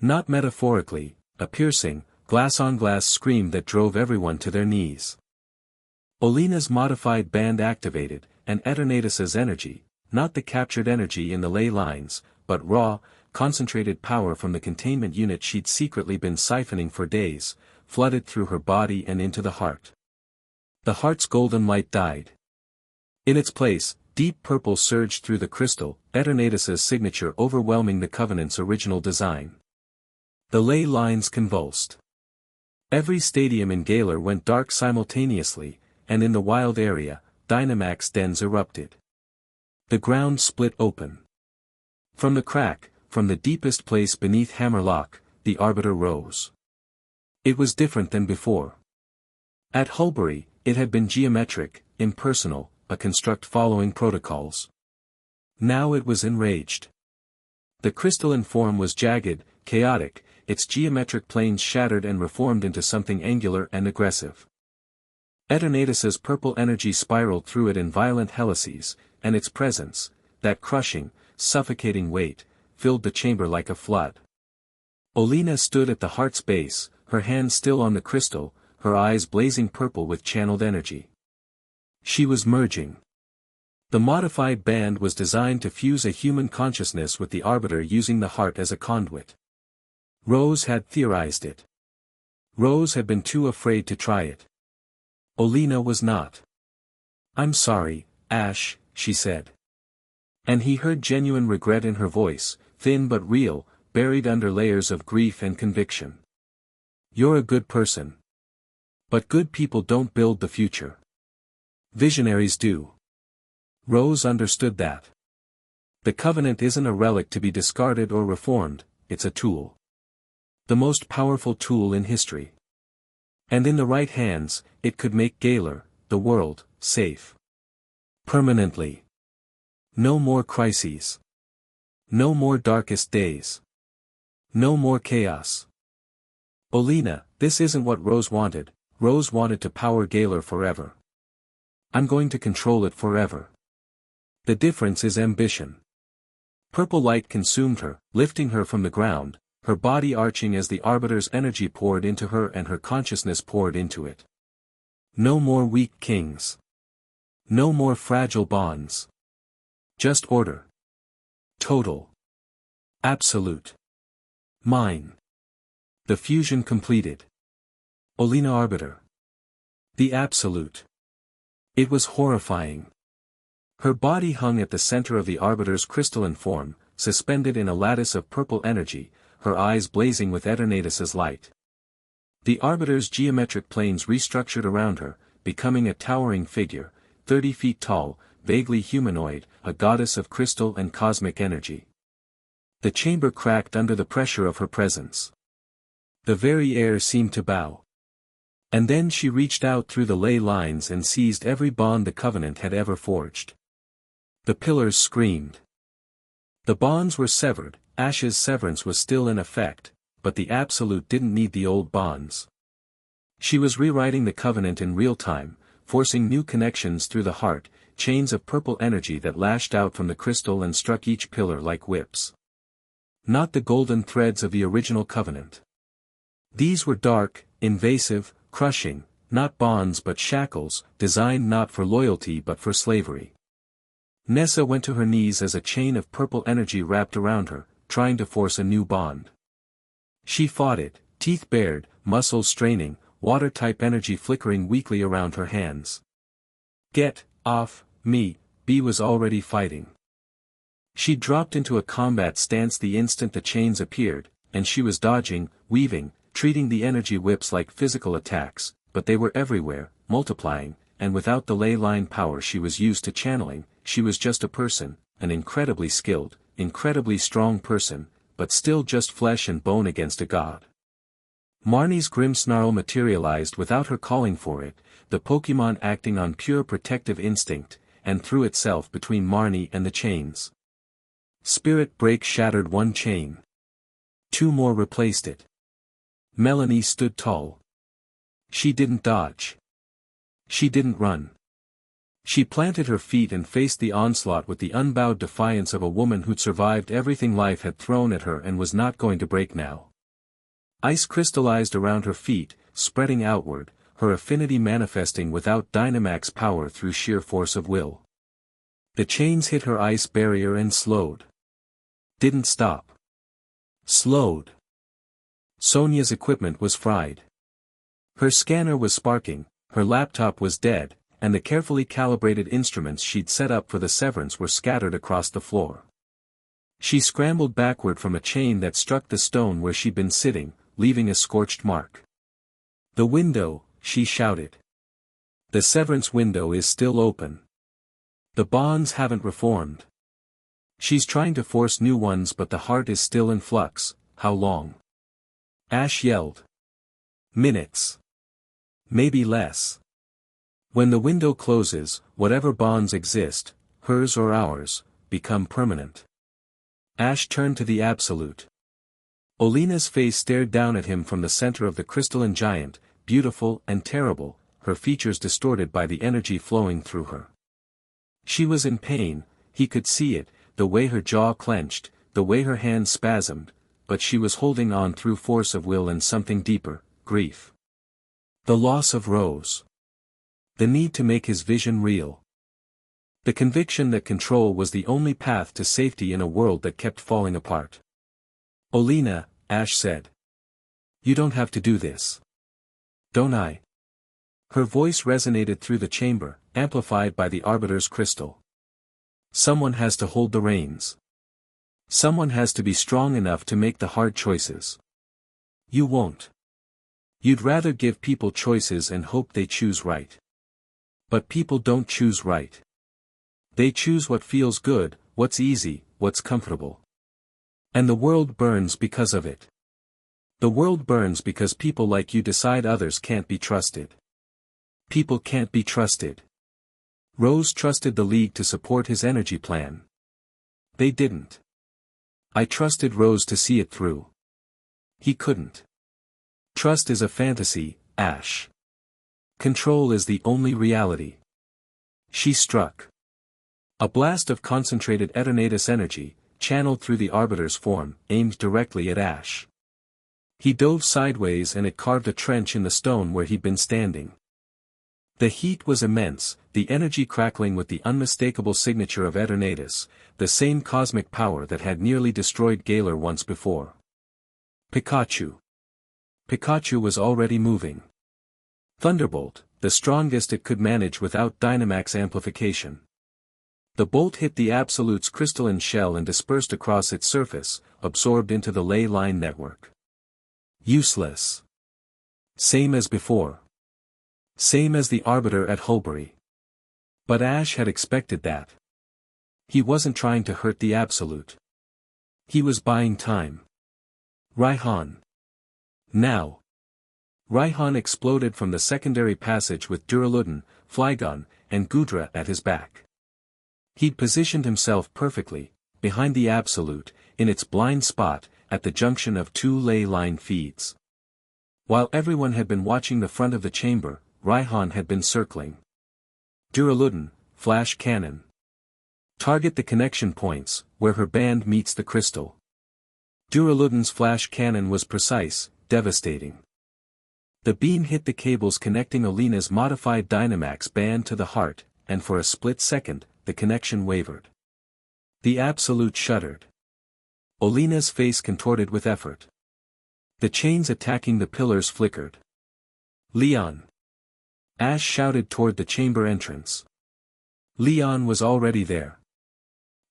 Not metaphorically, a piercing, glass-on-glass scream that drove everyone to their knees. Olina's modified band activated, and Eternatus's energy, not the captured energy in the ley lines, but raw, concentrated power from the containment unit she'd secretly been siphoning for days, flooded through her body and into the heart. The heart's golden light died. In its place, deep purple surged through the crystal, Eternatus's signature overwhelming the Covenant's original design. The ley lines convulsed. Every stadium in Galar went dark simultaneously, and in the wild area, Dynamax dens erupted. The ground split open. From the crack, from the deepest place beneath Hammerlock, the Arbiter rose. It was different than before. At Hulbury, it had been geometric, impersonal, a construct following protocols. Now it was enraged. The crystalline form was jagged, chaotic, its geometric planes shattered and reformed into something angular and aggressive. Eternatus's purple energy spiraled through it in violent helices, and its presence, that crushing, suffocating weight, filled the chamber like a flood. Olina stood at the heart's base, her hand still on the crystal, her eyes blazing purple with channeled energy. She was merging. The modified band was designed to fuse a human consciousness with the Arbiter using the heart as a conduit. Rose had theorized it. Rose had been too afraid to try it. Olina was not. "I'm sorry, Ash," she said. And he heard genuine regret in her voice, thin but real, buried under layers of grief and conviction. "You're a good person. But good people don't build the future. Visionaries do." Rose understood that. The Covenant isn't a relic to be discarded or reformed, it's a tool. The most powerful tool in history. And in the right hands, it could make Galar, the world, safe. Permanently. No more crises. No more darkest days. No more chaos. Olina, this isn't what Rose wanted. Rose wanted to power Galar forever. "I'm going to control it forever." The difference is ambition. Purple light consumed her, lifting her from the ground, her body arching as the Arbiter's energy poured into her and her consciousness poured into it. No more weak kings. No more fragile bonds. Just order. Total. Absolute. Mine. The fusion completed. Olina Arbiter. The Absolute. It was horrifying. Her body hung at the center of the Arbiter's crystalline form, suspended in a lattice of purple energy, her eyes blazing with Eternatus's light. The Arbiter's geometric planes restructured around her, becoming a towering figure, 30 feet tall, vaguely humanoid, a goddess of crystal and cosmic energy. The chamber cracked under the pressure of her presence. The very air seemed to bow. And then she reached out through the ley lines and seized every bond the Covenant had ever forged. The pillars screamed. The bonds were severed, Ash's severance was still in effect, but the Absolute didn't need the old bonds. She was rewriting the Covenant in real time, forcing new connections through the heart, chains of purple energy that lashed out from the crystal and struck each pillar like whips. Not the golden threads of the original Covenant. These were dark, invasive, crushing, not bonds but shackles, designed not for loyalty but for slavery. Nessa went to her knees as a chain of purple energy wrapped around her, trying to force a new bond. She fought it, teeth bared, muscles straining, water-type energy flickering weakly around her hands. "Get off me," B was already fighting. She dropped into a combat stance the instant the chains appeared, and she was dodging, weaving, treating the energy whips like physical attacks, but they were everywhere, multiplying, and without the ley line power she was used to channeling, she was just a person, an incredibly skilled, incredibly strong person, but still just flesh and bone against a god. Marnie's grim snarl materialized without her calling for it, the Pokémon acting on pure protective instinct, and threw itself between Marnie and the chains. Spirit Break shattered one chain. 2 more replaced it. Melanie stood tall. She didn't dodge. She didn't run. She planted her feet and faced the onslaught with the unbowed defiance of a woman who'd survived everything life had thrown at her and was not going to break now. Ice crystallized around her feet, spreading outward, her affinity manifesting without Dynamax power through sheer force of will. The chains hit her ice barrier and slowed. Didn't stop. Slowed. Sonia's equipment was fried. Her scanner was sparking, her laptop was dead, and the carefully calibrated instruments she'd set up for the severance were scattered across the floor. She scrambled backward from a chain that struck the stone where she'd been sitting, leaving a scorched mark. "The window," she shouted. "The severance window is still open. The bonds haven't reformed. She's trying to force new ones, but the heart is still in flux. How long? Ash yelled. Minutes. Maybe less. When the window closes, whatever bonds exist, hers or ours, become permanent. Ash turned to the Absolute. Olena's face stared down at him from the center of the crystalline giant, beautiful and terrible, her features distorted by the energy flowing through her. She was in pain, he could see it, the way her jaw clenched, the way her hands spasmed, but she was holding on through force of will and something deeper, grief. The loss of Rose. The need to make his vision real. The conviction that control was the only path to safety in a world that kept falling apart. Olena, Ash said. You don't have to do this. Don't I? Her voice resonated through the chamber, amplified by the Arbiter's crystal. Someone has to hold the reins. Someone has to be strong enough to make the hard choices. You won't. You'd rather give people choices and hope they choose right. But people don't choose right. They choose what feels good, what's easy, what's comfortable. And the world burns because of it. The world burns because people like you decide others can't be trusted. People can't be trusted. Rose trusted the League to support his energy plan. They didn't. I trusted Rose to see it through. He couldn't. Trust is a fantasy, Ash. Control is the only reality. She struck. A blast of concentrated Eternatus energy, channeled through the Arbiter's form, aimed directly at Ash. He dove sideways and it carved a trench in the stone where he'd been standing. The heat was immense, the energy crackling with the unmistakable signature of Eternatus, the same cosmic power that had nearly destroyed Galar once before. Pikachu. Pikachu was already moving. Thunderbolt, the strongest it could manage without Dynamax amplification. The bolt hit the Absolute's crystalline shell and dispersed across its surface, absorbed into the ley line network. Useless. Same as before. Same as the Arbiter at Hulbury. But Ash had expected that. He wasn't trying to hurt the Absolute. He was buying time. Raihan. Now. Raihan exploded from the secondary passage with Duraludon, Flygon, and Gudra at his back. He'd positioned himself perfectly, behind the Absolute, in its blind spot, at the junction of two ley line feeds. While everyone had been watching the front of the chamber, Raihan had been circling. Duraludon, Flash Cannon. Target the connection points, where her band meets the crystal. Duraludon's Flash Cannon was precise, devastating. The beam hit the cables connecting Olena's modified Dynamax band to the heart, and for a split second, the connection wavered. The Absolute shuddered. Olena's face contorted with effort. The chains attacking the pillars flickered. Leon. Ash shouted toward the chamber entrance. Leon was already there.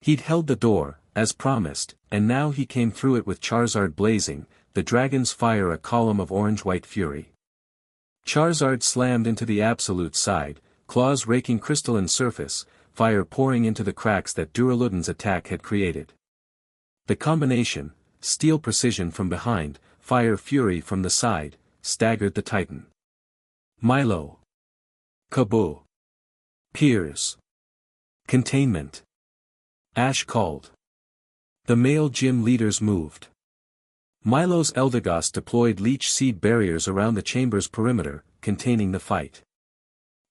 He'd held the door, as promised, and now he came through it with Charizard blazing, the dragon's fire a column of orange-white fury. Charizard slammed into the Absolute's side, claws raking crystalline surface, fire pouring into the cracks that Duraludon's attack had created. The combination, steel precision from behind, fire fury from the side, staggered the Titan. Milo. Kaboo. Piers. Containment. Ash called. The male gym leaders moved. Milo's Eldegoss deployed leech seed barriers around the chamber's perimeter, containing the fight.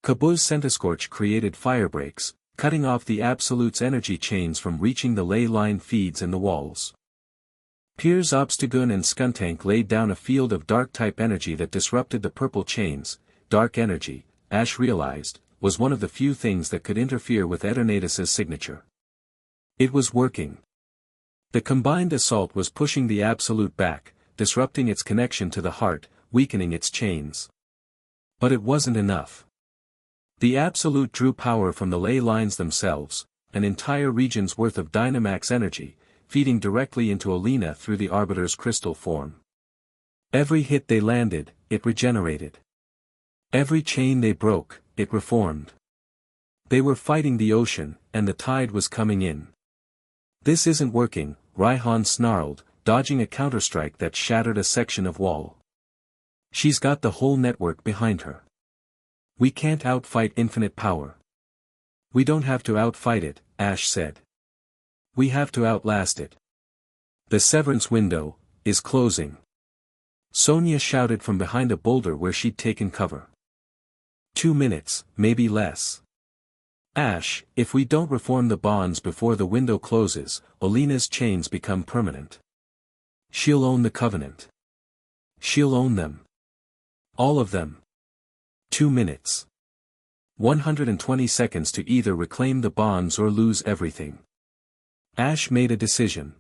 Kaboo's Centiskorch created firebreaks, cutting off the Absolute's energy chains from reaching the ley line feeds and the walls. Piers Obstagoon and Skuntank laid down a field of dark-type energy that disrupted the purple chains. Dark energy, Ash realized, was one of the few things that could interfere with Eternatus's signature. It was working. The combined assault was pushing the Absolute back, disrupting its connection to the heart, weakening its chains. But it wasn't enough. The Absolute drew power from the ley lines themselves, an entire region's worth of Dynamax energy, feeding directly into Olena through the Arbiter's crystal form. Every hit they landed, it regenerated. Every chain they broke, it reformed. They were fighting the ocean, and the tide was coming in. This isn't working, Raihan snarled, dodging a counterstrike that shattered a section of wall. She's got the whole network behind her. We can't outfight infinite power. We don't have to outfight it, Ash said. We have to outlast it. The severance window is closing. Sonia shouted from behind a boulder where she'd taken cover. 2 minutes, maybe less. Ash, if we don't reform the bonds before the window closes, Olena's chains become permanent. She'll own the Covenant. She'll own them. All of them. 2 minutes. 120 seconds to either reclaim the bonds or lose everything. Ash made a decision.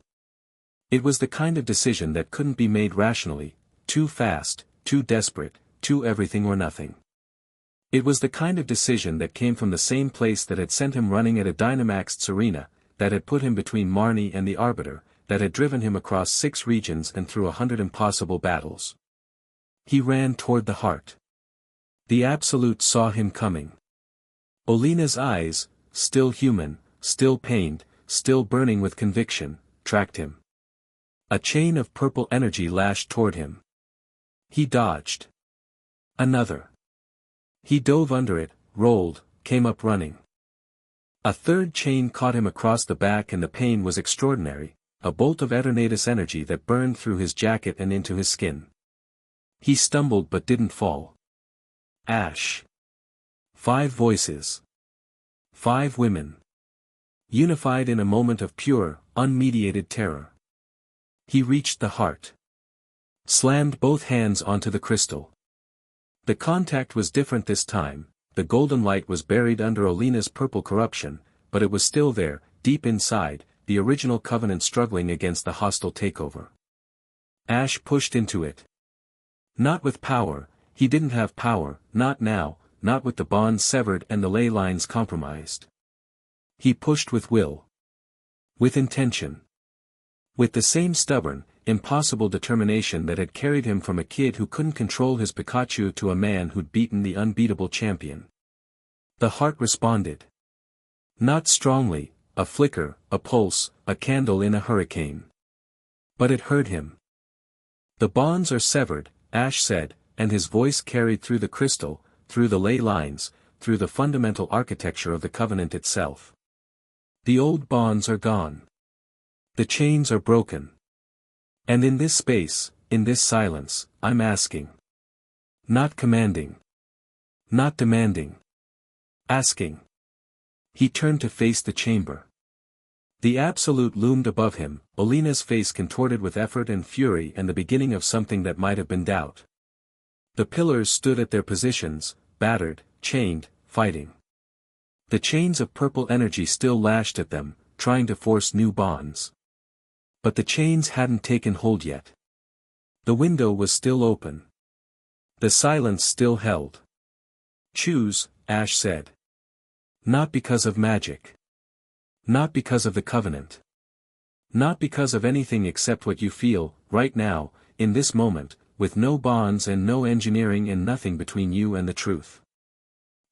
It was the kind of decision that couldn't be made rationally, too fast, too desperate, too everything or nothing. It was the kind of decision that came from the same place that had sent him running at a Dynamaxed arena, that had put him between Marnie and the Arbiter, that had driven him across 6 regions and through 100 impossible battles. He ran toward the heart. The Absolute saw him coming. Olena's eyes, still human, still pained, still burning with conviction, tracked him. A chain of purple energy lashed toward him. He dodged. Another. He dove under it, rolled, came up running. A third chain caught him across the back and the pain was extraordinary, a bolt of Eternatus energy that burned through his jacket and into his skin. He stumbled but didn't fall. Ash. 5 voices. 5 women. Unified in a moment of pure, unmediated terror. He reached the heart. Slammed both hands onto the crystal. The contact was different this time, the golden light was buried under Olena's purple corruption, but it was still there, deep inside, the original Covenant struggling against the hostile takeover. Ash pushed into it. Not with power, he didn't have power, not now, not with the bonds severed and the ley lines compromised. He pushed with will. With intention. With the same stubborn, impossible determination that had carried him from a kid who couldn't control his Pikachu to a man who'd beaten the unbeatable champion. The heart responded. Not strongly, a flicker, a pulse, a candle in a hurricane. But it heard him. The bonds are severed, Ash said, and his voice carried through the crystal, through the ley lines, through the fundamental architecture of the Covenant itself. The old bonds are gone. The chains are broken. And in this space, in this silence, I'm asking. Not commanding. Not demanding. Asking. He turned to face the chamber. The Absolute loomed above him, Olena's face contorted with effort and fury and the beginning of something that might have been doubt. The pillars stood at their positions, battered, chained, fighting. The chains of purple energy still lashed at them, trying to force new bonds. But the chains hadn't taken hold yet. The window was still open. The silence still held. Choose, Ash said. Not because of magic. Not because of the Covenant. Not because of anything except what you feel, right now, in this moment, with no bonds and no engineering and nothing between you and the truth.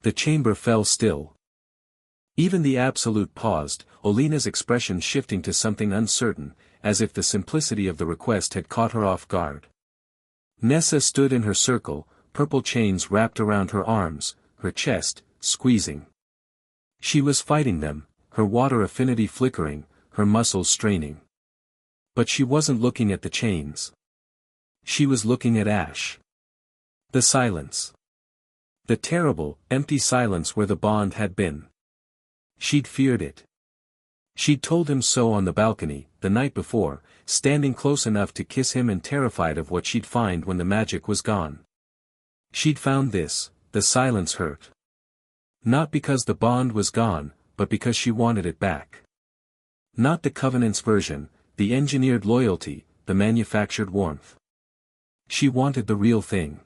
The chamber fell still. Even the Absolute paused, Olena's expression shifting to something uncertain, as if the simplicity of the request had caught her off guard. Nessa stood in her circle, purple chains wrapped around her arms, her chest, squeezing. She was fighting them, her water affinity flickering, her muscles straining. But she wasn't looking at the chains. She was looking at Ash. The silence. The terrible, empty silence where the bond had been. She'd feared it. She'd told him so on the balcony, the night before, standing close enough to kiss him and terrified of what she'd find when the magic was gone. She'd found this, the silence hurt. Not because the bond was gone, but because she wanted it back. Not the Covenant's version, the engineered loyalty, the manufactured warmth. She wanted the real thing.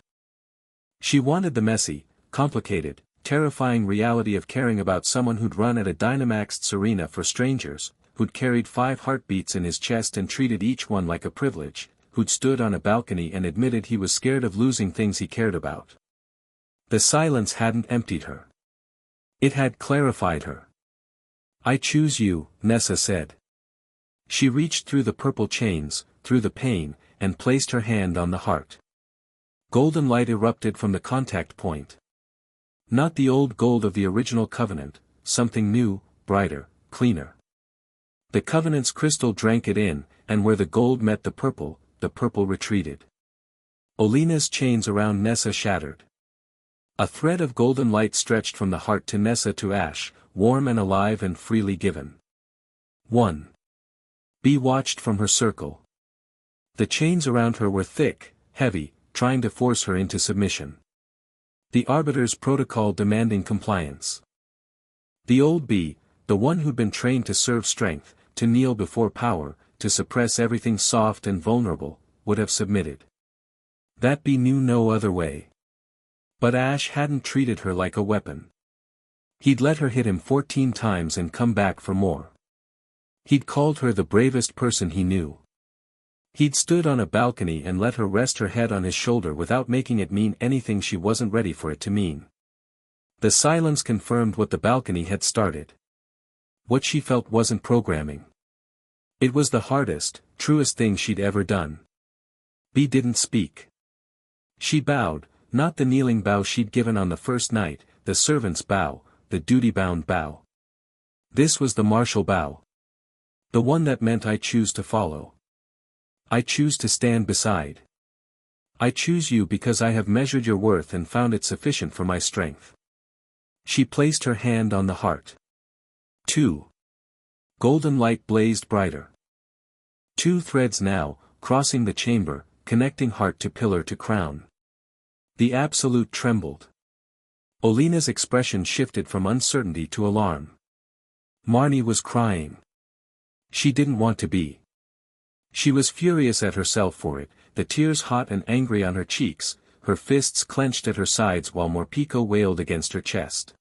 She wanted the messy, complicated, terrifying reality of caring about someone who'd run at a Dynamaxed arena for strangers, who'd carried 5 heartbeats in his chest and treated each one like a privilege, who'd stood on a balcony and admitted he was scared of losing things he cared about. The silence hadn't emptied her. It had clarified her. I choose you, Nessa said. She reached through the purple chains, through the pain, and placed her hand on the heart. Golden light erupted from the contact point. Not the old gold of the original covenant, something new, brighter, cleaner. The covenant's crystal drank it in, and where the gold met the purple retreated. Olena's chains around Nessa shattered. A thread of golden light stretched from the heart to Nessa to Ash, warm and alive and freely given. 1. Be watched from her circle. The chains around her were thick, heavy, trying to force her into submission. The Arbiter's protocol demanding compliance. The old Bee, the one who'd been trained to serve strength, to kneel before power, to suppress everything soft and vulnerable, would have submitted. That Bee knew no other way. But Ash hadn't treated her like a weapon. He'd let her hit him 14 times and come back for more. He'd called her the bravest person he knew. He'd stood on a balcony and let her rest her head on his shoulder without making it mean anything she wasn't ready for it to mean. The silence confirmed what the balcony had started. What she felt wasn't programming. It was the hardest, truest thing she'd ever done. Bee didn't speak. She bowed, not the kneeling bow she'd given on the first night, the servant's bow, the duty-bound bow. This was the martial bow. The one that meant I choose to follow. I choose to stand beside. I choose you because I have measured your worth and found it sufficient for my strength. She placed her hand on the heart. 2. Golden light blazed brighter. 2 threads now, crossing the chamber, connecting heart to pillar to crown. The Absolute trembled. Olena's expression shifted from uncertainty to alarm. Marnie was crying. She didn't want to be. She was furious at herself for it, the tears hot and angry on her cheeks, her fists clenched at her sides while Morpeko wailed against her chest.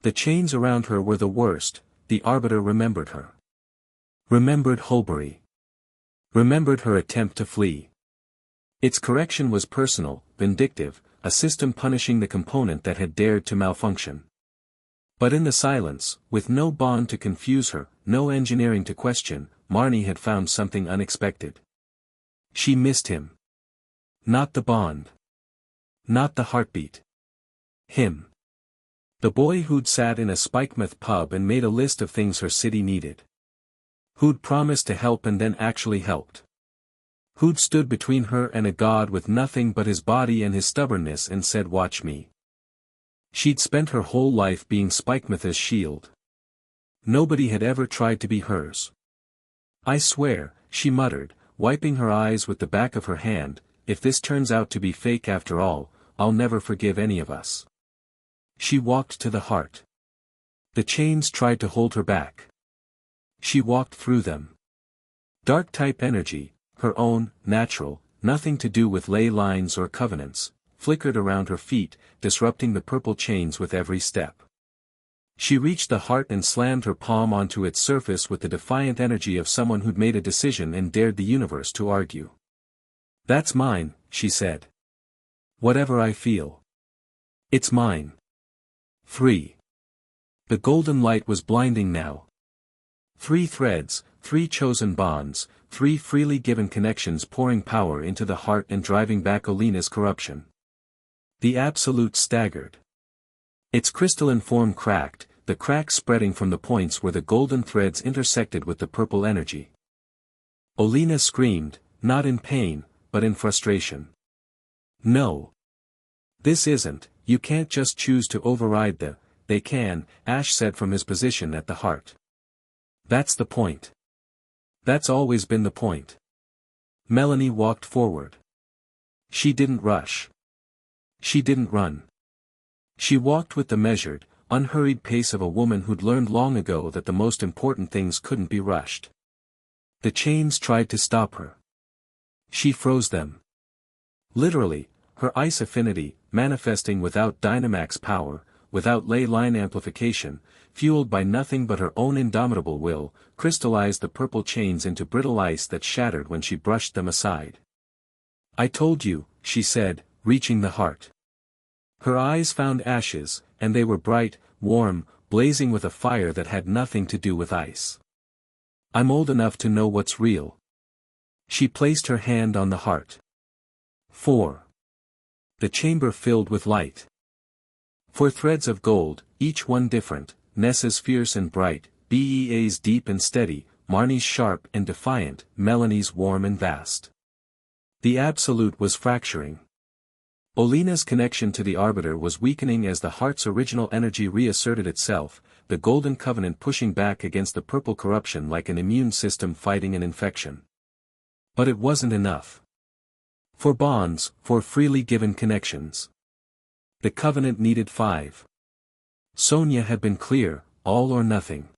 The chains around her were the worst, the Arbiter remembered her. Remembered Hulbury. Remembered her attempt to flee. Its correction was personal, vindictive, a system punishing the component that had dared to malfunction. But in the silence, with no bond to confuse her, no engineering to question, Marnie had found something unexpected. She missed him. Not the bond. Not the heartbeat. Him. The boy who'd sat in a Spikemouth pub and made a list of things her city needed. Who'd promised to help and then actually helped. Who'd stood between her and a god with nothing but his body and his stubbornness and said watch me. She'd spent her whole life being Spikemouth's shield. Nobody had ever tried to be hers. I swear, she muttered, wiping her eyes with the back of her hand, if this turns out to be fake after all, I'll never forgive any of us. She walked to the heart. The chains tried to hold her back. She walked through them. Dark-type energy, her own, natural, nothing to do with ley lines or covenants, flickered around her feet, disrupting the purple chains with every step. She reached the heart and slammed her palm onto its surface with the defiant energy of someone who'd made a decision and dared the universe to argue. That's mine, she said. Whatever I feel. It's mine. 3. The golden light was blinding now. 3 threads, 3 chosen bonds, 3 freely given connections pouring power into the heart and driving back Olena's corruption. The Absolute staggered. Its crystalline form cracked, the cracks spreading from the points where the golden threads intersected with the purple energy. Olena screamed, not in pain, but in frustration. No. This isn't, you can't just choose to override they can, Ash said from his position at the heart. That's the point. That's always been the point. Melanie walked forward. She didn't rush. She didn't run. She walked with the measured, unhurried pace of a woman who'd learned long ago that the most important things couldn't be rushed. The chains tried to stop her. She froze them. Literally, her ice affinity, manifesting without Dynamax power, without ley line amplification, fueled by nothing but her own indomitable will, crystallized the purple chains into brittle ice that shattered when she brushed them aside. I told you, she said, reaching the heart. Her eyes found Ash's, and they were bright, warm, blazing with a fire that had nothing to do with ice. I'm old enough to know what's real. She placed her hand on the heart. 4. The chamber filled with light. 4 threads of gold, each one different, Nessa's fierce and bright, Bea's deep and steady, Marnie's sharp and defiant, Melanie's warm and vast. The absolute was fracturing. Olena's connection to the Arbiter was weakening as the heart's original energy reasserted itself, the golden covenant pushing back against the purple corruption like an immune system fighting an infection. But it wasn't enough. 4 bonds, 4 freely given connections. The covenant needed 5. Sonia had been clear, all or nothing.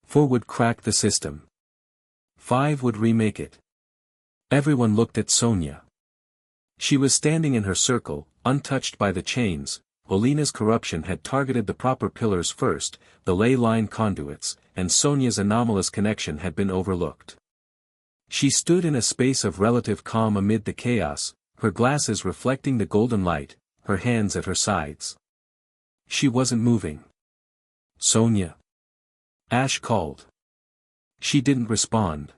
4 would crack the system. 5 would remake it. Everyone looked at Sonia. She was standing in her circle, untouched by the chains. Olena's corruption had targeted the proper pillars first, the ley line conduits, and Sonia's anomalous connection had been overlooked. She stood in a space of relative calm amid the chaos, her glasses reflecting the golden light, her hands at her sides. She wasn't moving. "Sonia?" Ash called. She didn't respond.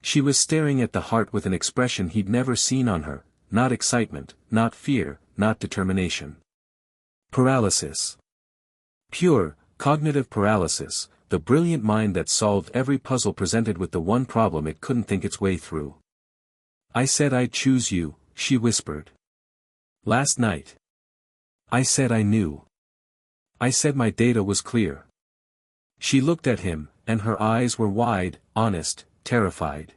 She was staring at the heart with an expression he'd never seen on her, not excitement, not fear, not determination. Paralysis. Pure, cognitive paralysis, the brilliant mind that solved every puzzle presented with the one problem it couldn't think its way through. "I said I'd choose you," she whispered. "Last night. I said I knew. I said my data was clear." She looked at him, and her eyes were wide, honest, terrified.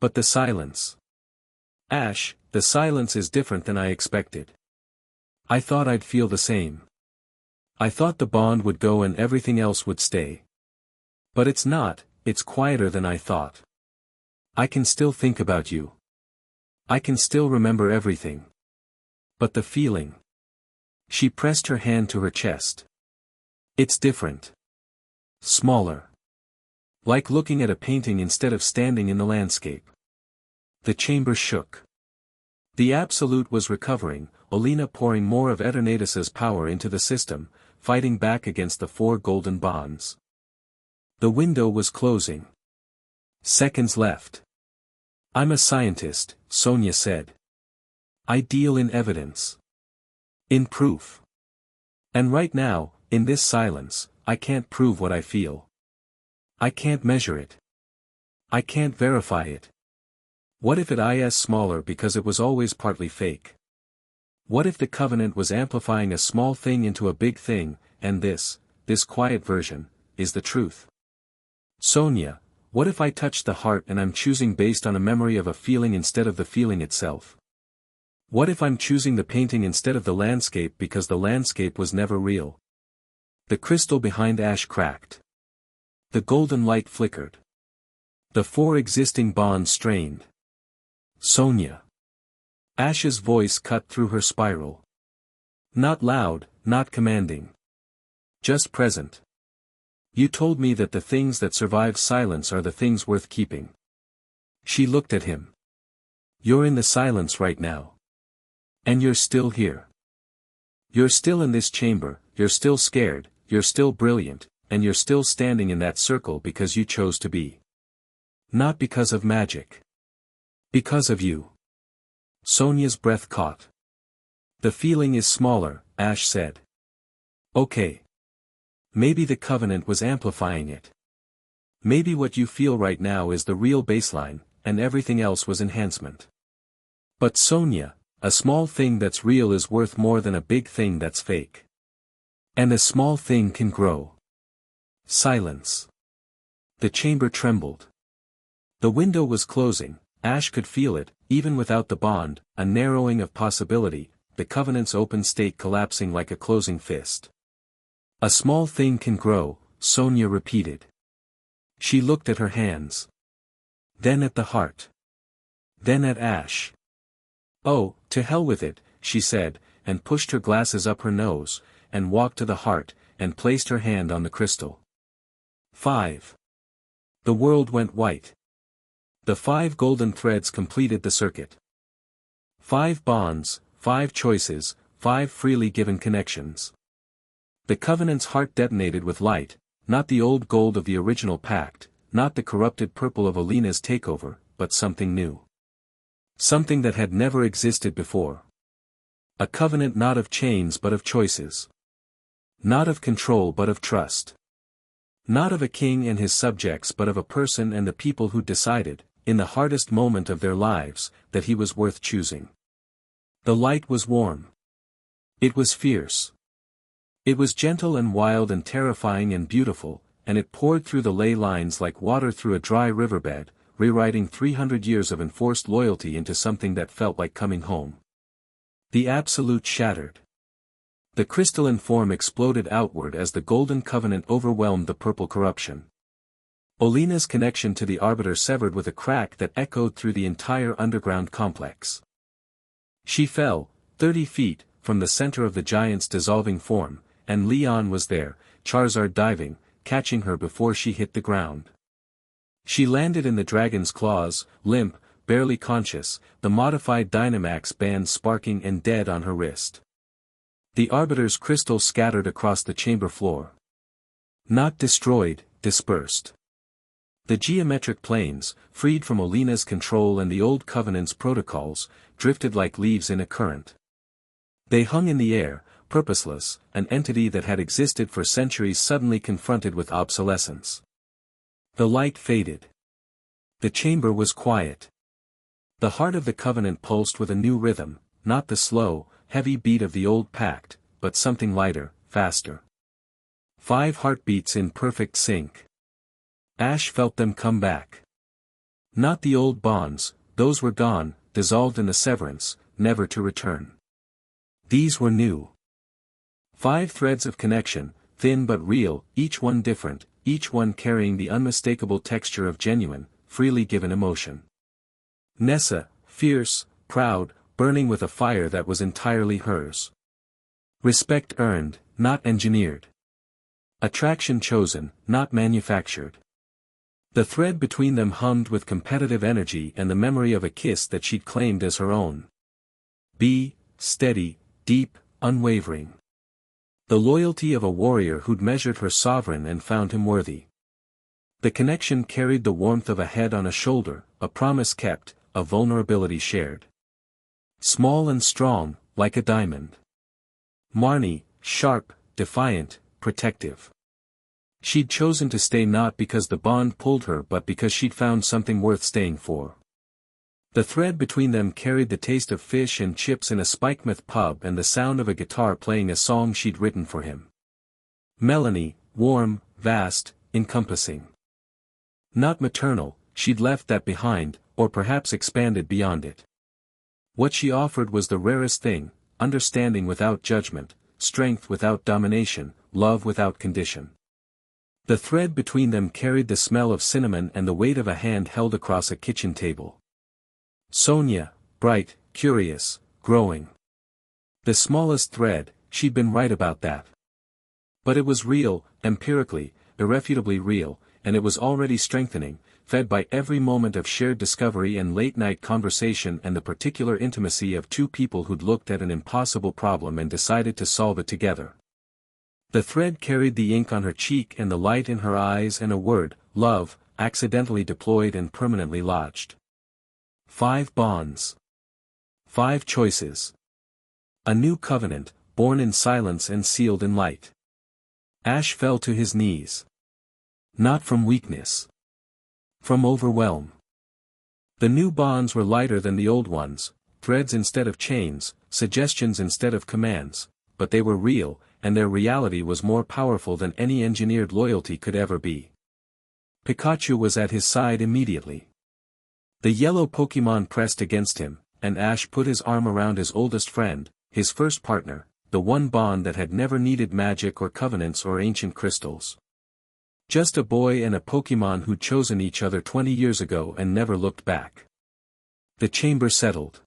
But the silence. "Ash, the silence is different than I expected. I thought I'd feel the same. I thought the bond would go and everything else would stay. But it's not, it's quieter than I thought. I can still think about you. I can still remember everything. But the feeling." She pressed her hand to her chest. "It's different. Smaller. Like looking at a painting instead of standing in the landscape." The chamber shook. The Absolute was recovering, Olena pouring more of Eternatus's power into the system, fighting back against the 4 golden bonds. The window was closing. Seconds left. "I'm a scientist," Sonia said. "I deal in evidence. In proof. And right now, in this silence, I can't prove what I feel. I can't measure it. I can't verify it. What if it is smaller because it was always partly fake? What if the covenant was amplifying a small thing into a big thing, and this quiet version, is the truth? Sonia, what if I touch the heart and I'm choosing based on a memory of a feeling instead of the feeling itself? What if I'm choosing the painting instead of the landscape because the landscape was never real?" The crystal behind Ash cracked. The golden light flickered. The 4 existing bonds strained. "Sonia." Ash's voice cut through her spiral. Not loud, not commanding. Just present. "You told me that the things that survive silence are the things worth keeping." She looked at him. "You're in the silence right now. And you're still here. You're still in this chamber, you're still scared, you're still brilliant, and you're still standing in that circle because you chose to be. Not because of magic. Because of you." Sonia's breath caught. "The feeling is smaller," Ash said. "Okay. Maybe the covenant was amplifying it. Maybe what you feel right now is the real baseline, and everything else was enhancement. But Sonia, a small thing that's real is worth more than a big thing that's fake. And a small thing can grow." Silence. The chamber trembled. The window was closing, Ash could feel it, even without the bond, a narrowing of possibility, the covenant's open state collapsing like a closing fist. "A small thing can grow," Sonia repeated. She looked at her hands. Then at the heart. Then at Ash. "Oh, to hell with it," she said, and pushed her glasses up her nose, and walked to the heart, and placed her hand on the crystal. 5. The world went white. The 5 golden threads completed the circuit. 5 bonds, 5 choices, 5 freely given connections. The covenant's heart detonated with light, not the old gold of the original pact, not the corrupted purple of Alina's takeover, but something new. Something that had never existed before. A covenant not of chains but of choices. Not of control but of trust. Not of a king and his subjects but of a person and the people who decided, in the hardest moment of their lives, that he was worth choosing. The light was warm. It was fierce. It was gentle and wild and terrifying and beautiful, and it poured through the ley lines like water through a dry riverbed, rewriting 300 years of enforced loyalty into something that felt like coming home. The absolute shattered. The crystalline form exploded outward as the golden covenant overwhelmed the purple corruption. Olina's connection to the Arbiter severed with a crack that echoed through the entire underground complex. She fell, 30 feet, from the center of the giant's dissolving form, and Leon was there, Charizard diving, catching her before she hit the ground. She landed in the dragon's claws, limp, barely conscious, the modified Dynamax band sparking and dead on her wrist. The Arbiter's crystal scattered across the chamber floor. Not destroyed, dispersed. The geometric planes, freed from Olina's control and the Old Covenant's protocols, drifted like leaves in a current. They hung in the air, purposeless, an entity that had existed for centuries suddenly confronted with obsolescence. The light faded. The chamber was quiet. The heart of the covenant pulsed with a new rhythm, not the slow, heavy beat of the old pact, but something lighter, faster. 5 heartbeats in perfect sync. Ash felt them come back. Not the old bonds, those were gone, dissolved in the severance, never to return. These were new. 5 threads of connection, thin but real, each one different, each one carrying the unmistakable texture of genuine, freely given emotion. Nessa, fierce, proud, burning with a fire that was entirely hers. Respect earned, not engineered. Attraction chosen, not manufactured. The thread between them hummed with competitive energy and the memory of a kiss that she'd claimed as her own. Be, steady, deep, unwavering. The loyalty of a warrior who'd measured her sovereign and found him worthy. The connection carried the warmth of a head on a shoulder, a promise kept, a vulnerability shared. Small and strong, like a diamond. Marnie, sharp, defiant, protective. She'd chosen to stay not because the bond pulled her but because she'd found something worth staying for. The thread between them carried the taste of fish and chips in a Spikemouth pub and the sound of a guitar playing a song she'd written for him. Melanie, warm, vast, encompassing. Not maternal, she'd left that behind, or perhaps expanded beyond it. What she offered was the rarest thing, understanding without judgment, strength without domination, love without condition. The thread between them carried the smell of cinnamon and the weight of a hand held across a kitchen table. Sonia, bright, curious, growing. The smallest thread, she'd been right about that. But it was real, empirically, irrefutably real, and it was already strengthening, fed by every moment of shared discovery and late-night conversation and the particular intimacy of 2 people who'd looked at an impossible problem and decided to solve it together. The thread carried the ink on her cheek and the light in her eyes and a word, love, accidentally deployed and permanently lodged. 5 bonds. 5 choices. A new covenant, born in silence and sealed in light. Ash fell to his knees. Not from weakness. From overwhelm. The new bonds were lighter than the old ones, threads instead of chains, suggestions instead of commands, but they were real, and their reality was more powerful than any engineered loyalty could ever be. Pikachu was at his side immediately. The yellow Pokémon pressed against him, and Ash put his arm around his oldest friend, his first partner, the one bond that had never needed magic or covenants or ancient crystals. Just a boy and a Pokémon who'd chosen each other 20 years ago and never looked back. The chamber settled.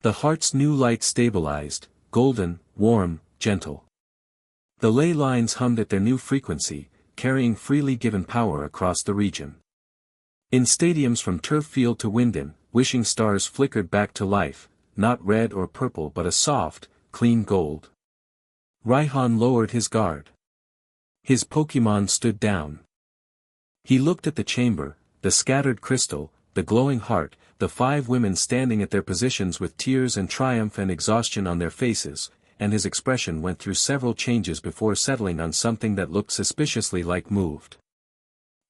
The heart's new light stabilized, golden, warm, gentle. The ley lines hummed at their new frequency, carrying freely given power across the region. In stadiums from turf field to Winden, wishing stars flickered back to life, not red or purple but a soft, clean gold. Raihan lowered his guard. His Pokémon stood down. He looked at the chamber, the scattered crystal, the glowing heart, the 5 women standing at their positions with tears and triumph and exhaustion on their faces, and his expression went through several changes before settling on something that looked suspiciously like moved.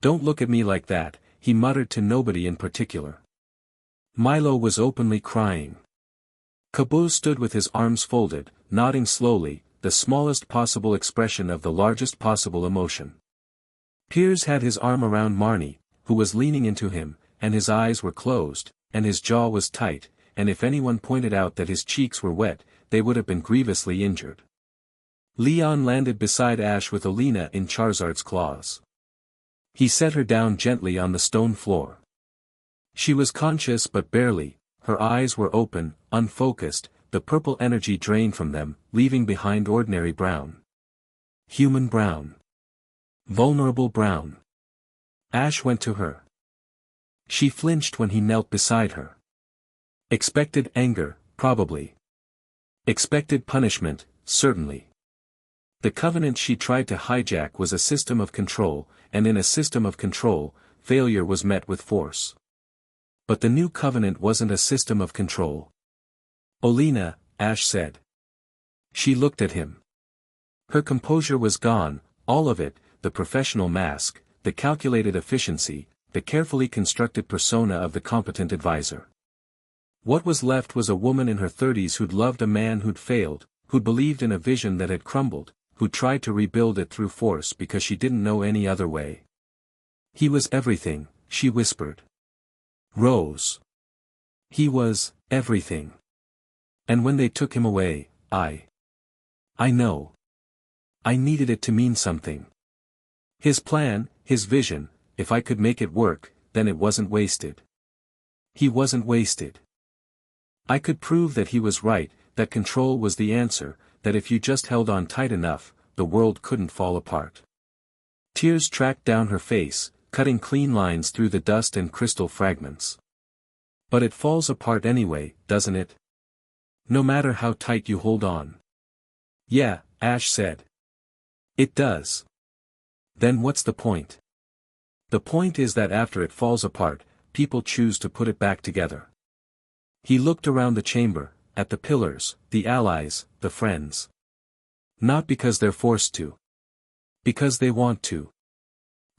"Don't look at me like that," he muttered to nobody in particular. Milo was openly crying. Caboose stood with his arms folded, nodding slowly, the smallest possible expression of the largest possible emotion. Piers had his arm around Marnie, who was leaning into him, and his eyes were closed, and his jaw was tight, and if anyone pointed out that his cheeks were wet, they would have been grievously injured. Leon landed beside Ash with Alina in Charizard's claws. He set her down gently on the stone floor. She was conscious but barely, her eyes were open, unfocused, the purple energy drained from them, leaving behind ordinary brown. Human brown. Vulnerable brown. Ash went to her. She flinched when he knelt beside her. Expected anger, probably. Expected punishment, certainly. The covenant she tried to hijack was a system of control, and in a system of control, failure was met with force. But the new covenant wasn't a system of control. "Olina," Ash said. She looked at him. Her composure was gone, all of it, the professional mask, the calculated efficiency, the carefully constructed persona of the competent advisor. What was left was a woman in her 30s who'd loved a man who'd failed, who'd believed in a vision that had crumbled, who'd tried to rebuild it through force because she didn't know any other way. "He was everything," she whispered. "Rose. He was everything. And when they took him away, I know. I needed it to mean something. His plan, his vision, if I could make it work, then it wasn't wasted. He wasn't wasted. I could prove that he was right, that control was the answer, that if you just held on tight enough, the world couldn't fall apart." Tears tracked down her face, cutting clean lines through the dust and crystal fragments. "But it falls apart anyway, doesn't it? No matter how tight you hold on." "Yeah," Ash said. "It does. Then what's the point? The point is that after it falls apart, people choose to put it back together." He looked around the chamber, at the pillars, the allies, the friends. "Not because they're forced to. Because they want to."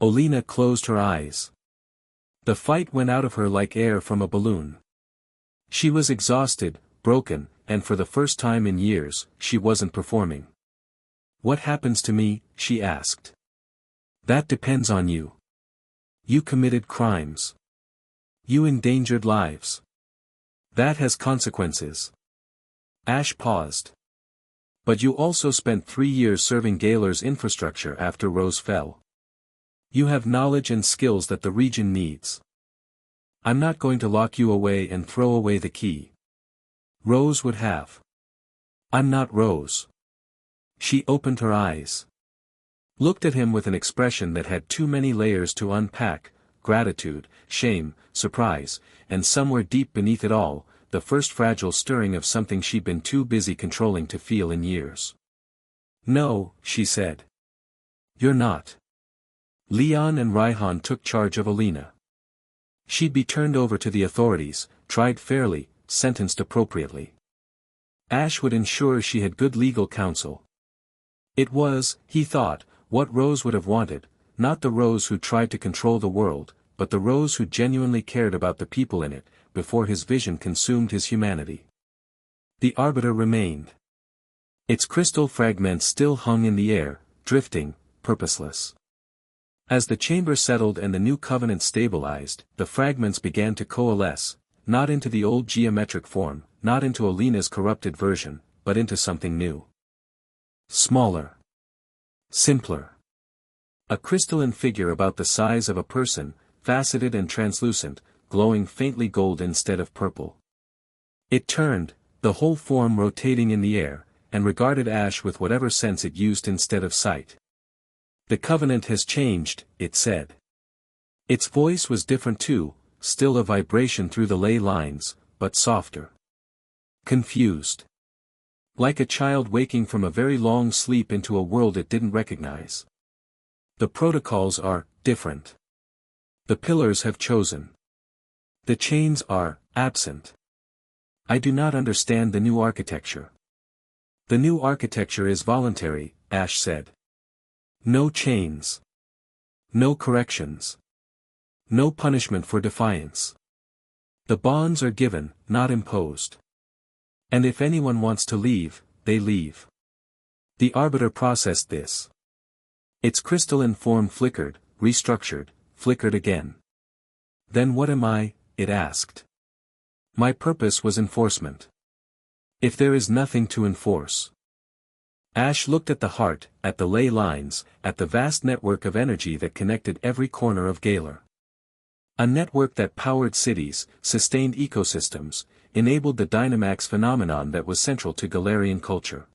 Olina closed her eyes. The fight went out of her like air from a balloon. She was exhausted, broken, and for the first time in years, she wasn't performing. "What happens to me?" she asked. "That depends on you. You committed crimes. You endangered lives. That has consequences." Ash paused. "But you also spent 3 years serving Galar's infrastructure after Rose fell. You have knowledge and skills that the region needs. I'm not going to lock you away and throw away the key. Rose would have. I'm not Rose." She opened her eyes. Looked at him with an expression that had too many layers to unpack, gratitude, shame, surprise, and somewhere deep beneath it all, the first fragile stirring of something she'd been too busy controlling to feel in years. "No," she said. "You're not." Leon and Raihan took charge of Alina. She'd be turned over to the authorities, tried fairly, sentenced appropriately. Ash would ensure she had good legal counsel. It was, he thought, what Rose would have wanted, not the Rose who tried to control the world, but the Rose who genuinely cared about the people in it, before his vision consumed his humanity. The Arbiter remained. Its crystal fragments still hung in the air, drifting, purposeless. As the chamber settled and the new covenant stabilized, the fragments began to coalesce, not into the old geometric form, not into Alina's corrupted version, but into something new. Smaller. Simpler. A crystalline figure about the size of a person, faceted and translucent, glowing faintly gold instead of purple. It turned, the whole form rotating in the air, and regarded Ash with whatever sense it used instead of sight. "The covenant has changed," it said. Its voice was different too, still a vibration through the ley lines, but softer. Confused. Like a child waking from a very long sleep into a world it didn't recognize. "The protocols are different. The pillars have chosen. The chains are absent. I do not understand the new architecture. The new architecture is voluntary, Ash said. No chains. No corrections. No punishment for defiance. The bonds are given, not imposed. And if anyone wants to leave, they leave. The Arbiter processed this. Its crystalline form flickered, restructured, flickered again. Then what am I? It asked. My purpose was enforcement. If there is nothing to enforce. Ash looked at the heart, at the ley lines, at the vast network of energy that connected every corner of Galar. A network that powered cities, sustained ecosystems, enabled the Dynamax phenomenon that was central to Galarian culture.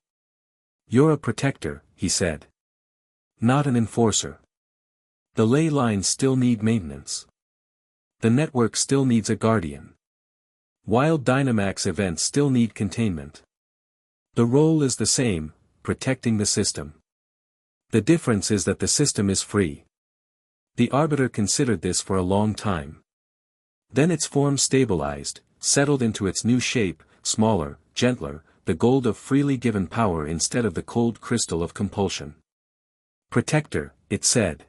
You're a protector, he said. Not an enforcer. The ley lines still need maintenance. The network still needs a guardian. Wild Dynamax events still need containment. The role is the same, protecting the system. The difference is that the system is free. The Arbiter considered this for a long time. Then its form stabilized, settled into its new shape, smaller, gentler, the gold of freely given power instead of the cold crystal of compulsion. Protector, it said.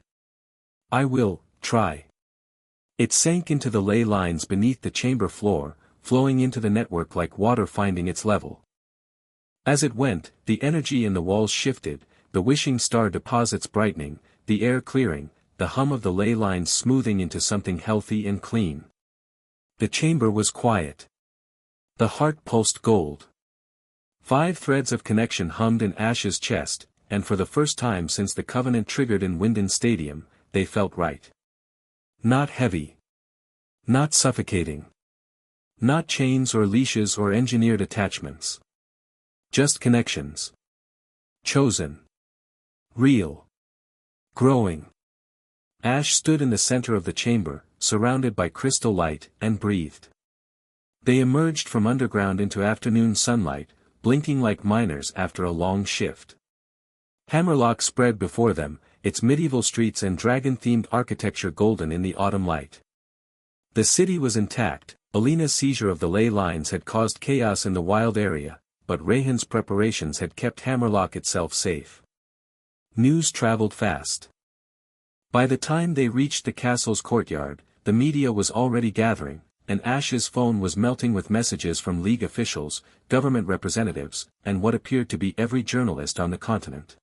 I will, try. It sank into the ley lines beneath the chamber floor, flowing into the network like water finding its level. As it went, the energy in the walls shifted, the wishing star deposits brightening, the air clearing, the hum of the ley lines smoothing into something healthy and clean. The chamber was quiet. The heart pulsed gold. 5 threads of connection hummed in Ash's chest, and for the first time since the covenant triggered in Winden Stadium, they felt right. Not heavy. Not suffocating. Not chains or leashes or engineered attachments. Just connections. Chosen. Real. Growing. Ash stood in the center of the chamber, surrounded by crystal light, and breathed. They emerged from underground into afternoon sunlight, blinking like miners after a long shift. Hammerlock spread before them, its medieval streets and dragon-themed architecture golden in the autumn light. The city was intact. Alina's seizure of the ley lines had caused chaos in the wild area, but Rayhan's preparations had kept Hammerlock itself safe. News traveled fast. By the time they reached the castle's courtyard, the media was already gathering, and Ash's phone was melting with messages from League officials, government representatives, and what appeared to be every journalist on the continent.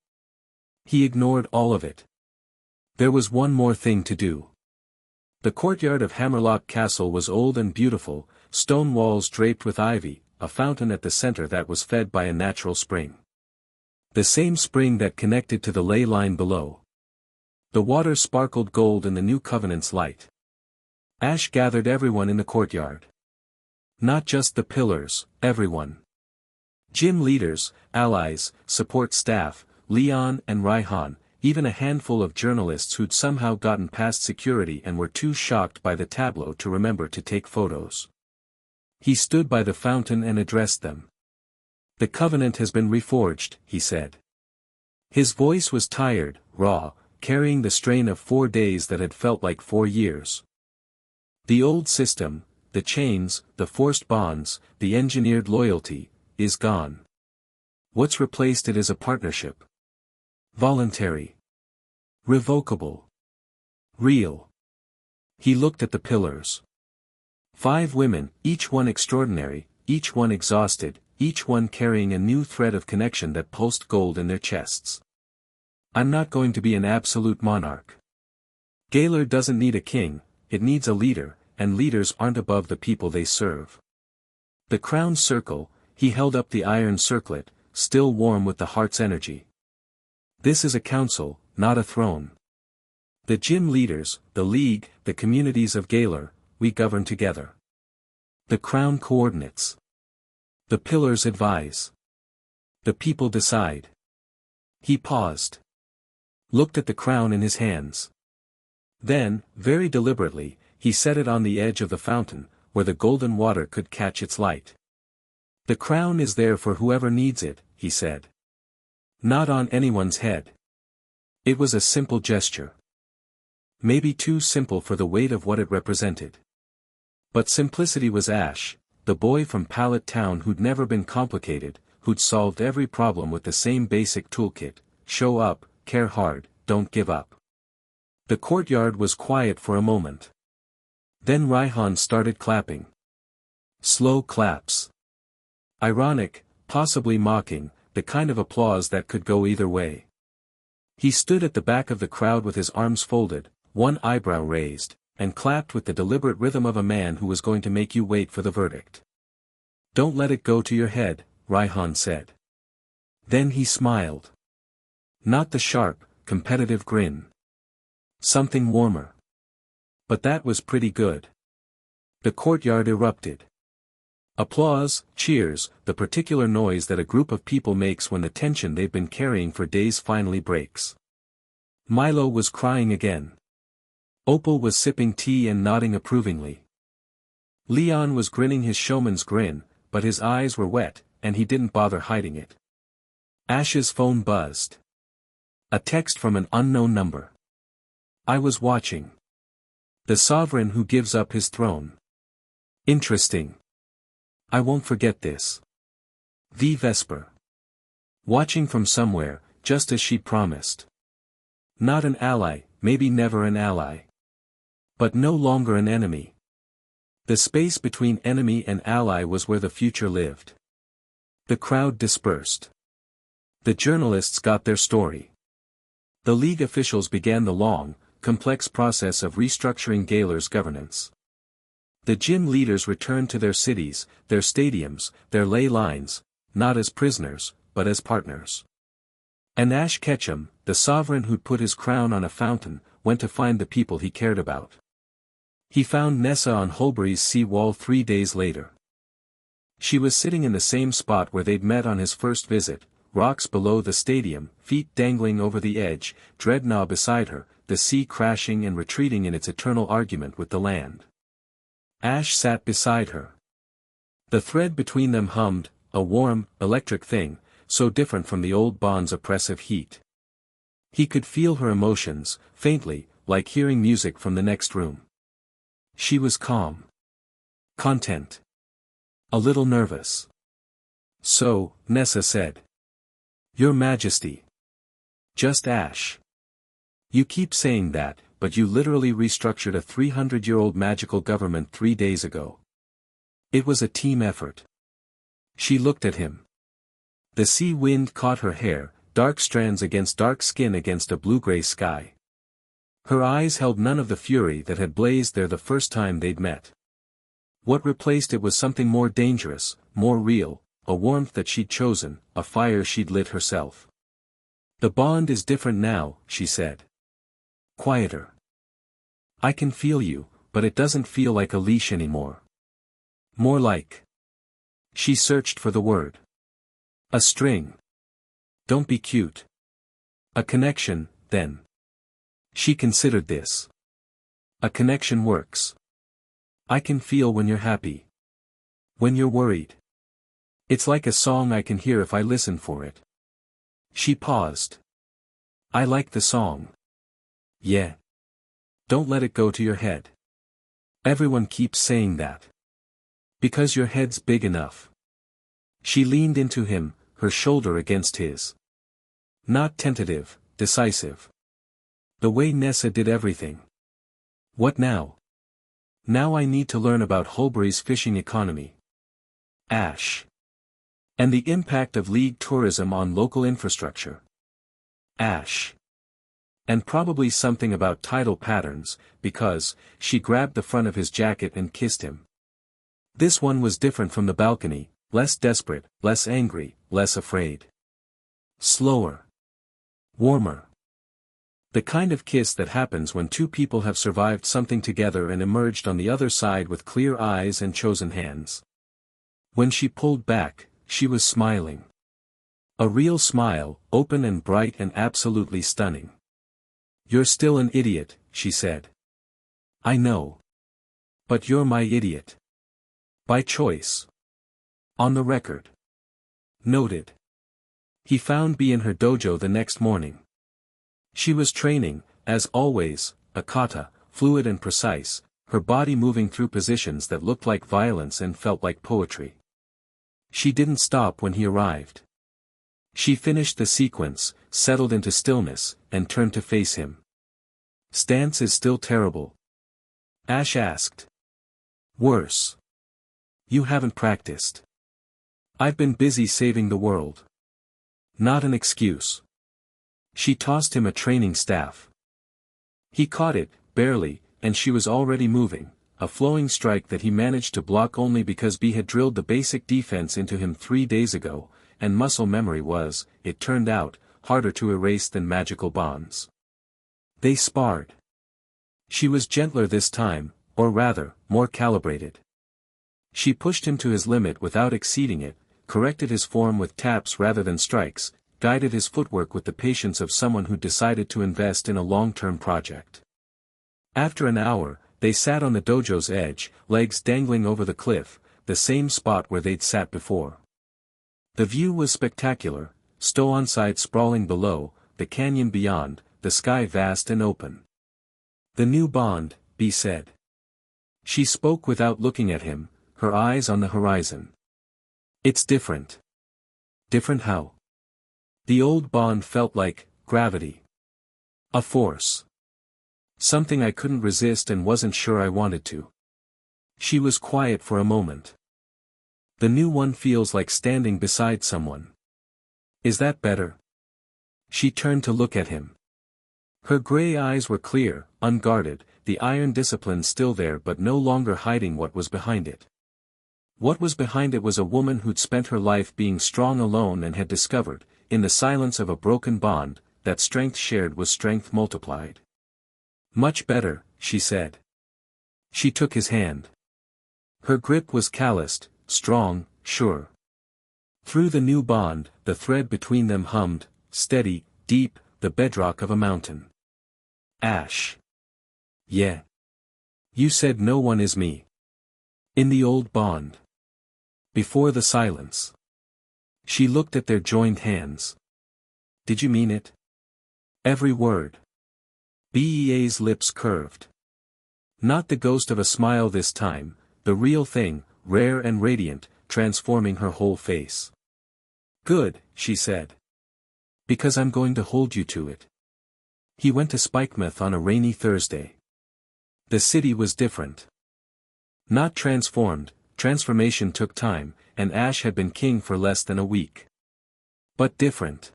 He ignored all of it. There was one more thing to do. The courtyard of Hammerlock Castle was old and beautiful, stone walls draped with ivy, a fountain at the center that was fed by a natural spring. The same spring that connected to the ley line below. The water sparkled gold in the new covenant's light. Ash gathered everyone in the courtyard. Not just the pillars, everyone. Gym leaders, allies, support staff, Leon and Raihan, even a handful of journalists who'd somehow gotten past security and were too shocked by the tableau to remember to take photos. He stood by the fountain and addressed them. The covenant has been reforged, he said. His voice was tired, raw, carrying the strain of 4 days that had felt like 4 years. The old system, the chains, the forced bonds, the engineered loyalty, is gone. What's replaced it is a partnership. Voluntary. Revocable. Real. He looked at the pillars. 5 women, each one extraordinary, each one exhausted, each one carrying a new thread of connection that pulsed gold in their chests. I'm not going to be an absolute monarch. Galar doesn't need a king, it needs a leader, and leaders aren't above the people they serve. The crowned circle, he held up the iron circlet, still warm with the heart's energy. This is a council, not a throne. The gym leaders, the league, the communities of Galar, we govern together. The crown coordinates. The pillars advise. The people decide. He paused. Looked at the crown in his hands. Then, very deliberately, he set it on the edge of the fountain, where the golden water could catch its light. The crown is there for whoever needs it, he said. Not on anyone's head. It was a simple gesture. Maybe too simple for the weight of what it represented. But simplicity was Ash, the boy from Pallet Town who'd never been complicated, who'd solved every problem with the same basic toolkit: show up, care hard, don't give up. The courtyard was quiet for a moment. Then Raihan started clapping. Slow claps. Ironic, possibly mocking, the kind of applause that could go either way. He stood at the back of the crowd with his arms folded, one eyebrow raised, and clapped with the deliberate rhythm of a man who was going to make you wait for the verdict. "Don't let it go to your head," Raihan said. Then he smiled. Not the sharp, competitive grin. Something warmer. But that was pretty good. The courtyard erupted. Applause, cheers, the particular noise that a group of people makes when the tension they've been carrying for days finally breaks. Milo was crying again. Opal was sipping tea and nodding approvingly. Leon was grinning his showman's grin, but his eyes were wet, and he didn't bother hiding it. Ash's phone buzzed. A text from an unknown number. "I was watching. The sovereign who gives up his throne. Interesting. I won't forget this. The Vesper. Watching from somewhere, just as she'd promised. Not an ally, maybe never an ally. But no longer an enemy. The space between enemy and ally was where the future lived." The crowd dispersed. The journalists got their story. The League officials began the long, complex process of restructuring Galar's governance. The gym leaders returned to their cities, their stadiums, their ley lines, not as prisoners, but as partners. And Ash Ketchum, the sovereign who'd put his crown on a fountain, went to find the people he cared about. He found Nessa on Holbury's sea wall 3 days later. She was sitting in the same spot where they'd met on his first visit, rocks below the stadium, feet dangling over the edge, Dreadnought beside her, the sea crashing and retreating in its eternal argument with the land. Ash sat beside her. The thread between them hummed, a warm, electric thing, so different from the old bond's oppressive heat. He could feel her emotions, faintly, like hearing music from the next room. She was calm. Content. A little nervous. "So," Nessa said. "Your Majesty." "Just Ash. You keep saying that, but you literally restructured a 300-year-old magical government 3 days ago. It was a team effort." She looked at him. The sea wind caught her hair, dark strands against dark skin against a blue-gray sky. Her eyes held none of the fury that had blazed there the first time they'd met. What replaced it was something more dangerous, more real, a warmth that she'd chosen, a fire she'd lit herself. "The bond is different now," she said. Quieter. "I can feel you, but it doesn't feel like a leash anymore. More like..." She searched for the word. "A string. Don't be cute. A connection, then." She considered this. "A connection works. I can feel when you're happy. When you're worried. It's like a song I can hear if I listen for it." She paused. "I like the song." "Yeah. Don't let it go to your head. Everyone keeps saying that. Because your head's big enough." She leaned into him, her shoulder against his. Not tentative, decisive. The way Nessa did everything. "What now?" "Now I need to learn about Holbury's fishing economy. Ash. And the impact of League tourism on local infrastructure. Ash. And probably something about tidal patterns, because," she grabbed the front of his jacket and kissed him. This one was different from the balcony, less desperate, less angry, less afraid. Slower. Warmer. The kind of kiss that happens when two people have survived something together and emerged on the other side with clear eyes and chosen hands. When she pulled back, she was smiling. A real smile, open and bright and absolutely stunning. "You're still an idiot," she said. "I know. But you're my idiot. By choice. On the record." Noted. He found Bea in her dojo the next morning. She was training, as always, a kata, fluid and precise, her body moving through positions that looked like violence and felt like poetry. She didn't stop when he arrived. She finished the sequence, settled into stillness, and turned to face him. "Stance is still terrible?" Ash asked. "Worse. You haven't practiced." "I've been busy saving the world." "Not an excuse." She tossed him a training staff. He caught it, barely, and she was already moving, a flowing strike that he managed to block only because B had drilled the basic defense into him 3 days ago, and muscle memory was, it turned out, harder to erase than magical bonds. They sparred. She was gentler this time, or rather, more calibrated. She pushed him to his limit without exceeding it, corrected his form with taps rather than strikes, guided his footwork with the patience of someone who decided to invest in a long-term project. After an hour, they sat on the dojo's edge, legs dangling over the cliff, the same spot where they'd sat before. The view was spectacular, Stow-on-side sprawling below, the canyon beyond, the sky vast and open. "The new bond," B said. She spoke without looking at him, her eyes on the horizon. "It's different." "Different how?" "The old bond felt like gravity. A force. Something I couldn't resist and wasn't sure I wanted to." She was quiet for a moment. "The new one feels like standing beside someone. Is that better?" She turned to look at him. Her gray eyes were clear, unguarded, the iron discipline still there but no longer hiding what was behind it. What was behind it was a woman who'd spent her life being strong alone and had discovered, in the silence of a broken bond, that strength shared was strength multiplied. "Much better," she said. She took his hand. Her grip was calloused, strong, sure. Through the new bond, the thread between them hummed, steady, deep, the bedrock of a mountain. "Ash. Yeah. You said no one is me. In the old bond." Before the silence. She looked at their joined hands. "Did you mean it?" "Every word." Bea's lips curved. Not the ghost of a smile this time, the real thing, rare and radiant, transforming her whole face. "Good," she said. "Because I'm going to hold you to it." He went to Spikemouth on a rainy Thursday. The city was different. Not transformed, transformation took time, and Ash had been king for less than a week. But different.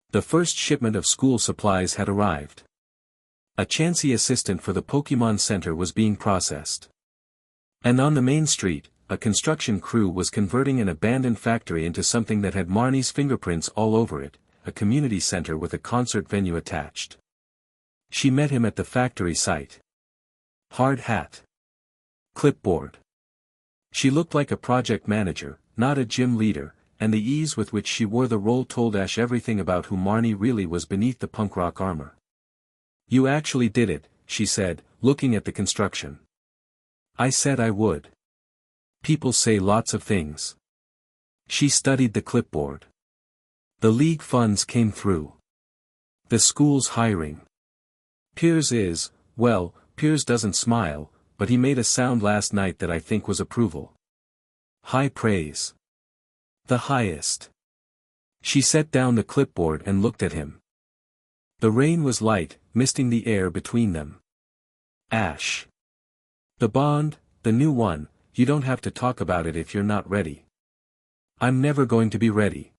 The first shipment of school supplies had arrived. A chancy assistant for the Pokemon Center was being processed. And on the main street, a construction crew was converting an abandoned factory into something that had Marnie's fingerprints all over it, a community center with a concert venue attached. She met him at the factory site. Hard hat. Clipboard. She looked like a project manager, not a gym leader, and the ease with which she wore the role told Ash everything about who Marnie really was beneath the punk rock armor. "You actually did it," she said, looking at the construction. "I said I would. People say lots of things." She studied the clipboard. The league funds came through. The school's hiring. Piers is, well, Piers doesn't smile, but he made a sound last night that I think was approval. High praise. The highest. She set down the clipboard and looked at him. The rain was light, misting the air between them. "Ash. The bond, the new one, you don't have to talk about it if you're not ready." "I'm never going to be ready.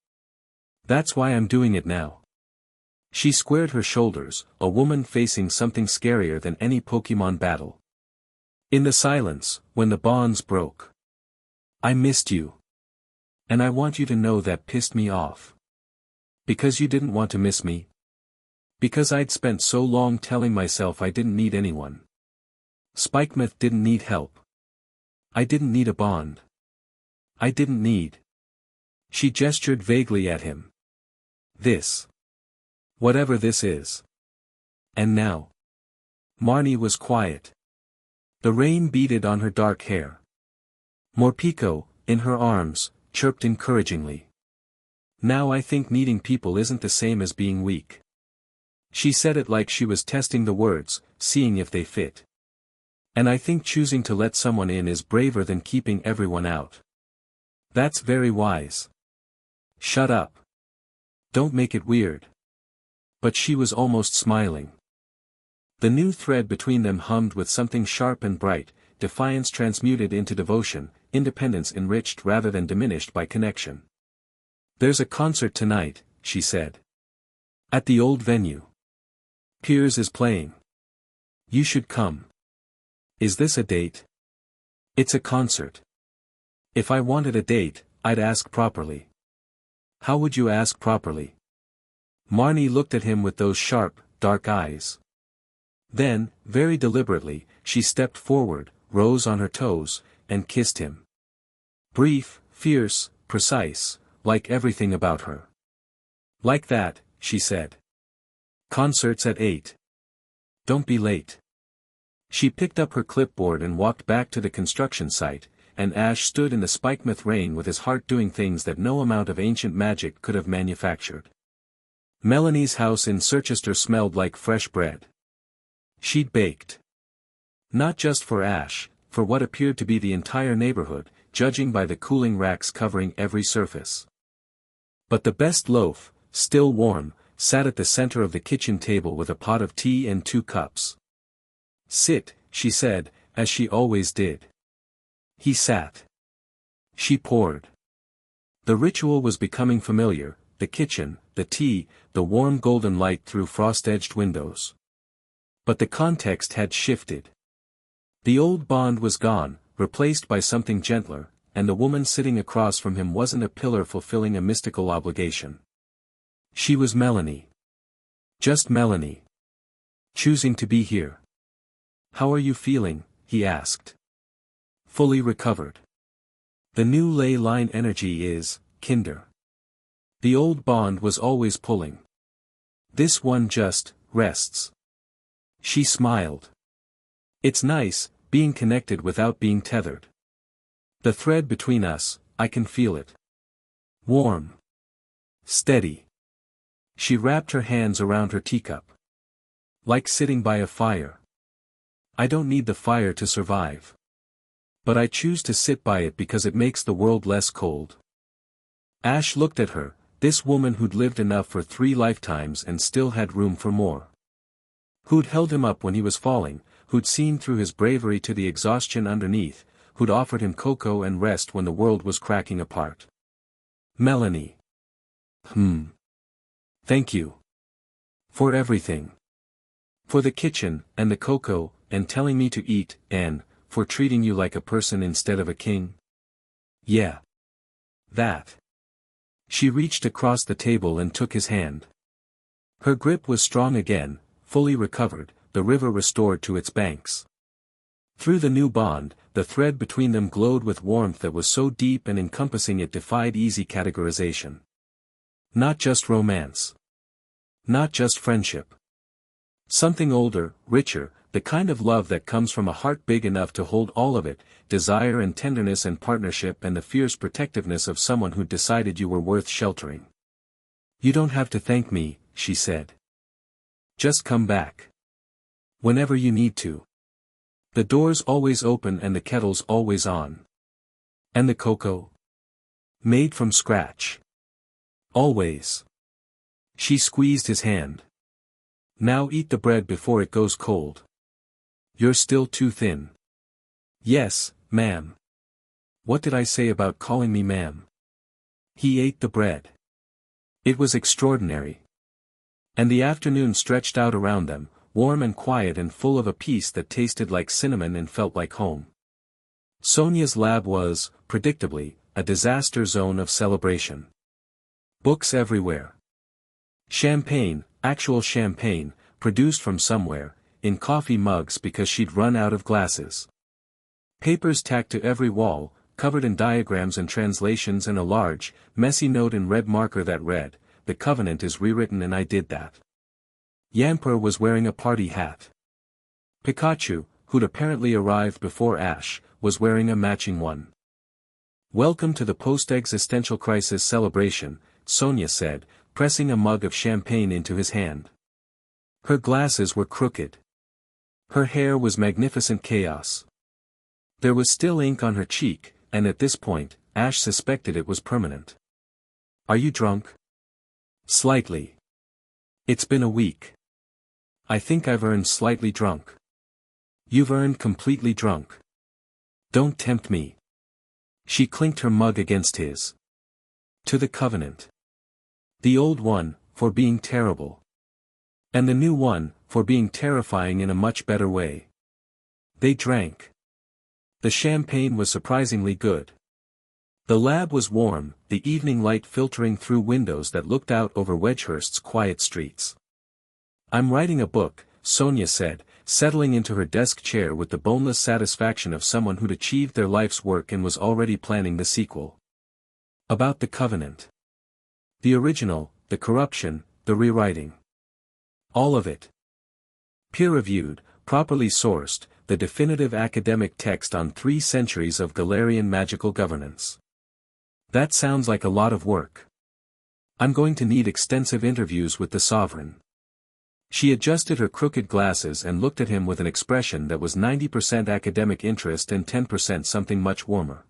That's why I'm doing it now." She squared her shoulders, a woman facing something scarier than any Pokemon battle. In the silence, when the bonds broke. "I missed you. And I want you to know that pissed me off." "Because you didn't want to miss me?" "Because I'd spent so long telling myself I didn't need anyone. Spikemouth didn't need help. I didn't need a bond. I didn't need." She gestured vaguely at him. "This. Whatever this is. And now." Marnie was quiet. The rain beaded on her dark hair. Morpeko, in her arms, chirped encouragingly. "Now I think needing people isn't the same as being weak." She said it like she was testing the words, seeing if they fit. And I think choosing to let someone in is braver than keeping everyone out. That's very wise. Shut up. Don't make it weird. But she was almost smiling. The new thread between them hummed with something sharp and bright, defiance transmuted into devotion, independence enriched rather than diminished by connection. There's a concert tonight, she said. At the old venue. Piers is playing. You should come. Is this a date? It's a concert. If I wanted a date, I'd ask properly. How would you ask properly? Marnie looked at him with those sharp, dark eyes. Then, very deliberately, she stepped forward, rose on her toes, and kissed him. Brief, fierce, precise, like everything about her. Like that, she said. Concert's at 8. Don't be late. She picked up her clipboard and walked back to the construction site, and Ash stood in the Spikemuth rain with his heart doing things that no amount of ancient magic could have manufactured. Melanie's house in Circhester smelled like fresh bread. She'd baked. Not just for Ash, for what appeared to be the entire neighborhood, judging by the cooling racks covering every surface. But the best loaf, still warm, sat at the center of the kitchen table with a pot of tea and 2 cups. Sit, she said, as she always did. He sat. She poured. The ritual was becoming familiar, the kitchen, the tea, the warm golden light through frost-edged windows. But the context had shifted. The old bond was gone, replaced by something gentler, and the woman sitting across from him wasn't a pillar fulfilling a mystical obligation. She was Melanie. Just Melanie. Choosing to be here. How are you feeling? He asked. Fully recovered. The new ley line energy is, kinder. The old bond was always pulling. This one just, rests. She smiled. It's nice, being connected without being tethered. The thread between us, I can feel it. Warm. Steady. She wrapped her hands around her teacup. Like sitting by a fire. I don't need the fire to survive. But I choose to sit by it because it makes the world less cold. Ash looked at her, this woman who'd lived enough for 3 lifetimes and still had room for more. Who'd held him up when he was falling, who'd seen through his bravery to the exhaustion underneath, who'd offered him cocoa and rest when the world was cracking apart. Melanie. Thank you. For everything. For the kitchen, and the cocoa, and telling me to eat, and, for treating you like a person instead of a king. Yeah. That. She reached across the table and took his hand. Her grip was strong again, fully recovered, the river restored to its banks. Through the new bond, the thread between them glowed with warmth that was so deep and encompassing it defied easy categorization. Not just romance. Not just friendship. Something older, richer, the kind of love that comes from a heart big enough to hold all of it, desire and tenderness and partnership and the fierce protectiveness of someone who decided you were worth sheltering. You don't have to thank me, she said. Just come back. Whenever you need to. The door's always open and the kettle's always on. And the cocoa? Made from scratch. Always. She squeezed his hand. Now eat the bread before it goes cold. You're still too thin. Yes, ma'am. What did I say about calling me ma'am? He ate the bread. It was extraordinary. And the afternoon stretched out around them, warm and quiet and full of a peace that tasted like cinnamon and felt like home. Sonia's lab was, predictably, a disaster zone of celebration. Books everywhere. Champagne, actual champagne, produced from somewhere, in coffee mugs because she'd run out of glasses. Papers tacked to every wall, covered in diagrams and translations and a large, messy note in red marker that read, "The covenant is rewritten and I did that." Yamper was wearing a party hat. Pikachu, who'd apparently arrived before Ash, was wearing a matching one. Welcome to the post-existential crisis celebration, Sonia said, pressing a mug of champagne into his hand. Her glasses were crooked. Her hair was magnificent chaos. There was still ink on her cheek, and at this point, Ash suspected it was permanent. "Are you drunk?" "Slightly. It's been a week. I think I've earned slightly drunk." "You've earned completely drunk. Don't tempt me." She clinked her mug against his. "To the Covenant. The old one, for being terrible. And the new one, for being terrifying in a much better way." They drank. The champagne was surprisingly good. The lab was warm, the evening light filtering through windows that looked out over Wedgehurst's quiet streets. "I'm writing a book," Sonia said, settling into her desk chair with the boneless satisfaction of someone who'd achieved their life's work and was already planning the sequel. "About the Covenant. The original, the corruption, the rewriting. All of it. Peer-reviewed, properly sourced, the definitive academic text on 3 centuries of Galarian magical governance." "That sounds like a lot of work. I'm going to need extensive interviews with the Sovereign." She adjusted her crooked glasses and looked at him with an expression that was 90% academic interest and 10% something much warmer.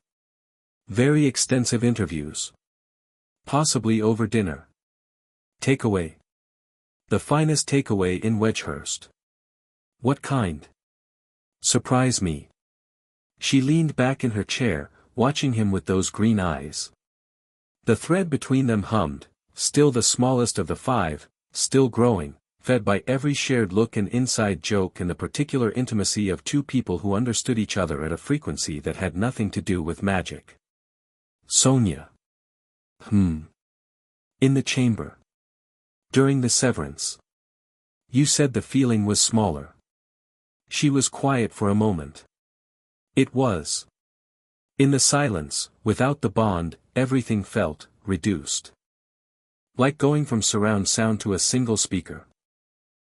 "Very extensive interviews. Possibly over dinner. Takeaway. The finest takeaway in Wedgehurst." "What kind?" "Surprise me." She leaned back in her chair, watching him with those green eyes. The thread between them hummed, still the smallest of the 5, still growing, fed by every shared look and inside joke and the particular intimacy of 2 people who understood each other at a frequency that had nothing to do with magic. "Sonia." In the chamber. During the severance. You said the feeling was smaller." She was quiet for a moment. It was. In the silence, without the bond, everything felt reduced. Like going from surround sound to a single speaker.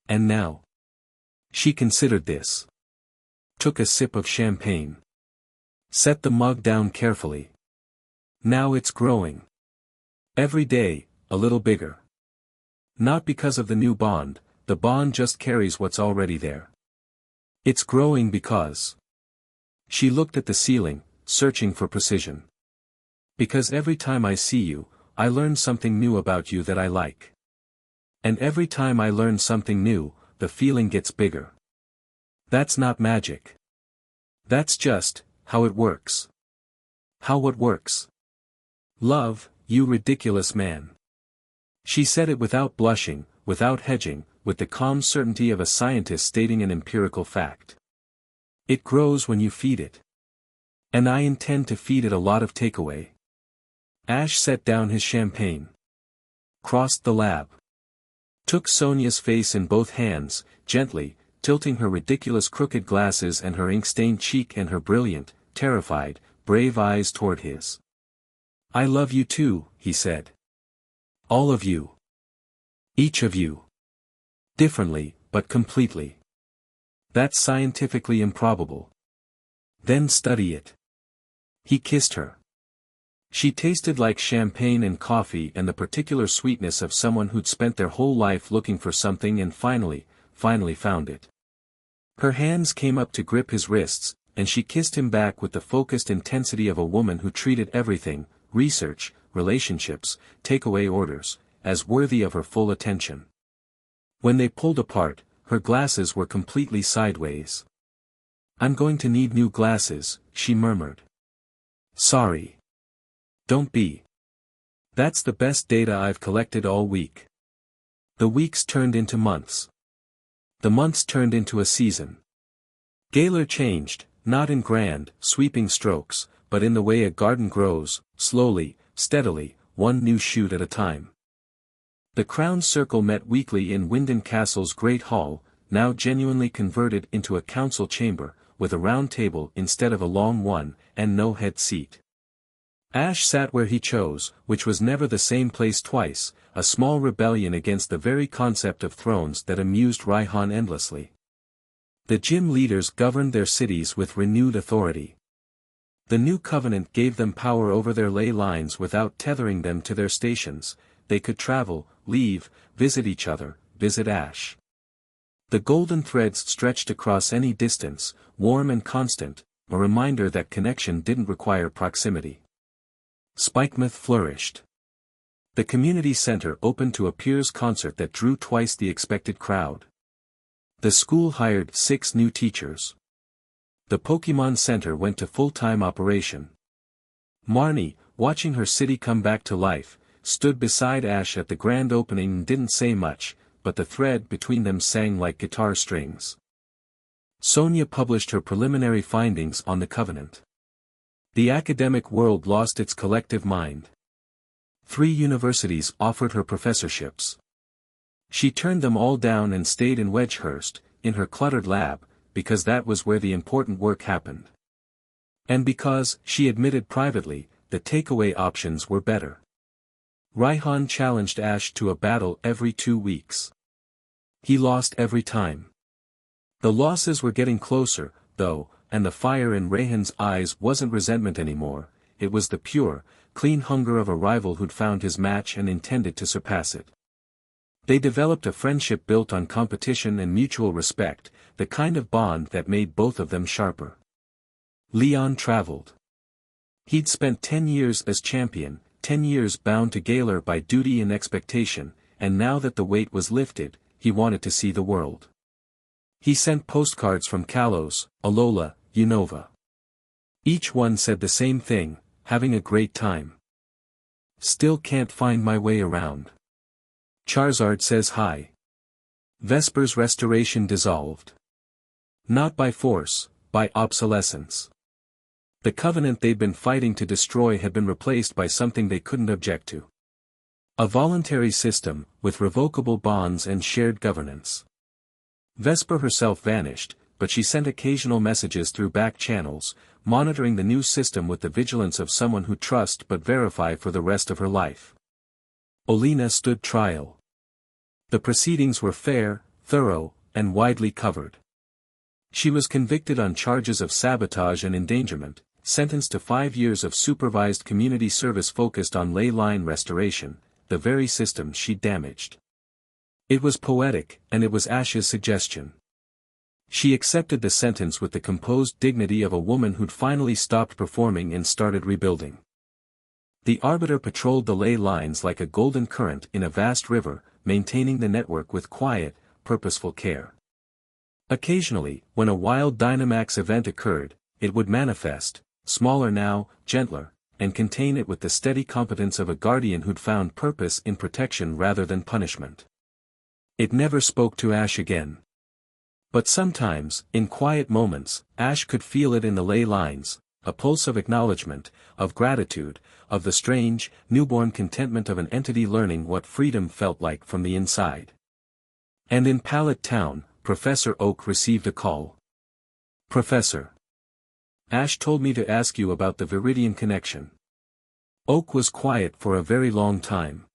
And now. She considered this. Took a sip of champagne. Set the mug down carefully. "Now it's growing. Every day, a little bigger. Not because of the new bond, the bond just carries what's already there. It's growing because." She looked at the ceiling, searching for precision. "Because every time I see you, I learn something new about you that I like. And every time I learn something new, the feeling gets bigger. That's not magic. That's just how it works." "How what works?" "Love, you ridiculous man." She said it without blushing, without hedging, with the calm certainty of a scientist stating an empirical fact. "It grows when you feed it. And I intend to feed it a lot of takeaway." Ash set down his champagne. Crossed the lab. Took Sonia's face in both hands, gently, tilting her ridiculous crooked glasses and her ink-stained cheek and her brilliant, terrified, brave eyes toward his. "I love you too," he said. "All of you. Each of you. Differently, but completely. That's scientifically improbable. Then study it." He kissed her. She tasted like champagne and coffee and the particular sweetness of someone who'd spent their whole life looking for something and finally found it. Her hands came up to grip his wrists, and she kissed him back with the focused intensity of a woman who treated everything, research, relationships, takeaway orders, as worthy of her full attention. When they pulled apart, her glasses were completely sideways. "I'm going to need new glasses," she murmured. "Sorry. Don't be. That's the best data I've collected all week." The weeks turned into months. The months turned into a season. Galar changed, not in grand, sweeping strokes, but in the way a garden grows, slowly, steadily, one new shoot at a time. The Crown Circle met weekly in Wyndon Castle's great hall, now genuinely converted into a council chamber, with a round table instead of a long one, and no head seat. Ash sat where he chose, which was never the same place twice, a small rebellion against the very concept of thrones that amused Raihan endlessly. The gym leaders governed their cities with renewed authority. The new covenant gave them power over their ley lines without tethering them to their stations. They could travel, leave, visit each other, visit Ash. The golden threads stretched across any distance, warm and constant, a reminder that connection didn't require proximity. Spikemouth flourished. The community center opened to a peers concert that drew twice the expected crowd. The school hired 6 new teachers. The Pokemon Center went to full-time operation. Marnie, watching her city come back to life, stood beside Ash at the grand opening and didn't say much, but the thread between them sang like guitar strings. Sonia published her preliminary findings on the Covenant. The academic world lost its collective mind. 3 universities offered her professorships. She turned them all down and stayed in Wedgehurst, in her cluttered lab, because that was where the important work happened. And because, she admitted privately, the takeaway options were better. Raihan challenged Ash to a battle every 2 weeks. He lost every time. The losses were getting closer, though, and the fire in Raihan's eyes wasn't resentment anymore, it was the pure, clean hunger of a rival who'd found his match and intended to surpass it. They developed a friendship built on competition and mutual respect, the kind of bond that made both of them sharper. Leon traveled. He'd spent 10 years as champion, 10 years bound to Galar by duty and expectation, and now that the weight was lifted, he wanted to see the world. He sent postcards from Kalos, Alola, Unova. Each one said the same thing, having a great time. Still can't find my way around. Charizard says hi. Vesper's restoration dissolved. Not by force, by obsolescence. The covenant they'd been fighting to destroy had been replaced by something they couldn't object to. A voluntary system, with revocable bonds and shared governance. Vesper herself vanished, but she sent occasional messages through back channels, monitoring the new system with the vigilance of someone who trusts but verify for the rest of her life. Olina stood trial. The proceedings were fair, thorough, and widely covered. She was convicted on charges of sabotage and endangerment, sentenced to 5 years of supervised community service focused on ley line restoration, the very system she'd damaged. It was poetic, and it was Ash's suggestion. She accepted the sentence with the composed dignity of a woman who'd finally stopped performing and started rebuilding. The Arbiter patrolled the ley lines like a golden current in a vast river, maintaining the network with quiet, purposeful care. Occasionally, when a wild Dynamax event occurred, it would manifest, smaller now, gentler, and contain it with the steady competence of a guardian who'd found purpose in protection rather than punishment. It never spoke to Ash again. But sometimes, in quiet moments, Ash could feel it in the ley lines, a pulse of acknowledgement, of gratitude, of the strange, newborn contentment of an entity learning what freedom felt like from the inside. And in Pallet Town, Professor Oak received a call. "Professor. Ash told me to ask you about the Viridian connection." Oak was quiet for a very long time.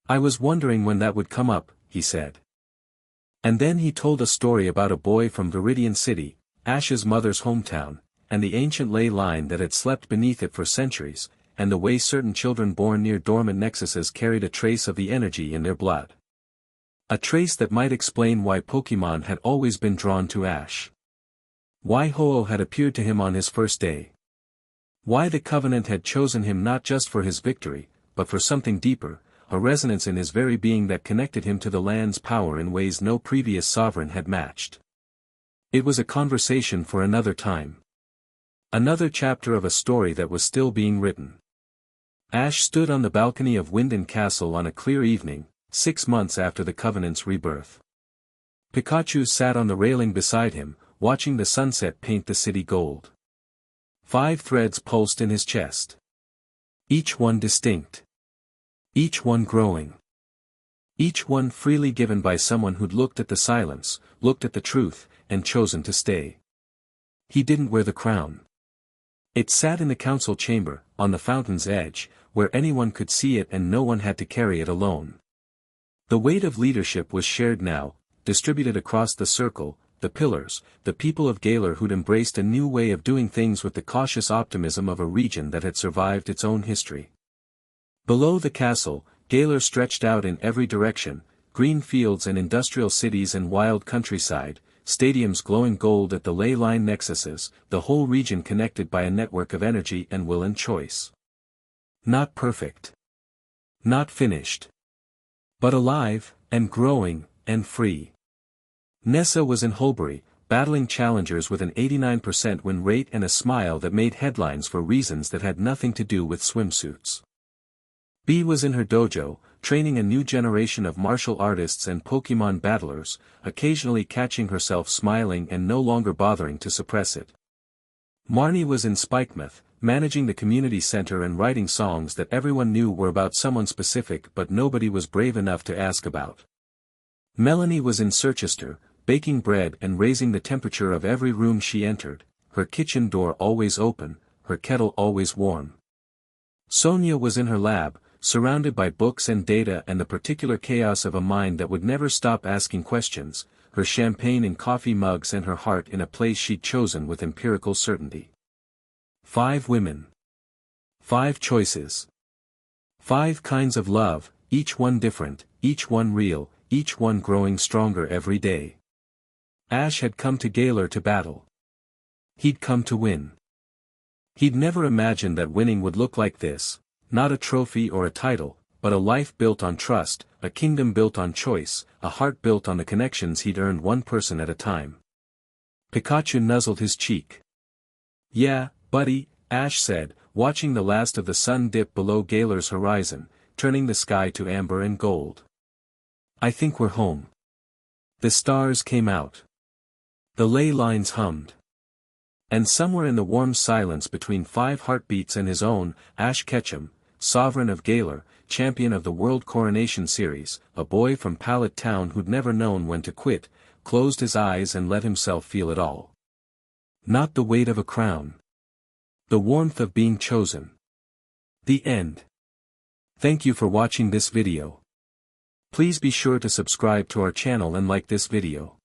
"I was wondering when that would come up," he said. And then he told a story about a boy from Viridian City, Ash's mother's hometown, and the ancient ley line that had slept beneath it for centuries, and the way certain children born near dormant nexuses carried a trace of the energy in their blood. A trace that might explain why Pokemon had always been drawn to Ash. Why Ho-Oh had appeared to him on his first day. Why the Covenant had chosen him not just for his victory, but for something deeper, a resonance in his very being that connected him to the land's power in ways no previous sovereign had matched. It was a conversation for another time. Another chapter of a story that was still being written. Ash stood on the balcony of Winden Castle on a clear evening, 6 months after the Covenant's rebirth. Pikachu sat on the railing beside him, watching the sunset paint the city gold. 5 threads pulsed in his chest. Each one distinct. Each one growing. Each one freely given by someone who'd looked at the silence, looked at the truth, and chosen to stay. He didn't wear the crown. It sat in the council chamber, on the fountain's edge, where anyone could see it and no one had to carry it alone. The weight of leadership was shared now, distributed across the circle, the pillars, the people of Galar who'd embraced a new way of doing things with the cautious optimism of a region that had survived its own history. Below the castle, Galar stretched out in every direction, green fields and industrial cities and wild countryside, stadiums glowing gold at the ley line nexuses, the whole region connected by a network of energy and will and choice. Not perfect. Not finished. But alive, and growing, and free. Nessa was in Holbury, battling challengers with an 89% win rate and a smile that made headlines for reasons that had nothing to do with swimsuits. B was in her dojo, training a new generation of martial artists and Pokemon battlers, occasionally catching herself smiling and no longer bothering to suppress it. Marnie was in Spikemouth, managing the community center and writing songs that everyone knew were about someone specific but nobody was brave enough to ask about. Melanie was in Circhester, baking bread and raising the temperature of every room she entered, her kitchen door always open, her kettle always warm. Sonia was in her lab, surrounded by books and data and the particular chaos of a mind that would never stop asking questions, her champagne in coffee mugs and her heart in a place she'd chosen with empirical certainty. 5 women. 5 choices. 5 kinds of love, each one different, each one real, each one growing stronger every day. Ash had come to Galar to battle. He'd come to win. He'd never imagined that winning would look like this, not a trophy or a title, but a life built on trust, a kingdom built on choice, a heart built on the connections he'd earned one person at a time. Pikachu nuzzled his cheek. "Yeah, buddy," Ash said, watching the last of the sun dip below Galar's horizon, turning the sky to amber and gold. "I think we're home." The stars came out. The ley lines hummed. And somewhere in the warm silence between 5 heartbeats and his own, Ash Ketchum, sovereign of Galar, champion of the World Coronation Series, a boy from Pallet Town who'd never known when to quit, closed his eyes and let himself feel it all. Not the weight of a crown. The warmth of being chosen. The end. Thank you for watching this video. Please be sure to subscribe to our channel and like this video.